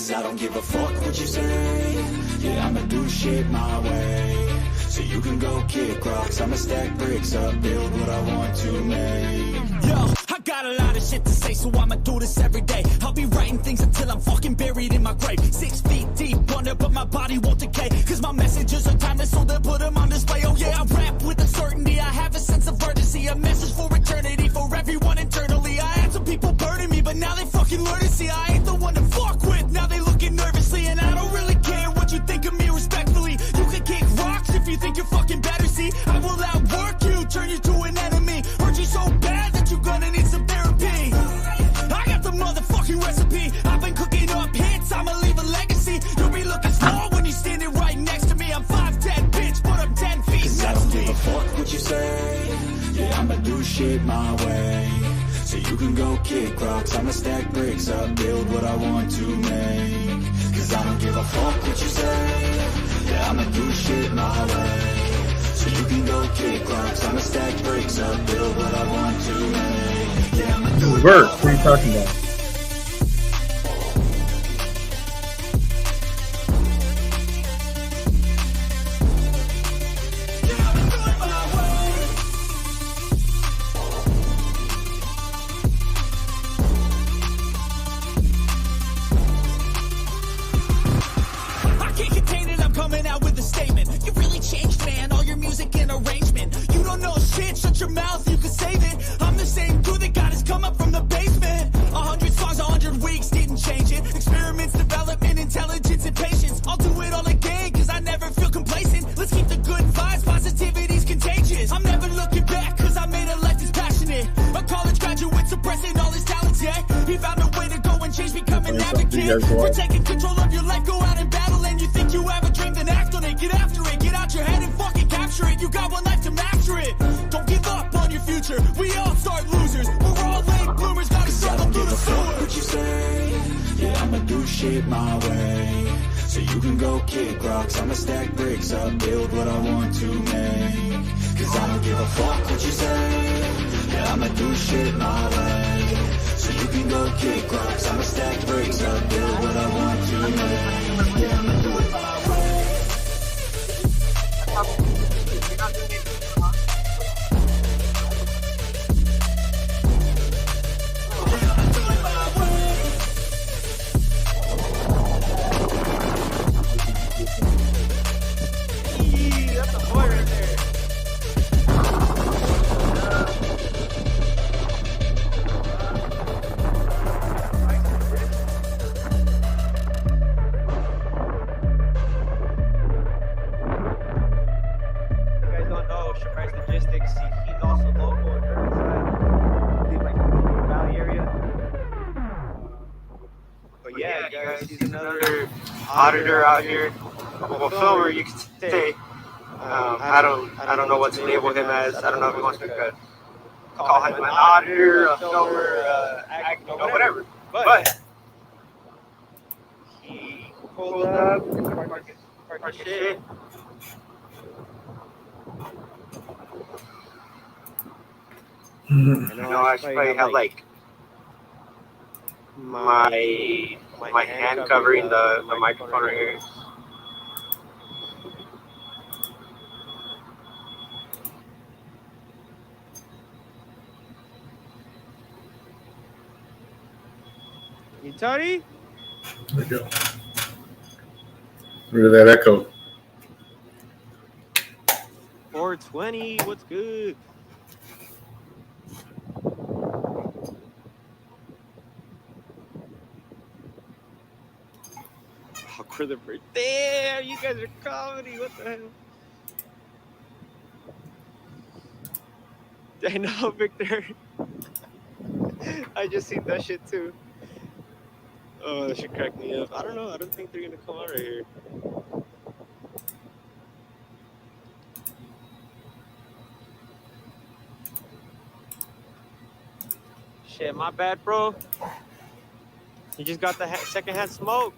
Cause I don't give a fuck what you say. Yeah, I'ma do shit my way. So you can go kick rocks, I'ma stack bricks up, build what I want to make. Yo, I got a lot of shit to say, so I'ma do this every day. I'll be writing things until I'm fucking buried in my grave. 6 feet deep under, but my body won't decay. Cause my messages are timeless, so they'll put them on display. Oh yeah, I rap with a certainty, I have a sense of urgency. A message for eternity, for everyone internally. I had some people burning me, but now they fucking learn to see I ain't the one to fuck with. Now they looking nervously, and I don't really care what you think of me respectfully. You can kick rocks if you think you're fucking better, see. I will outwork you, turn you to an enemy. Hurt you so bad that you're gonna need some therapy. I got the motherfucking recipe. I've been cooking up hits, I'ma leave a legacy. You'll be looking small when you're standing right next to me. I'm 5'10", bitch, but I'm 10 feet. Cause I don't give a fuck what you say. Yeah, I'ma do shit my way. So you can go kick rocks, I'ma stack bricks up, build what I want to make. Cause I don't give a fuck what you say. Yeah, I'ma do shit my way. So you can go kick rocks, I'ma stack bricks up, build what I want to make. Yeah, I'ma do it. Bert, what are you talking about? Shut your mouth, you can save it. I'm the same dude that got his come up from the basement. 100 songs, 100 weeks, didn't change it. Experiments, development, intelligence, and patience. I'll do it all again, cause I never feel complacent. Let's keep the good vibes, positivity's contagious. I'm never looking back, cause I made a life that's passionate. A college graduate suppressing all his talents, yeah. He found a way to go and change, become an advocate. For taking control of your life, go out and battle. And you think you have a dream, then act on it. Get after it, get out your head and fucking capture it. You got one life to master it. Don't give up on your future. We all start losers. We're all late bloomers. Gotta start through the sewer. What you say? Yeah, I'ma do shit my way. So you can go kick rocks, I'ma stack bricks up, build what I want to make. Cause I don't give a fuck what you say. Yeah, I'ma do shit my way. So you can go kick rocks, I'ma stack bricks up, build what I want to make. Yeah, I'ma do it my way. Auditor out here, well, filmer, you could say. I don't know what to label him as. I don't know if he wants to call him an auditor, a filmer, whatever. But he pulled up our shit. I should probably have like my hand covering the microphone right here. You Tony? There we go. Rid of that echo. 420, what's good? For the bird. Damn, you guys are comedy. What the hell? I know, Victor. I just seen that shit too. Oh, that should crack me up. I don't know. I don't think they're gonna come out right here. Shit, my bad, bro. You just got the secondhand smoke.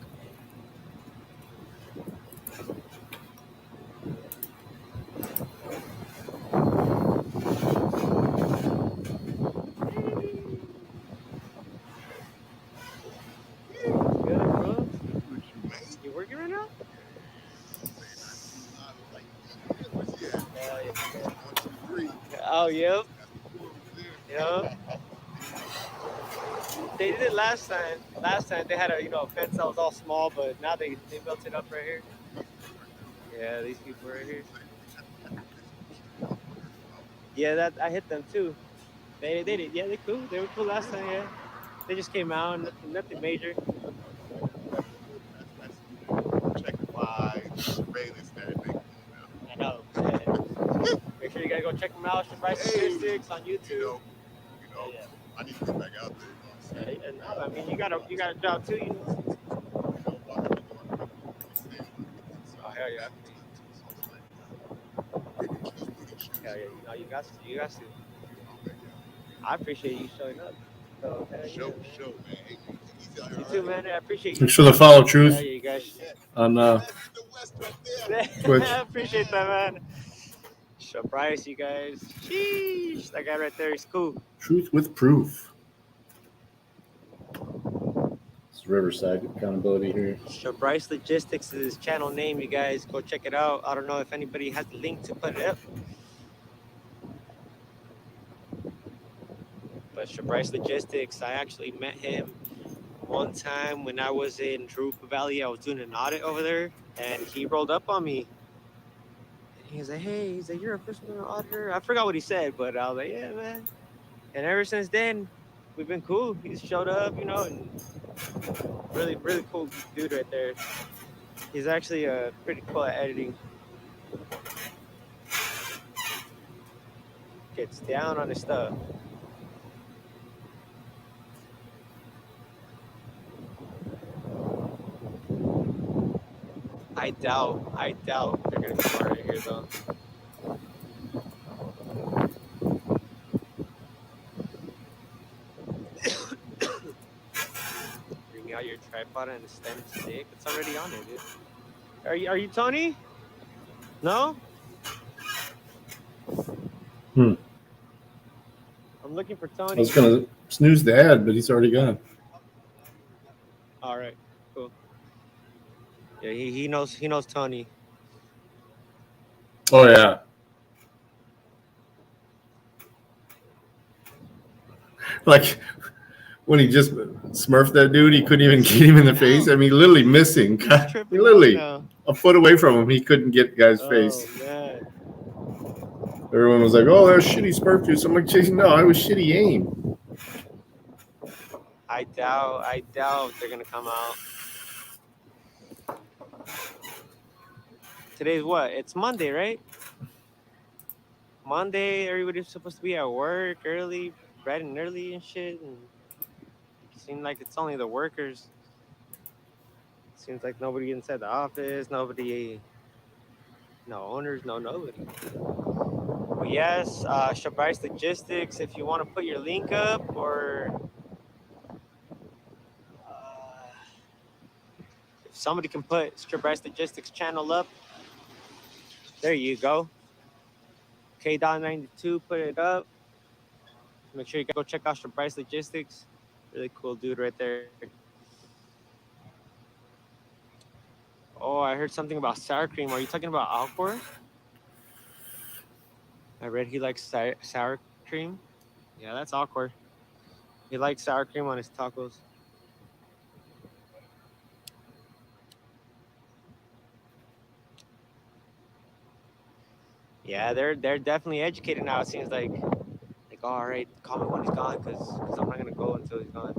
Good, bro. yep. Yep. They did it last time. Last time they had a a fence that was all small, but now they built it up right here. Yeah, these people right here. Yeah, that I hit them too. They did. Yeah, they cool. They were cool last time. Yeah, they just came out. Nothing major. I know. Yeah. Make sure you guys go check them out. Surprise Statistics on YouTube. Yeah. I need to get back out there. Yeah, no, I mean, you got a job too. Oh hell yeah. Hell yeah. You got to. You got to. I appreciate you showing up. So, Show, man. You too, man. I appreciate you. Make sure to follow Truth Yeah, you guys. on Twitch. I appreciate that, man. Show Bryce, you guys. Sheesh, that guy right there is cool. Truth with Proof. It's Riverside Accountability here. Show Bryce Logistics is his channel name, you guys. Go check it out. I don't know if anybody has the link to put it up. But Bryce Logistics, I actually met him one time when I was in Drupa Valley. I was doing an audit over there, and he rolled up on me. And he was like, hey, he's like, you're a personal auditor? I forgot what he said, but I was like, yeah, man. And ever since then, we've been cool. He's showed up, and really, really cool dude right there. He's actually pretty cool at editing. Gets down on his stuff. I doubt they're gonna come right here though. Bring out your tripod and a stem stick. It's already on there, dude. Are you Tony? No? Hmm. I'm looking for Tony. I was gonna snooze the ad, but he's already gone. All right, cool. Yeah, he knows Tony. Oh yeah. Like when he just smurfed that dude, he couldn't even get him in the face. I mean, literally missing. Literally a foot away from him, he couldn't get the guy's face. Man. Everyone was like, "Oh, that was shitty smurf juice." I'm like, "No, I was shitty aim." I doubt they're gonna come out. Today's what? It's Monday, right? Monday, everybody's supposed to be at work early, bright and early and shit. And it seems like it's only the workers. Seems like nobody inside the office, nobody, no owners, no nobody. But yes, Bryce Logistics, if you want to put your link up or if somebody can put Bryce Logistics channel up, there you go. K.92, put it up. Make sure you go check out Bryce Logistics. Really cool dude right there. Oh, I heard something about sour cream. Are you talking about Alcor? I read he likes sour cream. Yeah, that's Alcor. He likes sour cream on his tacos. Yeah, they're definitely educated now. It seems like all right, call me when he's gone, because I'm not gonna go until he's gone.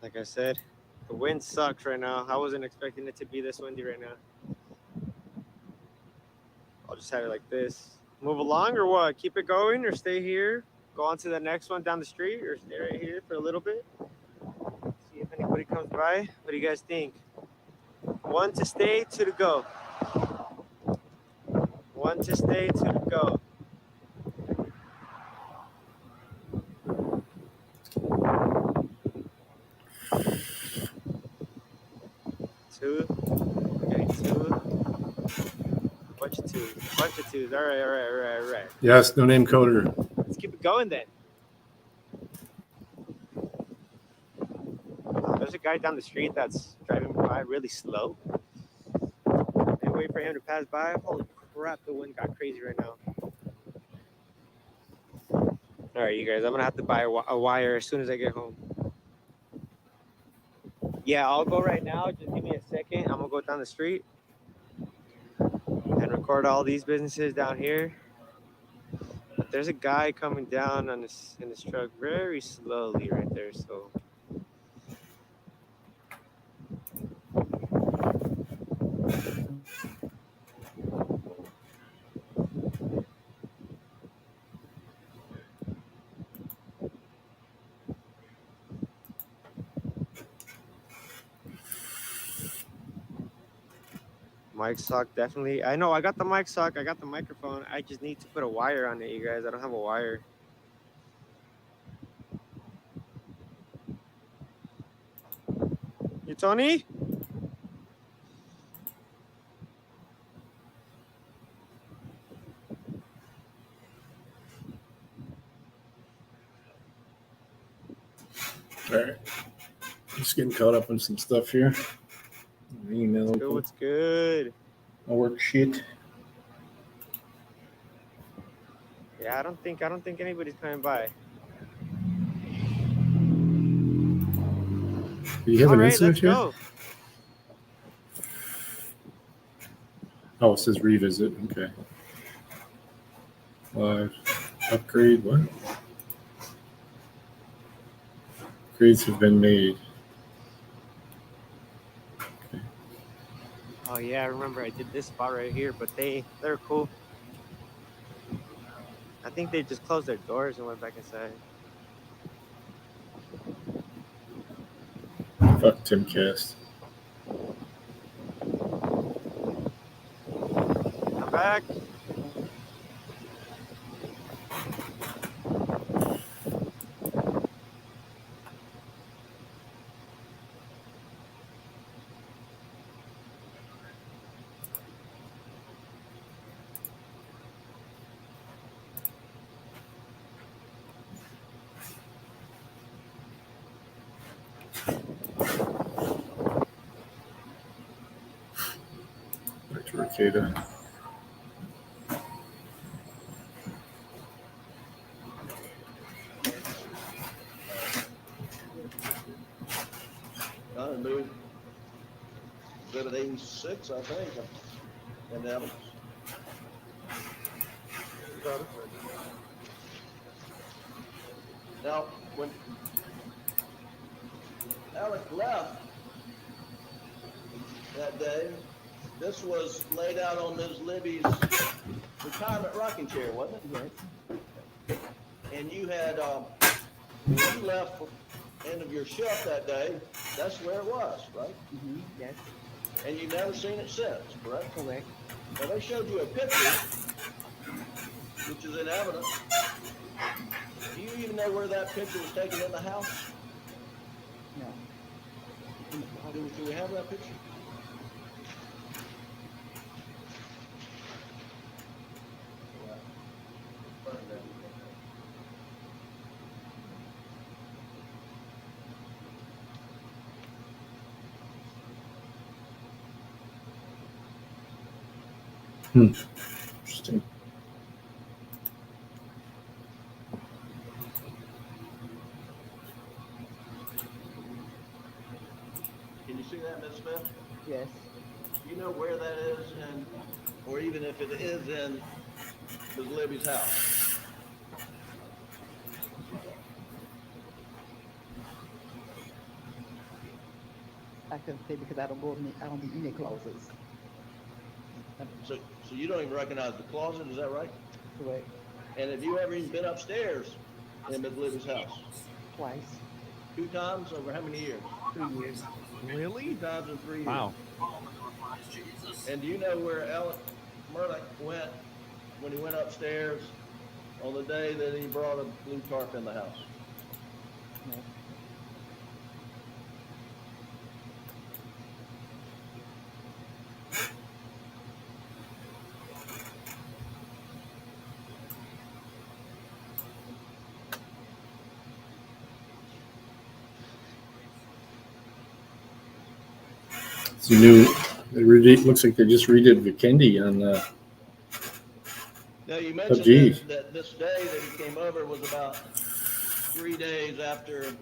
Like I said, the wind sucks right now. I wasn't expecting it to be this windy right now. I'll just have it like this. Move along or what? Keep it going or stay here? Go on to the next one down the street or stay right here for a little bit? See if anybody comes by. What do you guys think? One to stay, two to go. One to stay, two to go. Two. Okay, two. Bunch of twos. Bunch of twos. All right. Yes, no name coder. Let's keep it going then. There's a guy down the street that's driving by. by really slow. They wait for him to pass by. Holy crap, the wind got crazy right now. All right, you guys, I'm gonna have to buy a wire as soon as I get home. Yeah, I'll go right now. Just give me a second. I'm gonna go down the street and record all these businesses down here. But there's a guy coming down on this in this truck very slowly right there. So mic sock definitely. I know I got the mic sock. I got the microphone. I just need to put a wire on it, you guys. I don't have a wire. You Tony? All right. Just getting caught up on some stuff here. Email. What's good? My work shit. Yeah, I don't think anybody's coming by. Do you have All an right, incident let's here? go. Oh, it says revisit. Okay. Live. Upgrade. What? Upgrades have been made. Okay. Oh yeah, I remember I did this spot right here, but they're cool. I think they just closed their doors and went back inside. Fuck Timcast. I'm back. Back to Ricada. I moved exhibit 86, I think, and evidence. Now, when Alec left that day, this was laid out on Ms. Libby's retirement rocking chair, wasn't it? Yes. And you had, when you left for end of your shift that day, that's where it was, right? Mm-hmm. Yes. And you've never seen it since, correct? Correct. Now, they showed you a picture, which is in evidence. Do you even know where that picture was taken in the house? No. Do we have that picture? Interesting. Can you see that, Ms. Smith? Yes. Do you know where that is, and or even if it is in Ms. Libby's house? I couldn't say because I don't be in the closets. So you don't even recognize the closet, is that right? Correct. And have you ever even been upstairs in Ms. Libby's house? Twice. 2 times over how many years? 3 years. 2 times in 3 years. Wow. And do you know where Alec Murdoch went when he went upstairs on the day that he brought a blue tarp in the house? No. It's a new. Looks like they just redid Vikendi on. Now, you mentioned geez. that this day that he came over was about 3 days after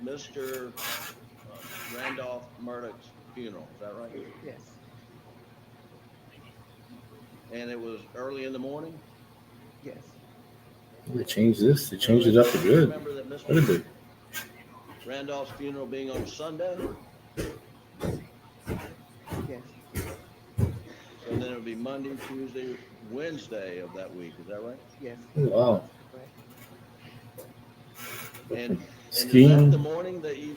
Mr. Randolph Murdoch's funeral. Is that right? Yes. And it was early in the morning? Yes. They changed this. They changed it up to good. Remember that What did Mr. they? Randolph's funeral being on a Sunday? Yes. So then it would be Monday, Tuesday, Wednesday of that week. Is that right? Yes. Oh, wow. Correct. And is Skiing. that the morning that you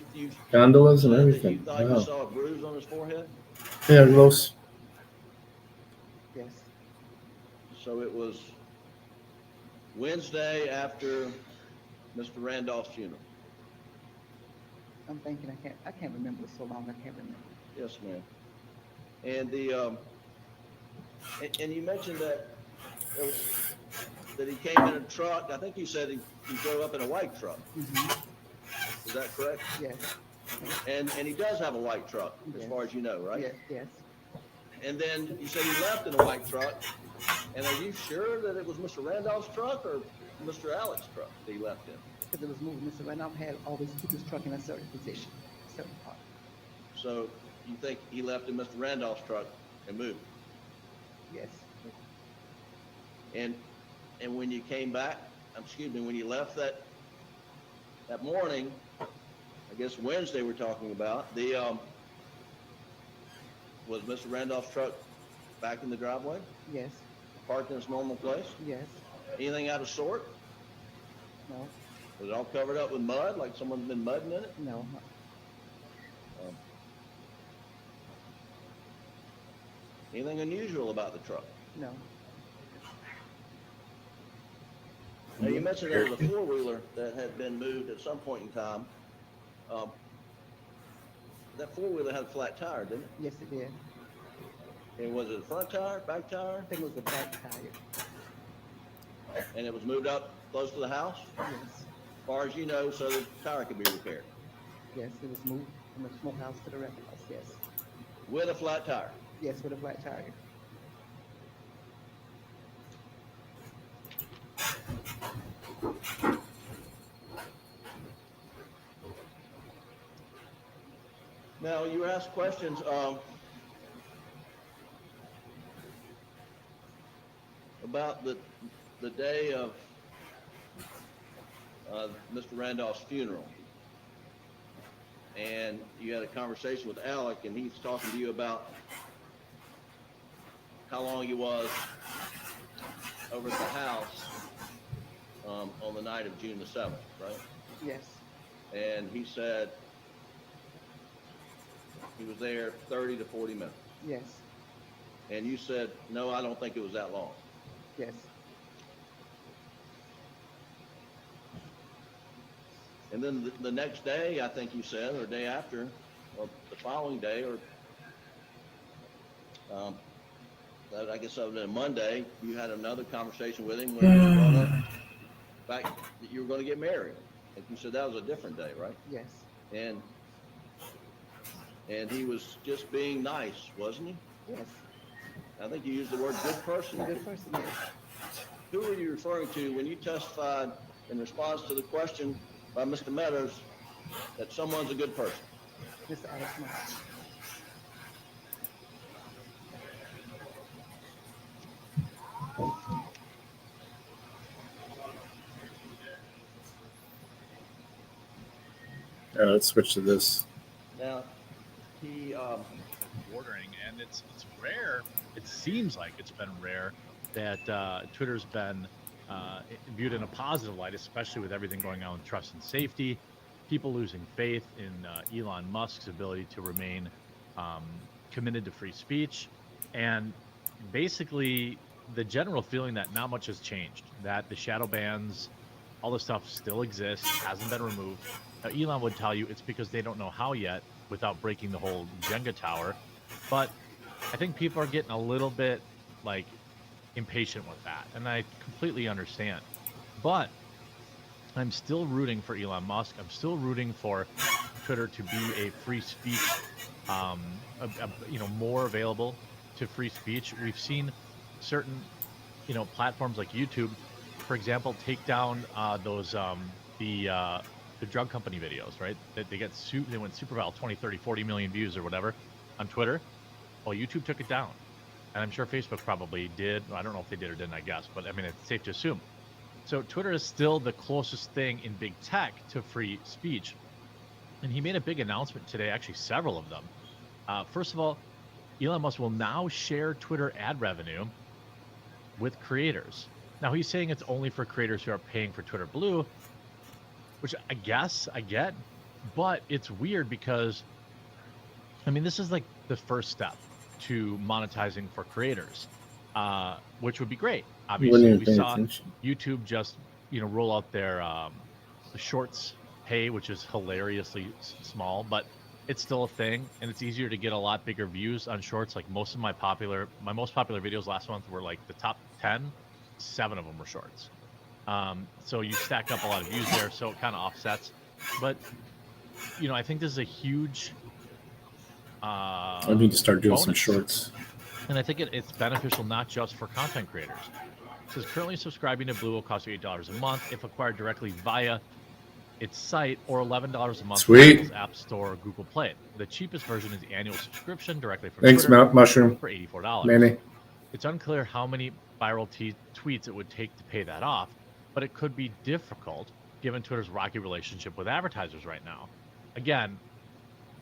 Gondolas and said that you everything. thought you Wow. saw a bruise on his forehead? Yeah, close. Yes. So it was Wednesday after Mr. Randolph's funeral. I'm thinking I can't remember it so long. I can't remember. Yes, ma'am. And and you mentioned that that he came in a truck. I think you said he drove up in a white truck. Mm-hmm. Is that correct? Yes. And he does have a white truck, as Yes. far as you know, right? Yes. Yes. And then you said he left in a white truck. And are you sure that it was Mr. Randolph's truck or Mr. Alex's truck that he left in? Because it was moving. Mr. Randolph had always keep his truck in a certain position, certain part. So you think he left in Mr. Randolph's truck and moved? Yes. And when you came back, when you left that morning, I guess Wednesday we're talking about, was Mr. Randolph's truck back in the driveway, Yes. parked in its normal place? Yes. Anything out of sort? No. Was it all covered up with mud, like someone's been mudding in it? No. Anything unusual about the truck? No. Now, you mentioned there was a four-wheeler that had been moved at some point in time. That four-wheeler had a flat tire, didn't it? Yes, it did. And was it a front tire, back tire? I think it was the back tire. And it was moved up close to the house, Yes. as far as you know, so the tire could be repaired. Yes, it was moved from the smokehouse to the wreck house. Yes. With a flat tire. Yes, with a flat tire. Now, you were asked questions about the day of Mr. Randolph's funeral. And you had a conversation with Alec, and he's talking to you about how long he was over at the house on the night of June the 7th, right? Yes. And he said he was there 30 to 40 minutes. Yes. And you said, no, I don't think it was that long. Yes. And then the next day, I think you said, or day after, or the following day, or I guess that would have been Monday, you had another conversation with him when you brought up the fact that you were going to get married. Like you said, that was a different day, right? Yes. And he was just being nice, wasn't he? Yes. I think you used the word good person. Good person. Yes. Who were you referring to when you testified in response to the question by Mr. Meadows that someone's a good person? Mr. Alex Martin. Let's switch to this. Now, he Ordering, and it's rare. It seems like it's been rare that Twitter's been viewed in a positive light, especially with everything going on with trust and safety, people losing faith in Elon Musk's ability to remain committed to free speech, and basically the general feeling that not much has changed, that the shadow bans, all this stuff still exists, hasn't been removed. Now, Elon would tell you it's because they don't know how yet without breaking the whole Jenga tower. But I think people are getting a little bit impatient with that, and I completely understand. But I'm still rooting for Elon Musk. I'm still rooting for Twitter to be a free speech more available to free speech. We've seen certain, platforms like YouTube, for example, take down those the drug company videos, right? That they they went super viral, 20, 30, 40 million views or whatever on Twitter. Well, YouTube took it down. And I'm sure Facebook probably did. I don't know if they did or didn't, I guess, but I mean, it's safe to assume. So Twitter is still the closest thing in big tech to free speech. And he made a big announcement today, actually several of them. First of all, Elon Musk will now share Twitter ad revenue with creators. Now, he's saying it's only for creators who are paying for Twitter Blue, which I guess I get, but it's weird because, I mean, this is like the first step to monetizing for creators, which would be great. Obviously, we saw YouTube just, roll out their Shorts pay, which is hilariously small, but it's still a thing, and it's easier to get a lot bigger views on Shorts. Like most of my most popular videos last month were like the top 10, 7 of them were Shorts. So you stack up a lot of views there, so it kind of offsets. But I think this is a huge. I need to start doing bonus. Some shorts. And I think it's beneficial not just for content creators. It says currently subscribing to Blue will cost you $8 a month if acquired directly via its site, or $11 a month Sweet. from App Store or Google Play. The cheapest version is the annual subscription directly from Thanks, Twitter Mushroom. for $84. Manny. It's unclear how many viral tweets it would take to pay that off, but it could be difficult given Twitter's rocky relationship with advertisers right now. Again,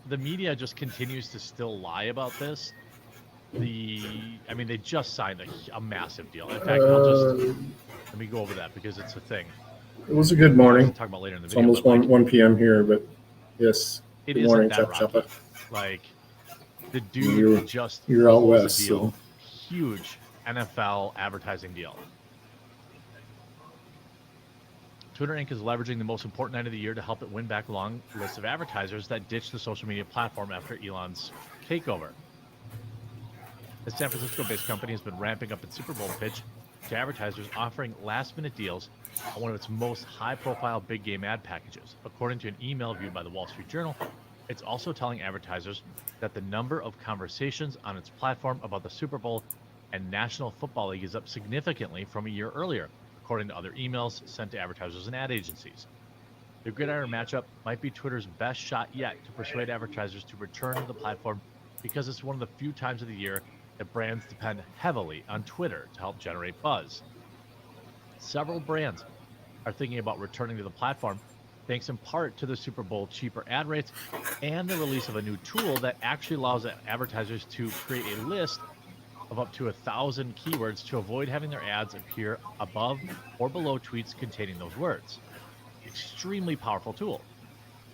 the media just continues to still lie about this. They just signed a massive deal. In fact, let me go over that because it's a thing. It was a good morning. Talk about later in the It's video. almost 1 p.m. here, but yes. It good isn't morning, that Choppa. rocky. Like the dude you're out pulls west, a deal, so huge NFL advertising deal. Twitter Inc. is leveraging the most important night of the year to help it win back a long list of advertisers that ditched the social media platform after Elon's takeover. The San Francisco-based company has been ramping up its Super Bowl pitch to advertisers, offering last-minute deals on one of its most high-profile big-game ad packages. According to an email viewed by the Wall Street Journal, it's also telling advertisers that the number of conversations on its platform about the Super Bowl and National Football League is up significantly from a year earlier, according to other emails sent to advertisers and ad agencies. The gridiron matchup might be Twitter's best shot yet to persuade advertisers to return to the platform because it's one of the few times of the year that brands depend heavily on Twitter to help generate buzz. Several brands are thinking about returning to the platform, thanks in part to the Super Bowl cheaper ad rates and the release of a new tool that actually allows advertisers to create a list of up to 1,000 keywords to avoid having their ads appear above or below tweets containing those words. Extremely powerful tool.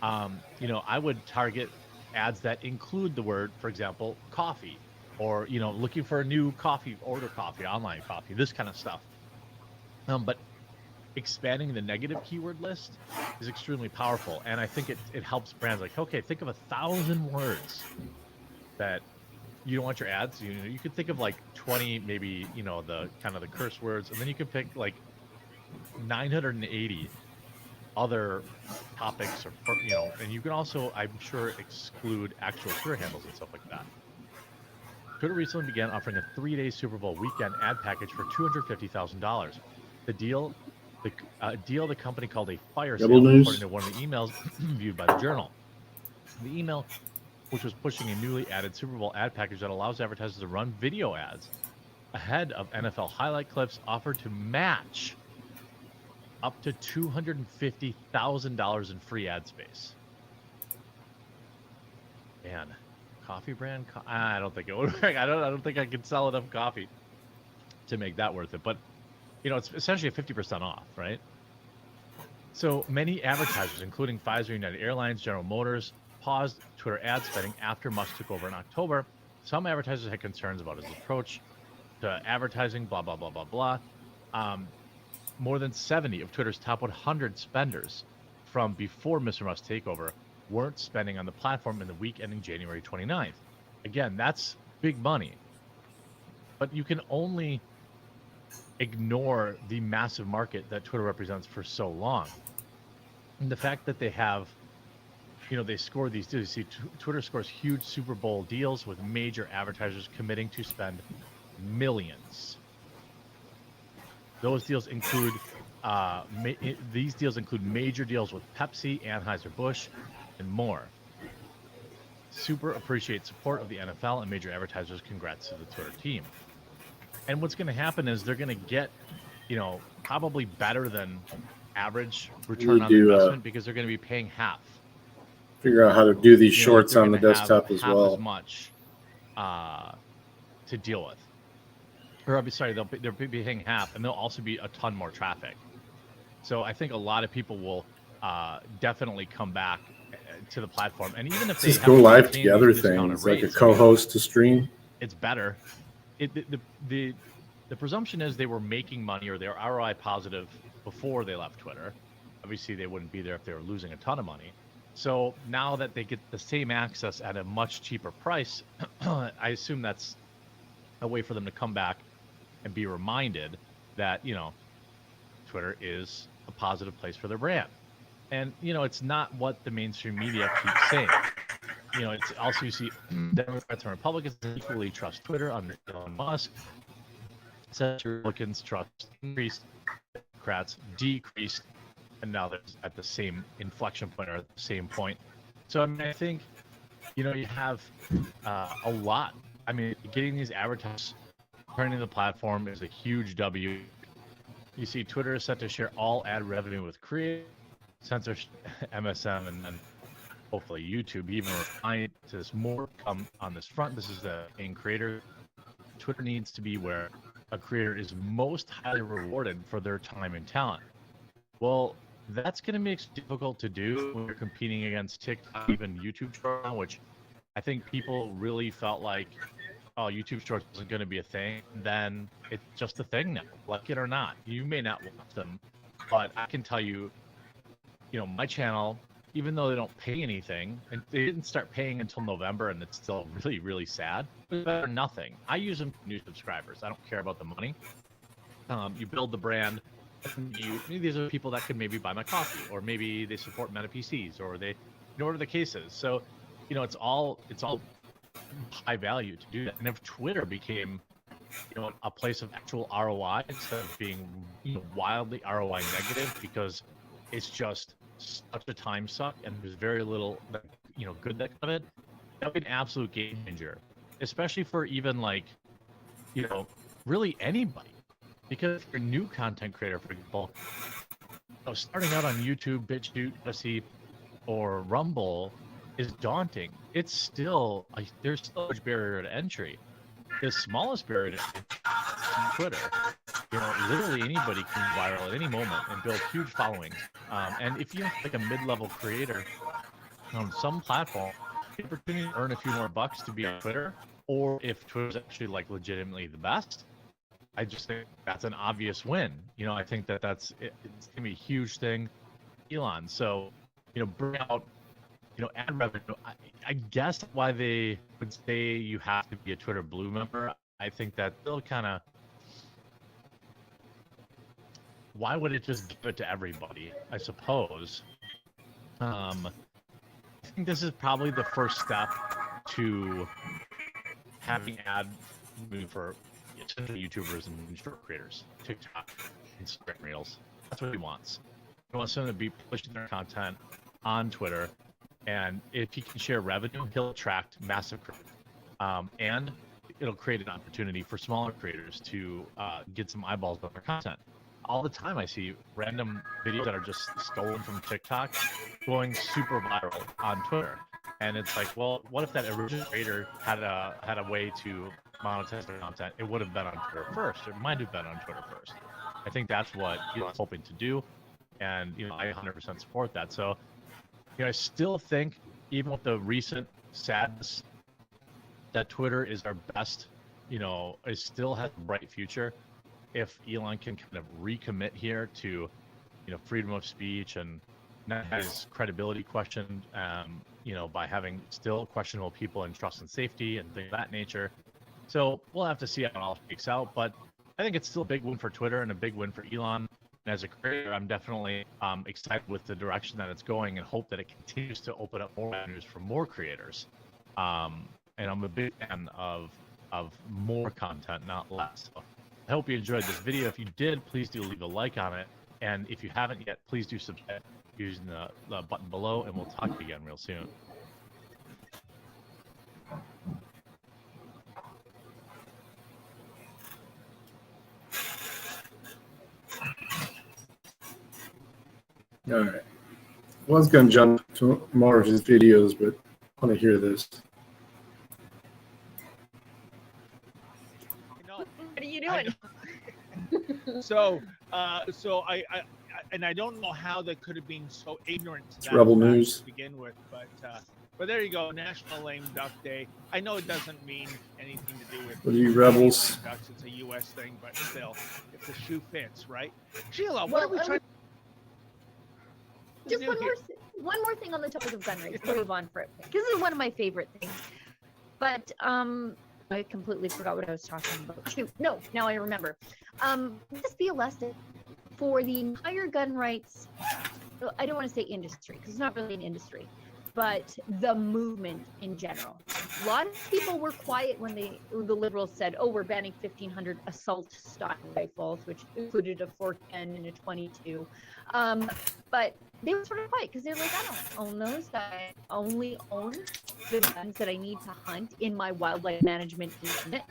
I would target ads that include the word, for example, coffee, or looking for a new coffee, order coffee, online coffee, this kind of stuff. But expanding the negative keyword list is extremely powerful, and I think it helps brands like, okay, think of 1,000 words that you don't want your ads. You could think of like 20, maybe the kind of the curse words, and then you can pick like 980 other topics, or and you can also, I'm sure, exclude actual Twitter handles and stuff like that. Twitter recently began offering a 3-day Super Bowl weekend ad package for $250,000. The deal the company called a fire sale, according to one of the emails viewed by the Journal. The email, which was pushing a newly added Super Bowl ad package that allows advertisers to run video ads ahead of NFL highlight clips, offered to match up to $250,000 in free ad space. Man, coffee brand? I don't think it would work. I don't think I could sell enough coffee to make that worth it. But it's essentially a 50% off, right? So many advertisers, including Pfizer, United Airlines, General Motors, paused Twitter ad spending after Musk took over in October. Some advertisers had concerns about his approach to advertising, blah, blah, blah, blah, blah. More than 70 of Twitter's top 100 spenders from before Mr. Musk's takeover weren't spending on the platform in the week ending January 29th. Again, that's big money. But you can only ignore the massive market that Twitter represents for so long. And the fact that they have they score these deals. You see, Twitter scores huge Super Bowl deals with major advertisers committing to spend millions. Those deals include these deals include major deals with Pepsi, Anheuser-Busch, and more. Super appreciate support of the NFL and major advertisers. Congrats to the Twitter team. And what's going to happen is they're going to get, probably better than average return on investment because they're going to be paying half. Figure out how to do these shorts on the desktop as well. As much to deal with. Or I'll be sorry, they'll be paying half, and there'll also be a ton more traffic. So I think a lot of people will definitely come back to the platform, and even if they just go live together thing, it's like a co-host to stream. It's better. The presumption is they were making money or they were ROI positive before they left Twitter. Obviously, they wouldn't be there if they were losing a ton of money. So now that they get the same access at a much cheaper price, I assume that's a way for them to come back and be reminded that, Twitter is a positive place for their brand. And, it's not what the mainstream media keeps saying. It's also, you see Democrats and Republicans equally trust Twitter under Elon Musk. Republicans trust increased, Democrats decreased, and now they're at the same inflection point or at the same point. So, I think, you have a lot. Getting these advertisers turning the platform is a huge W. You see, Twitter is set to share all ad revenue with creators, censorship, MSM, and hopefully YouTube. Even refined to this more come on this front. This is the main creator. Twitter needs to be where a creator is most highly rewarded for their time and talent. Well, that's going to make it difficult to do when you're competing against TikTok, even YouTube Shorts, which I think people really felt like, oh, YouTube Shorts isn't going to be a thing. Then it's just a thing now, like it or not. You may not watch them, but I can tell you, my channel, even though they don't pay anything, and they didn't start paying until November, and it's still really, really sad. It's better than nothing. I use them for new subscribers. I don't care about the money. You build the brand. These are people that could maybe buy my coffee, or maybe they support Meta PCs, or they, whatever the case is. So, it's all high value to do that. And if Twitter became, a place of actual ROI instead of being, wildly ROI negative because it's just such a time suck and there's very little, good that come of it, that would be an absolute game changer, especially for even really anybody. Because if you're a new content creator, for example, starting out on YouTube, BitChute, Odyssey, or Rumble is daunting. It's still, there's still a barrier to entry. The smallest barrier to entry is Twitter. Literally anybody can viral at any moment and build huge followings. And if you're like a mid-level creator on some platform, the opportunity to earn a few more bucks to be on Twitter, or if Twitter's actually legitimately the best, I just think that's an obvious win. I think that's it's gonna be a huge thing, Elon. So, bring out, ad revenue. I guess why they would say you have to be a Twitter Blue member. I think that they'll kind of. Why would it just give it to everybody? I suppose. I think this is probably the first step to having ad revenue for YouTubers and short creators, TikTok, Instagram Reels. That's what he wants. He wants them to be pushing their content on Twitter, and if he can share revenue, he'll attract massive crowd. And it'll create an opportunity for smaller creators to get some eyeballs on their content. All the time I see random videos that are just stolen from TikTok going super viral on Twitter. And it's like, well, what if that original creator had a way to monetize their content? It would have been on Twitter first. It might have been on Twitter first. I think that's what Elon's hoping to do. And, I 100% support that. So, I still think, even with the recent sadness, that Twitter is our best, it still has a bright future. If Elon can kind of recommit here to, freedom of speech and not have his credibility questioned, by having still questionable people in trust and safety and things of that nature. So we'll have to see how it all shakes out. But I think it's still a big win for Twitter and a big win for Elon. And as a creator, I'm definitely excited with the direction that it's going, and hope that it continues to open up more avenues for more creators. And I'm a big fan of more content, not less. So I hope you enjoyed this video. If you did, please do leave a like on it. And if you haven't yet, please do subscribe using the button below, and we'll talk to you again real soon. All right. I was going to jump to more of his videos, but I want to hear this. What are you doing? So I don't know how they could have been so ignorant to that Rebel fact News to begin with, but there you go, National Lame Duck Day. I know it doesn't mean anything to do with What are you rebels? lame ducks. It's a U.S. thing, but still, if the shoe fits, right? Sheila, what are we trying? Just one more thing on the topic of gun rights. We'll move on for it. This is one of my favorite things. But I completely forgot what I was talking about. Shoot, no, now I remember. Just be elected for the entire gun rights. I don't want to say industry because it's not really an industry, but the movement in general. A lot of people were quiet when the liberals said, "Oh, we're banning 1,500 assault-style rifles," which included a 410 and a 22. But they were sort of quiet because they're like, "I don't own those. I only own the guns that I need to hunt in my wildlife management unit.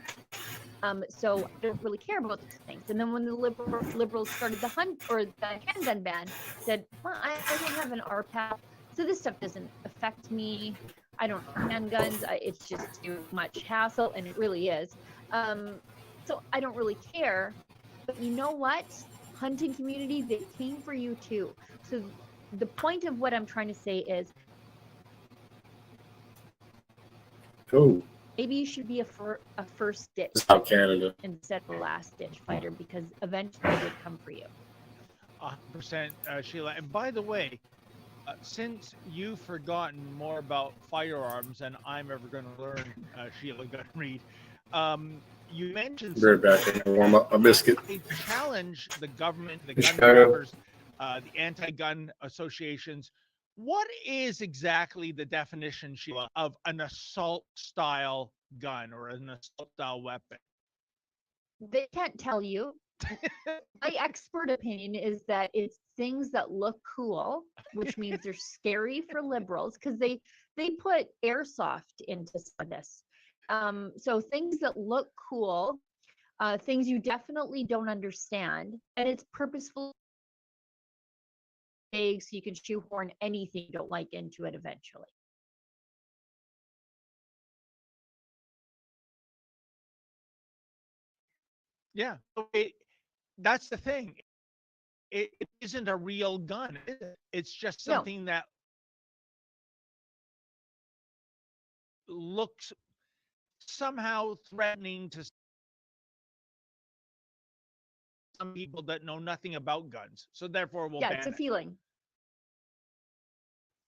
So I don't really care about those things." And then when the liberals started the hunt or the handgun ban, said, "Well, I don't have an RPAP, so this stuff doesn't affect me. I don't have handguns. It's just too much hassle," and it really is. So I don't really care. But you know what? Hunting community, they came for you too. So the point of what I'm trying to say is, Oh, maybe you should be a first ditch South Canada instead of a last ditch fighter, because eventually they come for you. 100%, Sheila. And by the way, since you've forgotten more about firearms than I'm ever going to learn, Sheila Gunn-Reid, you mentioned Very back and warm up my biscuit. They challenge the government, the In gun Chicago. grabbers, the anti-gun associations. What is exactly the definition, Sheila, of an assault-style gun or an assault-style weapon? They can't tell you. My expert opinion is that it's things that look cool, which means they're scary for liberals because they put airsoft into this. So things that look cool, things you definitely don't understand, and it's purposeful vague so you can shoehorn anything you don't like into it eventually. Yeah, that's the thing. It isn't a real gun, is it? It's just something that looks somehow threatening to some people that know nothing about guns. So therefore, we'll ban it's a it. feeling.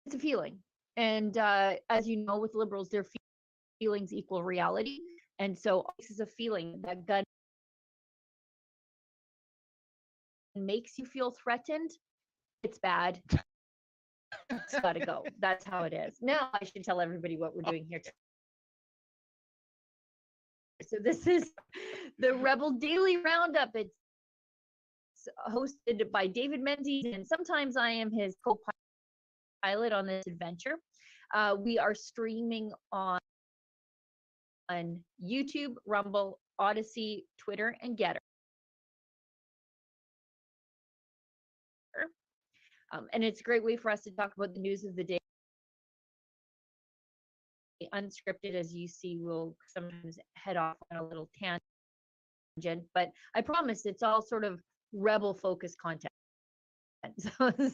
It's a feeling. And as you know, with liberals, their feelings equal reality. And so this is a feeling that gun makes you feel threatened. It's bad. It's got to go. That's how it is. Now I should tell everybody what we're doing here. So this is the Rebel Daily Roundup. It's hosted by David Menzies, and sometimes I am his co-pilot on this adventure. We are streaming on YouTube, Rumble, Odyssey, Twitter, and Getter. And it's a great way for us to talk about the news of the day. Unscripted, as you see, we'll sometimes head off on a little tangent, but I promise it's all sort of rebel focused content.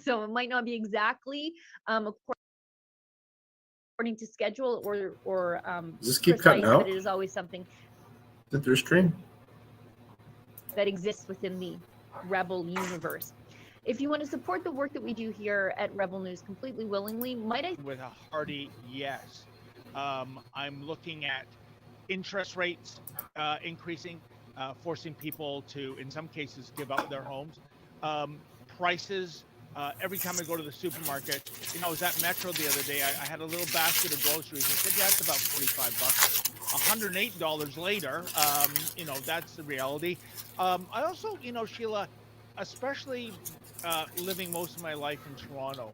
So it might not be exactly according to schedule or Does this keep cutting out? but it is always something Is it their stream? that exists within the Rebel universe. If you want to support the work that we do here at Rebel News completely willingly, might I? With a hearty yes. I'm looking at interest rates increasing, forcing people to, in some cases, give up their homes. prices. Every time I go to the supermarket, you know, I was at Metro the other day. I had a little basket of groceries. I said, yeah, it's about $45. $108 later, you know, that's the reality. I also, you know, Sheila, especially living most of my life in Toronto.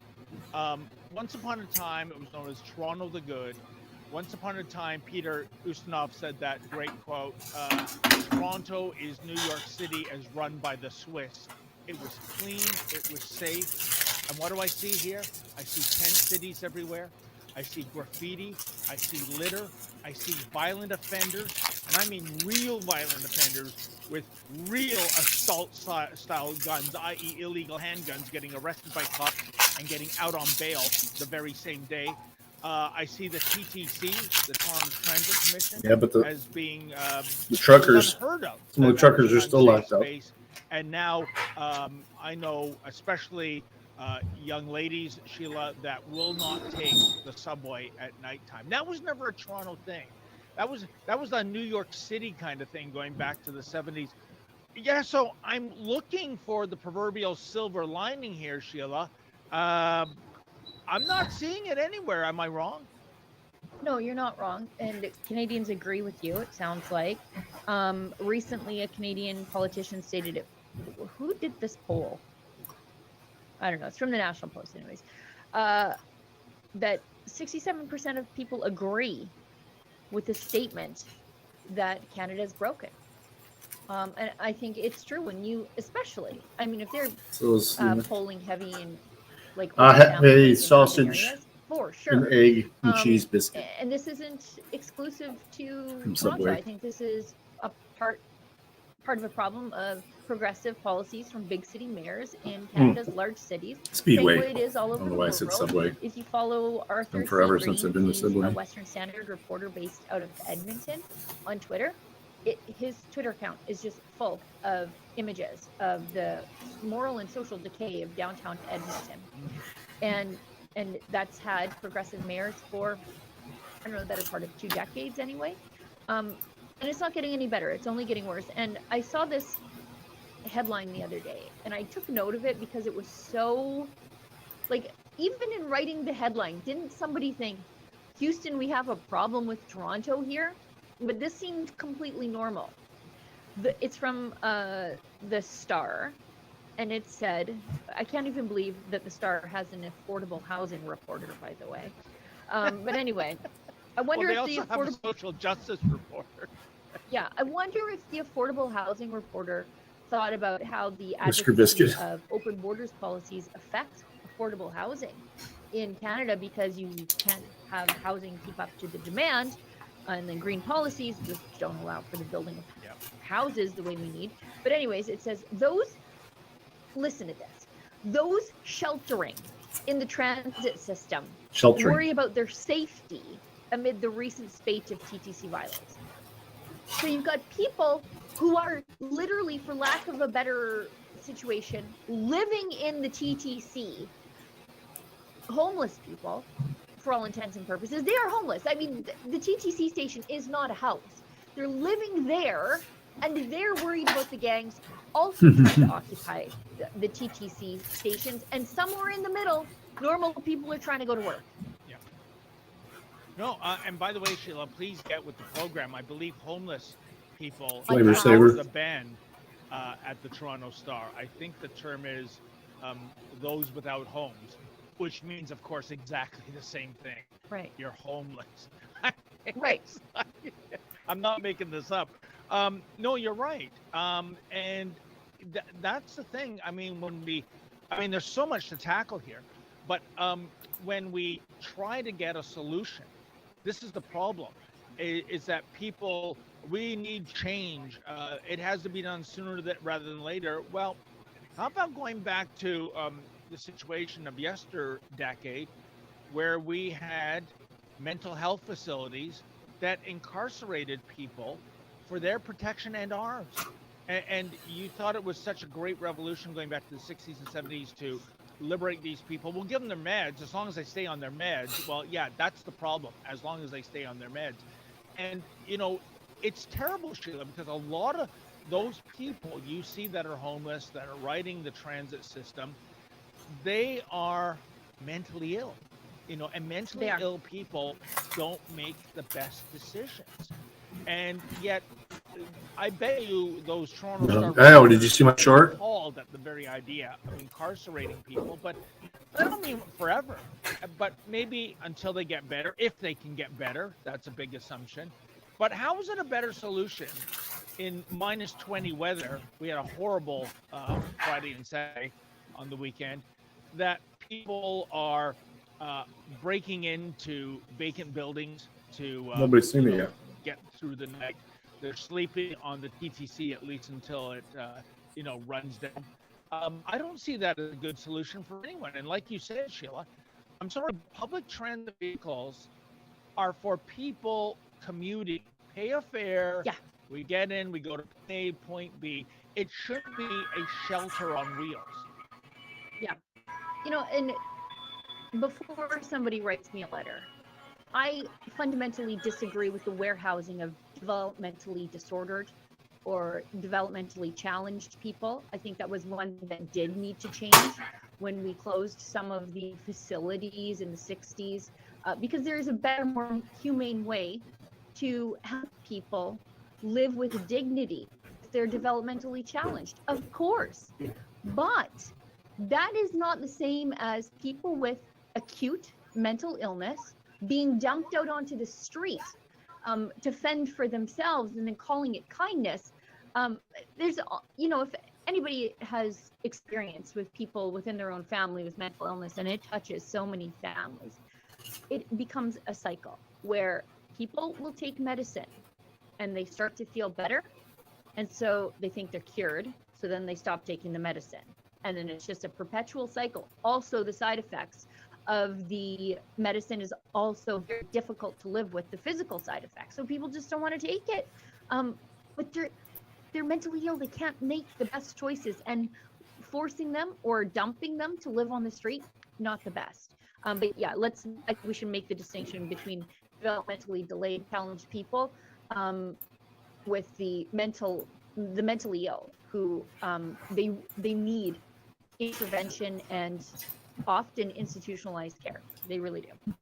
Once upon a time, it was known as Toronto the Good. Once upon a time, Peter Ustinov said that great quote, Toronto is New York City as run by the Swiss. It was clean, it was safe. And what do I see here? I see tent cities everywhere. I see graffiti. I see litter. I see violent offenders. And I mean real violent offenders with real assault-style guns, i.e. illegal handguns, getting arrested by cops and getting out on bail the very same day. I see the TTC, the Toronto Transit Commission, as being the truckers, unheard of. some of the truckers are still locked up. And now I know, especially young ladies, Sheila, that will not take the subway at nighttime. That was never a Toronto thing. That was a New York City kind of thing going back to the 70s. Yeah, so I'm looking for the proverbial silver lining here, Sheila. I'm not seeing it anywhere. Am I wrong? No, you're not wrong. And Canadians agree with you, it sounds like. Recently, a Canadian politician stated it. Who did this poll? I don't know. It's from the National Post, anyways. That 67% of people agree with the statement that Canada is broken. And I think it's true when you, especially, I mean, if they're polling heavy in like hey, sausage, areas, for sure, an egg, and cheese biscuit. And this isn't exclusive to From Toronto. Subway. I think this is a part of a problem of progressive policies from big city mayors in Canada's large cities. Speedway. Same way it is all over the world. Subway. If you follow Arthur And forever C. since Green, I've been to he's Subway. a Western Standard reporter based out of Edmonton on Twitter. His Twitter account is just full of images of the moral and social decay of downtown Edmonton. And that's had progressive mayors for, I don't know, the better part of 2 decades anyway. And it's not getting any better. It's only getting worse. And I saw this headline the other day, and I took note of it because it was so, like, even in writing the headline, didn't somebody think, Houston, we have a problem with Toronto here? But this seemed completely normal. It's from the Star, and it said, I can't even believe that the Star has an affordable housing reporter, by the way. But anyway, I wonder well, if the also have a social justice reporter. Yeah, I wonder if the affordable housing reporter thought about how the Whisker advocacy biscuit. of open borders policies affect affordable housing in Canada, because you can't have housing keep up to the demand. And then green policies just don't allow for the building of houses the way we need. But anyways, it says listen to this, those sheltering in the transit system worry about their safety amid the recent spate of TTC violence. So you've got people who are literally, for lack of a better situation, living in the TTC, homeless people, for all intents and purposes. They are homeless. I mean, the TTC station is not a house. They're living there, and they're worried about the gangs also trying to occupy the TTC stations. And somewhere in the middle, normal people are trying to go to work. Yeah. No, and by the way, Sheila, please get with the program. I believe homeless people Flavor the ban at the Toronto Star. I think the term is those without homes, which means, of course, exactly the same thing. Right. You're homeless. Right. I'm not making this up. No, you're right. And that's the thing. I mean, there's so much to tackle here, but when we try to get a solution, this is the problem, is that people, we need change. It has to be done sooner rather than later. Well, how about going back to the situation of decade, where we had mental health facilities that incarcerated people for their protection and ours. And you thought it was such a great revolution going back to the 60s and 70s to liberate these people. We'll give them their meds as long as they stay on their meds. Well, yeah, that's the problem, as long as they stay on their meds. And, you know, it's terrible, Sheila, because a lot of those people you see that are homeless, that are riding the transit system, they are mentally ill, and mentally ill people don't make the best decisions. And yet, I bet you those Toronto Star Oh, did you see my are short? appalled at the very idea of incarcerating people, but I don't mean forever, but maybe until they get better, if they can get better. That's a big assumption. But how is it a better solution in minus 20 weather? We had a horrible Friday and Saturday on the weekend, that people are breaking into vacant buildings to Nobody's seen it yet. get through the night. They're sleeping on the TTC at least until it runs down. I don't see that as a good solution for anyone. And like you said, Sheila, I'm sorry, public transit vehicles are for people commuting. Pay a fare. Yeah. We get in, we go to point A, point B. It should be a shelter on wheels. Yeah. And before somebody writes me a letter, I fundamentally disagree with the warehousing of developmentally disordered or developmentally challenged people. I think that was one that did need to change when we closed some of the facilities in the 60s, because there is a better, more humane way to help people live with dignity if they're developmentally challenged, of course. But that is not the same as people with acute mental illness being dumped out onto the street to fend for themselves and then calling it kindness. There's, if anybody has experience with people within their own family with mental illness, and it touches so many families, it becomes a cycle where people will take medicine and they start to feel better. And so they think they're cured. So then they stop taking the medicine. And then it's just a perpetual cycle. Also, the side effects of the medicine is also very difficult to live with, the physical side effects. So people just don't want to take it. But they're mentally ill. They can't make the best choices. And forcing them or dumping them to live on the street, not the best. But yeah, we should make the distinction between developmentally delayed, challenged people with the mentally ill who they need intervention and often institutionalized care. They really do.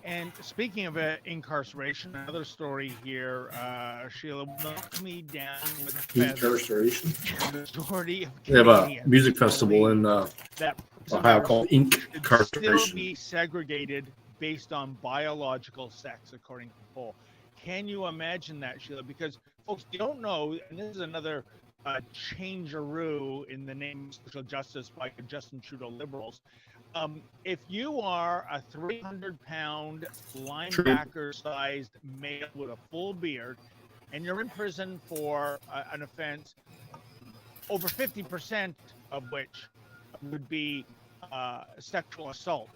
And speaking of incarceration, another story here, Sheila, knocked me down with Incarceration. the majority of They have a Canadians music festival in that Ohio called should inDOCtriNATION. still be segregated based on biological sex, according to the poll. Can you imagine that, Sheila? Because folks, you don't know, and this is another changeroo in the name of social justice by Justin Trudeau liberals. If you are a 300-pound linebacker-sized male with a full beard, and you're in prison for an offense, over 50% of which would be sexual assault,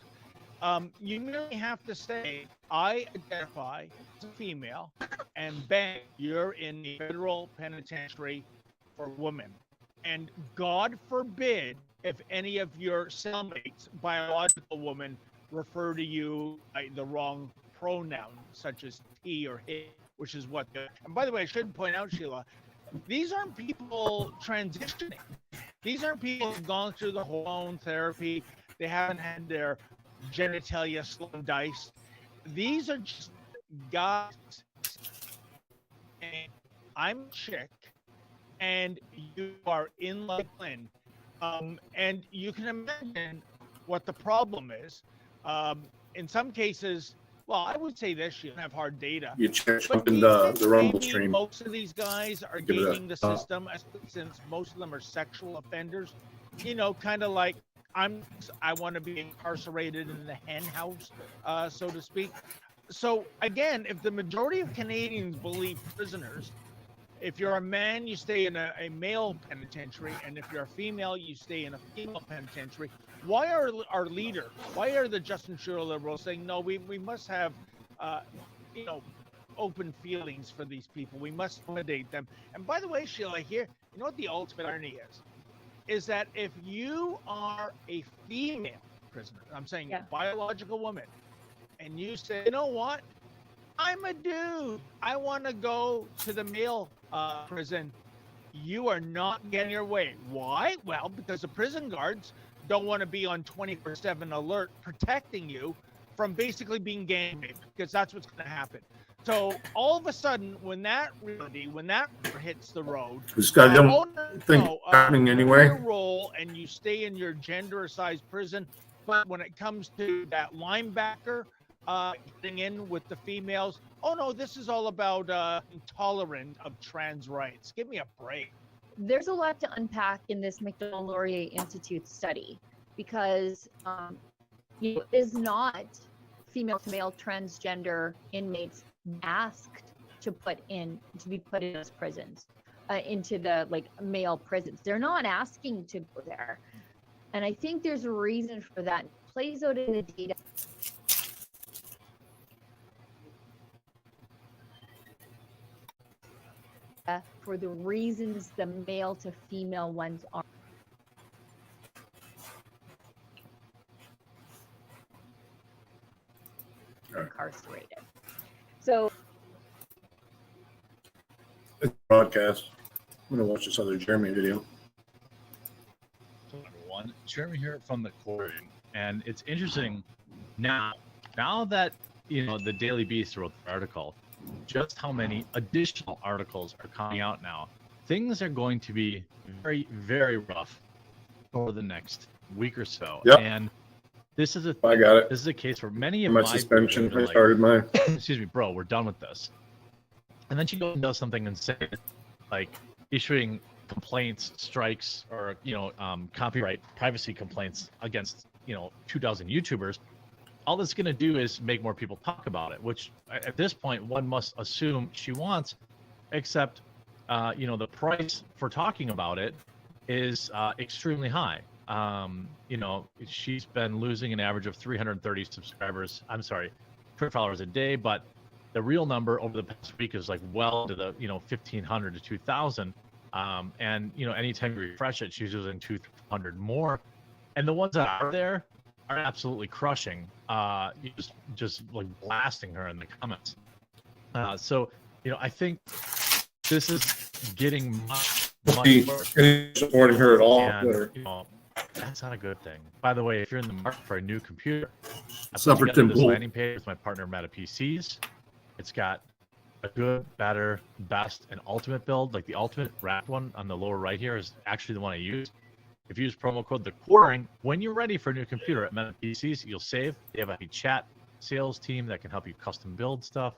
you merely have to say, I identify as a female, and bang, you're in the federal penitentiary for women. And God forbid if any of your cellmates, biological women, refer to you by the wrong pronoun, such as he or he, which is what and by the way, I should point out, Sheila, these aren't people transitioning. These aren't people who've gone through the hormone therapy. They haven't had their genitalia diced. These are just guys. And I'm a chick, and you are in Lakeland, and you can imagine what the problem is. In some cases, well, I would say this: you don't have hard data. You check in the Rumble stream. Most of these guys are gaming the system, since most of them are sexual offenders. Kind of like I want to be incarcerated in the hen house, so to speak. So again, if the majority of Canadians believe prisoners, if you're a man, you stay in a male penitentiary, and if you're a female, you stay in a female penitentiary. Why are our leaders, why are the Justin Trudeau liberals saying, no, we must have, open feelings for these people. We must accommodate them. And by the way, Sheila, here, you know what the ultimate irony is that if you are a female prisoner, I'm saying a biological woman, and you say, you know what? I'm a dude. I want to go to the male prison. you are not getting your way. Why? Well, because the prison guards don't want to be on 24/7 alert protecting you from basically being gang raped, because that's what's going to happen. So all of a sudden, when that hits the road, Scott, don't think happening anyway. your role, and you stay in your gender-sized prison. But when it comes to that linebacker getting in with the females, oh no, this is all about intolerant of trans rights. Give me a break. There's a lot to unpack in this McDonald-Laurier Institute study, because it is not female to male transgender inmates asked to be put in those prisons, into the male prisons. They're not asking to go there, and I think there's a reason for that. It plays out in the data. For the reasons the male to female ones are. Incarcerated. So It's a broadcast. I'm gonna watch this other Jeremy video. So everyone, Jeremy here from the Quartering, and it's interesting now that the Daily Beast wrote the article, just how many additional articles are coming out now. Things are going to be very, very rough for the next week or so. Yep. And this is I got it. This is a case where many of My my suspension. viewers are I started mine. excuse me, bro, we're done with this. And then she goes and does something insane, like issuing complaints, strikes, or copyright privacy complaints against 2,000 YouTubers. All that's going to do is make more people talk about it, which at this point one must assume she wants, except the price for talking about it is extremely high. She's been losing an average of 330 Twitter followers a day, but the real number over the past week is well into the 1,500 to 2,000. And anytime you refresh it, she's losing 200 more, and the ones that are there are absolutely crushing. Just blasting her in the comments. So I think this is getting much worse. Supporting her at all. And, that's not a good thing. By the way, if you're in the market for a new computer, I Suffer put together this Tim landing page with my partner Meta PCs. It's got a good, better, best, and ultimate build. Like the ultimate wrapped one on the lower right here is actually the one I use. If you use promo code The Quartering, when you're ready for a new computer at Meta PCs, you'll save. They have a chat sales team that can help you custom build stuff,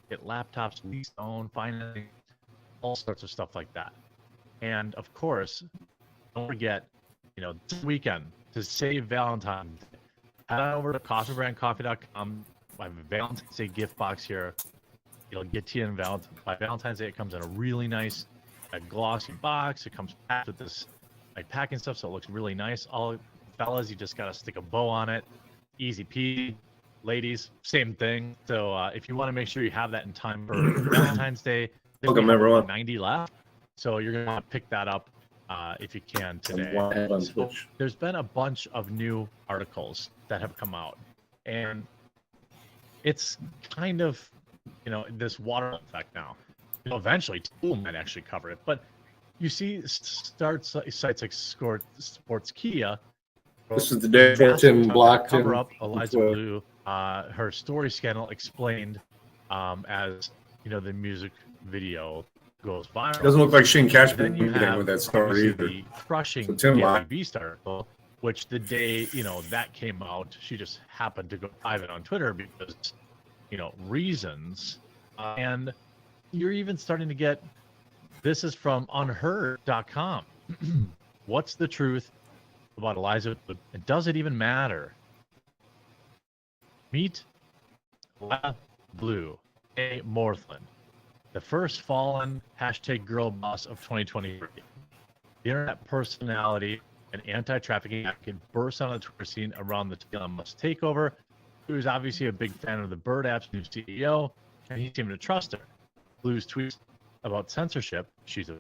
get laptops, lease, own, financing, all sorts of stuff like that. And of course, don't forget, this weekend to save Valentine's Day, head on over to coffeebrandcoffee.com. I have a Valentine's Day gift box here. It'll get to you by Valentine's Day. It comes in a really nice, glossy box. It comes packed with this packing stuff, so it looks really nice. All fellas, you just gotta stick a bow on it. Easy peasy. Ladies, same thing. So if you want to make sure you have that in time for Valentine's Day, Welcome everyone. 90 left. So you're gonna want to pick that up if you can today. So there's been a bunch of new articles that have come out, and it's kind of this waterfall effect now. Eventually Tool might actually cover it, but you see sites like Sportskeeda. This is the day Tim blocked him. Cover up Eliza Blue, her story scandal explained as the music video goes viral. It doesn't look like Shane Cashman Then you have with that story either. the crushing So Tim Daily Beast article, which the day that came out, she just happened to go private on Twitter because reasons. And you're even starting to get, this is from unheard.com. What's the truth about Eliza? And does it even matter? Meet Eliza Blue, A. Morthland, the first fallen #girl boss of 2023. The internet personality and anti-trafficking advocate burst on the Twitter scene around the Elon Musk takeover. He was obviously a big fan of the Bird app's new CEO, and he seemed to trust her. Blue's tweets about censorship, she's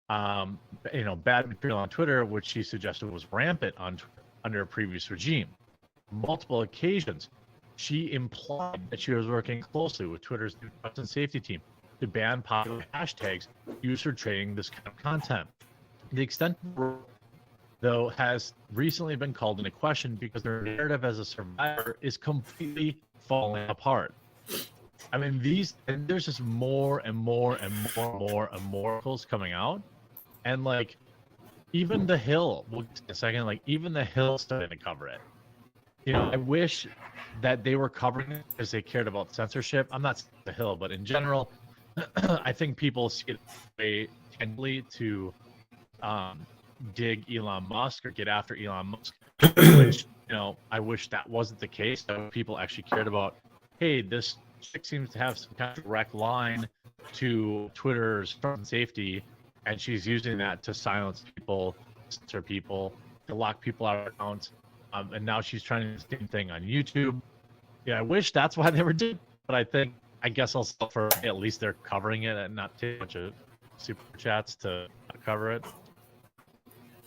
bad material on Twitter, which she suggested was rampant under a previous regime. Multiple occasions, she implied that she was working closely with Twitter's new trust and safety team, to ban popular hashtags used for trading this kind of content. The extent of the rule, though, has recently been called into question because their narrative as a survivor is completely falling apart. I mean, there's just more and more and more articles coming out, and like, even The Hill, we'll get to in a second, like even The Hill started to cover it. You know, I wish that they were covering it because they cared about censorship. I'm not saying The Hill, but in general, I think people see it way tendently to dig Elon Musk or get after Elon Musk, which, you know, I wish that wasn't the case. That people actually cared about, hey, this chick seems to have some kind of direct line to Twitter's trust and safety, and she's using that to silence people, censor people, to lock people out of accounts, and now she's trying to do the same thing on YouTube. Yeah, I wish that's why they were doing, but I guess I'll still for at least they're covering it and not take a bunch of super chats to cover it.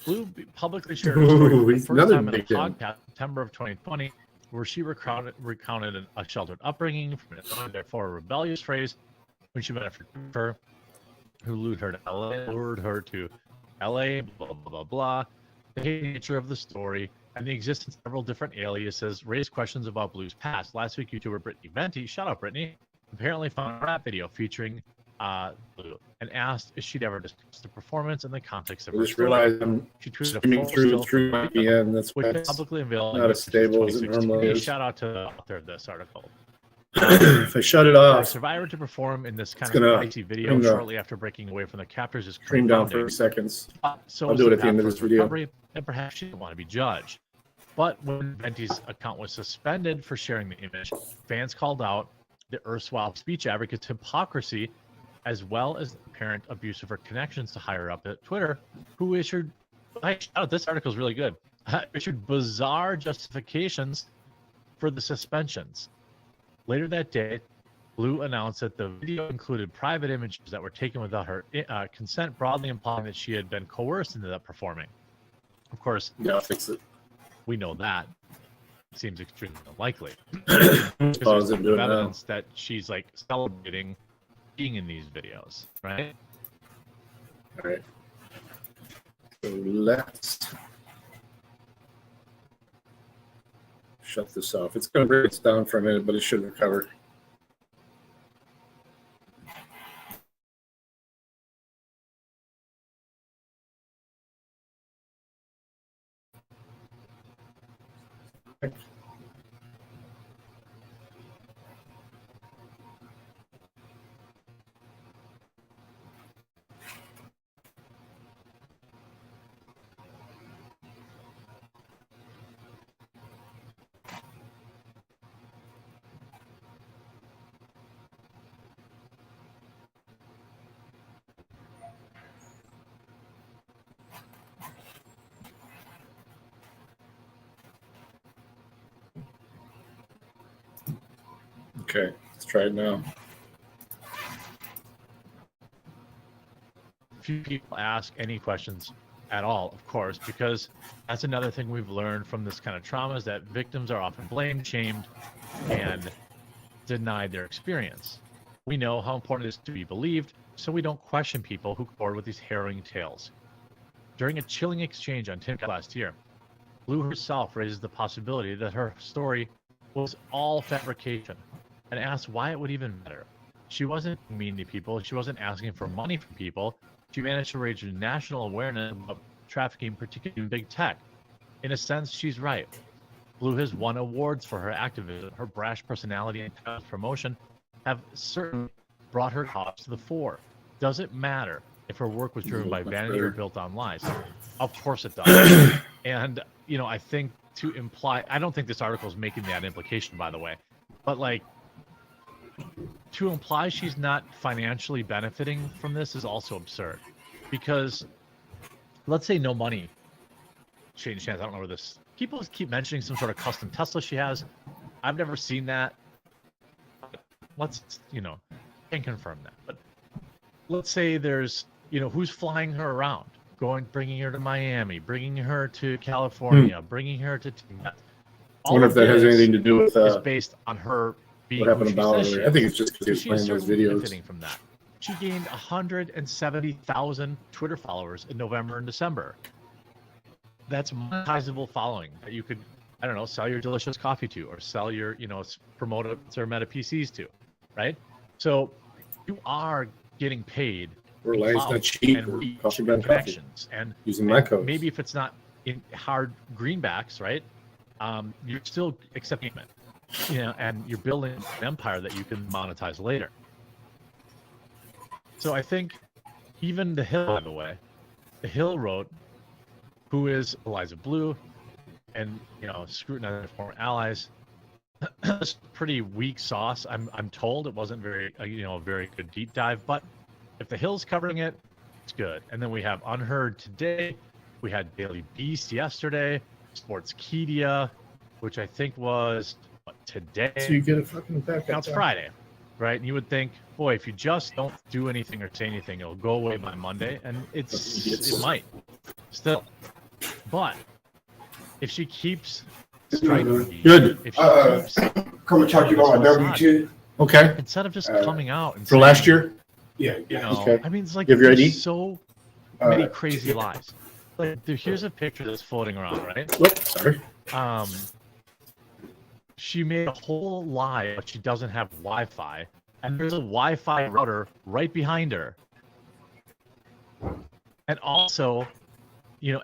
Blue publicly shared a story for the first time in a podcast in September of 2020, where she recounted a sheltered upbringing from Illinois, therefore a rebellious phrase when she met a photographer who lured her to LA, blah, blah, blah, blah. The nature of the story and the existence of several different aliases raised questions about Blue's past. Last week, YouTuber Brittany Venti, shout out Brittany, apparently found a rap video featuring Blue and asked if she'd ever discussed the performance in the context of her story. Realized I'm she tweeted streaming through my VPN. That's which is publicly available. Not as stable as it normally is. Shout out to the author of this article. If I shut it off, Survivor to perform in this kind of spicy video shortly after breaking away from the captors is stream down for seconds. So I'll do it at the end of this video. And perhaps she didn't want to be judged. But when Venti's account was suspended for sharing the image, fans called out the erstwhile speech advocate's hypocrisy, as well as the apparent abuse of her connections to higher up at Twitter, who issued, this article is really good, issued bizarre justifications for the suspensions. Later that day, Blue announced that the video included private images that were taken without her consent, broadly implying that she had been coerced into that performing. Of course, yeah, I'll fix it. We know that. It seems extremely unlikely. There's evidence that she's like celebrating being in these videos, right? All right. So let's shut this off. It's going to break us down for a minute, but it should recover. Okay, let's try it now. Few people ask any questions at all, of course, because that's another thing we've learned from this kind of trauma is that victims are often blamed, shamed, and denied their experience. We know how important it is to be believed, so we don't question people who come forward with these harrowing tales. During a chilling exchange on TikTok last year, Blue herself raises the possibility that her story was all fabrication and asks why it would even matter. She wasn't mean to people. She wasn't asking for money from people. She managed to raise national awareness about trafficking, particularly in big tech. In a sense, she's right. Blue has won awards for her activism. Her brash personality and promotion have certainly brought her cause to the fore. Does it matter if her work was driven by vanity or built on lies? Of course it does. And, you know, I think to imply, I don't think this article is making that implication, by the way, but like, to imply she's not financially benefiting from this is also absurd, because let's say no money changed hands. I don't know where this, people keep mentioning some sort of custom Tesla she has. I've never seen that. Let's, you know, can't confirm that, but let's say there's, you know, who's flying her around, bringing her to Miami, bringing her to California, bringing her to Tibet. I wonder if that has anything to do with is based on her being what happened about her. I think it's just because she's playing those videos. benefiting from that. She gained 170,000 Twitter followers in November and December. That's monetizable following that you could, I don't know, sell your delicious coffee to, or sell your, promote it to Meta PCs to, right? So you are getting paid. Reliance not cheap. Coffee Brand connections and using my code. Maybe if it's not in hard greenbacks, right? You're still accepting it, and you're building an empire that you can monetize later. So I think even The Hill, by the way, The Hill wrote, who is Eliza Blue, and scrutinizing former allies. It's pretty weak sauce. I'm told it wasn't very a very good deep dive, but if The Hill's covering it, it's good. And then we have Unheard today. We had Daily Beast yesterday. Sportskeeda, which I think was today. So you get a fucking back. Now it's Friday, right? And you would think, boy, if you just don't do anything or say anything, it'll go away by Monday, and it might still. But if she keeps striking, good. If she keeps come and talk to you about my W2. Okay. Instead of just coming out and for last year. Yeah. Okay. I mean, it's like you have your ID? there's so many crazy lies. Like, here's a picture that's floating around, right? Whoops, sorry. She made a whole lie, but she doesn't have Wi-Fi, and there's a Wi-Fi router right behind her. And also,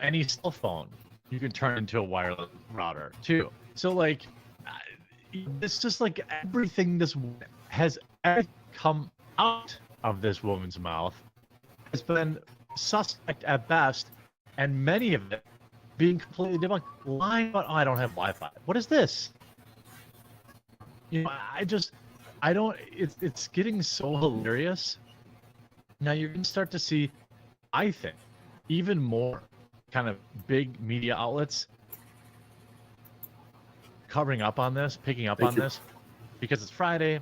any cell phone you can turn into a wireless router too. So like, it's just like everything this has ever come out of this woman's mouth has been suspect at best, and many of it being completely debunked. Lying about, I don't have Wi-Fi. What is this? I don't. It's getting so hilarious. Now you're gonna start to see, I think, even more kind of big media outlets covering up on this, picking up on this, because it's Friday.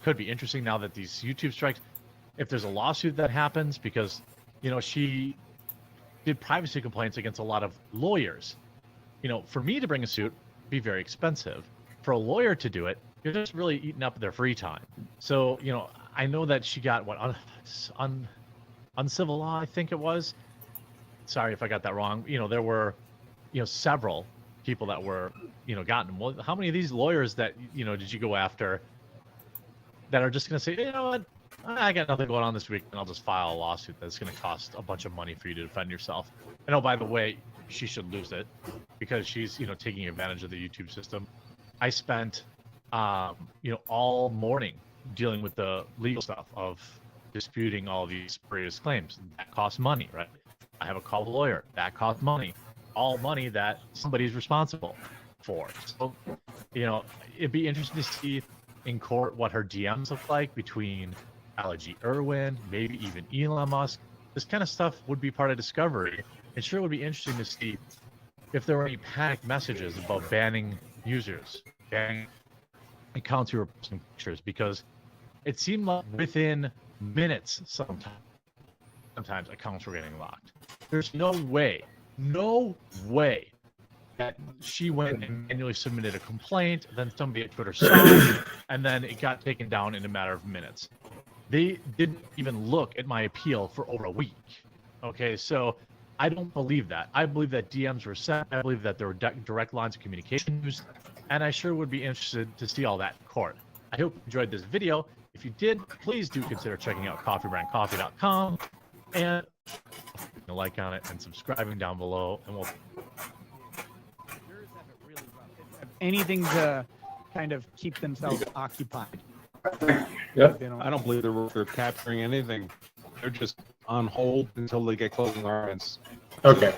Could be interesting now that these YouTube strikes. If there's a lawsuit that happens, because she did privacy complaints against a lot of lawyers. For me to bring a suit, be very expensive. For a lawyer to do it, you're just really eating up their free time. So I know that she got uncivil law, I think it was. Sorry if I got that wrong. There were several people that were gotten. Well, how many of these lawyers that did you go after that are just going to say, you know what, I got nothing going on this week, and I'll just file a lawsuit that's going to cost a bunch of money for you to defend yourself. And oh, by the way, she should lose it because she's taking advantage of the YouTube system. I spent all morning dealing with the legal stuff of disputing all these spurious claims. That costs money, right? I have a call lawyer. That costs money. All money that somebody's responsible for. So, it'd be interesting to see in court what her DMs look like between G. Irwin, maybe even Elon Musk. This kind of stuff would be part of discovery. It sure would be interesting to see if there were any panicked messages about banning users, banning accounts who were posting pictures, because it seemed like within minutes sometimes accounts were getting locked. There's no way that she went and manually submitted a complaint, then somebody at Twitter saw it, and then it got taken down in a matter of minutes. They didn't even look at my appeal for over a week. Okay, so I don't believe that. I believe that DMs were sent. I believe that there were direct lines of communication used, and I sure would be interested to see all that in court. I hope you enjoyed this video. If you did, please do consider checking out coffeebrandcoffee.com and a like on it and subscribing down below, and we'll anything to kind of keep themselves occupied. Yeah. I don't believe they're capturing anything. They're just on hold until they get closing arguments. Okay.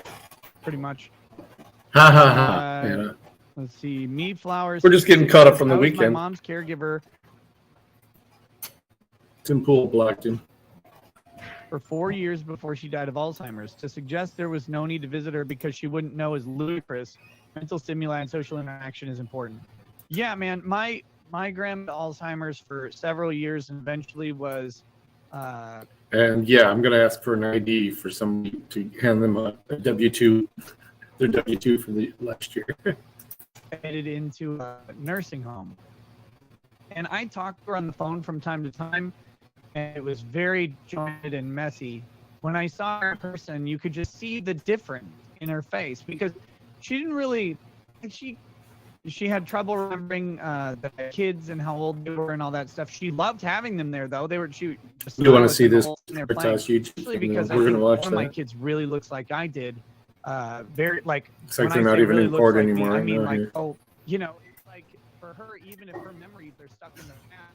Pretty much. Ha ha ha. Yeah. Let's see. Me Flowers. We're just getting caught up from the I was weekend. My mom's caregiver Tim Pool blocked him. for 4 years before she died of Alzheimer's. To suggest there was no need to visit her because she wouldn't know is ludicrous. Mental stimuli and social interaction is important. Yeah, man. My grandma had Alzheimer's for several years and eventually was. And yeah, I'm gonna ask for an ID for somebody to hand them a W-2, their W-2 for the last year. Headed into a nursing home, and I talked to her on the phone from time to time, and it was very jointed and messy. When I saw her in person, you could just see the difference in her face because she didn't really, she had trouble remembering the kids and how old they were and all that stuff. She loved having them there, though. You want to see this? Especially because we're going to watch one of my kids really looks like I did. Very like. It's like they're not even in court anymore. I mean, like, oh, you know, it's like for her, even if her memories are stuck in the past.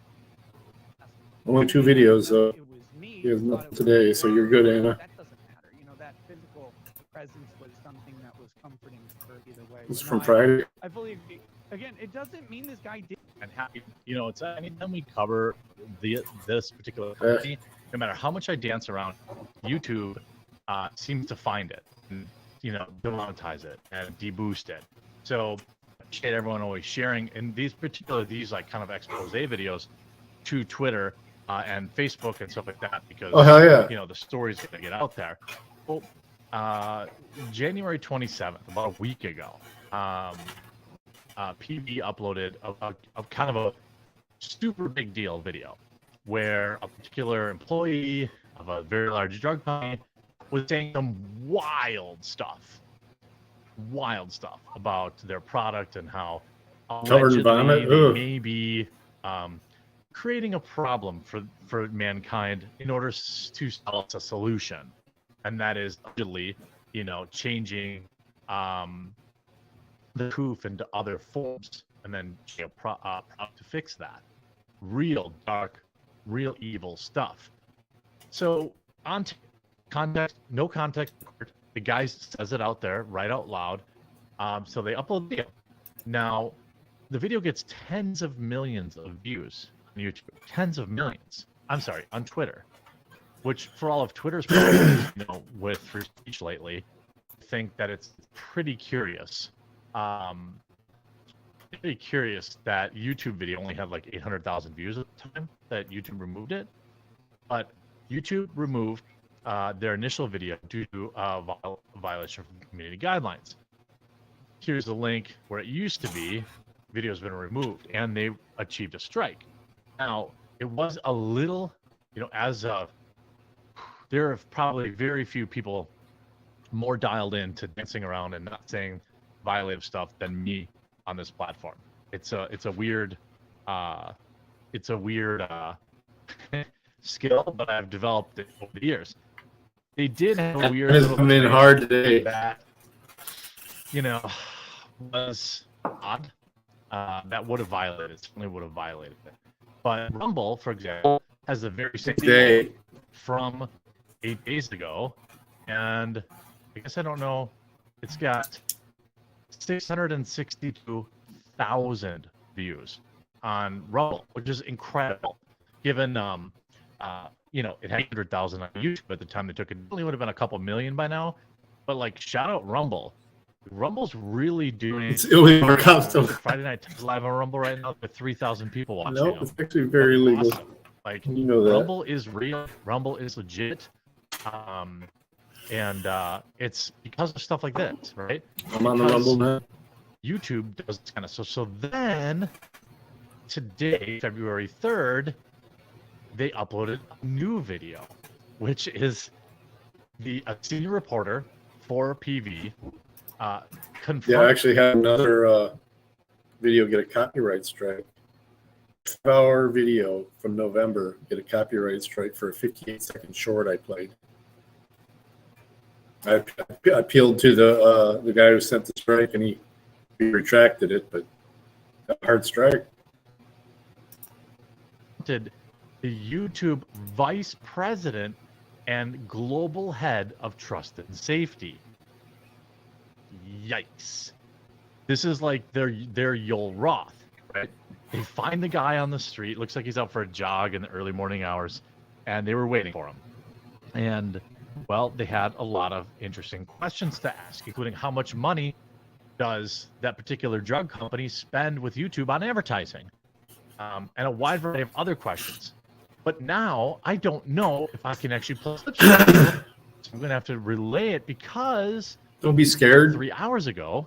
Only 2 videos, though. He has nothing today, so you're good, Anna. That doesn't matter. You know, that physical presence was something that was comforting for her either way. It's from Friday. I fully agree. Again, it doesn't mean this guy did. And happy, you know, it's anytime we cover this particular company, no matter how much I dance around, YouTube seems to find it and, you know, demonetize it and deboost it. So appreciate everyone always sharing in these like kind of expose videos to Twitter and Facebook and stuff like that, because hell yeah, you know, the story's gonna get out there. Well, January 27th, about a week ago, PB uploaded a kind of a super big deal video where a particular employee of a very large drug company was saying some wild stuff about their product and how covered in vomit, they may be creating a problem for mankind in order to sell us a solution, and that is allegedly, you know, changing the proof into other forms and then to fix that. Real dark, real evil stuff. So on context, no context, the guy says it out there right out loud. So they upload the video. Now the video gets tens of millions of views on YouTube, tens of millions. I'm sorry, on Twitter, which for all of Twitter's problems, you know, with free speech lately, I think that it's pretty curious. Pretty curious that YouTube video only had like 800,000 views at the time that YouTube removed it, but YouTube removed their initial video due to a violation of community guidelines. Here's the link where it used to be. Video's been removed, and they achieved a strike. Now, it was a little, you know, there are probably very few people more dialed in to dancing around and not saying violative stuff than me on this platform. It's a weird skill, but I've developed it over the years. They did have a weird little coming in hard today. That, you know, was odd. That would have violated, certainly would have violated it. But Rumble, for example, has the very same day from 8 days ago, and I guess I don't know. It's got 662,000 views on Rumble, which is incredible. Given you know, it had 100,000 on YouTube at the time they took it. It only would have been a couple million by now. But like, shout out Rumble. Rumble's really doing it. Friday Night Live on Rumble right now with 3,000 people watching. No, it's actually very legal. Awesome. Like, you know that. Rumble is real. Rumble is legit. And it's because of stuff like this, right? I'm on the Rumble now. YouTube does this kind of stuff. So then, today, February 3rd, they uploaded a new video, which is a senior reporter for PV. I actually had another video get a copyright strike. 5-hour video from November get a copyright strike for a 58-second short I played. I appealed to the guy who sent the strike, and he retracted it, but a hard strike. Did the YouTube vice president and global head of trust and safety. Yikes. This is like their Yoel Roth, right? They find the guy on the street, looks like he's out for a jog in the early morning hours, and they were waiting for him. And, well, they had a lot of interesting questions to ask, including how much money does that particular drug company spend with YouTube on advertising? And a wide variety of other questions. But now I don't know if I can actually play clips. So I'm going to have to relay it because... Don't be scared. 3 hours ago,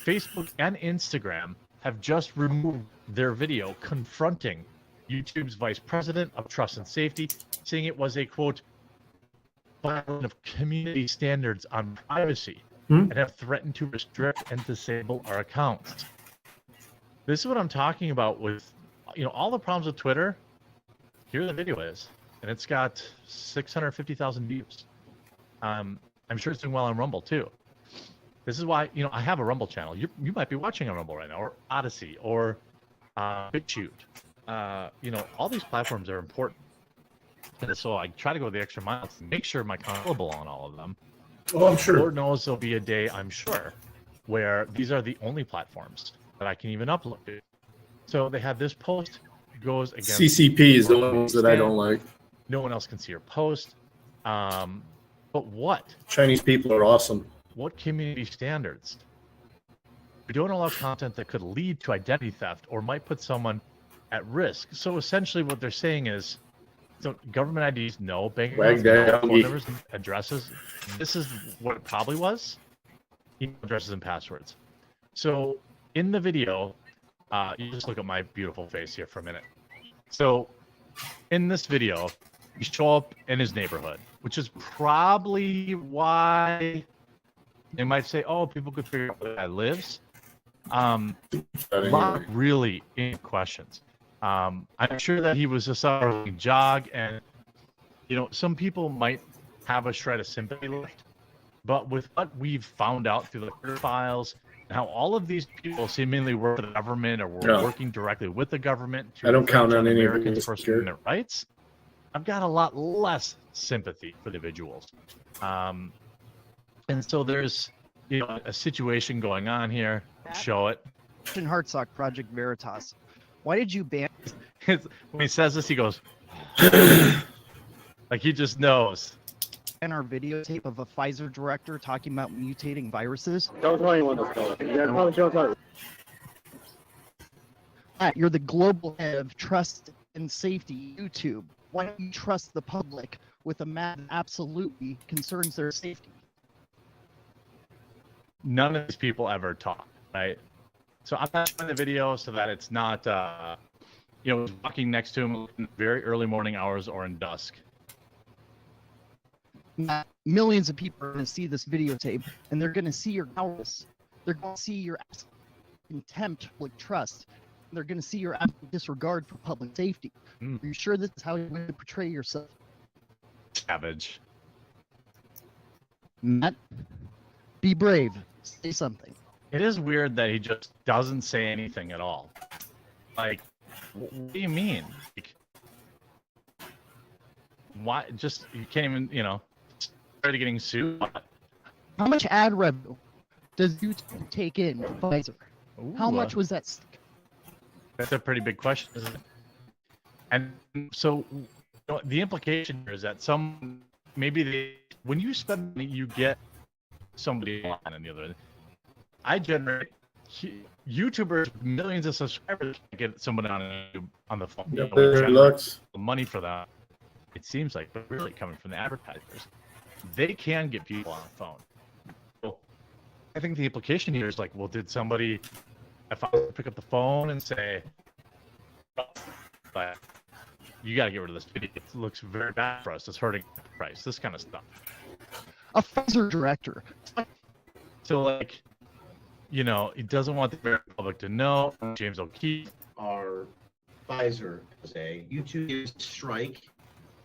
Facebook and Instagram have just removed their video confronting YouTube's vice president of trust and safety, saying it was a, quote, violation of community standards on privacy and have threatened to restrict and disable our accounts. This is what I'm talking about with, all the problems with Twitter. Here the video is, and it's got 650,000 views. I'm sure it's doing well on Rumble too. This is why, I have a Rumble channel. You might be watching on Rumble right now, or Odyssey, or BitChute. All these platforms are important. And so I try to go the extra mile to make sure I'm accountable on all of them. Oh, I'm sure. Lord knows there'll be a day, I'm sure, where these are the only platforms that I can even upload to. So they have this post goes against CCP is the ones that I don't like. No one else can see your post. But what? Chinese people are awesome. What community standards? We don't allow content that could lead to identity theft or might put someone at risk. So essentially what they're saying is, so government IDs, no. Bank accounts, no. Phone numbers, addresses. This is what it probably was. Email addresses and passwords. So in the video, you just look at my beautiful face here for a minute. So in this video, you show up in his neighborhood, which is probably why they might say, oh, people could figure out where that lives. A lot of really in questions. I'm sure that he was just a jog, and some people might have a shred of sympathy left, but with what we've found out through the Twitter files, and how all of these people seemingly work for the government or were working directly with the government to I don't count on any Americans for their rights, I've got a lot less sympathy for the individuals. And so there's a situation going on here. Show it. Hartsock, Project Veritas. Why did you ban? When he says this, he goes, like he just knows. And our videotape of a Pfizer director talking about mutating viruses. Don't tell anyone this, though. Yeah, probably don't tell. Matt, you're the global head of trust and safety, YouTube. Why don't you trust the public with a matter that absolutely concerns their safety? None of these people ever talk, right? So I'm not showing the video so that it's not, walking next to him in very early morning hours or in dusk. Matt, millions of people are going to see this videotape, and they're going to see your cowardice. They're going to see your absolute contempt for public trust. And they're going to see your absolute disregard for public safety. Are you sure this is how you're going to portray yourself? Savage. Matt, be brave. Say something. It is weird that he just doesn't say anything at all. Like, what do you mean? Like, why? Just, you can't even, start getting sued. How much ad revenue does YouTube take in Pfizer? How much was that? That's a pretty big question, isn't it? And so the implication here is that when you spend money, you get somebody on the other end. I generate YouTubers with millions of subscribers to get somebody on the phone. The money for that, it seems like, but really coming from the advertisers. They can get people on the phone. So I think the implication here is like, well, did somebody, if I was to pick up the phone and say, but you got to get rid of this video. It looks very bad for us. It's hurting the price. This kind of stuff. A Pfizer director. So, like, he doesn't want the American public to know. James O'Keefe. Our Pfizer say YouTube gives a strike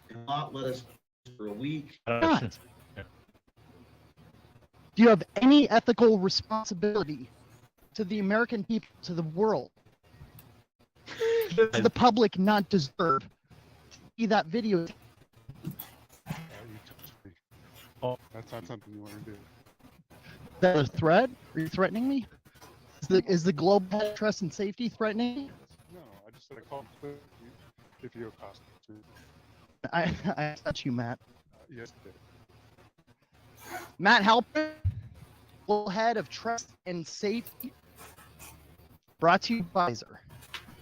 and not let us for a week. Do you have any ethical responsibility to the American people, to the world? Does the public not deserve to see that video? Oh, that's not something you want to do. Is that a threat? Are you threatening me? Is the global head of trust and safety threatening me? No, I just said I called if you cost me. I touch you, Matt. Yes, I did. Matt Halpern, global head of trust and safety. Brought to you by Pfizer.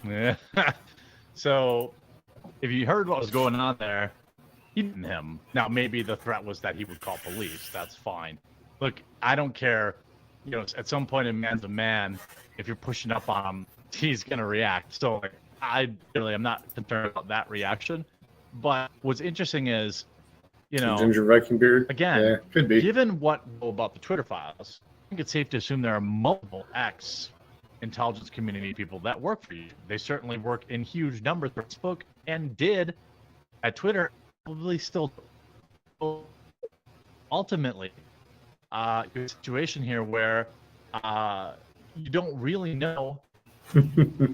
Yeah. So, if you heard what was going on there, he didn't him. Now, maybe the threat was that he would call police. That's fine. Look, I don't care. At some point, a man's a man. If you're pushing up on him, he's gonna react. So, like, I'm not concerned about that reaction. But what's interesting is, Ginger Viking beard. Again, yeah, could be. Given what we know about the Twitter files, I think it's safe to assume there are multiple intelligence community people that work for you. They certainly work in huge numbers for Facebook and did at Twitter, probably still. Ultimately, a situation here where you don't really know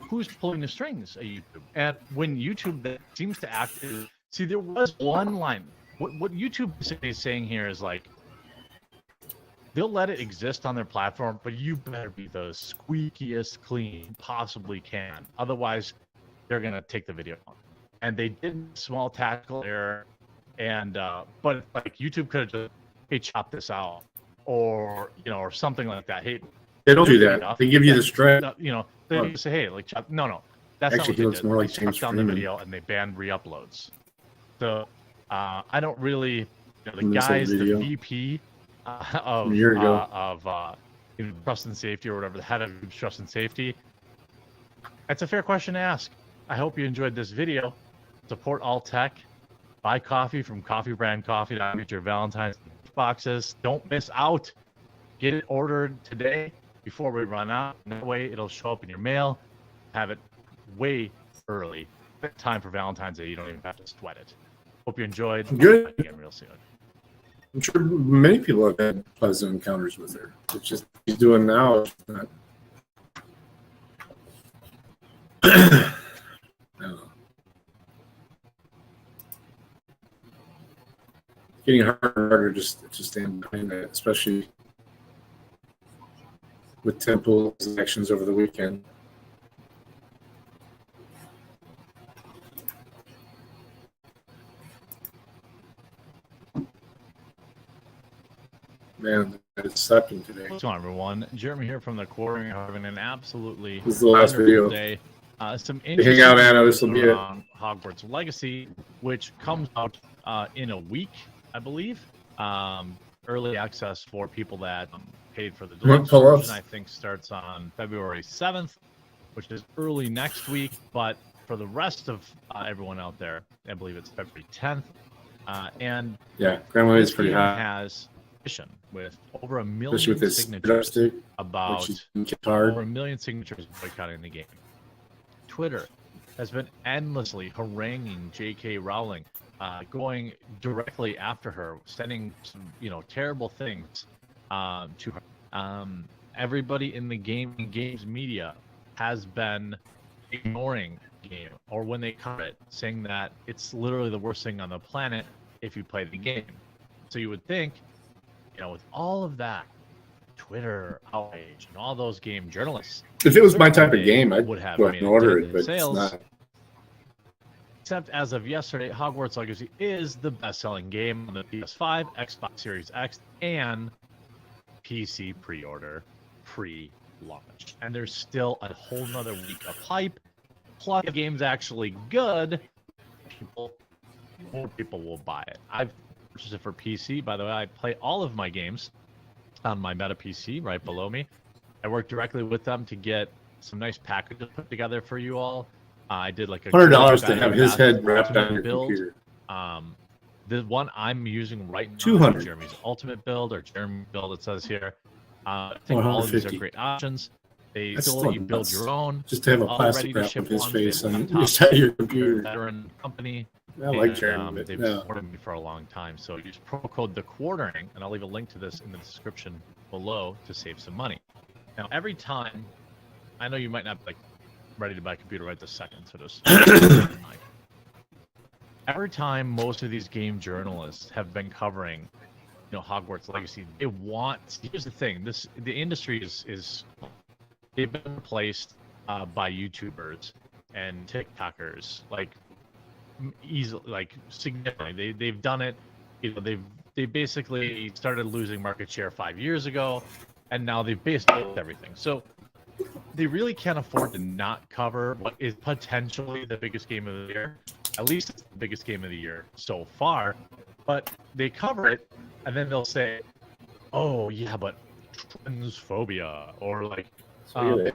who's pulling the strings at YouTube. And when YouTube seems to act, see, there was one line. What YouTube is saying here is like, they'll let it exist on their platform, but you better be the squeakiest clean you possibly can. Otherwise, they're gonna take the video down. And they did a small tactical error, and but like YouTube could have just, hey, chop this out, or or something like that. Hey, they don't do that. They give you the strike. They say, hey, like chop. No, that's actually, not what he looks did. more like They James shut down the Freeman. video and they banned re-uploads. So I don't really, the In this guys, the video. VP A year ago. of trust and safety, or whatever, the head of trust and safety. That's a fair question to ask. I hope you enjoyed this video. Support all tech. Buy coffee from Coffee Brand Coffee to get your Valentine's boxes. Don't miss out. Get it ordered today before we run out. That way it'll show up in your mail. Have it way early. Time for Valentine's Day. You don't even have to sweat it. Hope you enjoyed. Good. Again real soon. I'm sure many people have had pleasant encounters with her. It's just he's doing now. It's not. I don't know. Getting harder and harder just to stand behind that, especially with Temple's actions over the weekend. Man, it's sucking today. What's going on, everyone? Jeremy here from the quartering, having an absolutely This is the last wonderful video. day. Some Hang out, Anna. This will be it. on Hogwarts Legacy, which comes out in a week, I believe. Early access for people that paid for the deluxe Pull-ups. version, I think, starts on February 7th, which is early next week. But for the rest of everyone out there, I believe it's February 10th. And Yeah, Grandma is this pretty game hot. has with over 1 Especially million with this signatures stick, about which is hard. over 1 million signatures boycotting the game. Twitter has been endlessly haranguing J.K. Rowling, going directly after her, sending some terrible things to her. Everybody in the games media has been ignoring the game, or when they cover it, saying that it's literally the worst thing on the planet if you play the game. So you would think, with all of that Twitter outrage and all those game journalists, If it was my type of game, I would would have go ahead made and a order dent it, in but sales. it's not. Except as of yesterday, Hogwarts Legacy is the best-selling game on the PS5, Xbox Series X, and PC pre-launch. And there's still a whole nother week of hype. Plus, if the game's actually good, more people will buy it. I've purchased it for PC. By the way, I play all of my games on my Meta PC right below me. I work directly with them to get some nice packages put together for you all. I did like a $100 to have his head wrapped ultimate on your build. computer. The one I'm using right now is $200. Jeremy's ultimate build, or Jeremy build, it says here. I think all of these are $150. great options. They That's still still let you build nuts. your own. Just to have a all plastic ready to wrap ship of his ones. face They have on top inside your tier computer. veteran company. I like And, Jeremy, but they've no. supported me for a long time. So use promo code The Quartering, and I'll leave a link to this in the description below to save some money. Now, every time, I know you might not be ready to buy a computer right this second, so just every time most of these game journalists have been covering, Hogwarts Legacy, they want. Here's the thing: the industry is they've been replaced by YouTubers and TikTokers, easily, significantly. They've done it. They basically started losing market share 5 years ago, and now they've basically everything. So they really can't afford to not cover what is potentially the biggest game of the year. At least it's the biggest game of the year so far. But they cover it, and then they'll say, "Oh yeah, but transphobia," or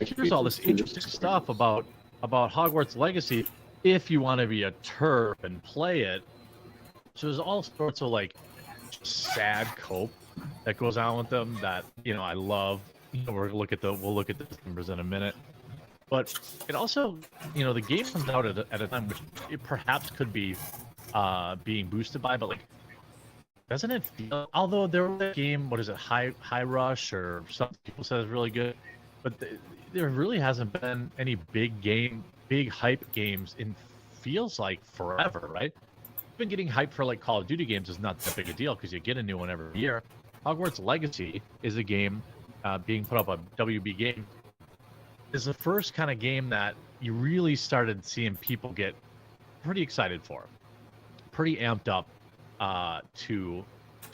here's all this interesting stuff about about Hogwarts Legacy if you want to be a turf and play it. So there's all sorts of like sad cope that goes on with them that I love. We'll look at the numbers in a minute. But it also, the game comes out at a time which it perhaps could be being boosted by, but like, doesn't it feel? Although there was a game, what is it, High Rush, or some people said it's really good, but there really hasn't been any big hype games in feels like forever, right? We've been getting hype for like Call of Duty games is not that big a deal because you get a new one every year. Hogwarts Legacy is a game being put up on WB Game. Is the first kind of game that you really started seeing people get pretty excited for, pretty amped up to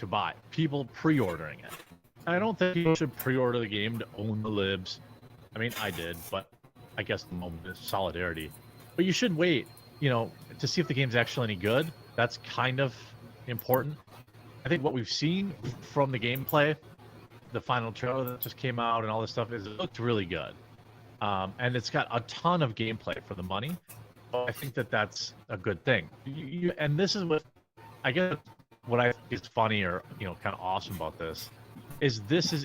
buy. People pre-ordering it. I don't think you should pre-order the game to own the libs. I mean, I did, but I guess the moment is solidarity. But you should wait, to see if the game's actually any good. That's kind of important. I think what we've seen from the gameplay, the final trailer that just came out and all this stuff, is it looked really good. And it's got a ton of gameplay for the money. But I think that that's a good thing. And this is what I guess what I think is funny or kind of awesome about this is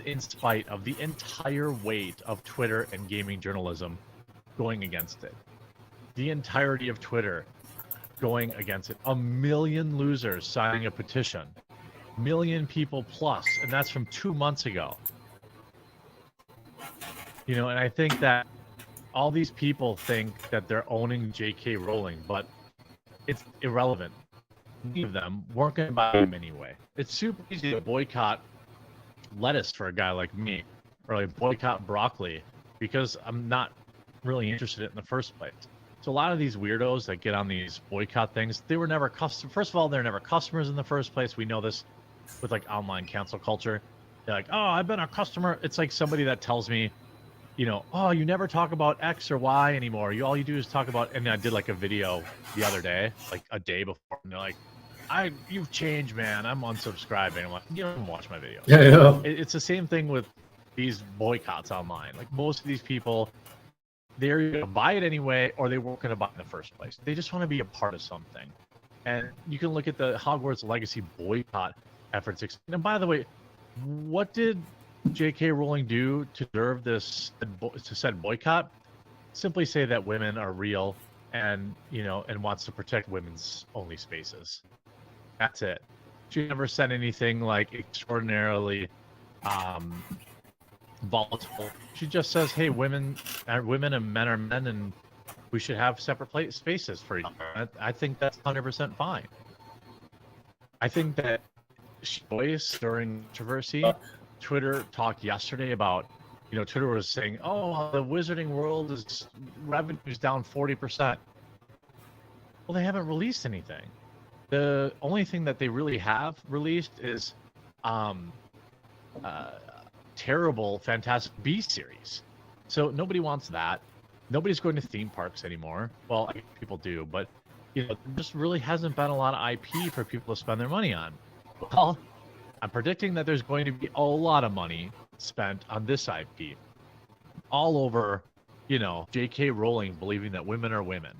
in spite of the entire weight of Twitter and gaming journalism going against it. The entirety of Twitter going against it. 1 million losers signing a petition. 1 million people plus, and that's from 2 months ago. And I think that all these people think that they're owning J.K. Rowling, but it's irrelevant. Many of them weren't going to buy them anyway. It's super easy to boycott lettuce for a guy like me, or like boycott broccoli, because I'm not really interested in it in the first place. So a lot of these weirdos that get on these boycott things, they were never First of all, they're never customers in the first place. We know this with like online cancel culture. They're like, oh, I've been a customer. It's like somebody that tells me, oh, you never talk about X or Y anymore. All you do is talk about, and I did like a video the other day, like a day before, and they're like, you've changed, man. I'm unsubscribing. I'm like, you don't watch my videos. Yeah, yeah. It's the same thing with these boycotts online. Like most of these people, they're going to buy it anyway, or they weren't going to buy it in the first place. They just want to be a part of something. And you can look at the Hogwarts Legacy boycott efforts. And by the way, what did J.K. Rowling do to deserve this said boycott? Simply say that women are real and wants to protect women's only spaces. That's it. She never said anything like extraordinarily volatile. She just says, hey, women are women and men are men, and we should have separate spaces for each other. I think that's 100% fine. I think that voice during controversy, Twitter talked yesterday about, Twitter was saying, oh, the Wizarding World is revenue's down 40%. Well, they haven't released anything. The only thing that they really have released is terrible Fantastic Beasts series. So nobody wants that. Nobody's going to theme parks anymore. Well, I guess people do, but there just really hasn't been a lot of IP for people to spend their money on. Well, I'm predicting that there's going to be a lot of money spent on this IP. All over, J.K. Rowling believing that women are women.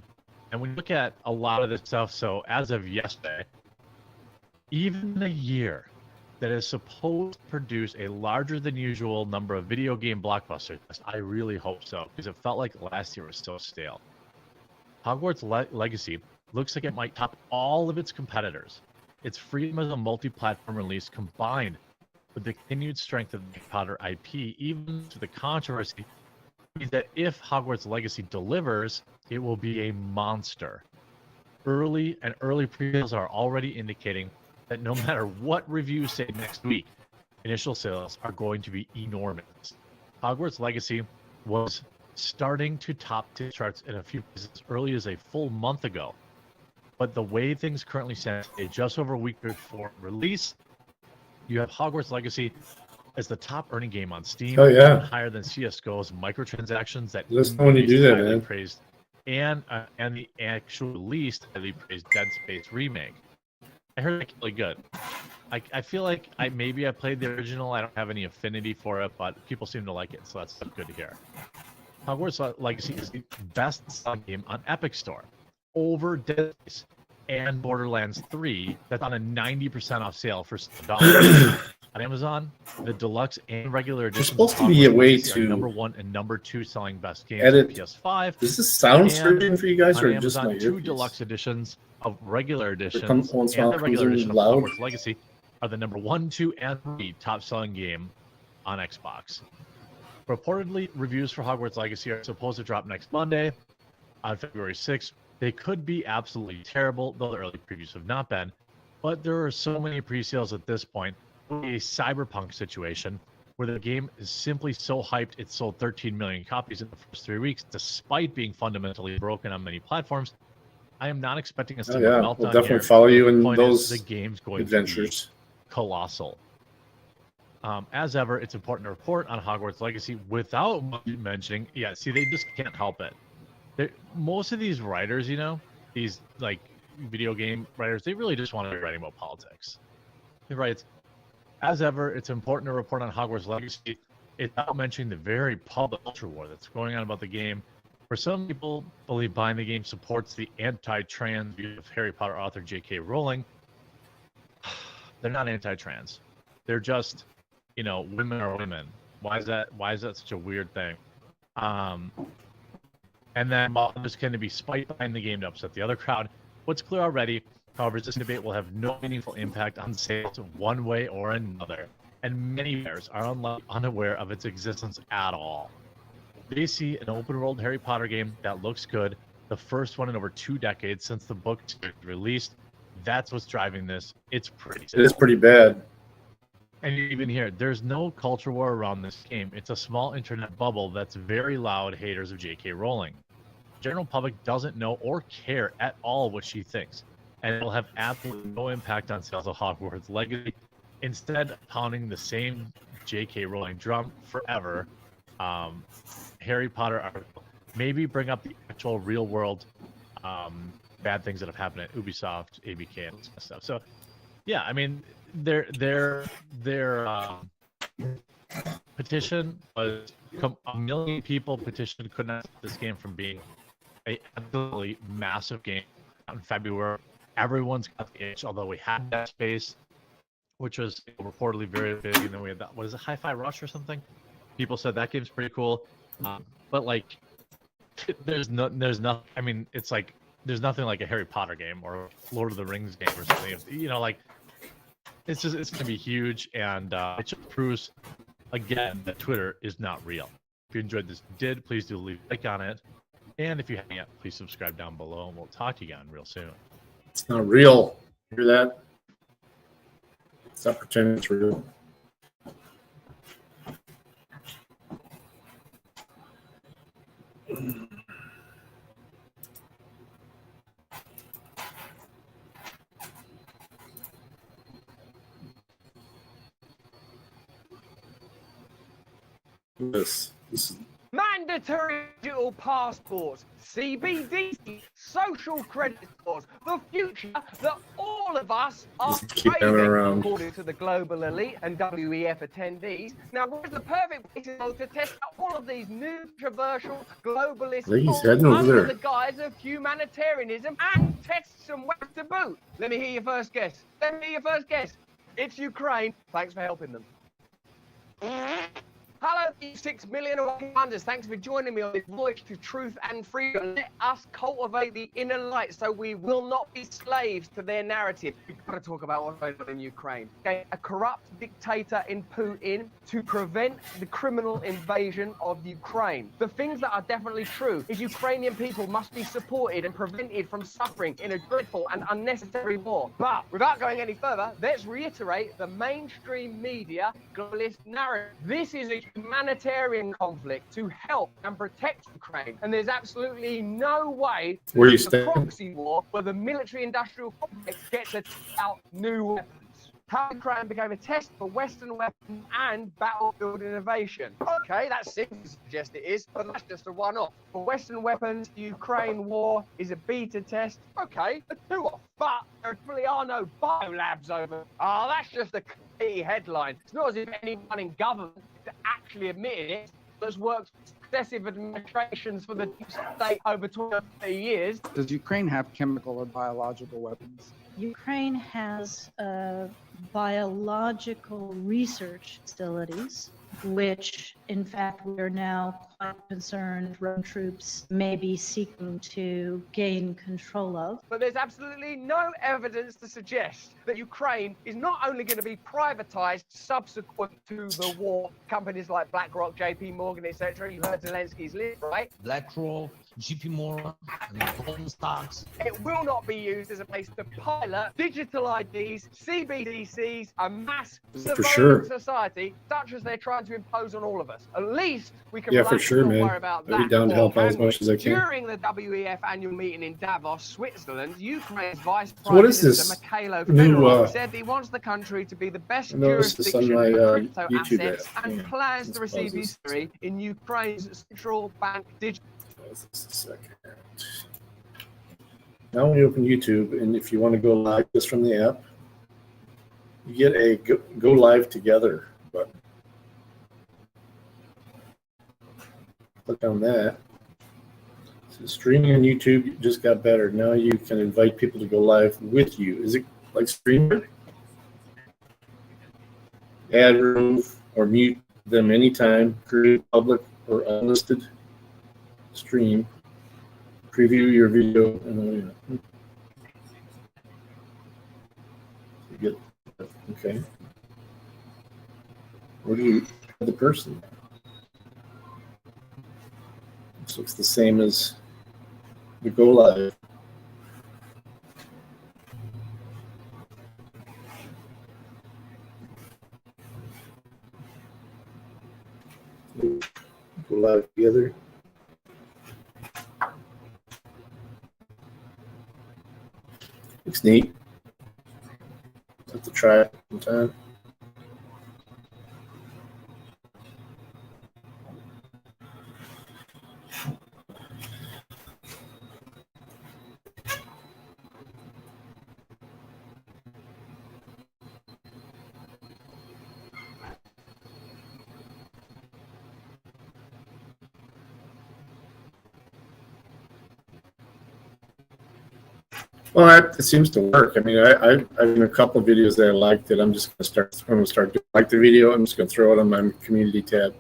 And we look at a lot of this stuff, so as of yesterday, even a year that is supposed to produce a larger than usual number of video game blockbusters, I really hope so, because it felt like last year was so stale. Hogwarts Legacy looks like it might top all of its competitors. Its freedom as a multi-platform release combined with the continued strength of the Harry Potter IP, even to the controversy, means that if Hogwarts Legacy delivers, it will be a monster. Early pre-sales are already indicating that no matter what reviews say next week, initial sales are going to be enormous. Hogwarts Legacy was starting to top the charts in a few places as early as a full month ago. But the way things currently stand, just over a week before release, you have Hogwarts Legacy as the top earning game on Steam. Oh, yeah. Higher than CSGO's microtransactions that Listen when you do that, highly man. praised, and the actual least highly praised Dead Space remake. I heard it's really good. I feel like I played the original. I don't have any affinity for it, but people seem to like it, so that's good to hear. Hogwarts Legacy is the best-selling game on Epic Store, over Dead Space and Borderlands 3. That's on a 90% off sale for $7. On Amazon, the deluxe and regular edition. There's supposed to be a way to #1 and #2 selling best games edit on PS5. Is this sound surging for you guys, on or Amazon, just my 2 earpiece? deluxe editions of regular editions once and in the a regular while edition of loud. Hogwarts Legacy are the #1, 2, and 3 top selling game on Xbox. Reportedly, reviews for Hogwarts Legacy are supposed to drop next Monday on February 6th. They could be absolutely terrible, though the early previews have not been. But there are so many pre-sales at this point. A cyberpunk situation where the game is simply so hyped it sold 13 million copies in the first 3 weeks, despite being fundamentally broken on many platforms. I am not expecting a single meltdown. We'll definitely here. follow you The in point those is the game's going adventures. to be colossal. As ever, it's important to report on Hogwarts Legacy without mentioning. Yeah, see, they just can't help it. Most of these writers, you know, these like video game writers, they really just want to be writing about politics. He writes, as ever, it's important to report on Hogwarts Legacy without mentioning the very public culture war that's going on about the game. For some people believe buying the game supports the anti-trans view of Harry Potter author J.K. Rowling. They're not anti-trans. They're just, you know, women are women. Why is that such a weird thing? And then there's going to be spite behind the game to upset the other crowd. What's clear already, however, is this debate will have no meaningful impact on sales one way or another, and many players are unaware of its existence at all. They see an open-world Harry Potter game that looks good, the first one in over 2 decades since the book was released. That's what's driving this. It's pretty simple. It is pretty bad. And even here, there's no culture war around this game. It's a small internet bubble that's very loud haters of J.K. Rowling. The general public doesn't know or care at all what she thinks, and it will have absolutely no impact on sales of Hogwarts Legacy. Instead, pounding the same J.K. Rowling drum forever. Harry Potter article. Maybe bring up the actual real world bad things that have happened at Ubisoft, ABK, and all that stuff. So, yeah, I mean, their petition was a million people petitioned could not stop this game from being a absolutely massive game in February. Everyone's got the itch, although we had that space, which was reportedly very big, and then we had that, what is it, Hi-Fi Rush or something? People said that game's pretty cool, but like, there's nothing. I mean, it's like there's nothing like a Harry Potter game or Lord of the Rings game or something. You know, like it's gonna be huge, and it just proves again that Twitter is not real. If you enjoyed this, please do leave a like on it, and if you haven't yet, please subscribe down below, and we'll talk to you again real soon. It's not real. Hear that? Stop pretending it's real. This is Mandatory digital passports, CBD, social credit scores, the future that all of us are keep that craving, around. according to the global elite and WEF attendees. Now, where's the perfect place to test out all of these new controversial globalist He's thoughts heading over under there. the guise of humanitarianism and test some wax to boot? Let me hear your first guess. It's Ukraine. Thanks for helping them. Hello, you 6 million Wakandans. Thanks for joining me on this voyage to truth and freedom. Let us cultivate the inner light so we will not be slaves to their narrative. We've got to talk about what's going on in Ukraine. Okay, a corrupt dictator in Putin to prevent the criminal invasion of Ukraine. The things that are definitely true is Ukrainian people must be supported and prevented from suffering in a dreadful and unnecessary war. But without going any further, let's reiterate the mainstream media globalist narrative. This is a humanitarian conflict to help and protect Ukraine, and there's absolutely no way to Where you have a stand? proxy war where the military-industrial complex gets to test out new weapons. How Ukraine became a test for Western weapons and battlefield innovation. Okay, that seems to suggest it is, but that's just a one-off. For Western weapons, the Ukraine war is a beta test. Okay, a two-off. But there really are no biolabs over. Oh, that's just a key headline. It's not as if anyone in government actually admitted it. That's worked successive administrations for the deep state over 20 years. Does Ukraine have chemical or biological weapons? Ukraine has biological research facilities, which in fact we are now quite concerned Russian troops may be seeking to gain control of. But there's absolutely no evidence to suggest that Ukraine is not only going to be privatized subsequent to the war. Companies like BlackRock, JP Morgan, etc. You heard Zelensky's list, right? BlackRock, JP Morgan, Goldman Sachs. It will not be used as a place to pilot digital IDs, CBDCs, a mass surveillance society, such as they're trying to impose on all of us. At least we can for sure, not man. worry about I'll be that. down to help out as much as I can. During the WEF annual meeting in Davos, Switzerland, Ukraine's Vice So Prime what is Minister this Mikhailo new, Fedorov said he wants the country to be the best I noticed this on jurisdiction my, for crypto YouTube assets app. and Yeah, plans let's to receive pause this. history in Ukraine's central bank digital. Pause this a second. Now when you open YouTube, and if you want to go live just from the app, you get a go live together button. Click on that. So streaming on YouTube just got better. Now you can invite people to go live with you. Is it like streaming? Add, remove, or mute them anytime. Create public or unlisted stream. Preview your video. And you get okay. Where do you the person? This looks the same as the go live. Go live together. Looks neat. Have to try it sometime. Well, it seems to work. I mean, I've in a couple of videos that I liked it. I'm just going to start. I'm going to start doing like the video. I'm just going to throw it on my community tab.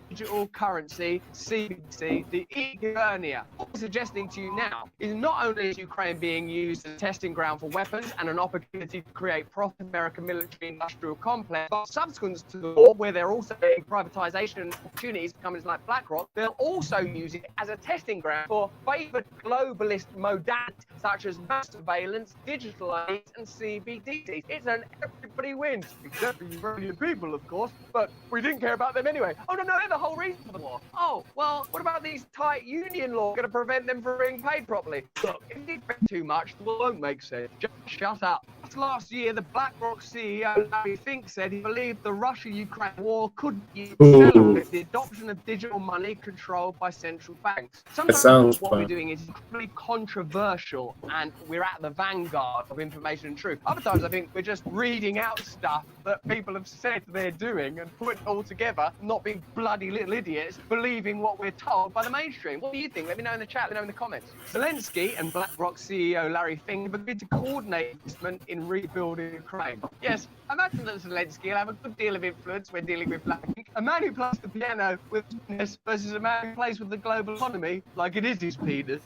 Digital currency, CBDC, the e-gubernia. What we're suggesting to you now is not only is Ukraine being used as a testing ground for weapons and an opportunity to create pro-American military-industrial complex, but subsequent to the war, where they're also getting privatization opportunities for companies like BlackRock, they'll also use it as a testing ground for favored globalist modalities such as mass surveillance, digital IDs, and CBDCs. It's an everybody wins, except for Ukrainian people, of course, but we didn't care about them anyway. Oh, no, they're the whole reason for the war. Oh, well, what about these tight union laws going to prevent them from being paid properly? Look, if you expect too much, it won't make sense. Just shut up. Just last year, the BlackRock CEO, Larry Fink, said he believed the Russia-Ukraine war could accelerate the adoption of digital money controlled by central banks. Sometimes what we're doing is really controversial and we're at the vanguard of information and truth. Other times I think we're just reading out stuff that people have said they're doing and putting it all together, not being bloody little idiots, believing what we're told by the mainstream. What do you think? Let me know in the chat, let me know in the comments. Zelensky and BlackRock CEO Larry Fink have agreed to coordinate investment in rebuilding Ukraine. Yes, I imagine that Zelensky will have a good deal of influence when dealing with Black. A man who plays the piano with penis versus a man who plays with the global economy like it is his penis.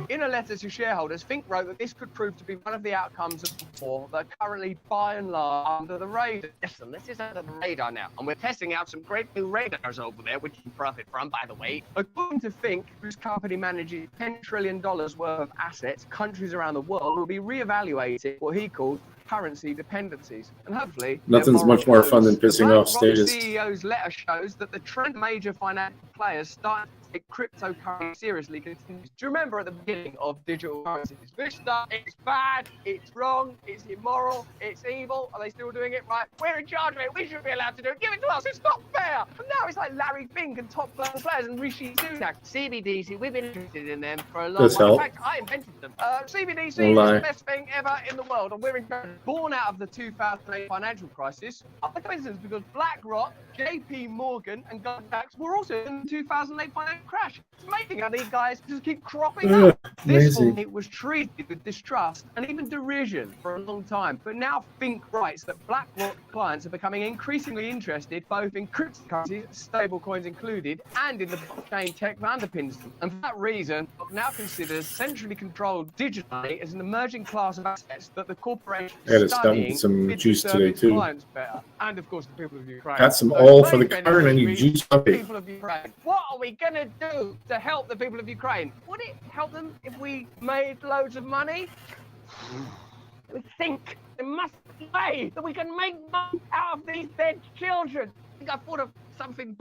In a letter to shareholders, Fink wrote that this could prove to be one of the outcomes of the war that are currently, by and large, under the radar. Listen, this is under the radar now, and we're testing out some great new radars over there, which you profit from, by the way. According to Fink, whose company manages $10 trillion worth of assets, countries around the world will be reevaluating what he called currency dependencies, and hopefully nothing's much more fun than pissing off statists. The CEO's letter shows that the trend major financial players started to take cryptocurrency seriously continues. Do you remember at the beginning of digital currencies? This stuff, it's bad, it's wrong, it's immoral, it's evil. Are they still doing it? Right? We're in charge of it. We should be allowed to do it. Give it to us. It's not fair. And now it's like Larry Fink and top players and Rishi Sunak. CBDC, we've been interested in them for a long time. In fact, I invented them. CBDC is the best thing ever in the world, and we're born out of the 2008 financial crisis. Other coincidence, because BlackRock, JP Morgan, and Goldman Sachs were also in the 2008 financial crash. It's amazing how these guys just keep cropping up. This one, it was treated with distrust and even derision for a long time. But now Fink writes that BlackRock clients are becoming increasingly interested both in cryptocurrencies, stable coins included, and in the blockchain tech that underpins them. And for that reason, BlackRock now considers centrally controlled digitally as an emerging class of assets that the corporation is studying some juice today too. Clients better. And of course, the people of Ukraine. Got some oil for the car and I need juice. People of Ukraine. What are we gonna do to help the people of Ukraine? Would it help them if we made loads of money? We think there must be a way that we can make money out of these dead children. I think I thought of something.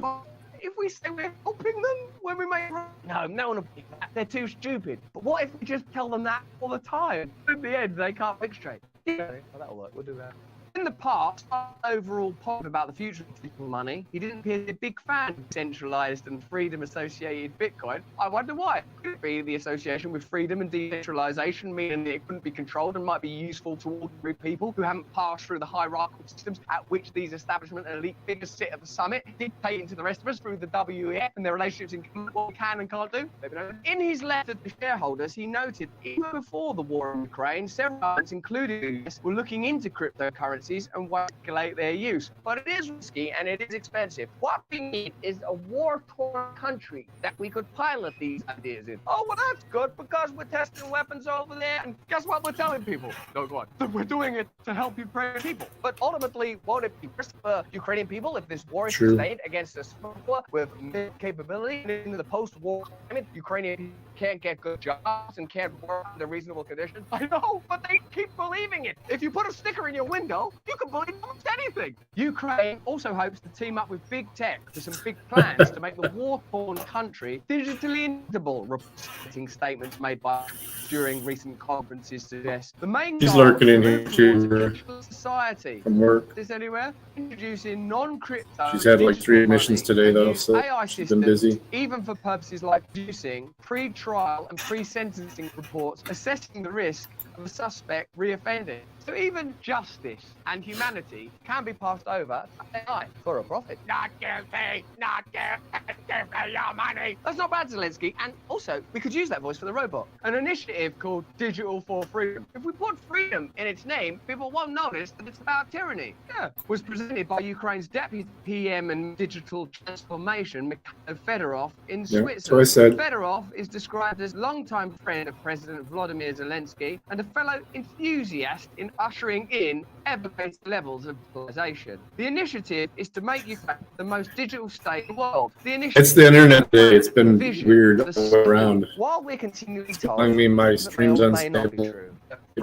If we say we're helping them when we make no one will believe that. They're too stupid. But what if we just tell them that all the time? In the end, they can't think straight. Yeah, well, that'll work. We'll do that. In the past, overall positive about the future of digital money, he didn't appear to be a big fan of centralized and freedom-associated Bitcoin. I wonder why. Could it be the association with freedom and decentralization, meaning that it couldn't be controlled and might be useful to ordinary people who haven't passed through the hierarchical systems at which these establishment and elite figures sit at the summit, dictating to the rest of us through the WEF and their relationships in what we can and can't do? Maybe not. In his letter to shareholders, he noted even before the war in Ukraine, several governments, including the US, were looking into cryptocurrency and regulate their use. But it is risky and it is expensive. What we need is a war-torn country that we could pilot these ideas in. Oh, well, that's good because we're testing weapons over there. And guess what we're telling people? No, go on. That we're doing it to help Ukrainian people. But ultimately, won't it be risk for Ukrainian people if this war is sustained against a smuggler with capability? And in the post-war climate, Ukrainian people can't get good jobs and can't work under reasonable conditions. I know, but they keep believing it. If you put a sticker in your window, you can believe almost anything. Ukraine also hopes to team up with big tech for some big plans to make the war-torn country digitally inevitable, reporting statements made by during recent conferences suggest. The main He's lurking in here too. Society. From work. This anywhere? Introducing non-crypto. She's had like 3 admissions today though, so she's been busy. Even for purposes like producing pre-trial and pre-sentencing reports, assessing the risk of a suspect reoffending. So even justice and humanity can be passed over to AI for a profit. Not guilty, not guilty, give me your money. That's not bad, Zelensky. And also, we could use that voice for the robot. An initiative called Digital for Freedom. If we put freedom in its name, people won't notice that it's about tyranny. Yeah. Was presented by Ukraine's Deputy PM and Digital Transformation, Mikhail Fedorov, in Switzerland. So I said. Fedorov is described as longtime friend of President Vladimir Zelensky and a fellow enthusiast in ushering in ever-greater levels of digitalization. The initiative is to make Ukraine the most digital state in the world. It's the internet day. It's been weird all around. While we're continually told, I mean, my stream's unstable.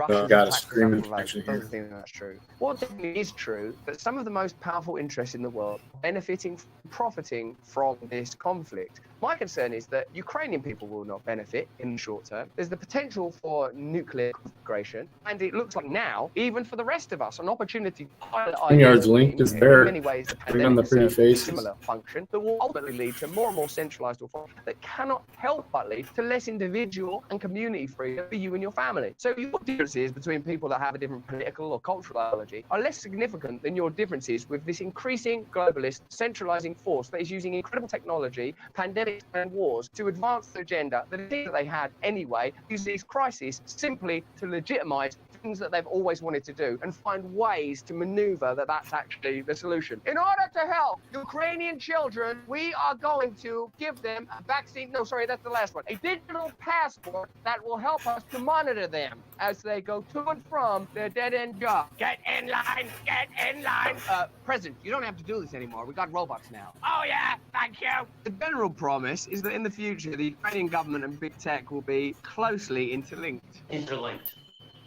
Got a stream infection here. Think that's true. What definitely is true that some of the most powerful interests in the world are benefiting, profiting from this conflict. My concern is that Ukrainian people will not benefit in the short term. There's the potential for nuclear conflagration, and it looks like now, even for the rest of us, an opportunity to pilot StreamYard's link is there. In many ways, the Click on the pretty pandemic faces. serves a similar function that will ultimately lead to more and more centralized authority that cannot help but lead to less individual and community freedom for you and your family. So your differences between people that have a different political or cultural ideology are less significant than your differences with this increasing globalist centralizing force that is using incredible technology, pandemics and wars to advance the agenda that they had anyway, use these crises simply to legitimize things that they've always wanted to do and find ways to maneuver that that's actually the solution. In order to help Ukrainian children, we are going to give them a vaccine. No, sorry, that's the last one. A digital passport that will help us to monitor them as they go to and from their dead-end job. Get in line, get in line. President, you don't have to do this anymore. We got robots now. Oh yeah, thank you. The general promise is that in the future, the Ukrainian government and big tech will be closely interlinked. Interlinked.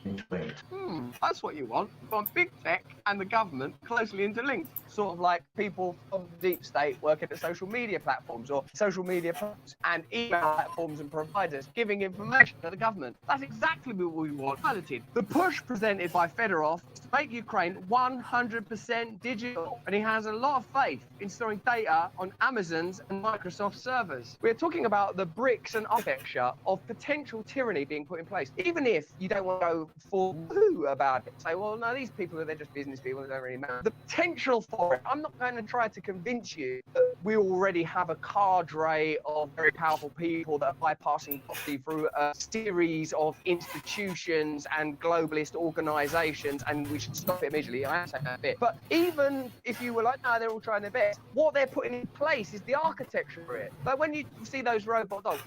entwined. That's what you want. You want big tech and the government closely interlinked. Sort of like people from the deep state working at social media platforms or social media platforms and email platforms and providers giving information to the government. That's exactly what we want piloted. The push presented by Fedorov is to make Ukraine 100% digital, and he has a lot of faith in storing data on Amazon's and Microsoft servers. We're talking about the bricks and architecture of potential tyranny being put in place. Even if you don't want to go for woo about it, say, well, no, these people they're just business people, they don't really matter. The potential for it, I'm not going to try to convince you that we already have a cadre of very powerful people that are bypassing property through a series of institutions and globalist organizations, and we should stop it immediately. I am saying that bit. But even if you were like, no, they're all trying their best, what they're putting in place is the architecture for it. Like when you see those robot dogs,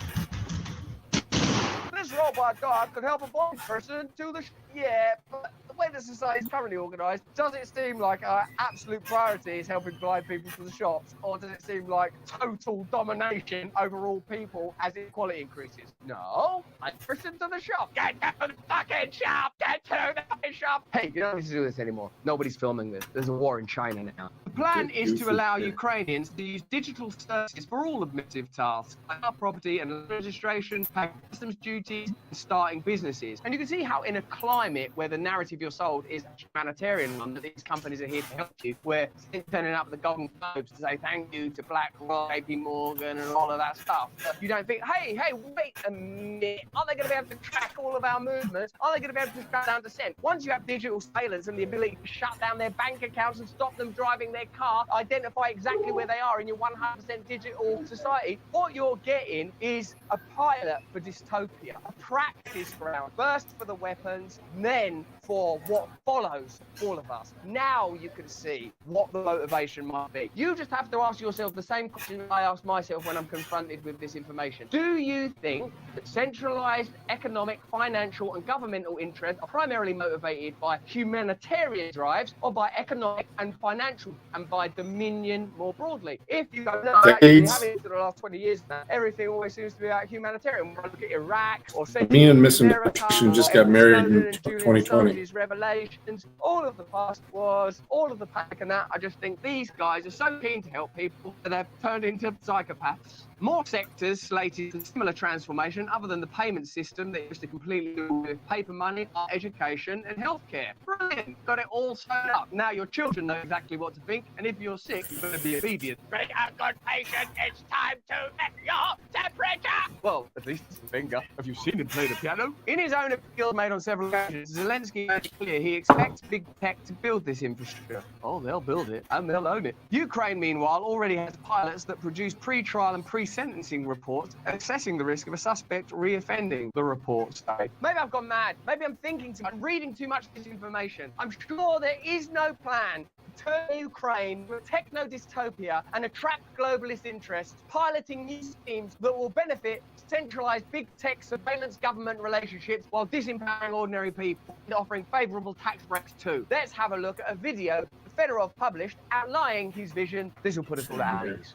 this robot dog could help a blind person do the yeah, but the way the society is currently organised, does it seem like our absolute priority is helping blind people to the shops, or does it seem like total domination over all people as inequality increases? No, blind person to the shop. Get to the fucking shop. Get to the fucking shop. Hey, you don't need to do this anymore. Nobody's filming this. There's a war in China now. The plan is to allow Ukrainians to use digital services for all administrative tasks, like property and registration, paying customs duties, and starting businesses. And you can see how in a climate where the narrative you're sold is a humanitarian one, that these companies are here to help you, where turning up the Golden Globes to say thank you to BlackRock, JP Morgan, and all of that stuff, you don't think, hey, wait a minute, are they going to be able to track all of our movements? Are they going to be able to shut down dissent? Once you have digital surveillance and the ability to shut down their bank accounts and stop them driving their car, identify exactly where they are in your 100% digital society, what you're getting is a pilot for dystopia, a practice ground, first for the weapons, then for what follows all of us. Now you can see what the motivation might be. You just have to ask yourself the same question I ask myself when I'm confronted with this information. Do you think that centralized economic, financial, and governmental interests are primarily motivated by humanitarian drives, or by economic and financial, and by dominion more broadly? If you go, no, actually, having for the last 20 years now, everything always seems to be about humanitarian. When I look at Iraq or Me and Misinformation just got married in 2020. Revelations, all of the past wars, all of the panic and that. I just think these guys are so keen to help people that they've turned into psychopaths. More sectors slated for similar transformation other than the payment system that used to completely do with paper money, education, and healthcare. Brilliant. Got it all set up. Now your children know exactly what to think, and if you're sick, you better be obedient. Very good patient, it's time to check your temperature. Well, at least it's a finger. Have you seen him play the piano? In his own appeal made on several occasions, Zelensky made it clear he expects big tech to build this infrastructure. Oh, they'll build it, and they'll own it. Ukraine, meanwhile, already has pilots that produce pre-trial and pre-sentencing reports assessing the risk of a suspect re-offending, the reports say. Maybe I've gone mad. Maybe I'm thinking too much. I'm reading too much disinformation. I'm sure there is no plan to turn Ukraine to a techno-dystopia and attract globalist interests, piloting new schemes that will benefit centralized big tech surveillance government relationships while disempowering ordinary people and offering favorable tax breaks too. Let's have a look at a video Fedorov published outlining his vision. This will put us all at ease.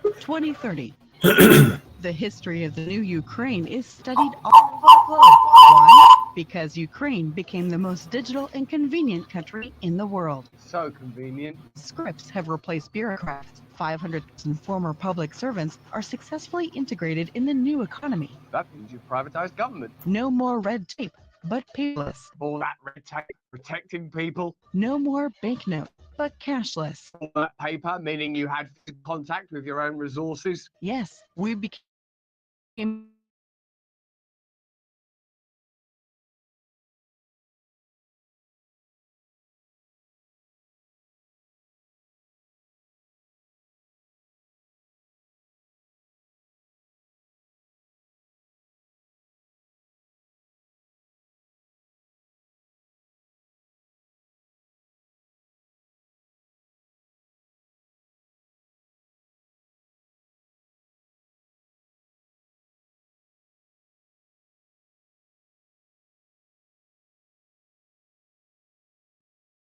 2030. The history of the new Ukraine is studied all over the globe. Why? Because Ukraine became the most digital and convenient country in the world. So convenient. Scripts have replaced bureaucrats. 500,000 former public servants are successfully integrated in the new economy. That means you've privatized government. No more red tape, but paperless. All that red tape protecting people. No more banknote, but cashless. All that paper, meaning you had contact with your own resources. Yes, we became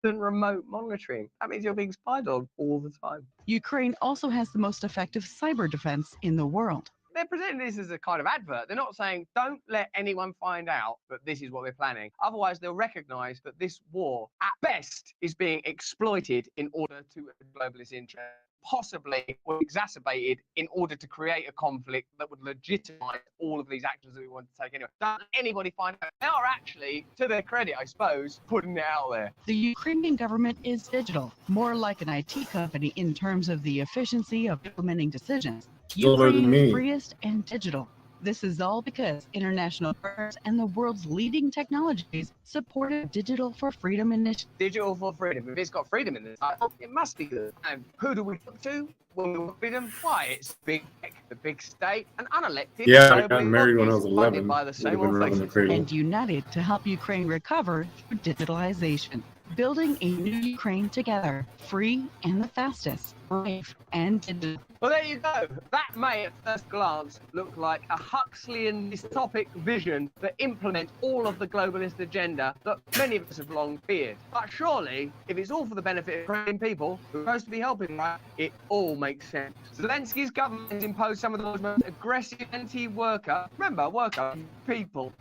remote monitoring. That means you're being spied on all the time. Ukraine also has the most effective cyber defense in the world. they're presenting this as a kind of advert. They're not saying, don't let anyone find out that this is what we're planning. Otherwise, they'll recognize that this war, at best, is being exploited in order to a globalist interest, possibly or exacerbated in order to create a conflict that would legitimize all of these actions that we want to take anyway. Don't let anybody find out. They are actually, to their credit, I suppose, putting it out there. The Ukrainian government is digital, more like an IT company in terms of the efficiency of implementing decisions. Slower than Ukraine me. freest and digital. This is all because international partners and the world's leading technologies supported Digital for Freedom initiative. Digital for freedom. If it's got freedom in the title, it must be good. And who do we look to when we want freedom? Why, it's big tech, the big state, and unelected. Yeah, I got married when I was funded 11. by the Would same have been old around the faces. cradle. And united to help Ukraine recover through digitalization. Building a new Ukraine together, free and the fastest, brave and digital. Well, there you go. That may, at first glance, look like a Huxleyan dystopic vision that implements all of the globalist agenda that many of us have long feared. But surely, if it's all for the benefit of Ukrainian people who are supposed to be helping, right, it all makes sense. Zelensky's government has imposed some of the most aggressive anti-worker, remember, worker, people,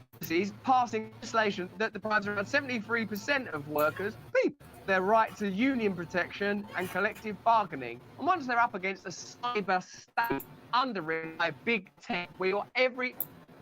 passing legislation that deprives around 73% of workers, people, their right to union protection and collective bargaining. And once they're up against a cyber state underwritten by big tech, where your every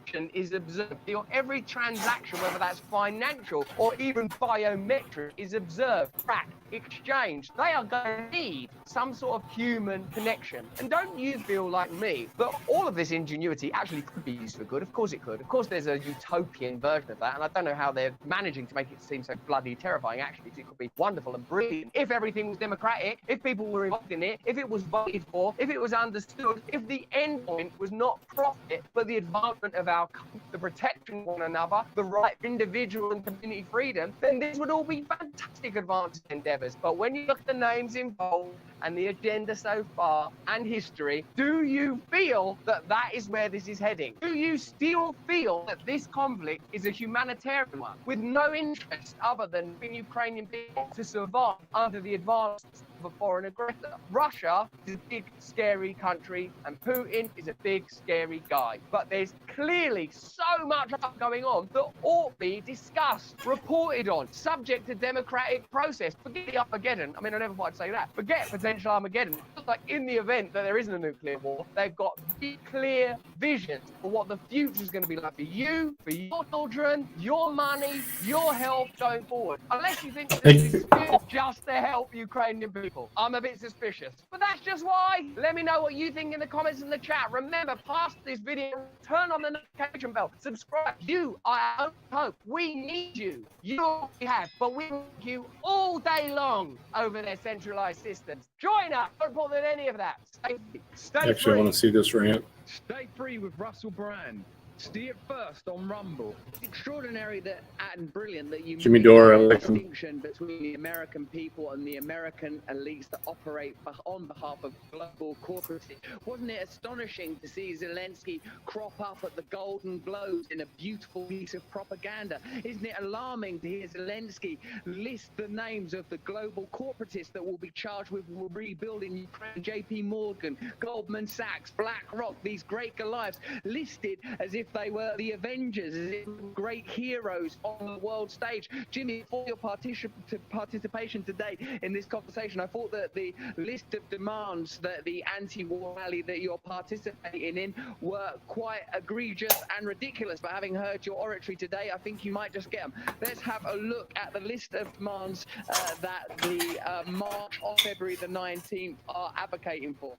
action is observed, your every transaction, whether that's financial or even biometric, is observed, tracked, exchanged. They are going to need some sort of human connection. And don't you feel like me that all of this ingenuity actually could be used for good? Of course it could. Of course there's a utopian version of that, and I don't know how they're managing to make it seem so bloody terrifying. Actually, it could be wonderful and brilliant if everything was democratic, if people were involved in it, if it was voted for, if it was understood, if the end point was not profit, but the advancement of our country, the protection of one another, the right of individual and community freedom, then this would all be fantastic advances endeavors. But when you look at the names involved and the agenda so far and history, do you feel that that is where this is heading? Do you still feel that this conflict is a humanitarian one with no interest other than for Ukrainian people to survive under the advances of a foreign aggressor? Russia is a big, scary country, and Putin is a big, scary guy. But there's clearly so much going on that ought to be discussed, reported on, subject to democratic process. Forget the Armageddon. I mean, I never thought I'd say that. Forget potential Armageddon. It's like in the event that there isn't a nuclear war, they've got clear visions for what the future is going to be like for you, for your children, your money, your health going forward. Unless you think that this is just to help Ukrainian people. I'm a bit suspicious. But that's just why. Let me know what you think in the comments in the chat. Remember, pass this video, turn on the notification bell, subscribe. You are our hope. We need you. You already have, but we need you all day long over their centralized systems. Join us. Don't report that any of that. Stay Actually, free. I want to see this rant. Stay free with Russell Brand. See it first on Rumble. It's extraordinary that and brilliant that you Jimmy made Dore, I a like him. distinction between the American people and the American elites that operate on behalf of global corporates. Wasn't it astonishing to see Zelensky crop up at the Golden Globes in a beautiful piece of propaganda? Isn't it alarming to hear Zelensky list the names of the global corporatists that will be charged with rebuilding Ukraine? JP Morgan, Goldman Sachs, BlackRock, these great Goliaths listed as if they were the Avengers, as if great heroes on the world stage. Jimmy, for your participation today in this conversation, I thought that the list of demands that the anti-war rally that you're participating in were quite egregious and ridiculous. But having heard your oratory today, I think you might just get them. Let's have a look at the list of demands that the March on February the 19th are advocating for.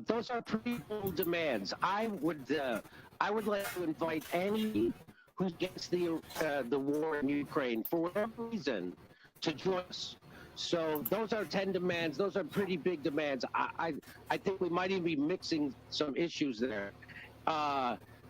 Those are pretty bold demands. I would like to invite any who's against the war in Ukraine, for whatever reason, to join us. So those are 10 demands. Those are pretty big demands. I think we might even be mixing some issues there.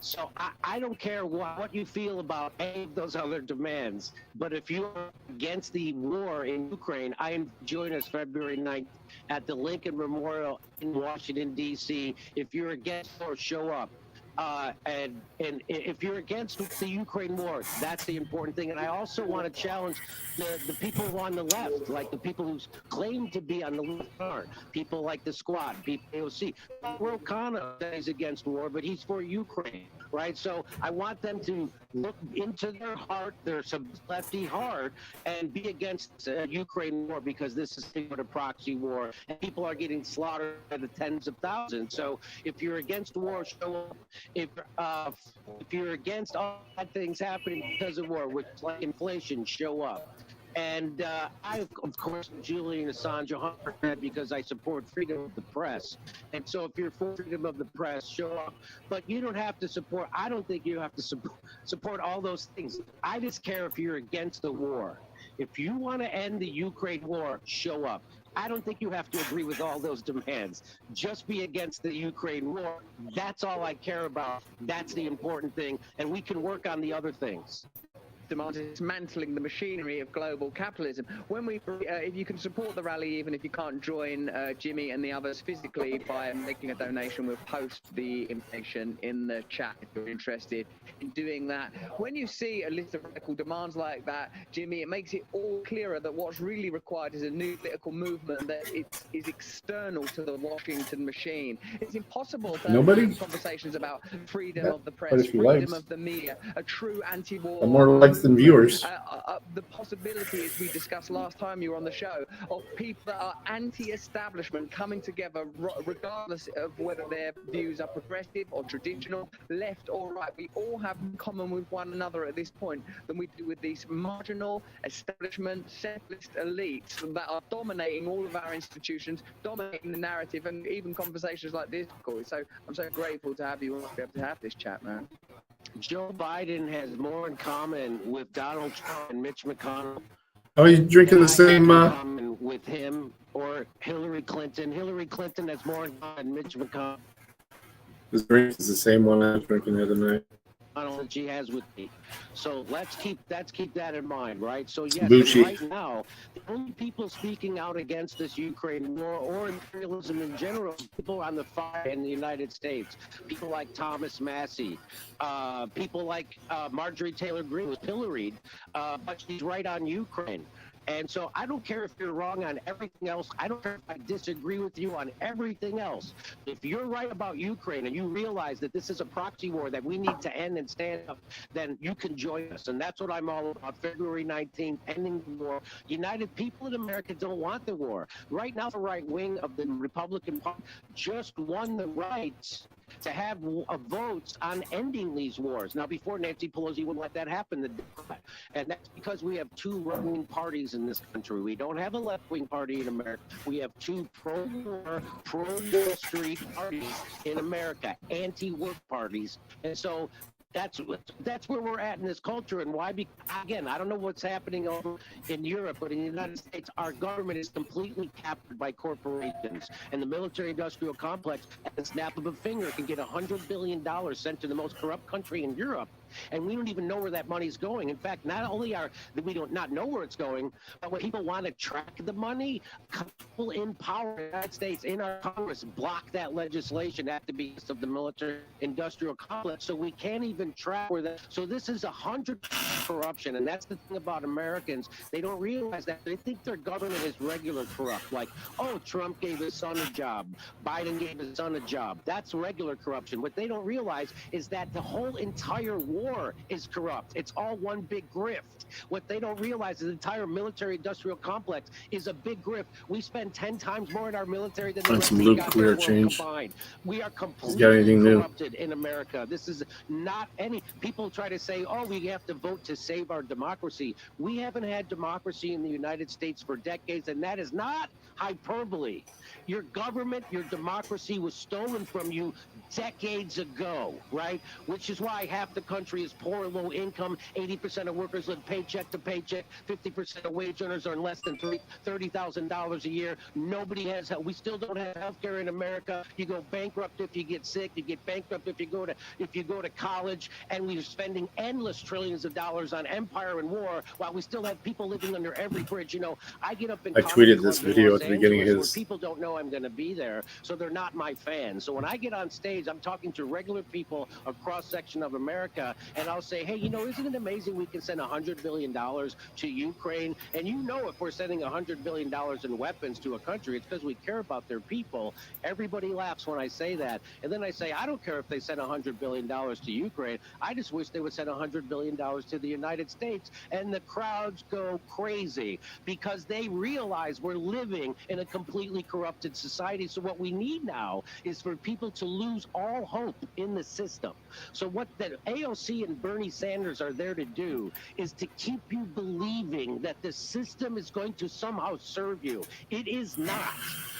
So I don't care what you feel about any of those other demands, but if you're against the war in Ukraine, I invite you to join us February 9th at the Lincoln Memorial in Washington, D.C. If you're against war, show up. And if you're against the Ukraine war, that's the important thing. And I also want to challenge the people on the left, like the people who claim to be on the left aren't. People like the Squad, people AOC. O'Connor says against war, but he's for Ukraine, right? So I want them to look into their heart, their lefty heart, and be against Ukraine war, because this is a proxy war, and people are getting slaughtered by the tens of thousands. So if you're against war, show up. If you're against all bad things happening because of war, which like inflation, show up. And I, of course, Julian Assange 100% because I support freedom of the press. And so if you're for freedom of the press, show up. But you don't have to support, I don't think you have to support all those things. I just care if you're against the war. If you want to end the Ukraine war, show up. I don't think you have to agree with all those demands. Just be against the Ukraine war. That's all I care about. That's the important thing. And we can work on the other things. Dismantling the machinery of global capitalism. When we, if you can support the rally, even if you can't join Jimmy and the others physically by making a donation, we'll post the information in the chat if you're interested in doing that. When you see a list of radical demands like that, Jimmy, it makes it all clearer that what's really required is a new political movement that is external to the Washington machine. It's impossible to have conversations about freedom of the press, freedom of the media, a true anti-war. More likes than viewers. The possibility, as we discussed last time you were on the show, of people that are anti-establishment coming together, regardless of whether their views are progressive or traditional, left or right. We all have in common with one another at this point than we do with these marginal establishment centralist elites that are dominating all of our institutions, dominating the narrative, and even conversations like this. So I'm so grateful to have you all to be able to have this chat, man. Joe Biden has more in common with Donald Trump and Mitch McConnell. Oh, he's drinking the same. With him or Hillary Clinton. Hillary Clinton has more in common with Mitch McConnell. His drink is the same one I was drinking the other night. That she has with me. So let's keep that in mind, right? So yes, right now, the only people speaking out against this Ukraine war or imperialism in general, people on the far in the United States, people like Thomas Massey, people like Marjorie Taylor Greene was pilloried, but she's right on Ukraine. And so I don't care if you're wrong on everything else. I don't care if I disagree with you on everything else. If you're right about Ukraine and you realize that this is a proxy war that we need to end and stand up, then you can join us. And that's what I'm all about. February 19th, ending the war. United people in America don't want the war. Right now, the right wing of the Republican Party just won the rights to have votes on ending these wars. Now, before Nancy Pelosi wouldn't let that happen, and that's because we have two right-wing parties in this country. We don't have a left-wing party in America. We have two pro-war, pro-Wall Street parties in America, anti-work parties. And so that's where we're at in this culture, and why? Again, I don't know what's happening over in Europe, but in the United States, our government is completely captured by corporations, and the military-industrial complex, at the snap of a finger, can get $100 billion sent to the most corrupt country in Europe, and we don't even know where that money's going. In fact, not only we don't not know where it's going, but when people want to track the money, people in power in the United States, in our Congress, block that legislation at the behest of the military-industrial complex, so we can't even track where that. So this is 100% corruption, and that's the thing about Americans. They don't realize that. They think their government is regular corrupt, like, oh, Trump gave his son a job, Biden gave his son a job. That's regular corruption. What they don't realize is that the whole entire war is corrupt. It's all one big grift. What they don't realize is the entire military-industrial complex is a big grift. We spend 10 times more in our military than the rest of the goddamn world combined. We are completely corrupted in America. This is not any. People try to say, oh, we have to vote to save our democracy. We haven't had democracy in the United States for decades, and that is not hyperbole. Your government, your democracy was stolen from you decades ago, right? Which is why half the country is poor, low income, 80% of workers live paycheck to paycheck, 50% of wage earners earn less than $30,000 a year. Nobody has help. We still don't have health care in America. You go bankrupt if you get sick. You get bankrupt if you go to college. bridge, and we're spending endless trillions of dollars on empire and war while we still have people living under every bridge. You know, I get up in I comedy tweeted this clubs in video Los at the beginning of Angeles where his. people don't know I'm going to be there, so they're not my fans. So when I get on stage, I'm talking to regular people, a cross section of America, and I'll say, hey, you know, isn't it amazing we can send $100 billion to Ukraine? And you know, if we're sending $100 billion in weapons to a country, it's because we care about their people. Everybody laughs when I say that. And then I say, I don't care if they send $100 billion to Ukraine. I just wish they would send $100 billion to the United States. And the crowds go crazy because they realize we're living in a completely corrupted society. So what we need now is for people to lose all hope in the system. So what the AOC and Bernie Sanders are there to do is to keep you believing that the system is going to somehow serve you. It is not.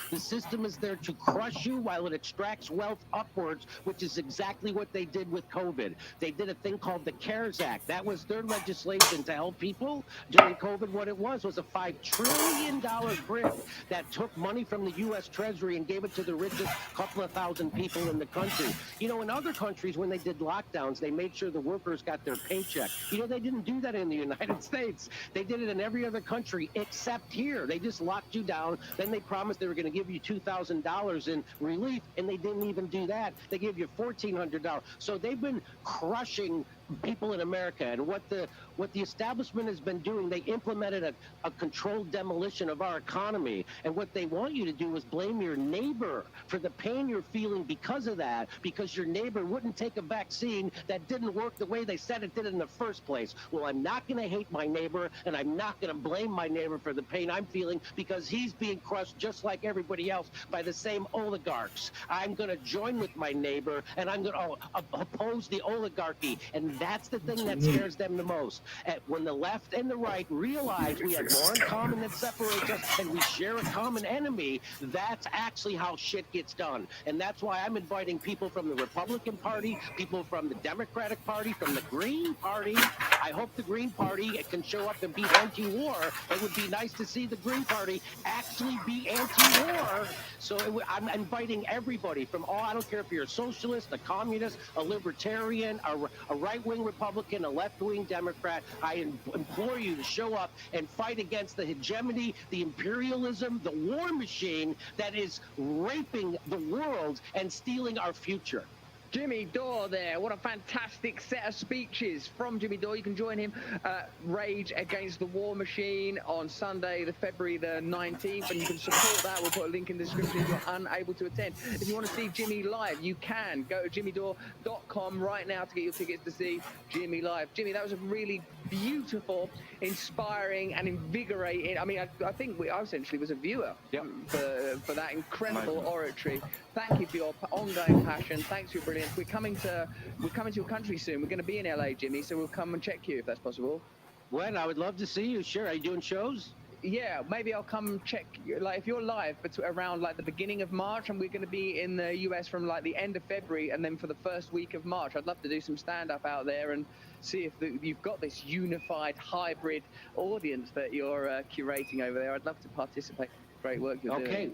The system is there to crush you while it extracts wealth upwards, which is exactly what they did with COVID. They did a thing called the CARES Act. That was their legislation to help people during COVID. What it was a $5 trillion grip that took money from the U.S. Treasury and gave it to the richest couple of thousand people in the country. You know, in other countries, when they did lockdowns, they made sure the workers got their paycheck. You know, they didn't do that in the United States. They did it in every other country except here. They just locked you down. Then they promised they were going to give you $2,000 in relief, and they didn't even do that. They gave you $1,400. So they've been crushing people in America. And what the establishment has been doing, they implemented a controlled demolition of our economy. And what they want you to do is blame your neighbor for the pain you're feeling because of that, because your neighbor wouldn't take a vaccine that didn't work the way they said it did in the first place. Well, I'm not going to hate my neighbor, and I'm not going to blame my neighbor for the pain I'm feeling because he's being crushed just like everybody else by the same oligarchs. I'm going to join with my neighbor, and I'm going to oppose the oligarchy. And that's the thing that scares them the most. When the left and the right realize we have more in common that separates us and we share a common enemy, that's actually how shit gets done. And that's why I'm inviting people from the Republican Party, people from the Democratic Party, from the Green Party. I hope the Green Party can show up and be anti-war. It would be nice to see the Green Party actually be anti-war. So I'm inviting everybody from all, I don't care if you're a socialist, a communist, a libertarian, a right-wing Republican, a left-wing Democrat. I implore you to show up and fight against the hegemony, the imperialism, the war machine that is raping the world and stealing our future. Jimmy Dore there. What a fantastic set of speeches from Jimmy Dore. You can join him Rage Against the War Machine on Sunday, February the 19th, and you can support that. We'll put a link in the description if you're unable to attend. If you want to see Jimmy live, you can go to jimmydore.com right now to get your tickets to see Jimmy live. Jimmy, that was a really beautiful, inspiring, and invigorating. I mean, I think I essentially was a viewer for that incredible oratory. Thank you for your ongoing passion. Thanks for your brilliance. We're coming to your country soon. We're going to be in LA, Jimmy, so we'll come and check you if that's possible. When? I would love to see you. Sure. Are you doing shows? Yeah, maybe I'll come check. Like, if you're live around like the beginning of March, and we're going to be in the US from like the end of February, and then for the first week of March, I'd love to do some stand-up out there and see if you've got this unified hybrid audience that you're curating over there. I'd love to participate. Great work you're doing. Okay,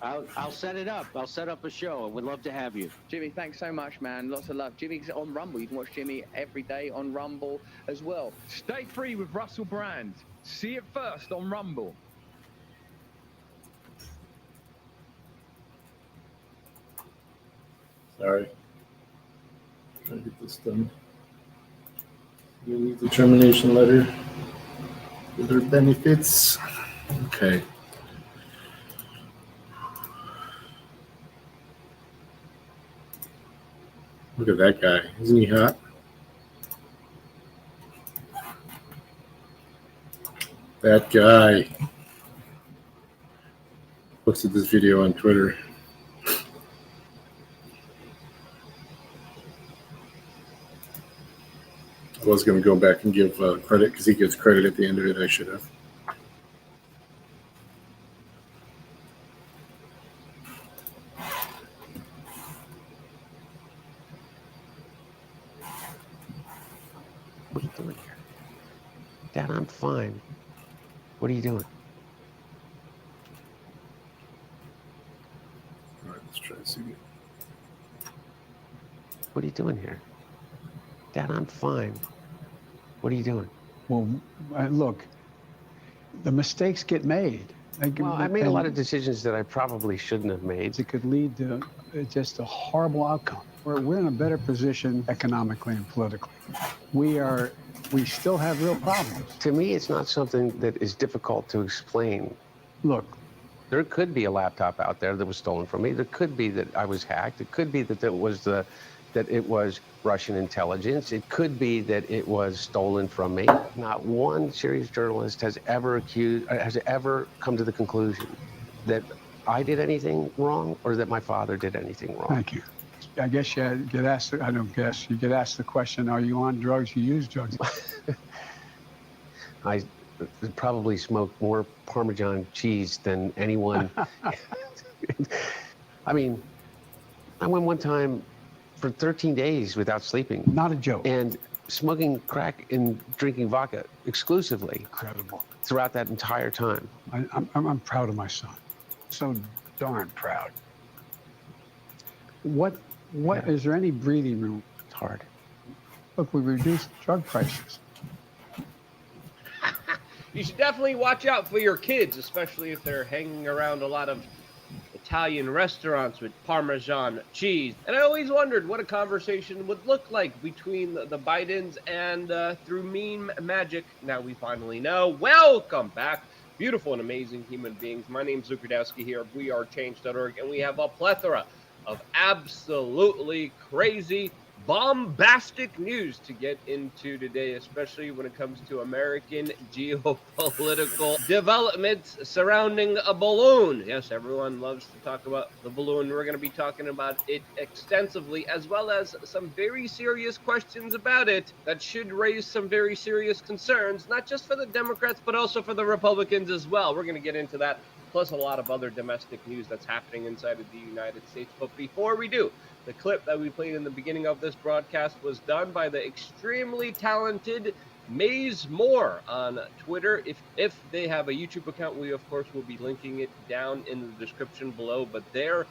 I'll set it up. I'll set up a show. I would love to have you. Jimmy, thanks so much, man. Lots of love. Jimmy's on Rumble. You can watch Jimmy every day on Rumble as well. Stay free with Russell Brand. See it first on Rumble. Sorry. Trying to get this done. You need the termination letter for their benefits. Okay. Look at that guy. Isn't he hot? That guy posted this video on Twitter. I was going to go back and give credit because he gets credit at the end of it. I should have. What are you doing here? Dad, I'm fine. What are you doing? All right, let's try to see. What are you doing here? Dad, I'm fine. What are you doing? Well, look, the mistakes get made. Well, I made a lot of decisions that I probably shouldn't have made. It could lead to just a horrible outcome. We're in a better position economically and politically. We still have real problems. To me, it's not something that is difficult to explain. Look, there could be a laptop out there that was stolen from me. There could be that I was hacked. It could be that it was Russian intelligence. It could be that it was stolen from me. Not one serious journalist has ever come to the conclusion that I did anything wrong or that my father did anything wrong. Thank you. I guess you get asked, I don't guess, you get asked the question, are you on drugs? You use drugs. I probably smoked more Parmesan cheese than anyone. I mean, I went one time for 13 days without sleeping. Not a joke. And smoking crack and drinking vodka exclusively. Incredible. Throughout that entire time. I'm proud of my son. So darn proud. What is there any breathing room? It's hard. Look, we reduced drug prices. You should definitely watch out for your kids, especially if they're hanging around a lot of Italian restaurants with Parmesan cheese. And I always wondered what a conversation would look like between the Bidens and through meme magic. Now we finally know. Welcome back, beautiful and amazing human beings. My name's Luke Rudowski here of WeAreChange.org, and we have a plethora of absolutely crazy, bombastic news to get into today, especially when it comes to American geopolitical developments surrounding a balloon. Yes, everyone loves to talk about the balloon. We're going to be talking about it extensively, as well as some very serious questions about it that should raise some very serious concerns, not just for the Democrats, but also for the Republicans as well. We're going to get into that, plus a lot of other domestic news that's happening inside of the United States. But before we do, the clip that we played in the beginning of this broadcast was done by the extremely talented Maze Moore on Twitter. If they have a YouTube account, we of course will be linking it down in the description below. But their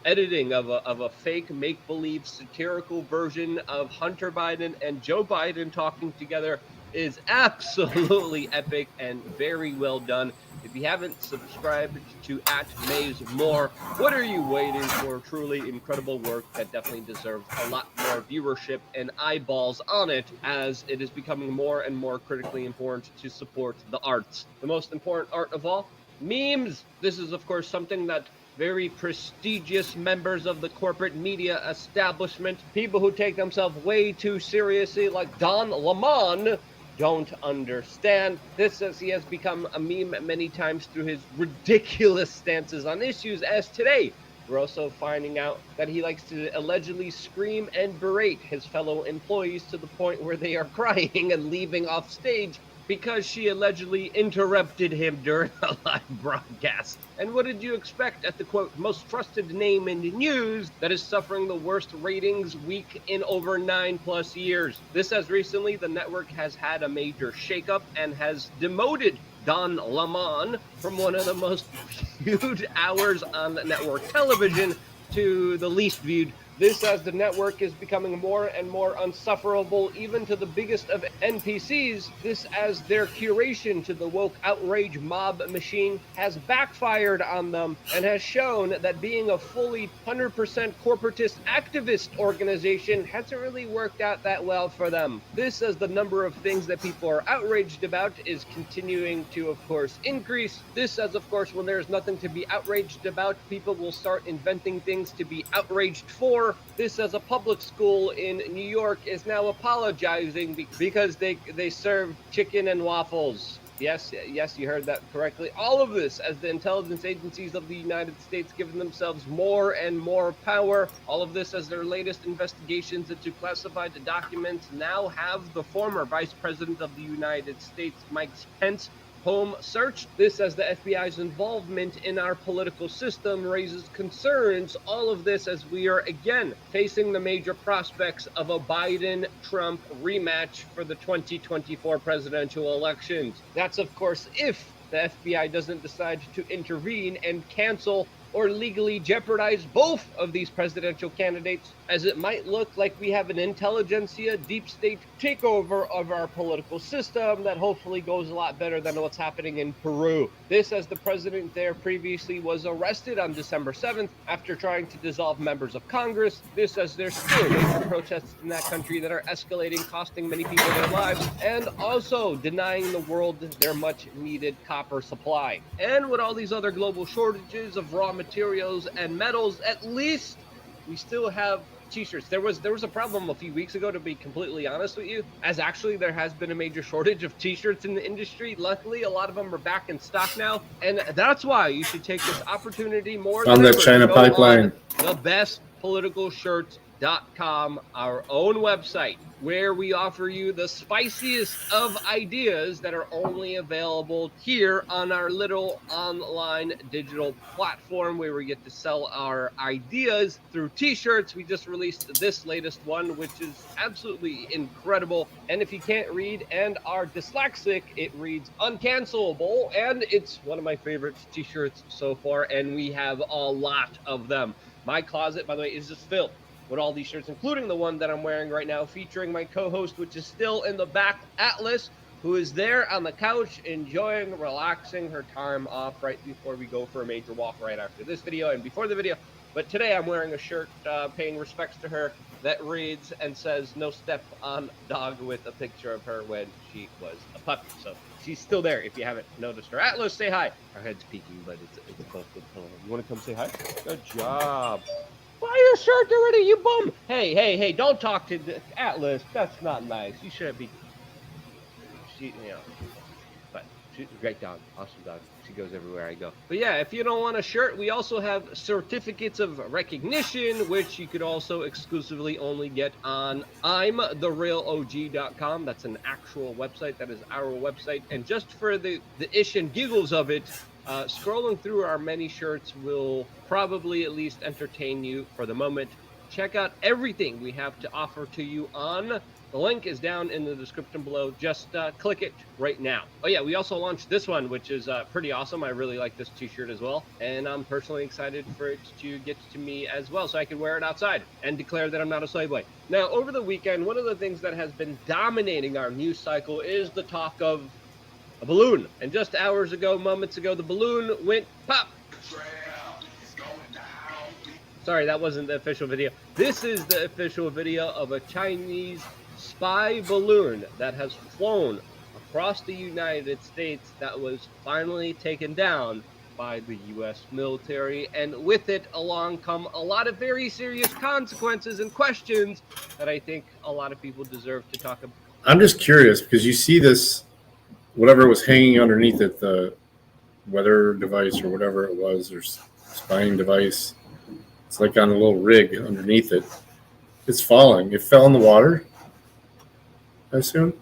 editing of a fake make-believe satirical version of Hunter Biden and Joe Biden talking together is absolutely epic and very well done. If you haven't subscribed to @MazeMoore, what are you waiting for? Truly incredible work that definitely deserves a lot more viewership and eyeballs on it, as it is becoming more and more critically important to support the arts. The most important art of all, memes. This is, of course, something that very prestigious members of the corporate media establishment, people who take themselves way too seriously, like Don Lemon, don't understand. This says he has become a meme many times through his ridiculous stances on issues, as today we're also finding out that he likes to allegedly scream and berate his fellow employees to the point where they are crying and leaving off stage because she allegedly interrupted him during a live broadcast. And what did you expect at the, quote, most trusted name in the news that is suffering the worst ratings week in over 9+ years? This as recently the network has had a major shakeup and has demoted Don Lemon from one of the most viewed hours on network television to the least viewed. This as the network is becoming more and more unsufferable, even to the biggest of NPCs. This as their curation to the woke outrage mob machine has backfired on them and has shown that being a fully 100% corporatist activist organization hasn't really worked out that well for them. This as the number of things that people are outraged about is continuing to, of course, increase. This as, of course, when there's nothing to be outraged about, people will start inventing things to be outraged for. This as a public school in New York is now apologizing because they serve chicken and waffles. Yes, you heard that correctly. All of this as the intelligence agencies of the United States giving themselves more and more power. All of this as their latest investigations into classified documents now have the former Vice President of the United States, Mike Pence, home searched. This as the FBI's involvement in our political system raises concerns. All of this as we are again facing the major prospects of a Biden-Trump rematch for the 2024 presidential elections. That's, of course, if the FBI doesn't decide to intervene and cancel or legally jeopardize both of these presidential candidates, as it might look like we have an intelligentsia deep state takeover of our political system that hopefully goes a lot better than what's happening in Peru. This, as the president there previously was arrested on December 7th after trying to dissolve members of Congress. This, as there's still major protests in that country that are escalating, costing many people their lives, and also denying the world their much needed copper supply. And with all these other global shortages of raw materials and metals, at least we still have t-shirts. There was a problem a few weeks ago, to be completely honest with you, as actually there has been a major shortage of t-shirts in the industry. Luckily, a lot of them are back in stock now, and that's why you should take this opportunity more On than the ever China to go pipeline. on thebestpoliticalshirts.com, our own website, where we offer you the spiciest of ideas that are only available here on our little online digital platform, where we get to sell our ideas through t-shirts. We just released this latest one, which is absolutely incredible. And if you can't read and are dyslexic, it reads uncancelable, and it's one of my favorite t-shirts so far, and we have a lot of them. My closet, by the way, is just filled with all these shirts, including the one that I'm wearing right now, featuring my co-host, which is still in the back, Atlas, who is there on the couch enjoying, relaxing her time off right before we go for a major walk right after this video and before the video. But today I'm wearing a shirt paying respects to her that reads and says, "No step on dog," with a picture of her when she was a puppy. So she's still there if you haven't noticed her. Atlas, say hi. Our head's peeking, but it's above the pillow. You want to come say hi? Good job. Buy your shirt already, you bum! Hey, don't talk to Atlas. That's not nice. You shouldn't be. But she's a great dog. Awesome dog. She goes everywhere I go. But yeah, if you don't want a shirt, we also have certificates of recognition, which you could also exclusively only get on imtherealog.com. That's an actual website. That is our website. And just for the ish and giggles of it, scrolling through our many shirts will probably at least entertain you for the moment. Check out everything we have to offer to you on. The link is down in the description below. Just click it right now. Oh yeah, we also launched this one, which is pretty awesome. I really like this t-shirt as well, and I'm personally excited for it to get to me as well, so I can wear it outside and declare that I'm not a soy boy. Now, over the weekend, one of the things that has been dominating our news cycle is the talk of a balloon. And just hours ago, moments ago, the balloon went pop. Sorry, that wasn't the official video. This is the official video of a Chinese spy balloon that has flown across the United States that was finally taken down by the U.S. military. And with it along come a lot of very serious consequences and questions that I think a lot of people deserve to talk about. I'm just curious because you see this, whatever was hanging underneath it, the weather device or whatever it was, or spying device. It's like on a little rig underneath it. It's falling. It fell in the water, I assume,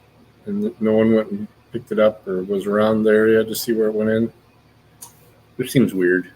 and no one went and picked it up or was around the area to see where it went in. It seems weird.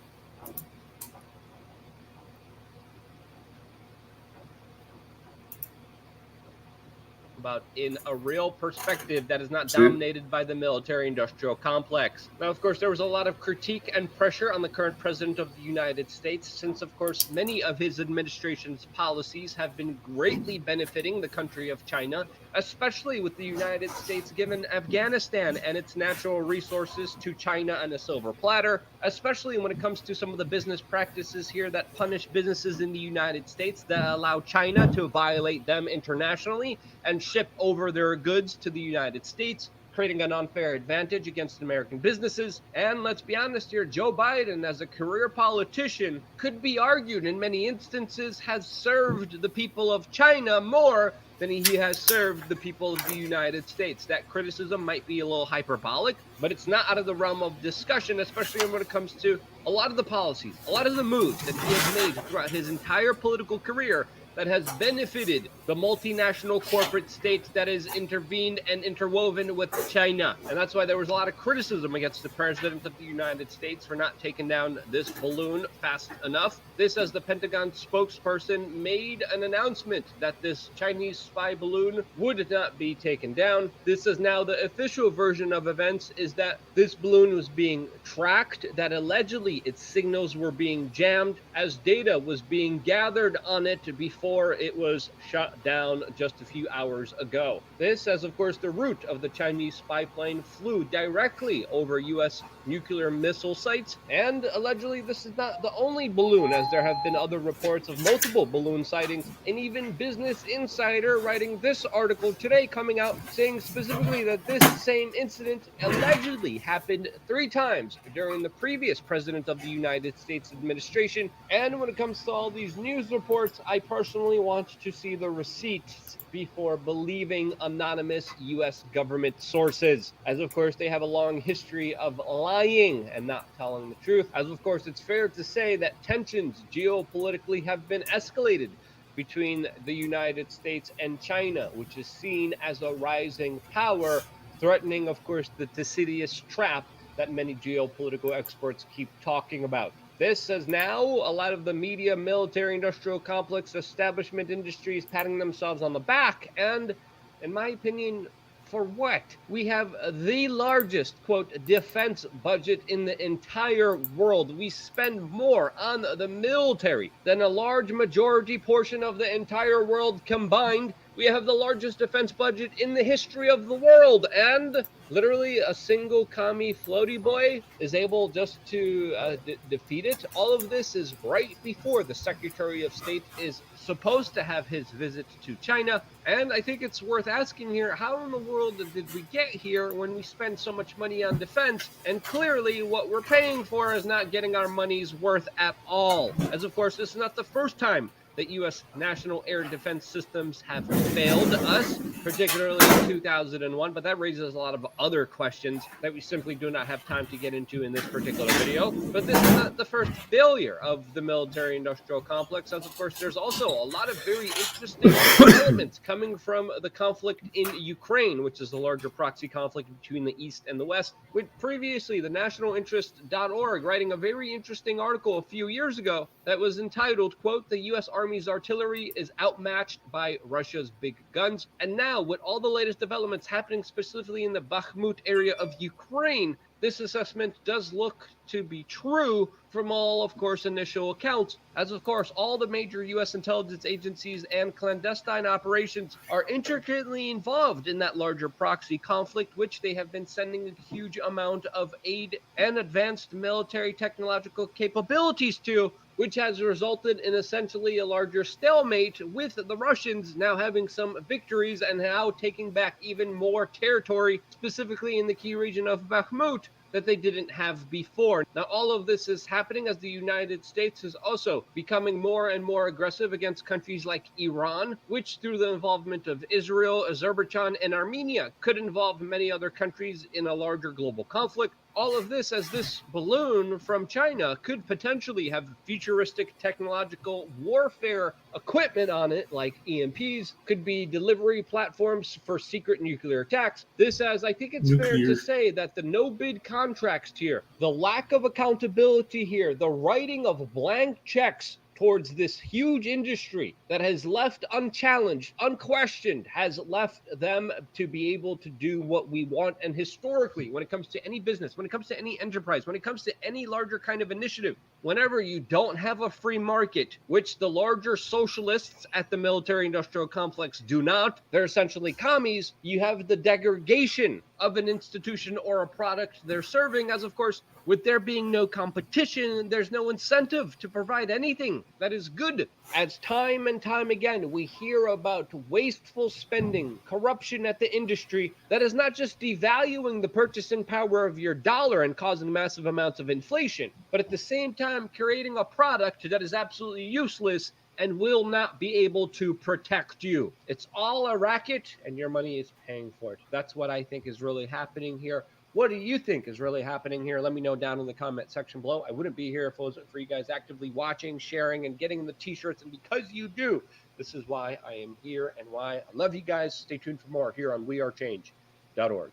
About in a real perspective that is not dominated by the military-industrial complex. Now, of course, there was a lot of critique and pressure on the current president of the United States, since, of course, many of his administration's policies have been greatly benefiting the country of China, especially with the United States giving Afghanistan and its natural resources to China on a silver platter, especially when it comes to some of the business practices here that punish businesses in the United States that allow China to violate them internationally and ship over their goods to the United States, creating an unfair advantage against American businesses. And let's be honest here, Joe Biden, as a career politician, could be argued in many instances has served the people of China more than he has served the people of the United States. That criticism might be a little hyperbolic, but it's not out of the realm of discussion, especially when it comes to a lot of the policies, a lot of the moves that he has made throughout his entire political career that has benefited the multinational corporate state that is intervened and interwoven with China. And that's why there was a lot of criticism against the President of the United States for not taking down this balloon fast enough. This, as the Pentagon spokesperson made an announcement that this Chinese spy balloon would not be taken down. This is now the official version of events, is that this balloon was being tracked, that allegedly its signals were being jammed as data was being gathered on it before it was shut down just a few hours ago. This, as of course the route of the Chinese spy plane flew directly over U.S. nuclear missile sites, and allegedly this is not the only balloon, as there have been other reports of multiple balloon sightings, and even Business Insider writing this article today coming out saying specifically that this same incident allegedly happened 3 times during the previous President of the United States administration. And when it comes to all these news reports, I personally want to see the receipts before believing anonymous U.S. government sources, as of course they have a long history of lying and not telling the truth. As of course it's fair to say that tensions geopolitically have been escalated between the United States and China, which is seen as a rising power, threatening of course the Thucydides trap that many geopolitical experts keep talking about. This is now a lot of the media, military, industrial complex, establishment industries patting themselves on the back, and in my opinion, for what? We have the largest, quote, defense budget in the entire world. We spend more on the military than a large majority portion of the entire world combined. We have the largest defense budget in the history of the world, and literally a single commie floaty boy is able just to defeat it. All of this is right before the Secretary of State is supposed to have his visit to China. And I think it's worth asking here, how in the world did we get here when we spend so much money on defense? And clearly what we're paying for is not getting our money's worth at all. As of course, this is not the first time that U.S. national air defense systems have failed us, particularly in 2001, but that raises a lot of other questions that we simply do not have time to get into in this particular video. But this is not the first failure of the military-industrial complex, as of course there's also a lot of very interesting developments coming from the conflict in Ukraine, which is the larger proxy conflict between the East and the West, with previously the nationalinterest.org writing a very interesting article a few years ago that was entitled, quote, "The U.S. Army's artillery is outmatched by Russia's big guns." And now, with all the latest developments happening specifically in the Bakhmut area of Ukraine, this assessment does look to be true from all, of course, initial accounts, as of course all the major U.S. intelligence agencies and clandestine operations are intricately involved in that larger proxy conflict, which they have been sending a huge amount of aid and advanced military technological capabilities to, which has resulted in essentially a larger stalemate, with the Russians now having some victories and now taking back even more territory, specifically in the key region of Bakhmut, that they didn't have before. Now, all of this is happening as the United States is also becoming more and more aggressive against countries like Iran, which through the involvement of Israel, Azerbaijan, and Armenia could involve many other countries in a larger global conflict. All of this as this balloon from China could potentially have futuristic technological warfare equipment on it, like EMPs, could be delivery platforms for secret nuclear attacks. This, as I think it's fair to say that the no-bid contracts here, the lack of accountability here, the writing of blank checks towards this huge industry that has left unchallenged, unquestioned, has left them to be able to do what we want. And historically, when it comes to any business, when it comes to any enterprise, when it comes to any larger kind of initiative, whenever you don't have a free market, which the larger socialists at the military-industrial complex do not, they're essentially commies, you have the degradation of an institution or a product they're serving, as of course, with there being no competition, there's no incentive to provide anything that is good. As time and time again, we hear about wasteful spending, corruption at the industry that is not just devaluing the purchasing power of your dollar and causing massive amounts of inflation, but at the same time creating a product that is absolutely useless and will not be able to protect you. It's all a racket, and your money is paying for it. That's what I think is really happening here. What do you think is really happening here? Let me know down in the comment section below. I wouldn't be here if it wasn't for you guys actively watching, sharing, and getting the t-shirts. And because you do, this is why I am here and why I love you guys. Stay tuned for more here on wearechange.org.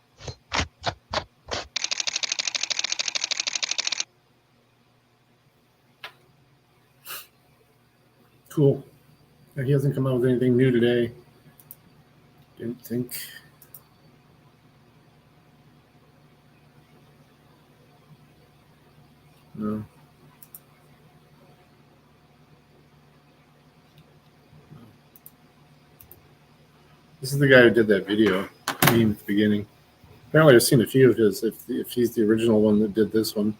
Cool. He hasn't come out with anything new today. Didn't think. No. This is the guy who did that video at the beginning. Apparently, I've seen a few of his. If he's the original one that did this one.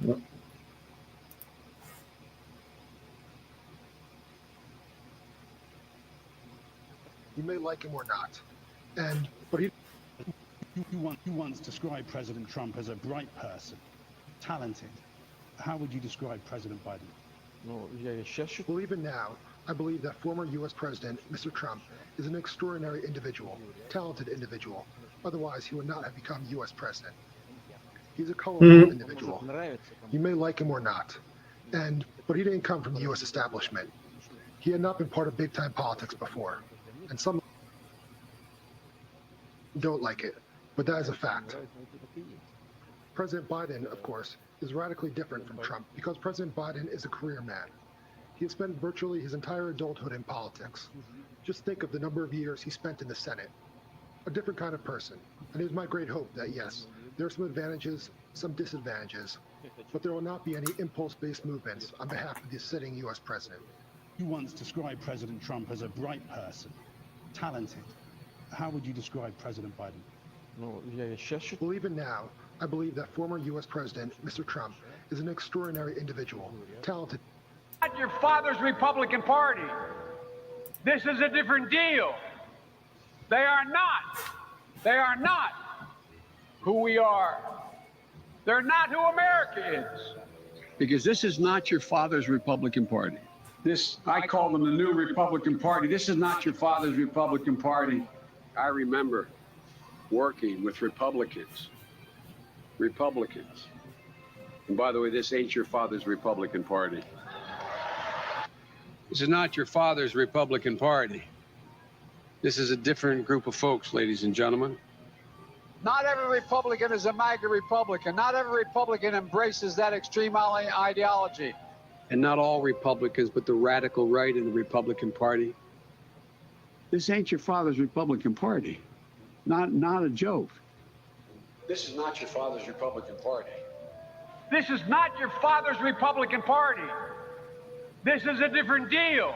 Yep. You may like him or not, but he once described President Trump as a bright person, talented. How would you describe President Biden? Well, even now, I believe that former U.S. President, Mr. Trump, is an extraordinary individual, talented individual. Otherwise, he would not have become U.S. President. He's a colorful individual. You may like him or not, but he didn't come from the U.S. establishment. He had not been part of big-time politics before, and some don't like it, but that is a fact. President Biden, of course, is radically different from Trump because President Biden is a career man. He has spent virtually his entire adulthood in politics. Just think of the number of years he spent in the Senate. A different kind of person. And it is my great hope that, yes, there are some advantages, some disadvantages, but there will not be any impulse-based movements on behalf of the sitting U.S. president. You once described President Trump as a bright person, talented. How would you describe President Biden? Well, even now, I believe that former U.S. President, Mr. Trump, is an extraordinary individual, talented. Not your father's Republican Party. This is a different deal. They are not who we are. They're not who America is. Because this is not your father's Republican Party. I call them the new Republican Party. This is not your father's Republican Party. I remember working with Republicans. And by the way, this ain't your father's Republican Party. This is not your father's Republican Party. This is a different group of folks, ladies and gentlemen. Not every Republican is a MAGA Republican. Not every Republican embraces that extreme ideology. And not all Republicans, but the radical right in the Republican Party. This ain't your father's Republican Party. Not a joke. This is not your father's Republican Party. This is not your father's Republican Party. This is a different deal.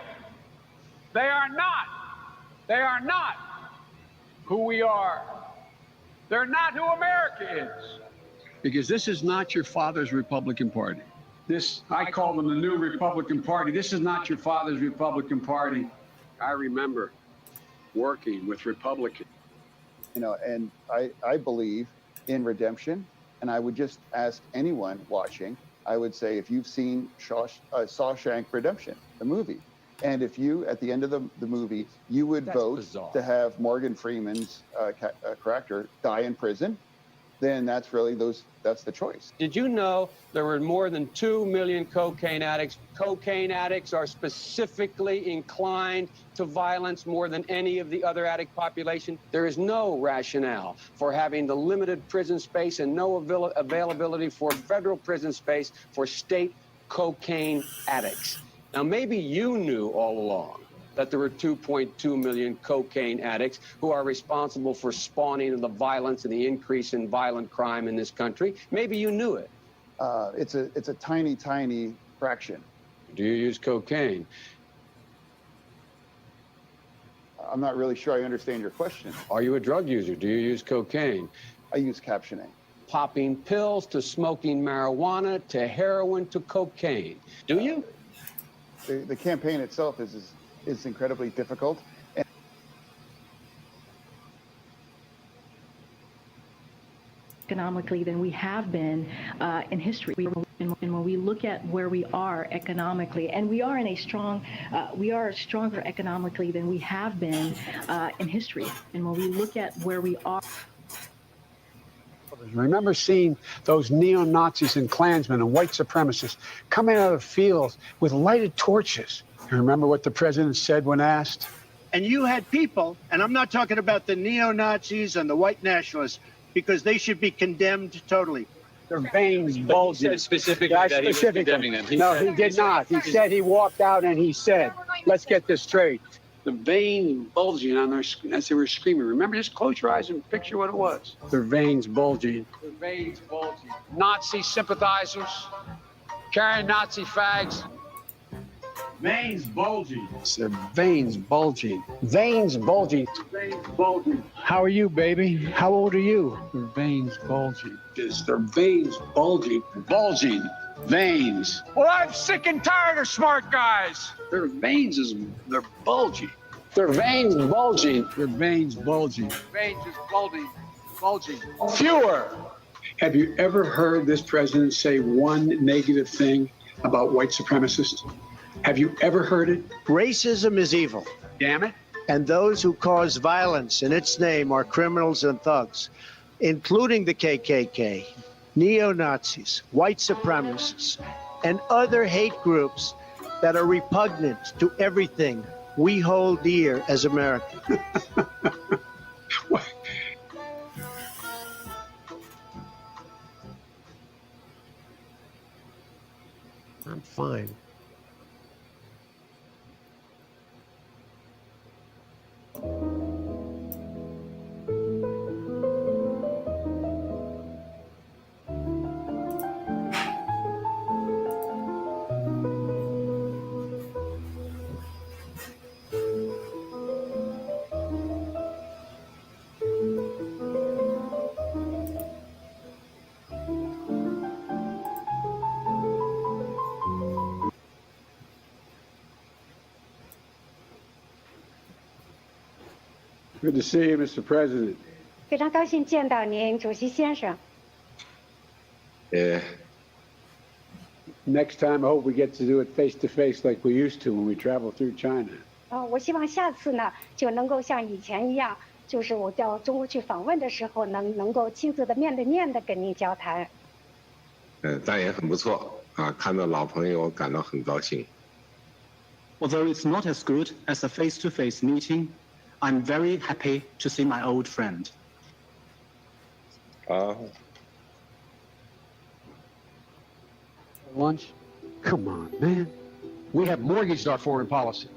They are not who we are. They're not who America is. Because this is not your father's Republican Party. I call them the new Republican Party. This is not your father's Republican Party. I remember working with Republicans. And I believe in redemption. And I would just ask anyone watching, I would say, if you've seen Shawshank Redemption, the movie, and if you, at the end of the movie, you would vote to have Morgan Freeman's character die in prison, then that's the choice. Did you know there were more than 2 million cocaine addicts? Cocaine addicts are specifically inclined to violence more than any of the other addict population. There is no rationale for having the limited prison space and no availability for federal prison space for state cocaine addicts. Now, maybe you knew all along that there were 2.2 million cocaine addicts who are responsible for spawning the violence and the increase in violent crime in this country. Maybe you knew it. It's a tiny fraction. Do you use cocaine? I'm not really sure I understand your question. Are you a drug user? Do you use cocaine? I use captioning. Popping pills to smoking marijuana to heroin to cocaine. Do you? The campaign itself is incredibly difficult. And economically than we have been in history. And when we look at where we are economically, and we are stronger economically than we have been in history. And when we look at where we are. Remember seeing those neo-Nazis and Klansmen and white supremacists coming out of fields with lighted torches. You remember what the president said when asked? And you had people, and I'm not talking about the neo-Nazis and the white nationalists, because they should be condemned totally. Their veins bulging. He said specifically that he was condemning them. No, he did not. He said he walked out and he said, let's get this straight. The veins bulging on their, as they were screaming. Remember, just close your eyes and picture what it was. Their veins bulging. Their veins bulging. Nazi sympathizers carrying Nazi flags. Veins bulging. It's their veins bulging. Veins bulging. Veins bulging. How are you, baby? How old are you? Their veins bulging. It's their veins bulging. Bulging. Veins. Well, I'm sick and tired of smart guys. Their veins they're bulging. Their veins bulging. Their veins bulging. Veins is bulging. Bulging. Fewer. Have you ever heard this president say one negative thing about white supremacists? Have you ever heard it? Racism is evil. Damn it. And those who cause violence in its name are criminals and thugs, including the KKK, neo-Nazis, white supremacists, and other hate groups that are repugnant to everything we hold dear as Americans. I'm fine. Good to see you, Mr. President. 非常高兴见到您，主席先生。 Yeah. Next time, I hope we get to do it face to face like we used to when we travel through China. 我希望下次呢就能够像以前一样，就是我到中国去访问的时候，能够亲自的面对面的跟您交谈。但也很不错啊，看到老朋友感到很高兴。Although it's not as good as a face-to-face meeting, I'm very happy to see my old friend. Lunch? Come on, man. We have mortgaged our foreign policy.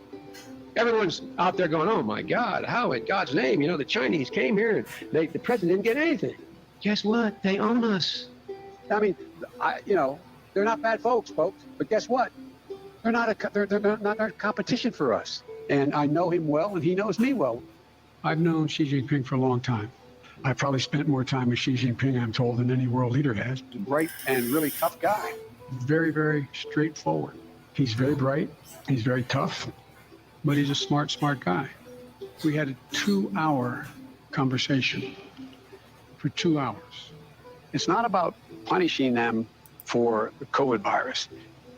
Everyone's out there going, oh my God, how in God's name, the Chinese came here and the president didn't get anything. Guess what? They own us. I mean, they're not bad folks, but guess what? They're not a competition for us. And I know him well, and he knows me well. I've known Xi Jinping for a long time. I've probably spent more time with Xi Jinping, I'm told, than any world leader has. Bright and really tough guy. Very, very straightforward. He's very bright. He's very tough. But he's a smart guy. We had a 2-hour conversation for 2 hours. It's not about punishing them for the COVID virus.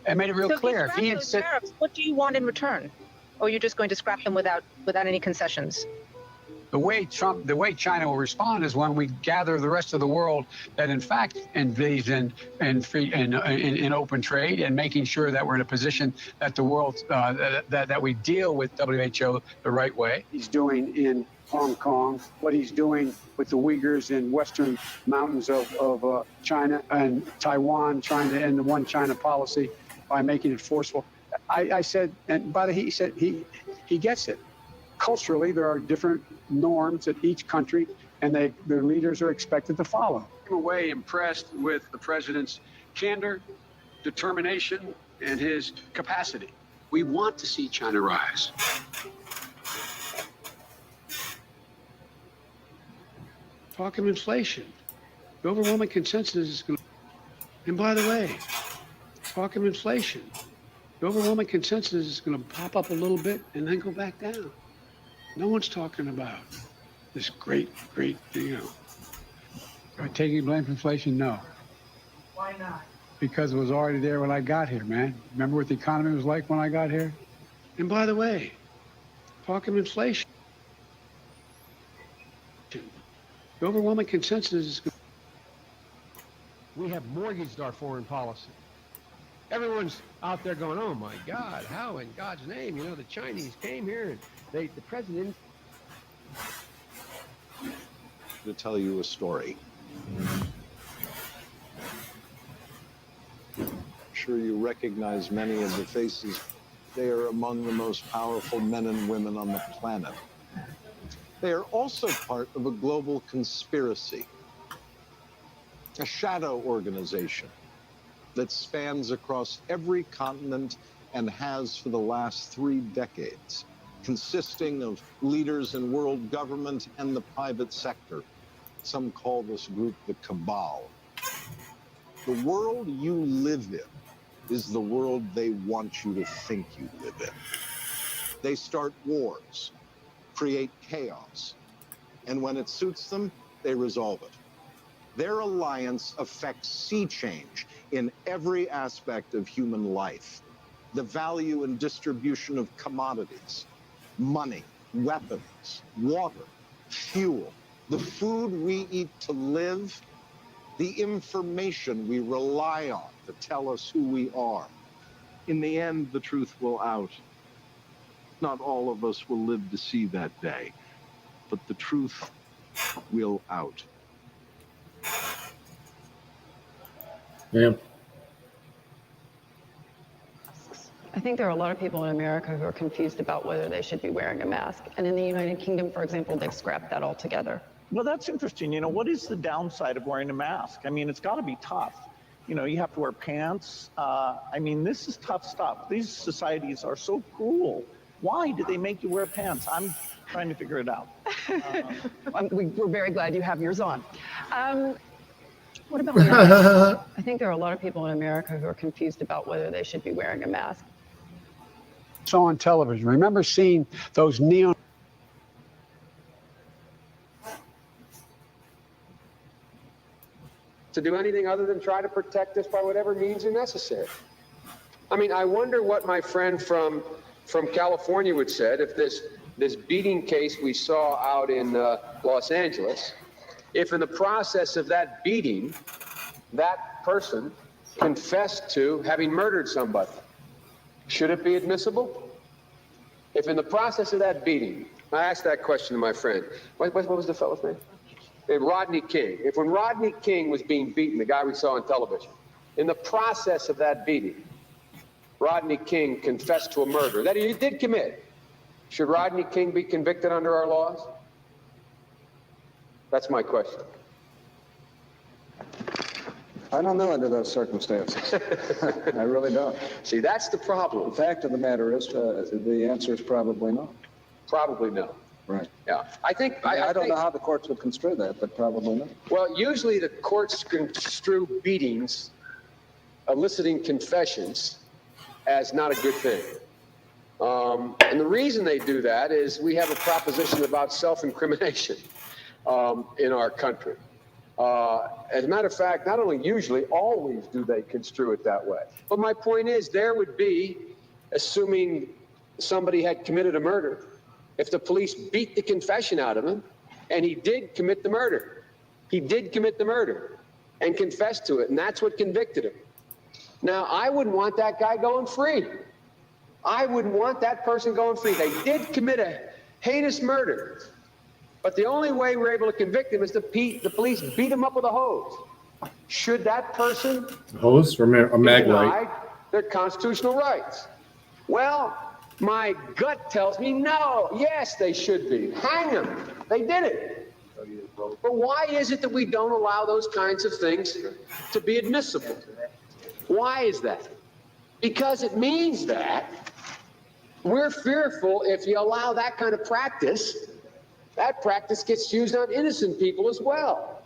I made it real clear. If he tariffs, what do you want in return? Or are you just going to scrap them without any concessions? The way China will respond is when we gather the rest of the world that in fact envision and free in open trade and making sure that we're in a position that the world that we deal with WHO the right way. He's doing in Hong Kong, what he's doing with the Uyghurs in western mountains of China and Taiwan, trying to end the one China policy by making it forceful. I said, and by the way, he said he gets it. Culturally, there are different norms at each country, and their leaders are expected to follow. I'm away impressed with the president's candor, determination, and his capacity. We want to see China rise. Talk of inflation. The overwhelming consensus is going to, and by the way, talk of inflation. The overwhelming consensus is going to pop up a little bit and then go back down. No one's talking about this great, Taking blame for inflation? No. Why not? Because it was already there when I got here, man. Remember what the economy was like when I got here? And by the way, talking inflation, the overwhelming consensus is We have mortgaged our foreign policy. Everyone's out there going, oh my God, how in God's name? You know, the Chinese came here and the president. To tell you a story. I'm sure you recognize many of the faces. They are among the most powerful men and women on the planet. They are also part of a global conspiracy, a shadow organization that spans across every continent and has for the last 3 decades, consisting of leaders in world government and the private sector. Some call this group the cabal. The world you live in is the world they want you to think you live in. They start wars, create chaos, and when it suits them, they resolve it. Their alliance affects sea change in every aspect of human life. The value and distribution of commodities, money, weapons, water, fuel, the food we eat to live, the information we rely on to tell us who we are. In the end, the truth will out. Not all of us will live to see that day, but the truth will out. Yeah. I think there are a lot of people in America who are confused about whether they should be wearing a mask. And in the United Kingdom, for example, they've scrapped that altogether. Well, that's interesting. You know, what is the downside of wearing a mask? I mean, it's got to be tough. You know, you have to wear pants. I mean, this is tough stuff. These societies are so cruel. Why do they make you wear pants? I'm trying to figure it out. We're very glad you have yours on. What about masks? I think there are a lot of people in America who are confused about whether they should be wearing a mask. saw on television. Remember seeing those neon to do anything other than try to protect us by whatever means are necessary. I mean, I wonder what my friend from California would said if this beating case we saw out in Los Angeles, if in the process of that beating, that person confessed to having murdered somebody. Should it be admissible? If in the process of that beating, I asked that question to my friend. What was the fellow's name? Rodney King. If when Rodney King was being beaten, the guy we saw on television, in the process of that beating, Rodney King confessed to a murder that he did commit, should Rodney King be convicted under our laws? That's my question. I don't know under those circumstances. I really don't. See, that's the problem. The fact of the matter is, the answer is probably no. Probably no. Right. Yeah. I think I don't know how the courts would construe that, but probably no. Well, usually the courts construe beatings, eliciting confessions, as not a good thing. And the reason they do that is we have a proposition about self-incrimination in our country. As a matter of fact, not only usually, always do they construe it that way. But my point is, there would be, assuming somebody had committed a murder, if the police beat the confession out of him, and he did commit the murder, and confessed to it, and that's what convicted him. Now, I wouldn't want that guy going free. I wouldn't want that person going free. They did commit a heinous murder, but the only way we're able to convict him is the police beat him up with a hose. Should that person hose or a mag light? denied their constitutional rights? Well, my gut tells me no. Yes, they should be. Hang them. They did it. But why is it that we don't allow those kinds of things to be admissible? Why is that? Because it means that we're fearful if you allow that kind of practice, that practice gets used on innocent people as well.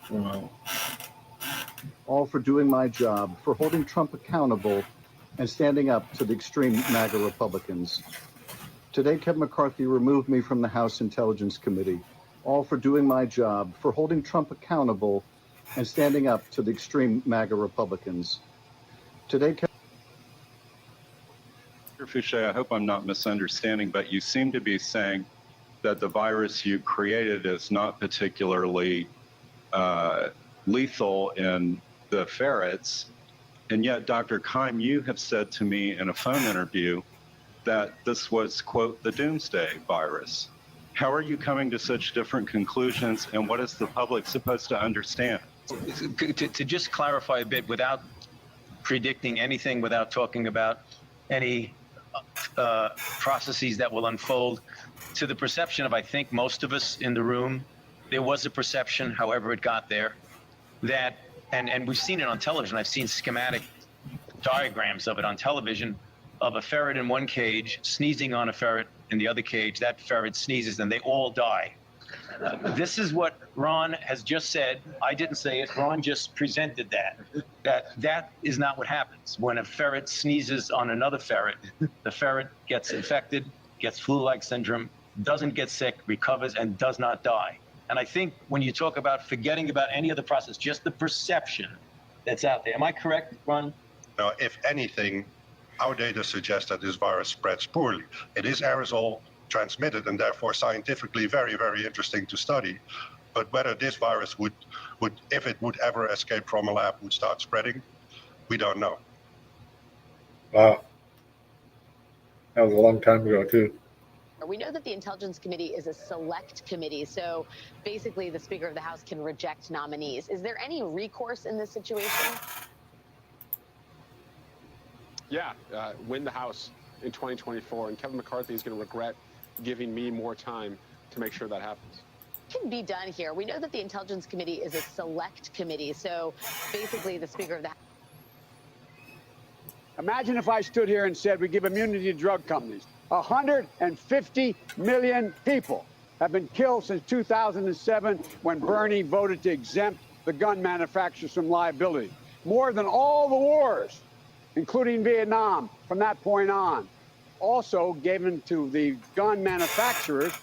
Wow. All for doing my job, for holding Trump accountable and standing up to the extreme MAGA Republicans. Today, Kevin McCarthy removed me from the House Intelligence Committee, all for doing my job, for holding Trump accountable and standing up to the extreme MAGA Republicans. Today, Dr. Fouché, I hope I'm not misunderstanding, but you seem to be saying that the virus you created is not particularly lethal in the ferrets. And yet, Dr. Keim, you have said to me in a phone interview that this was, quote, the doomsday virus. How are you coming to such different conclusions, and what is the public supposed to understand? To just clarify a bit, without predicting anything, without talking about any processes that will unfold, to the perception of, I think, most of us in the room, there was a perception, however it got there, that, and we've seen it on television, I've seen schematic diagrams of it on television, of a ferret in one cage sneezing on a ferret in the other cage. That ferret sneezes and they all die. This is what Ron has just said. I didn't say it. Ron just presented that is not what happens. When a ferret sneezes on another ferret, the ferret gets infected, gets flu-like syndrome, doesn't get sick, recovers, and does not die. And I think when you talk about forgetting about any other process, just the perception that's out there. Am I correct, Ron? No, if anything, our data suggests that this virus spreads poorly. It is aerosol transmitted and therefore scientifically very, very interesting to study. But whether this virus would, if it would ever escape from a lab, would start spreading, we don't know. Wow. That was a long time ago, too. We know that the Intelligence Committee is a select committee, so basically the Speaker of the House can reject nominees. Is there any recourse in this situation? Yeah, win the House in 2024, and Kevin McCarthy is going to regret giving me more time to make sure that happens. What can be done here? We know that the Intelligence Committee is a select committee, so basically the Speaker of the House. Imagine if I stood here and said we give immunity to drug companies. 150 million people have been killed since 2007 when Bernie voted to exempt the gun manufacturers from liability. More than all the wars, including Vietnam, from that point on. Also given to the gun manufacturers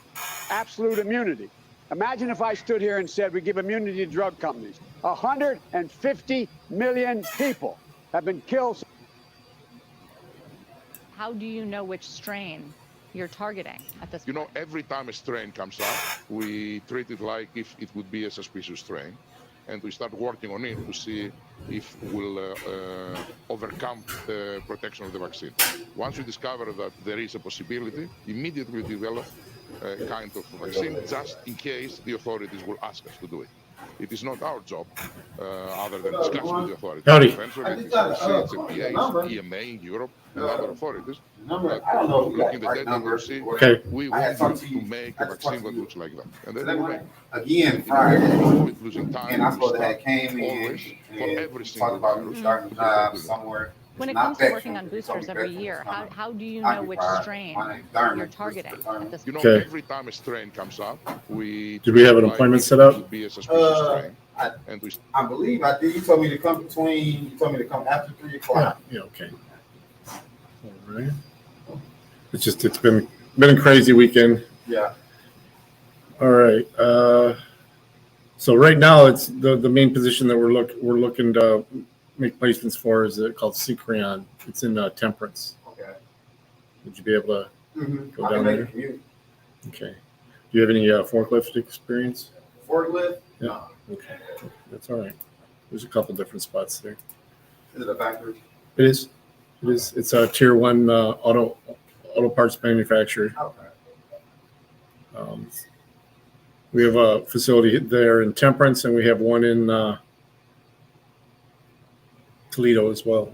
absolute immunity. Imagine if I stood here and said we give immunity to drug companies. 150 million people have been killed. How do you know which strain you're targeting at this point? You know, every time a strain comes up, we treat it like if it would be a suspicious strain. And we start working on it to see if we'll overcome the protection of the vaccine. Once we discover that there is a possibility, immediately develop a kind of vaccine just in case the authorities will ask us to do it. It is not our job, other than discussing with the authorities. Howdy. Eventually, it's FDA, EMA in Europe, and other authorities. But looking at the data, we'll see. Okay. We want to make a vaccine that looks like that. And then we'll make again Friday, losing time, and I'm supposed to have came in for every single talk about starting a job somewhere. When it comes to working on boosters every year, how do you know which strain you're targeting at this point? You know, every time a strain comes up, we... Did we have an appointment set up? Be a suspicious strain. And we... I believe I did. You told me to come after 3 o'clock. Yeah, okay. All right. It's been a crazy weekend. Yeah. All right. So right now it's the main position that we're looking to make placements for is called Secreon. It's in Temperance. Okay. Would you be able to go down there? Okay. Do you have any forklift experience? Forklift? Yeah. No. Okay. That's all right. There's a couple different spots there. Is it a factory? It is. It is. It's a tier 1 auto parts manufacturer. Okay. We have a facility there in Temperance, and we have one in Toledo as well.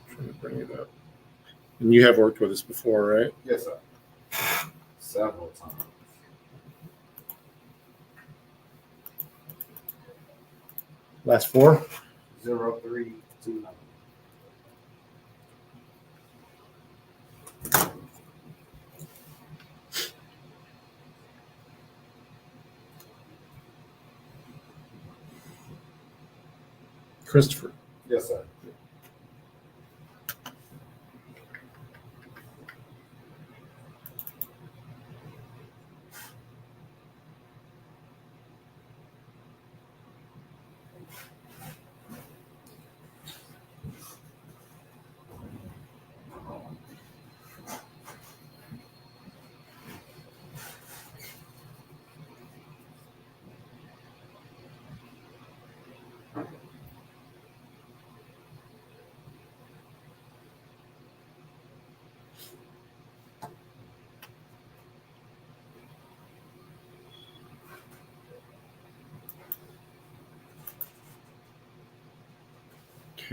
I'm trying to bring it up. And you have worked with us before, right? Yes, sir. Several times. Last 4? 0329. Christopher. Yes, sir.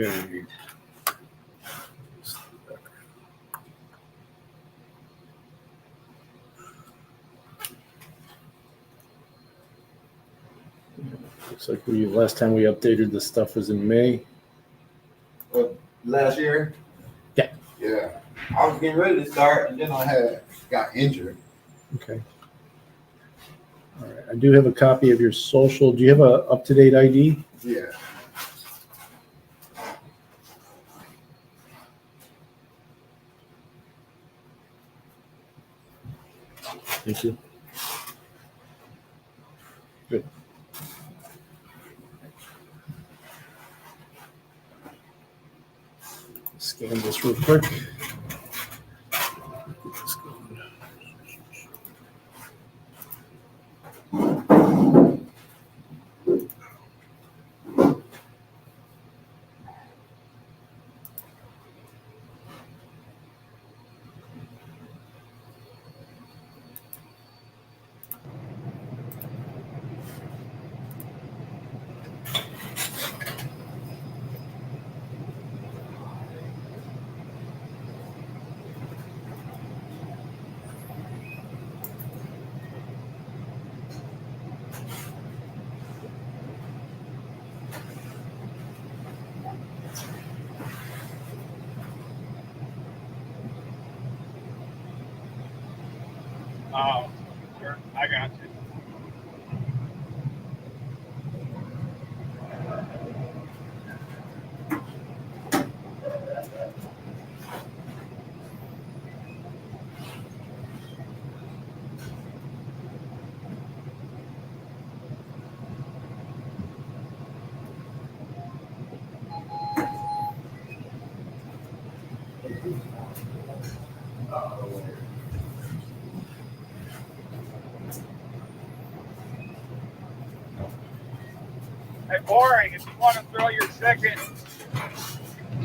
Okay. Looks like last time we updated this stuff was in May. Last year? Yeah. Yeah. I was getting ready to start, and then I got injured. Okay. All right. I do have a copy of your social. Do you have a up-to-date ID? Yeah. Thank you. Good. Scan this real quick. Oh, sure. I got you. Hey, Boring, if you want to throw your second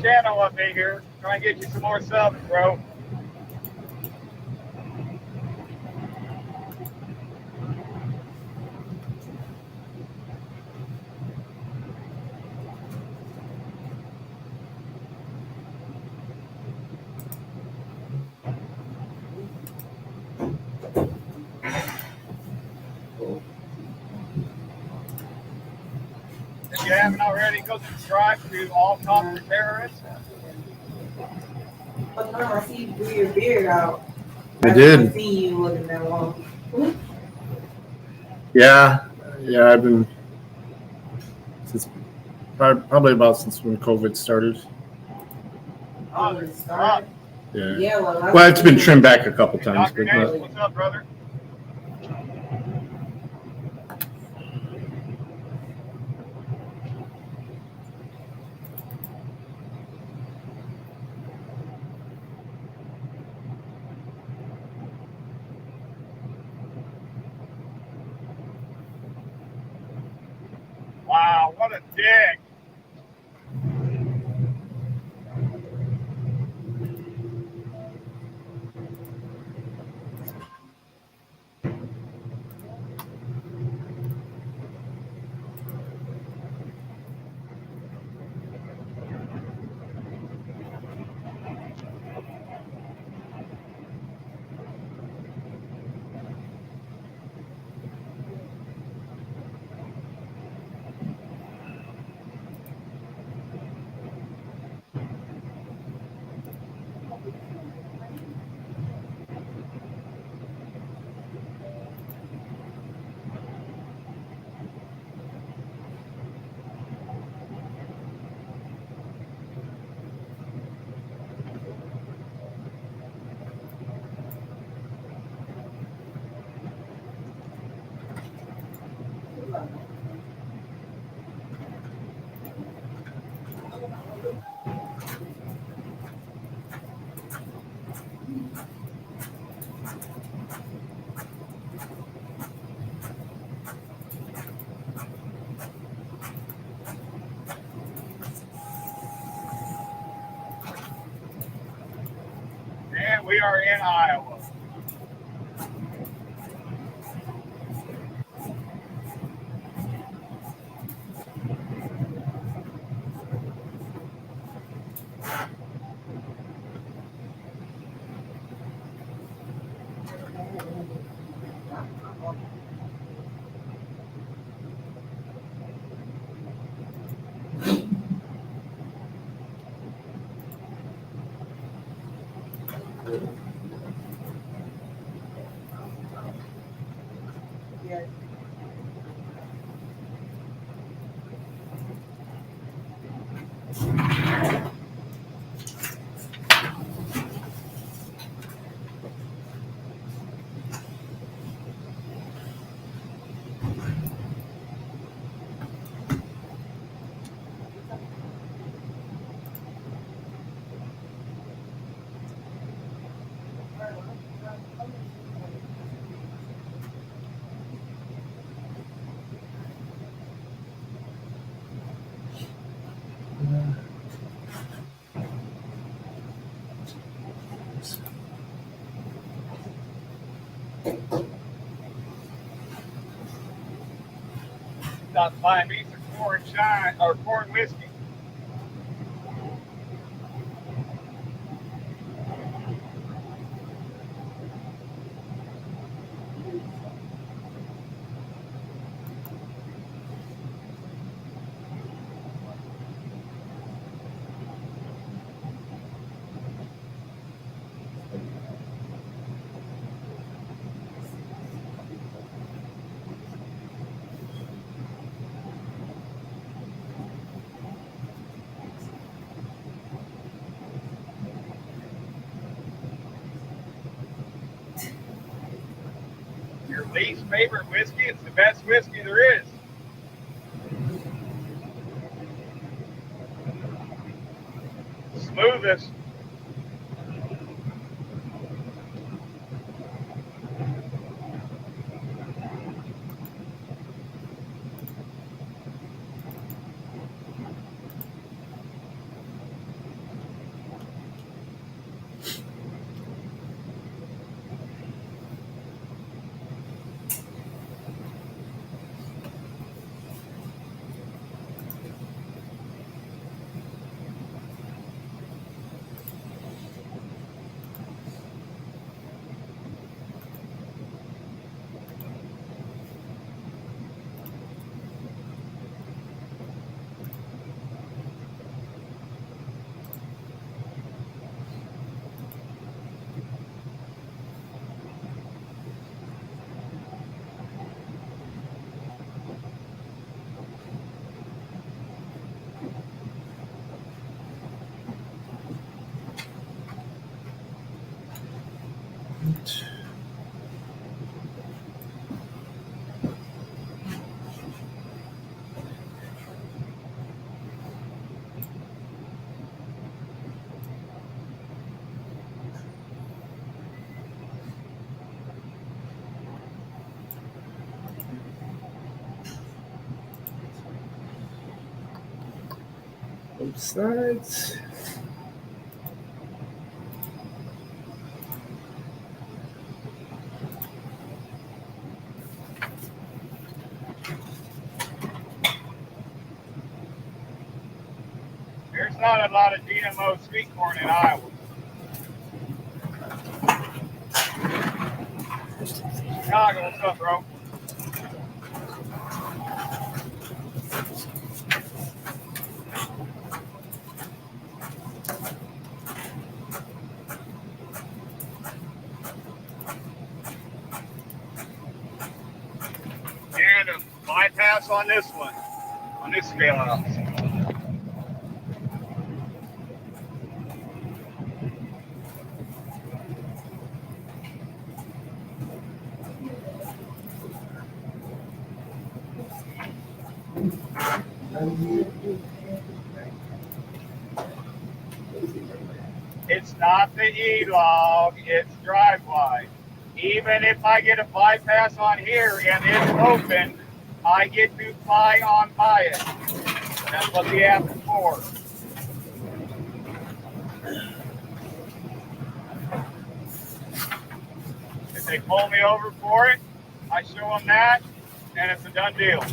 channel up in here, try and get you some more subs, bro. If you haven't already, go subscribe to All Talk for Terrorists. I see you grew your beard out. I did. See you looking that long. Yeah. I've been since probably about since when COVID started. Oh, it started? Yeah. Yeah, Well, it's been trimmed back a couple times, but not. What's up, brother? Wow, what a dick. And we are in Iowa. Yeah. Stop buying me some corn shine or corn whiskey. Your least favorite whiskey? It's the best whiskey there is. Smoothest. Both sides. There's not a lot of GMO sweet corn in Iowa. Chicago, what's up, bro? And a bypass on this one, on this scale house. It's not the E-log, it's drive-wide. Even if I get a bypass on here and it's open, I get to fly on by it. That's what the app is for. If they pull me over for it, I show them that, and it's a done deal.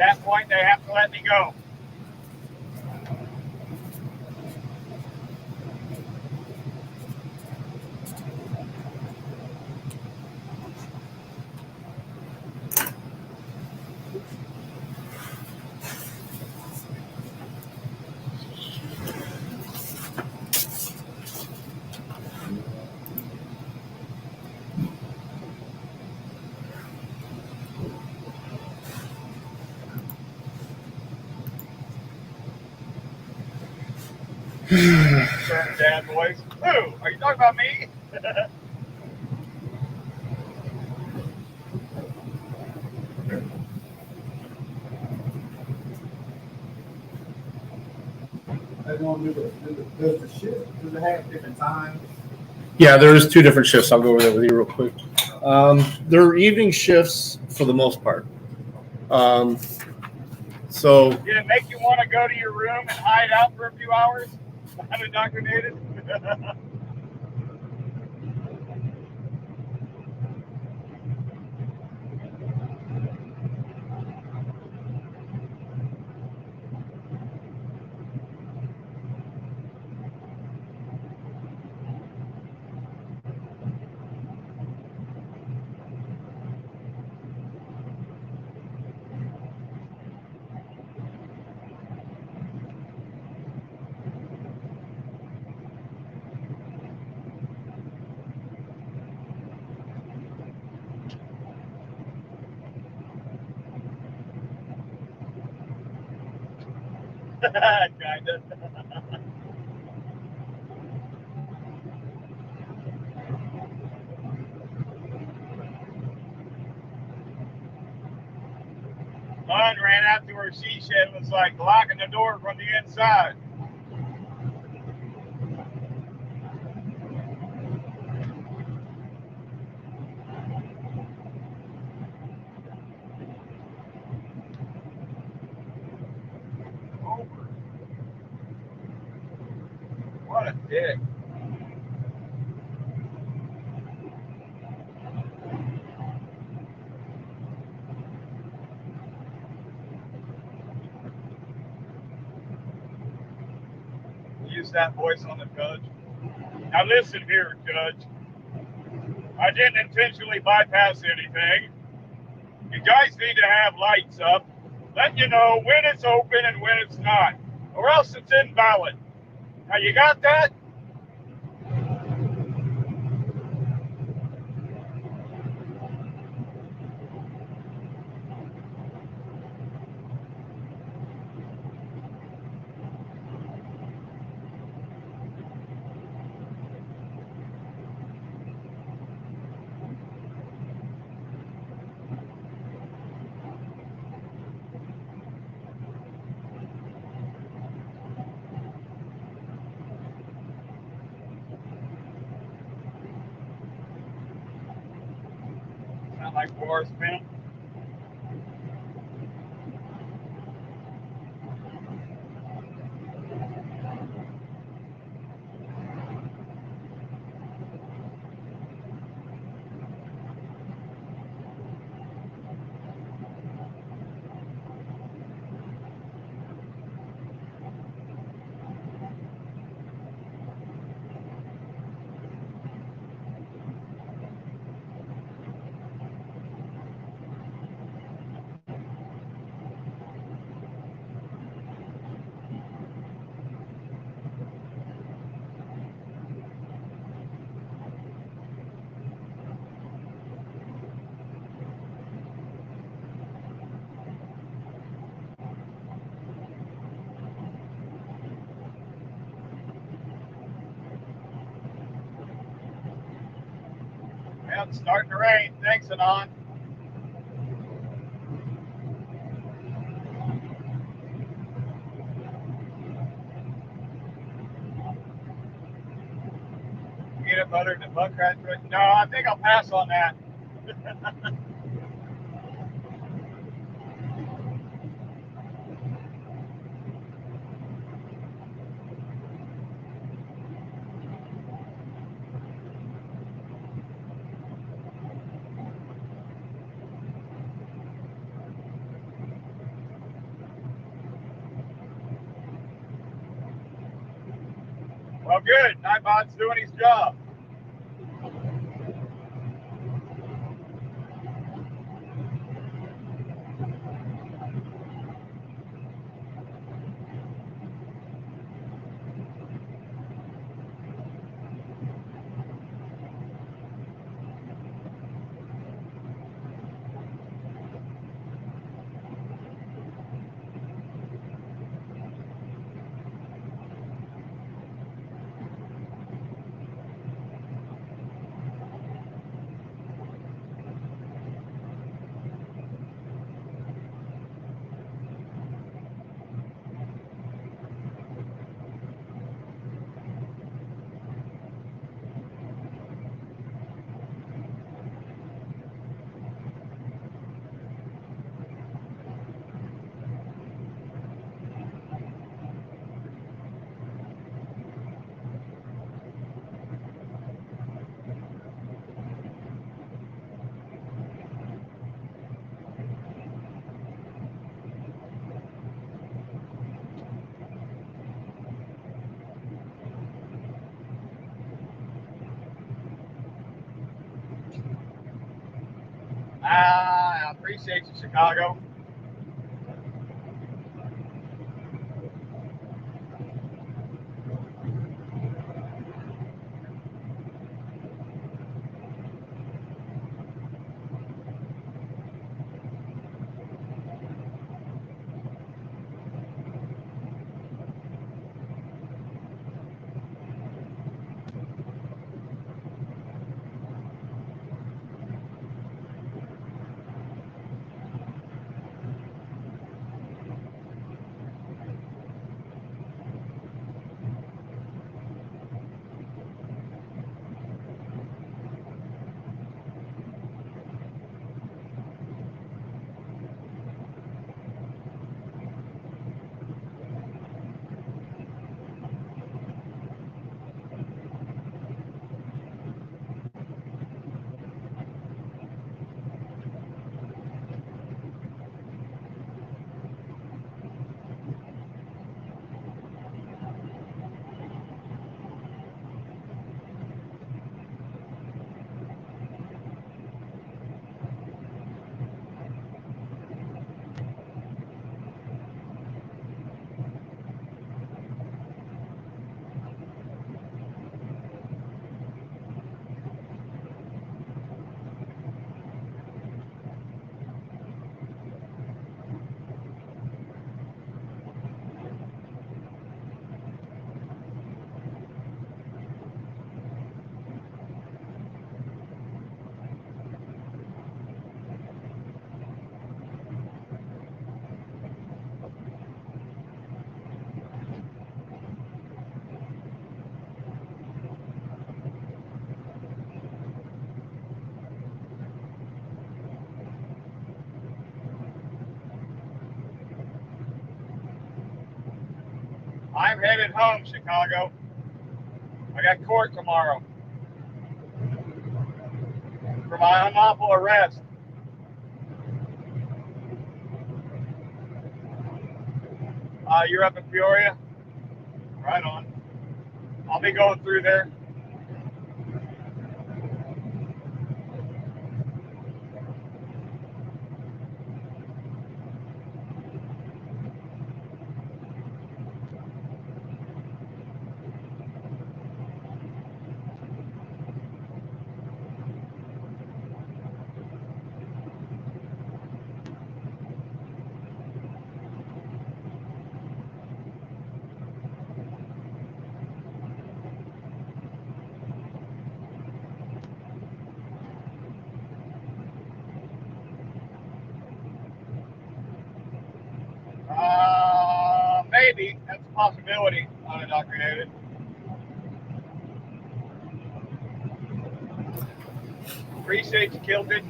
that point, they have to let me go. Dad voice. Who? Are you talking about me? They want to do the shift. Do they have different times? Yeah, there's two different shifts. I'll go over that with you real quick. They're evening shifts for the most part. So Did it make you want to go to your room and hide out for a few hours? Unindoctrinated? Kinda. Mine ran out to her she shed and was like locking the door from the inside. Over. What a dick. Use that voice on the judge. Now listen here, Judge. I didn't intentionally bypass anything. You guys need to have lights up, let you know when it's open and when it's not, or else it's invalid. Now you got that? Sound like Boris Pimp? Yeah, it's starting to rain. Thanks, Anon. Peanut butter and butt crack. No, I think I'll pass on that. Well, good. Nightbot's doing his job. I appreciate you, Chicago. I'm headed home, Chicago. I got court tomorrow for my unlawful arrest. You're up in Peoria? Right on. I'll be going through there. Maybe. That's a possibility, unindoctrinated. Appreciate you, Kilted.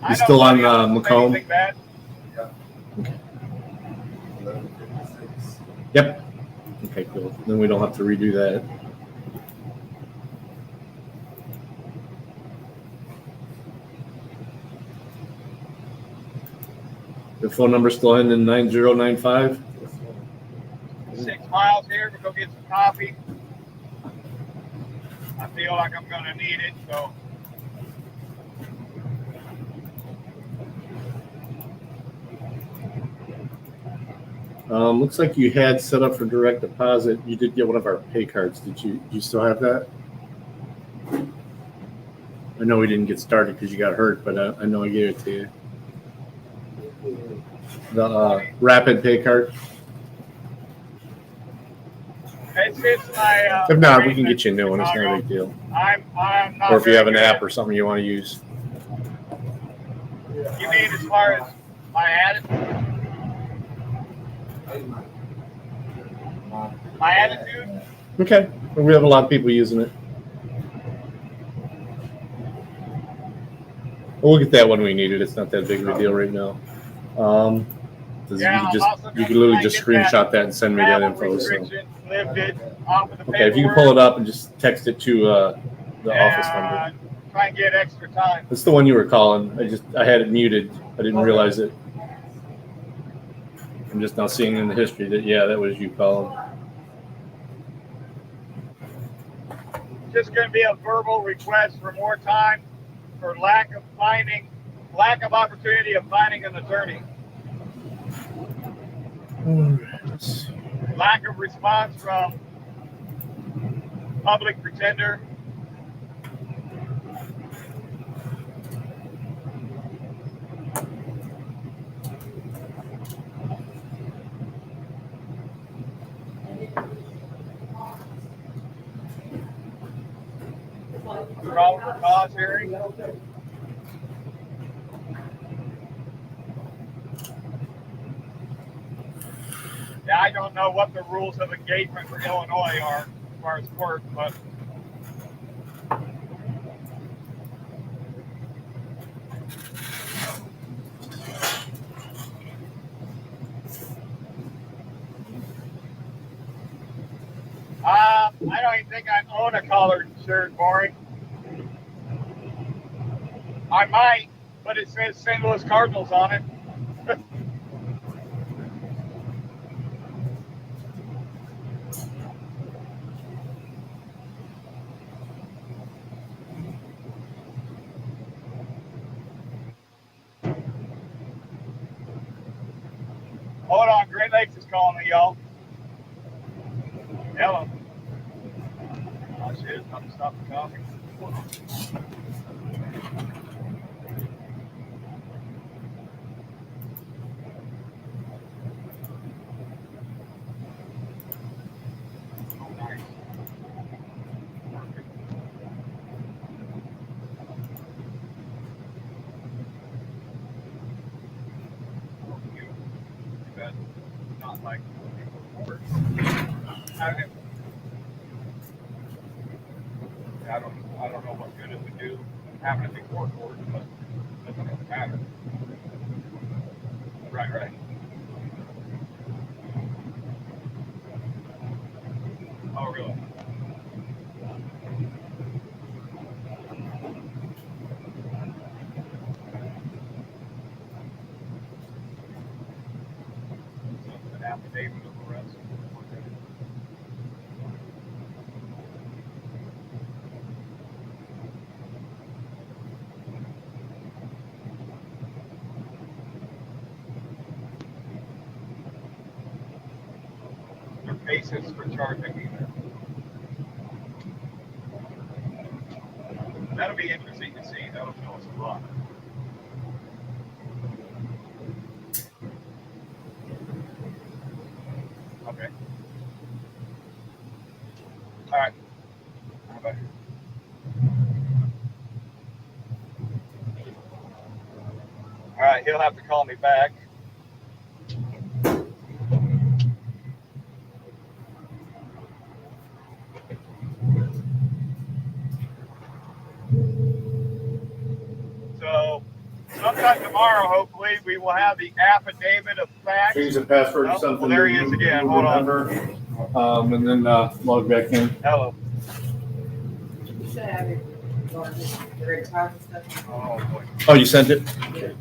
You still on Macomb? Bad. Yeah. Okay. Yep. Okay, cool. Then we don't have to redo that. The phone number still ending in 9095? 6 miles here to go get some coffee. feel like I'm going to need it. So Looks like you had set up for direct deposit. You did get one of our pay cards. Do you still have that? I know we didn't get started because you got hurt, but I know I gave it to you. The rapid pay card. it's my. If not, we can get you a new one. It's not a big deal. I'm not. Or if you have an very app or something you want to use. good. You mean as far as my attitude? My attitude? Okay. Well, we have a lot of people using it. We'll get that when we need it. It's not that big of a deal right now. Yeah, you can literally just screenshot that and send me that info. So. Lifted off of the Okay, if you can pull it up and just text it to the office number. Try and get extra time. That's the one you were calling. I had it muted. I didn't realize it. I'm just now seeing in the history that that was you calling. Just going to be a verbal request for more time for lack of opportunity of finding an attorney. Lack of response from public pretender. Probable cause hearing. Yeah, I don't know what the rules of engagement for Illinois are as far as court, but I don't even think I own a collared shirt, Maury. I might, but it says St. Louis Cardinals on it. Hold on, Great Lakes is calling me, y'all. Hello. Oh shit, I'm stopping talking. Not like I don't know what good it would do having it before court, but it doesn't matter. Right. Oh, really? An affidavit of arrest. Their basis for charging me there. That'll be interesting to see. That'll tell us a lot. Okay. All right. How about you? All right, he'll have to call me back. So sometime tomorrow, hopefully, we will have the affidavit of facts. Change the password to something. Well, there he is again. Hold on. And then log back in. Hello. You should have it. Direct deposit stuff. Oh, boy. Oh, you sent it? Yeah.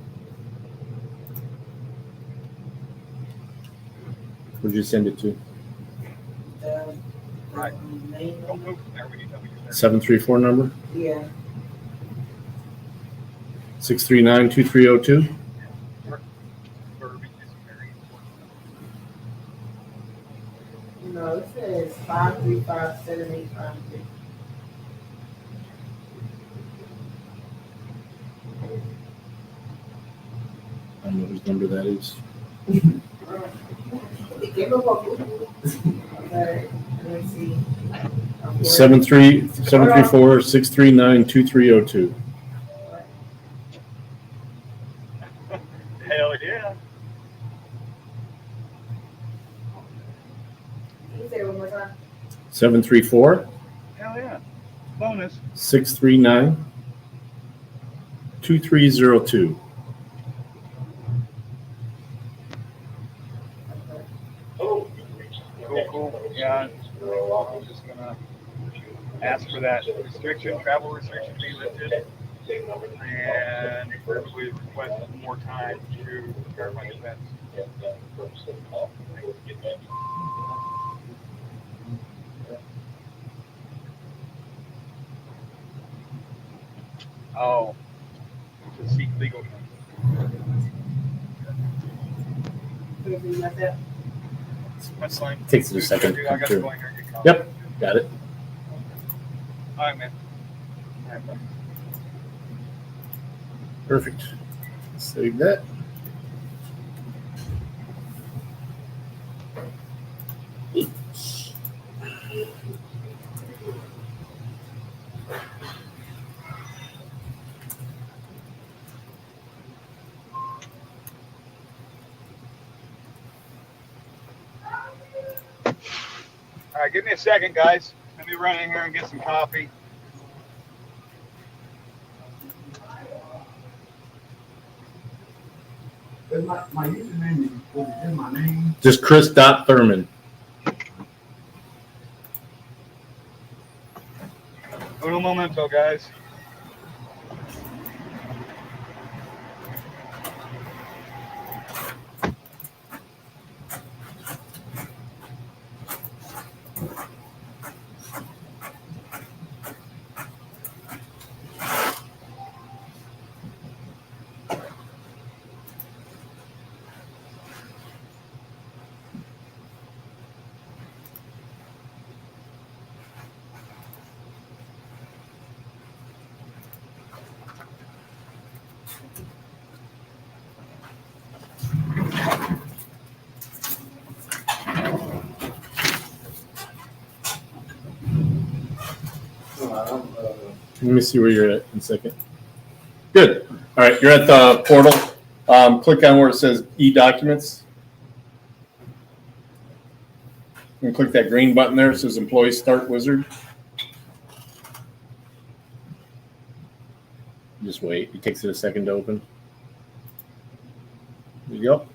Where'd you send it to? Right. Don't move from there when you tell me you're there. 734 number? Yeah. 639-2302. Verbiage is very important. No, it says 535-7853. I don't know whose number that is. Give him a Google. Okay, let me see. 734-639-2302. Hell yeah. Can you say it one more time? 734 Hell yeah. Bonus. 639-2302. Cool. Yeah. I'm just gonna ask for that travel restriction to be lifted, and probably request more time to prepare my defense. Oh, to seek legal. That's fine. Takes it a second. I got to go in here and get coffee. Yep, got it. All right, man. All right, bye. Perfect. Save that. All right, give me a second, guys. Let me run in here and get some coffee. My username is in my name. Just Chris.Thurman. Uno momento, guys. Let me see where you're at in a second. Good. All right, you're at the portal. Click on where it says e-documents. And click that green button there. It says Employee Start Wizard. Just wait. It takes it a second to open. There you go.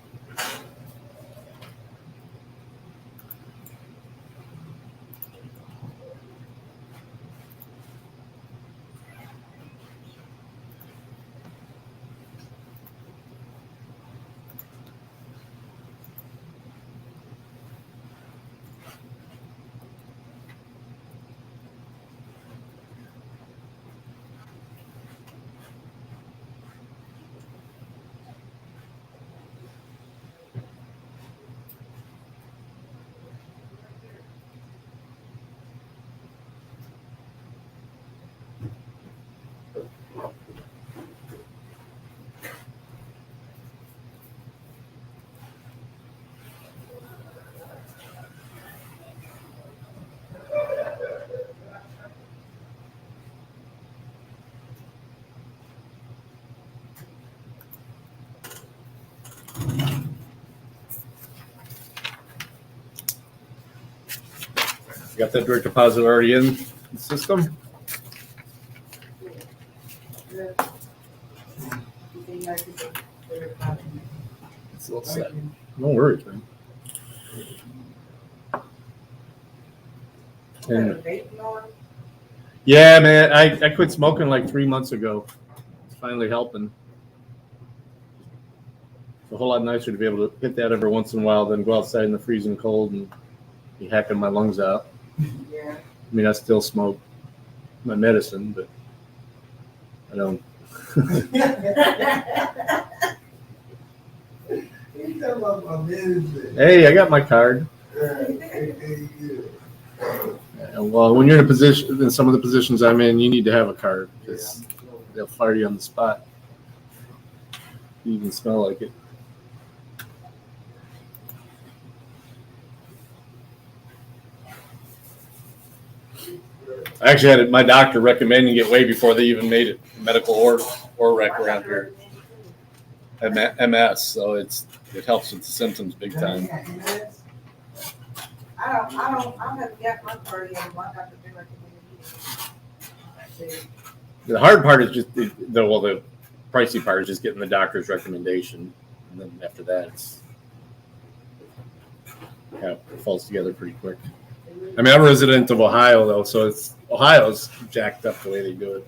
You got that direct deposit already in the system? It's a little set. No worries, man. And, yeah, man, I quit smoking like 3 months ago. It's finally helping. It's a whole lot nicer to be able to hit that every once in a while than go outside in the freezing cold and be hacking my lungs out. I mean, I still smoke my medicine, but I don't. Hey, I got my card. Well, when you're in a position, in some of the positions I'm in, you need to have a card because they'll fire you on the spot. You can smell like it. I actually had my doctor recommending it way before they even made it medical or rec around here. MS, so it helps with the symptoms big time. I haven't got my card yet. My doctor been recommending. The hard part is just the pricey part is just getting the doctor's recommendation, and then after that, it falls together pretty quick. I mean, I'm a resident of Ohio though, so Ohio's jacked up the way they do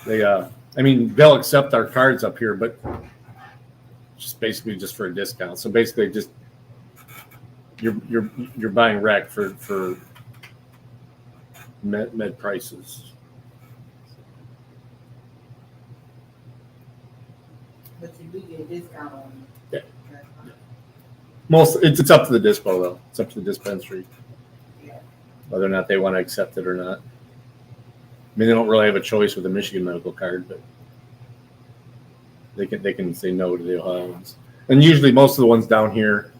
it. I mean, they'll accept our cards up here, but just basically just for a discount. So basically, just you're buying rec for med prices. But you do get a discount on it. Yeah. It's up to the dispo though. It's up to the dispensary whether or not they want to accept it or not. I mean, they don't really have a choice with a Michigan medical card, but they can say no to the Ohio ones. And usually, most of the ones down here,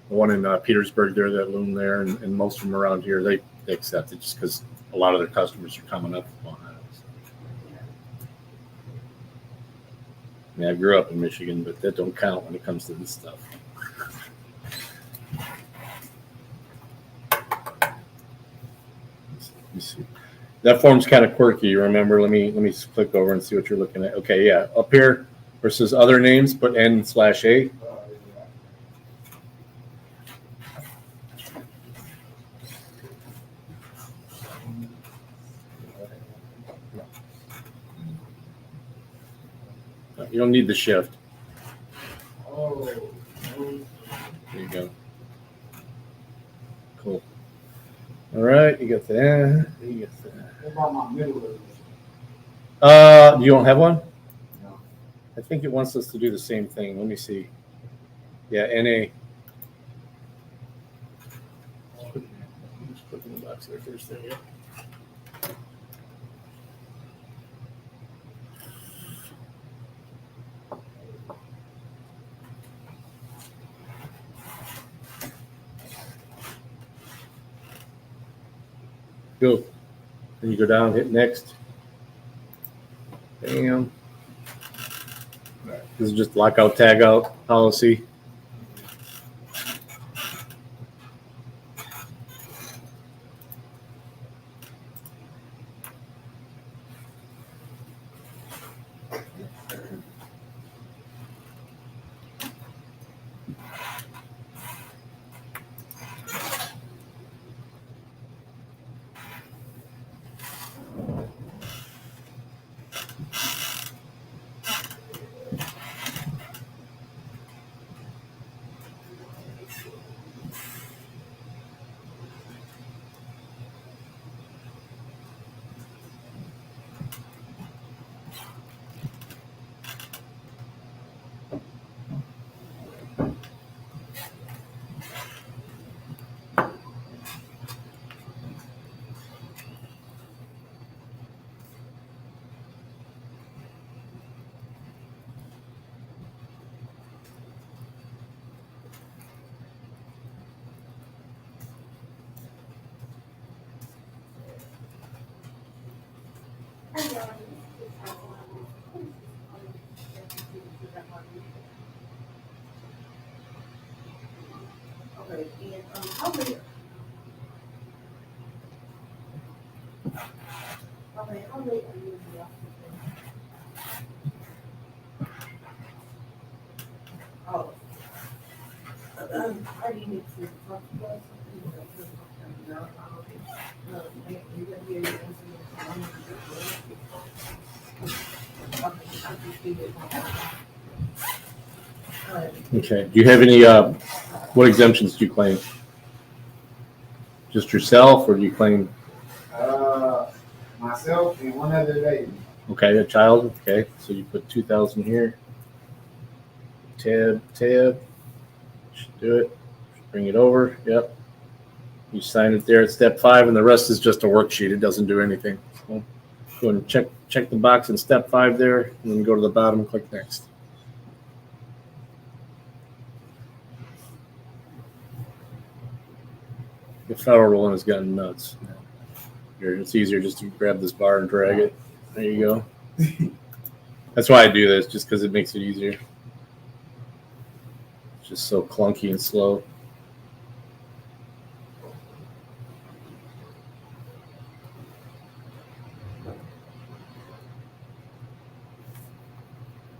the one in Petersburg there, that loom there, and most of them around here, they accept it just because a lot of their customers are coming up from Ohio. So. I mean, I grew up in Michigan, but that don't count when it comes to this stuff. Let me see. That form's kind of quirky. You remember? Let me click over and see what you're looking at. Okay, yeah, up here versus other names, put N/A. You don't need the shift. There you go. Cool. All right, you got that. You got that. What about my middle initial? You don't have one? No. I think it wants us to do the same thing. Let me see. Yeah, NA. Just put in the box there first. There you go. Go. Then you go down, hit next. Bam. This is just lockout, tag out policy. Okay, and how many? Okay, how late are you in the office? Oh. Are you need to talk to us? Okay. Do you have any, what exemptions do you claim? Just yourself, or do you claim? Myself and one other lady. Okay, a child. Okay, so you put 2,000 here. Tab. Should do it. Bring it over. Yep. You sign it there at step 5, and the rest is just a worksheet. It doesn't do anything. So go and check the box in step 5 there, and then go to the bottom and click next. The federal rolling has gotten nuts. Here, it's easier just to grab this bar and drag it. There you go. That's why I do this, just because it makes it easier. It's just so clunky and slow.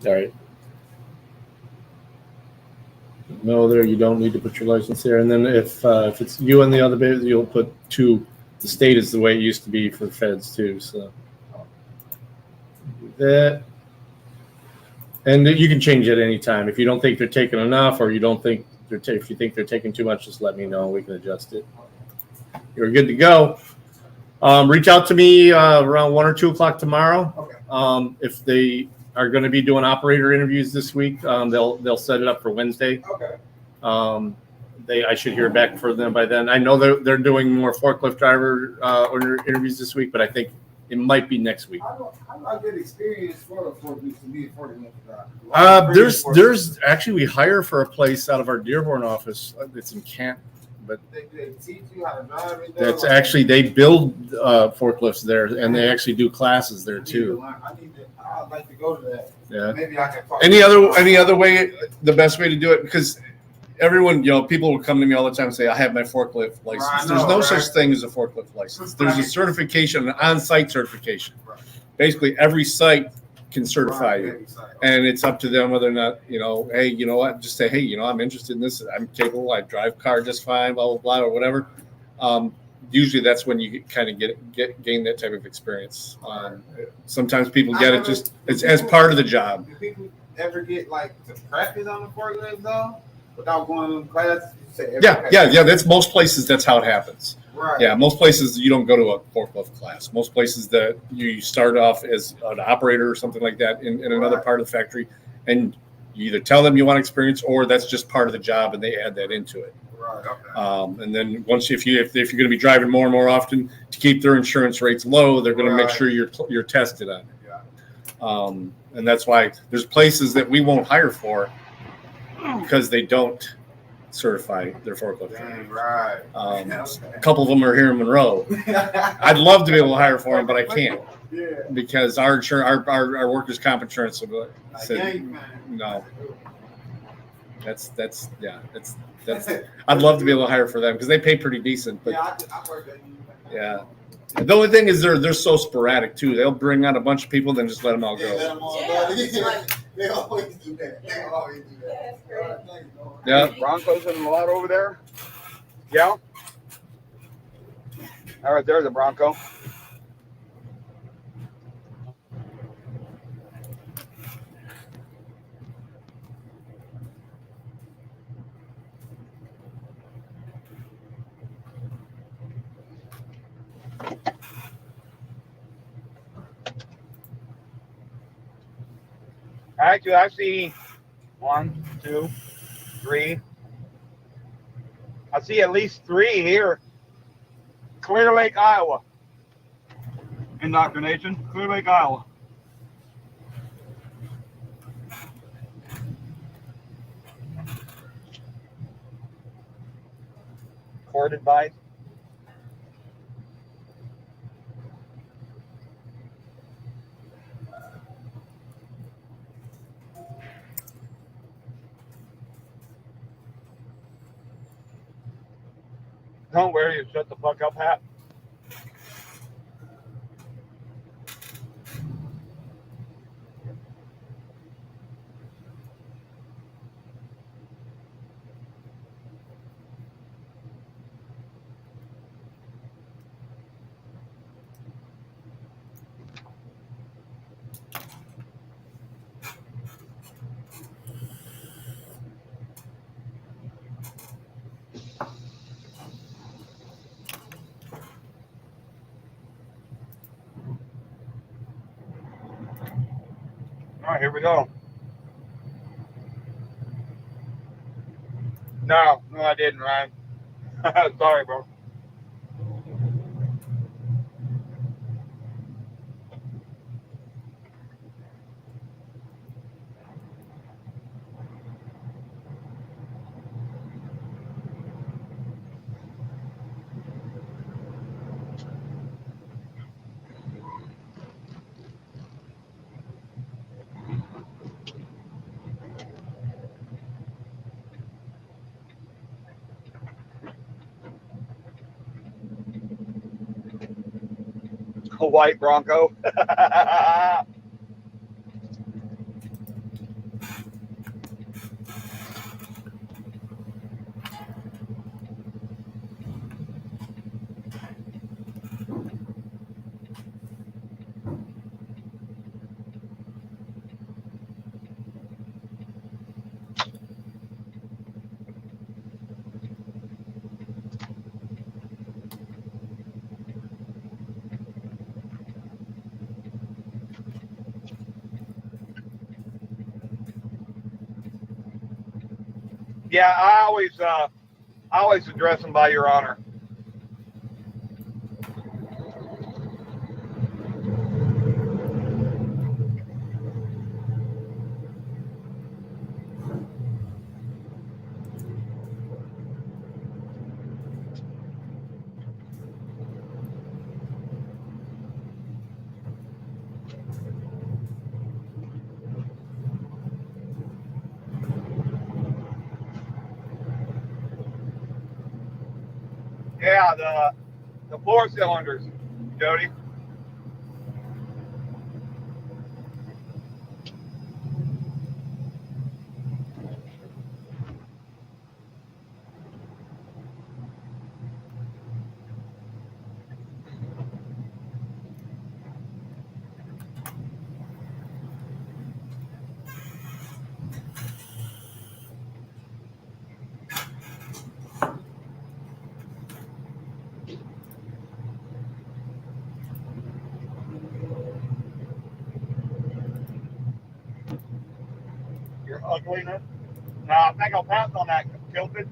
All right. No, there you don't need to put your license there. And then if it's you and the other baby, you'll put 2. The state is the way it used to be for feds too. So that, and you can change it any time. If you don't think they're taking enough, or you don't think if you think they're taking too much, just let me know. We can adjust it. You're good to go. Reach out to me around 1 or 2 o'clock tomorrow. Okay. If they are going to be doing operator interviews this week, they'll set it up for Wednesday. Okay. I should hear back from them by then. I know they're doing more forklift driver interviews this week, but I think it might be next week. How do I get experience for a forklift to be a forklift driver? There's actually, we hire for a place out of our Dearborn office. It's in Canton, but They teach you how to drive it. that's actually, they build forklifts there, and they actually do classes there too. I'd like to go to that. Yeah. Maybe I can. Any other way? The best way to do it, because everyone, people will come to me all the time and say, I have my forklift license. There's no such thing as a forklift license. There's a certification, an on-site certification. Basically, every site can certify you, and it's up to them whether or not, hey, you know what, just say, hey, I'm interested in this. I'm capable. I drive car just fine, blah, blah, blah, or whatever. Usually that's when you kind of gain that type of experience. Sometimes people get it just as part of the job. Do people ever get to practice on the forklift though, without going to class? Yeah. That's most places. That's how it happens. Right. Yeah, most places you don't go to a forklift class. Most places that you start off as an operator or something like that in another part of the factory, and you either tell them you want experience, or that's just part of the job, and they add that into it. Right. Okay. And then once if you're going to be driving more and more often to keep their insurance rates low, they're going to make sure you're tested on it. Yeah. And that's why there's places that we won't hire for because they don't certify their forklift. Dang, right. A couple of them are here in Monroe. I'd love to be able to hire for them, but I can't because our workers' comp insurance said no. That's I'd love to be able to hire for them because they pay pretty decent. But I work at yeah. The only thing is they're so sporadic too. They'll bring out a bunch of people, then just let them all go. Let them all go. They always do that. Yeah. Broncos in the lot over there. Yeah. All right, there's a Bronco. Actually, I see 1, 2, 3. I see at least 3 here. Clear Lake, Iowa. inDOCtriNATION, Clear Lake, Iowa. Court advice. Don't wear your shut the fuck up hat. right, here we go. No, I didn't, Ryan. Sorry, bro. A white Bronco. Yeah, I always address them by Your Honor. Yeah, the floor cylinders, Jody. Your ugliness. No, I think I'll pass on that, Tilted.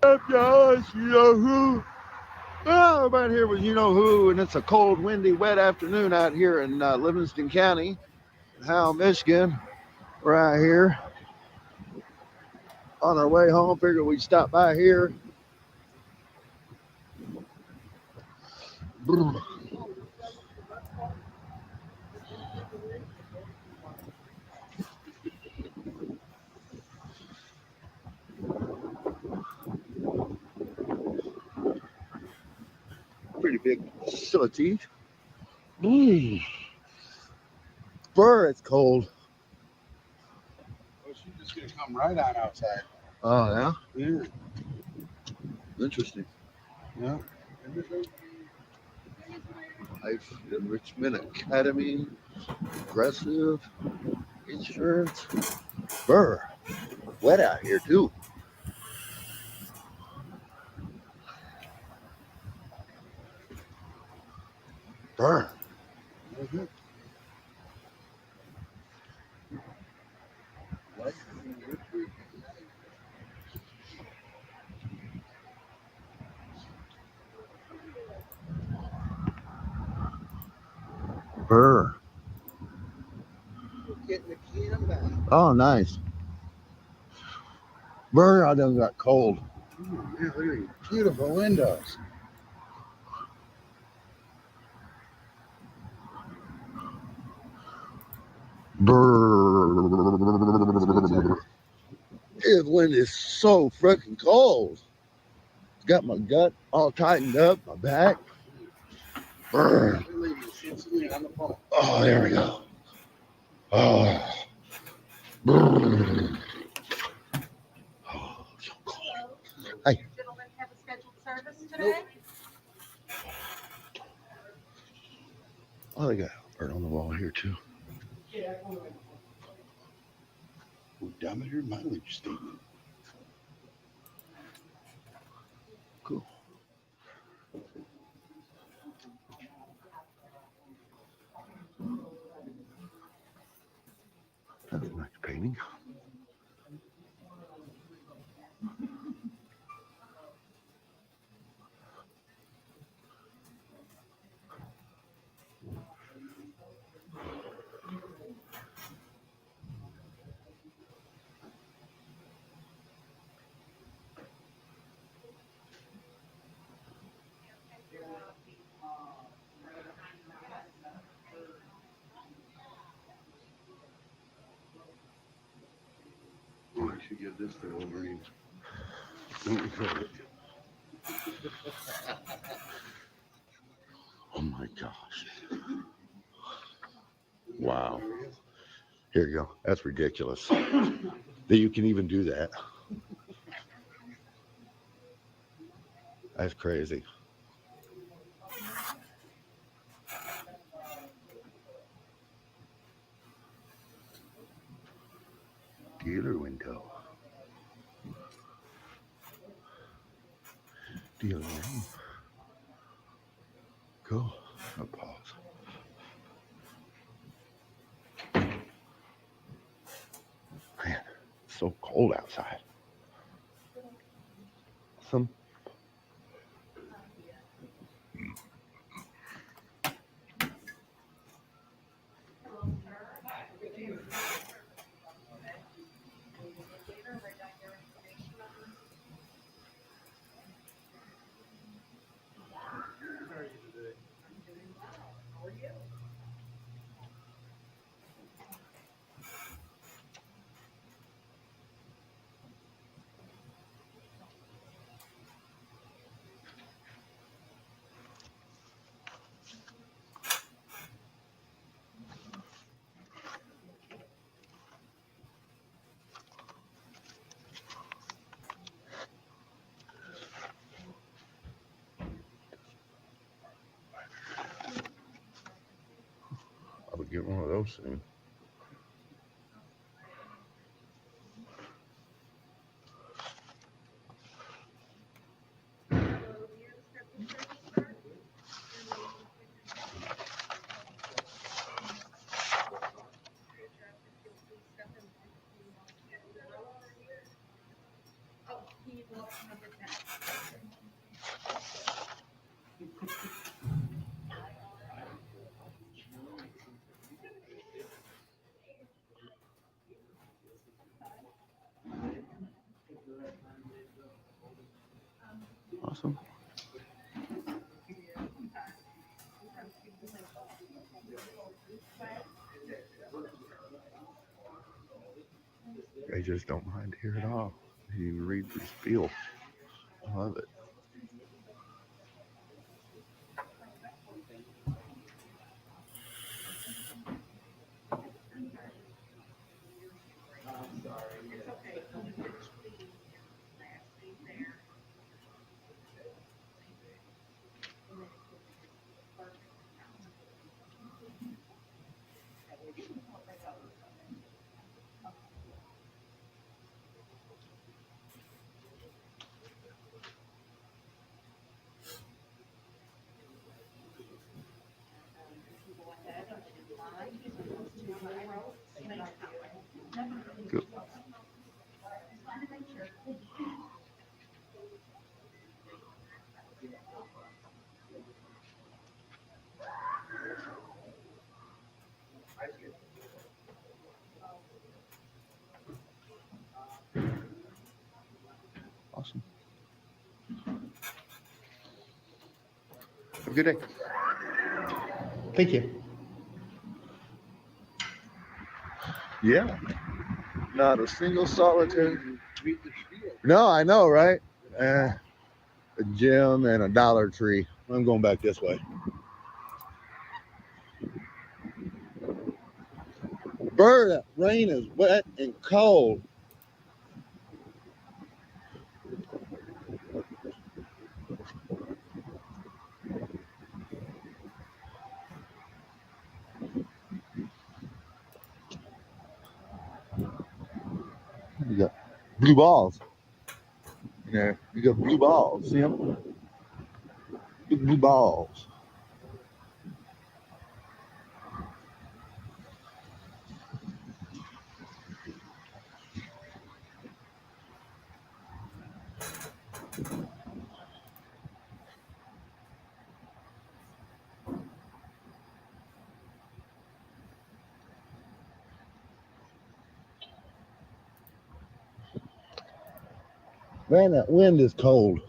Up, guys, you know who? Oh, I'm out here with you know who, and it's a cold, windy, wet afternoon out here in Livingston County, Howell, Michigan. We're out here on our way home. Figured we'd stop by here. Pretty big facility. Burr, it's cold. Well, she's just gonna come right on outside. Oh, yeah? Yeah. Interesting. Yeah. Life Enrichment Academy, Progressive, Insurance. Burr, wet out here, too. Burr. Mm-hmm. Burr. Getting the can back. Oh, nice. Burr, I done got cold. Oh, yeah, look at these beautiful windows. Burr. This wind is so freaking cold. It's got my gut all tightened up, my back. Burr. Oh, there we go. Oh, Hey. Gentlemen have a scheduled service today? Oh, they got art on the wall here too. Odometer mileage statement. Cool. That's a nice painting. Oh, I should give this to Wolverine. Oh my gosh. Wow. Here you go. That's ridiculous. That you can even do that. That's crazy. Dealer window. Dealer name. Cool. I'll pause. Man, it's so cold outside. Some. I would get one of those soon. Awesome. I just don't mind here at all. You read the spiel. I love it. Good. Awesome. Have a good day. Thank you. Yeah. Not a single solitary. No, I know, right? A gym and a Dollar Tree. I'm going back this way. Bird, that rain is wet and cold. You got blue balls. Yeah, you got blue balls. See them? Big blue balls. Man, that wind is cold.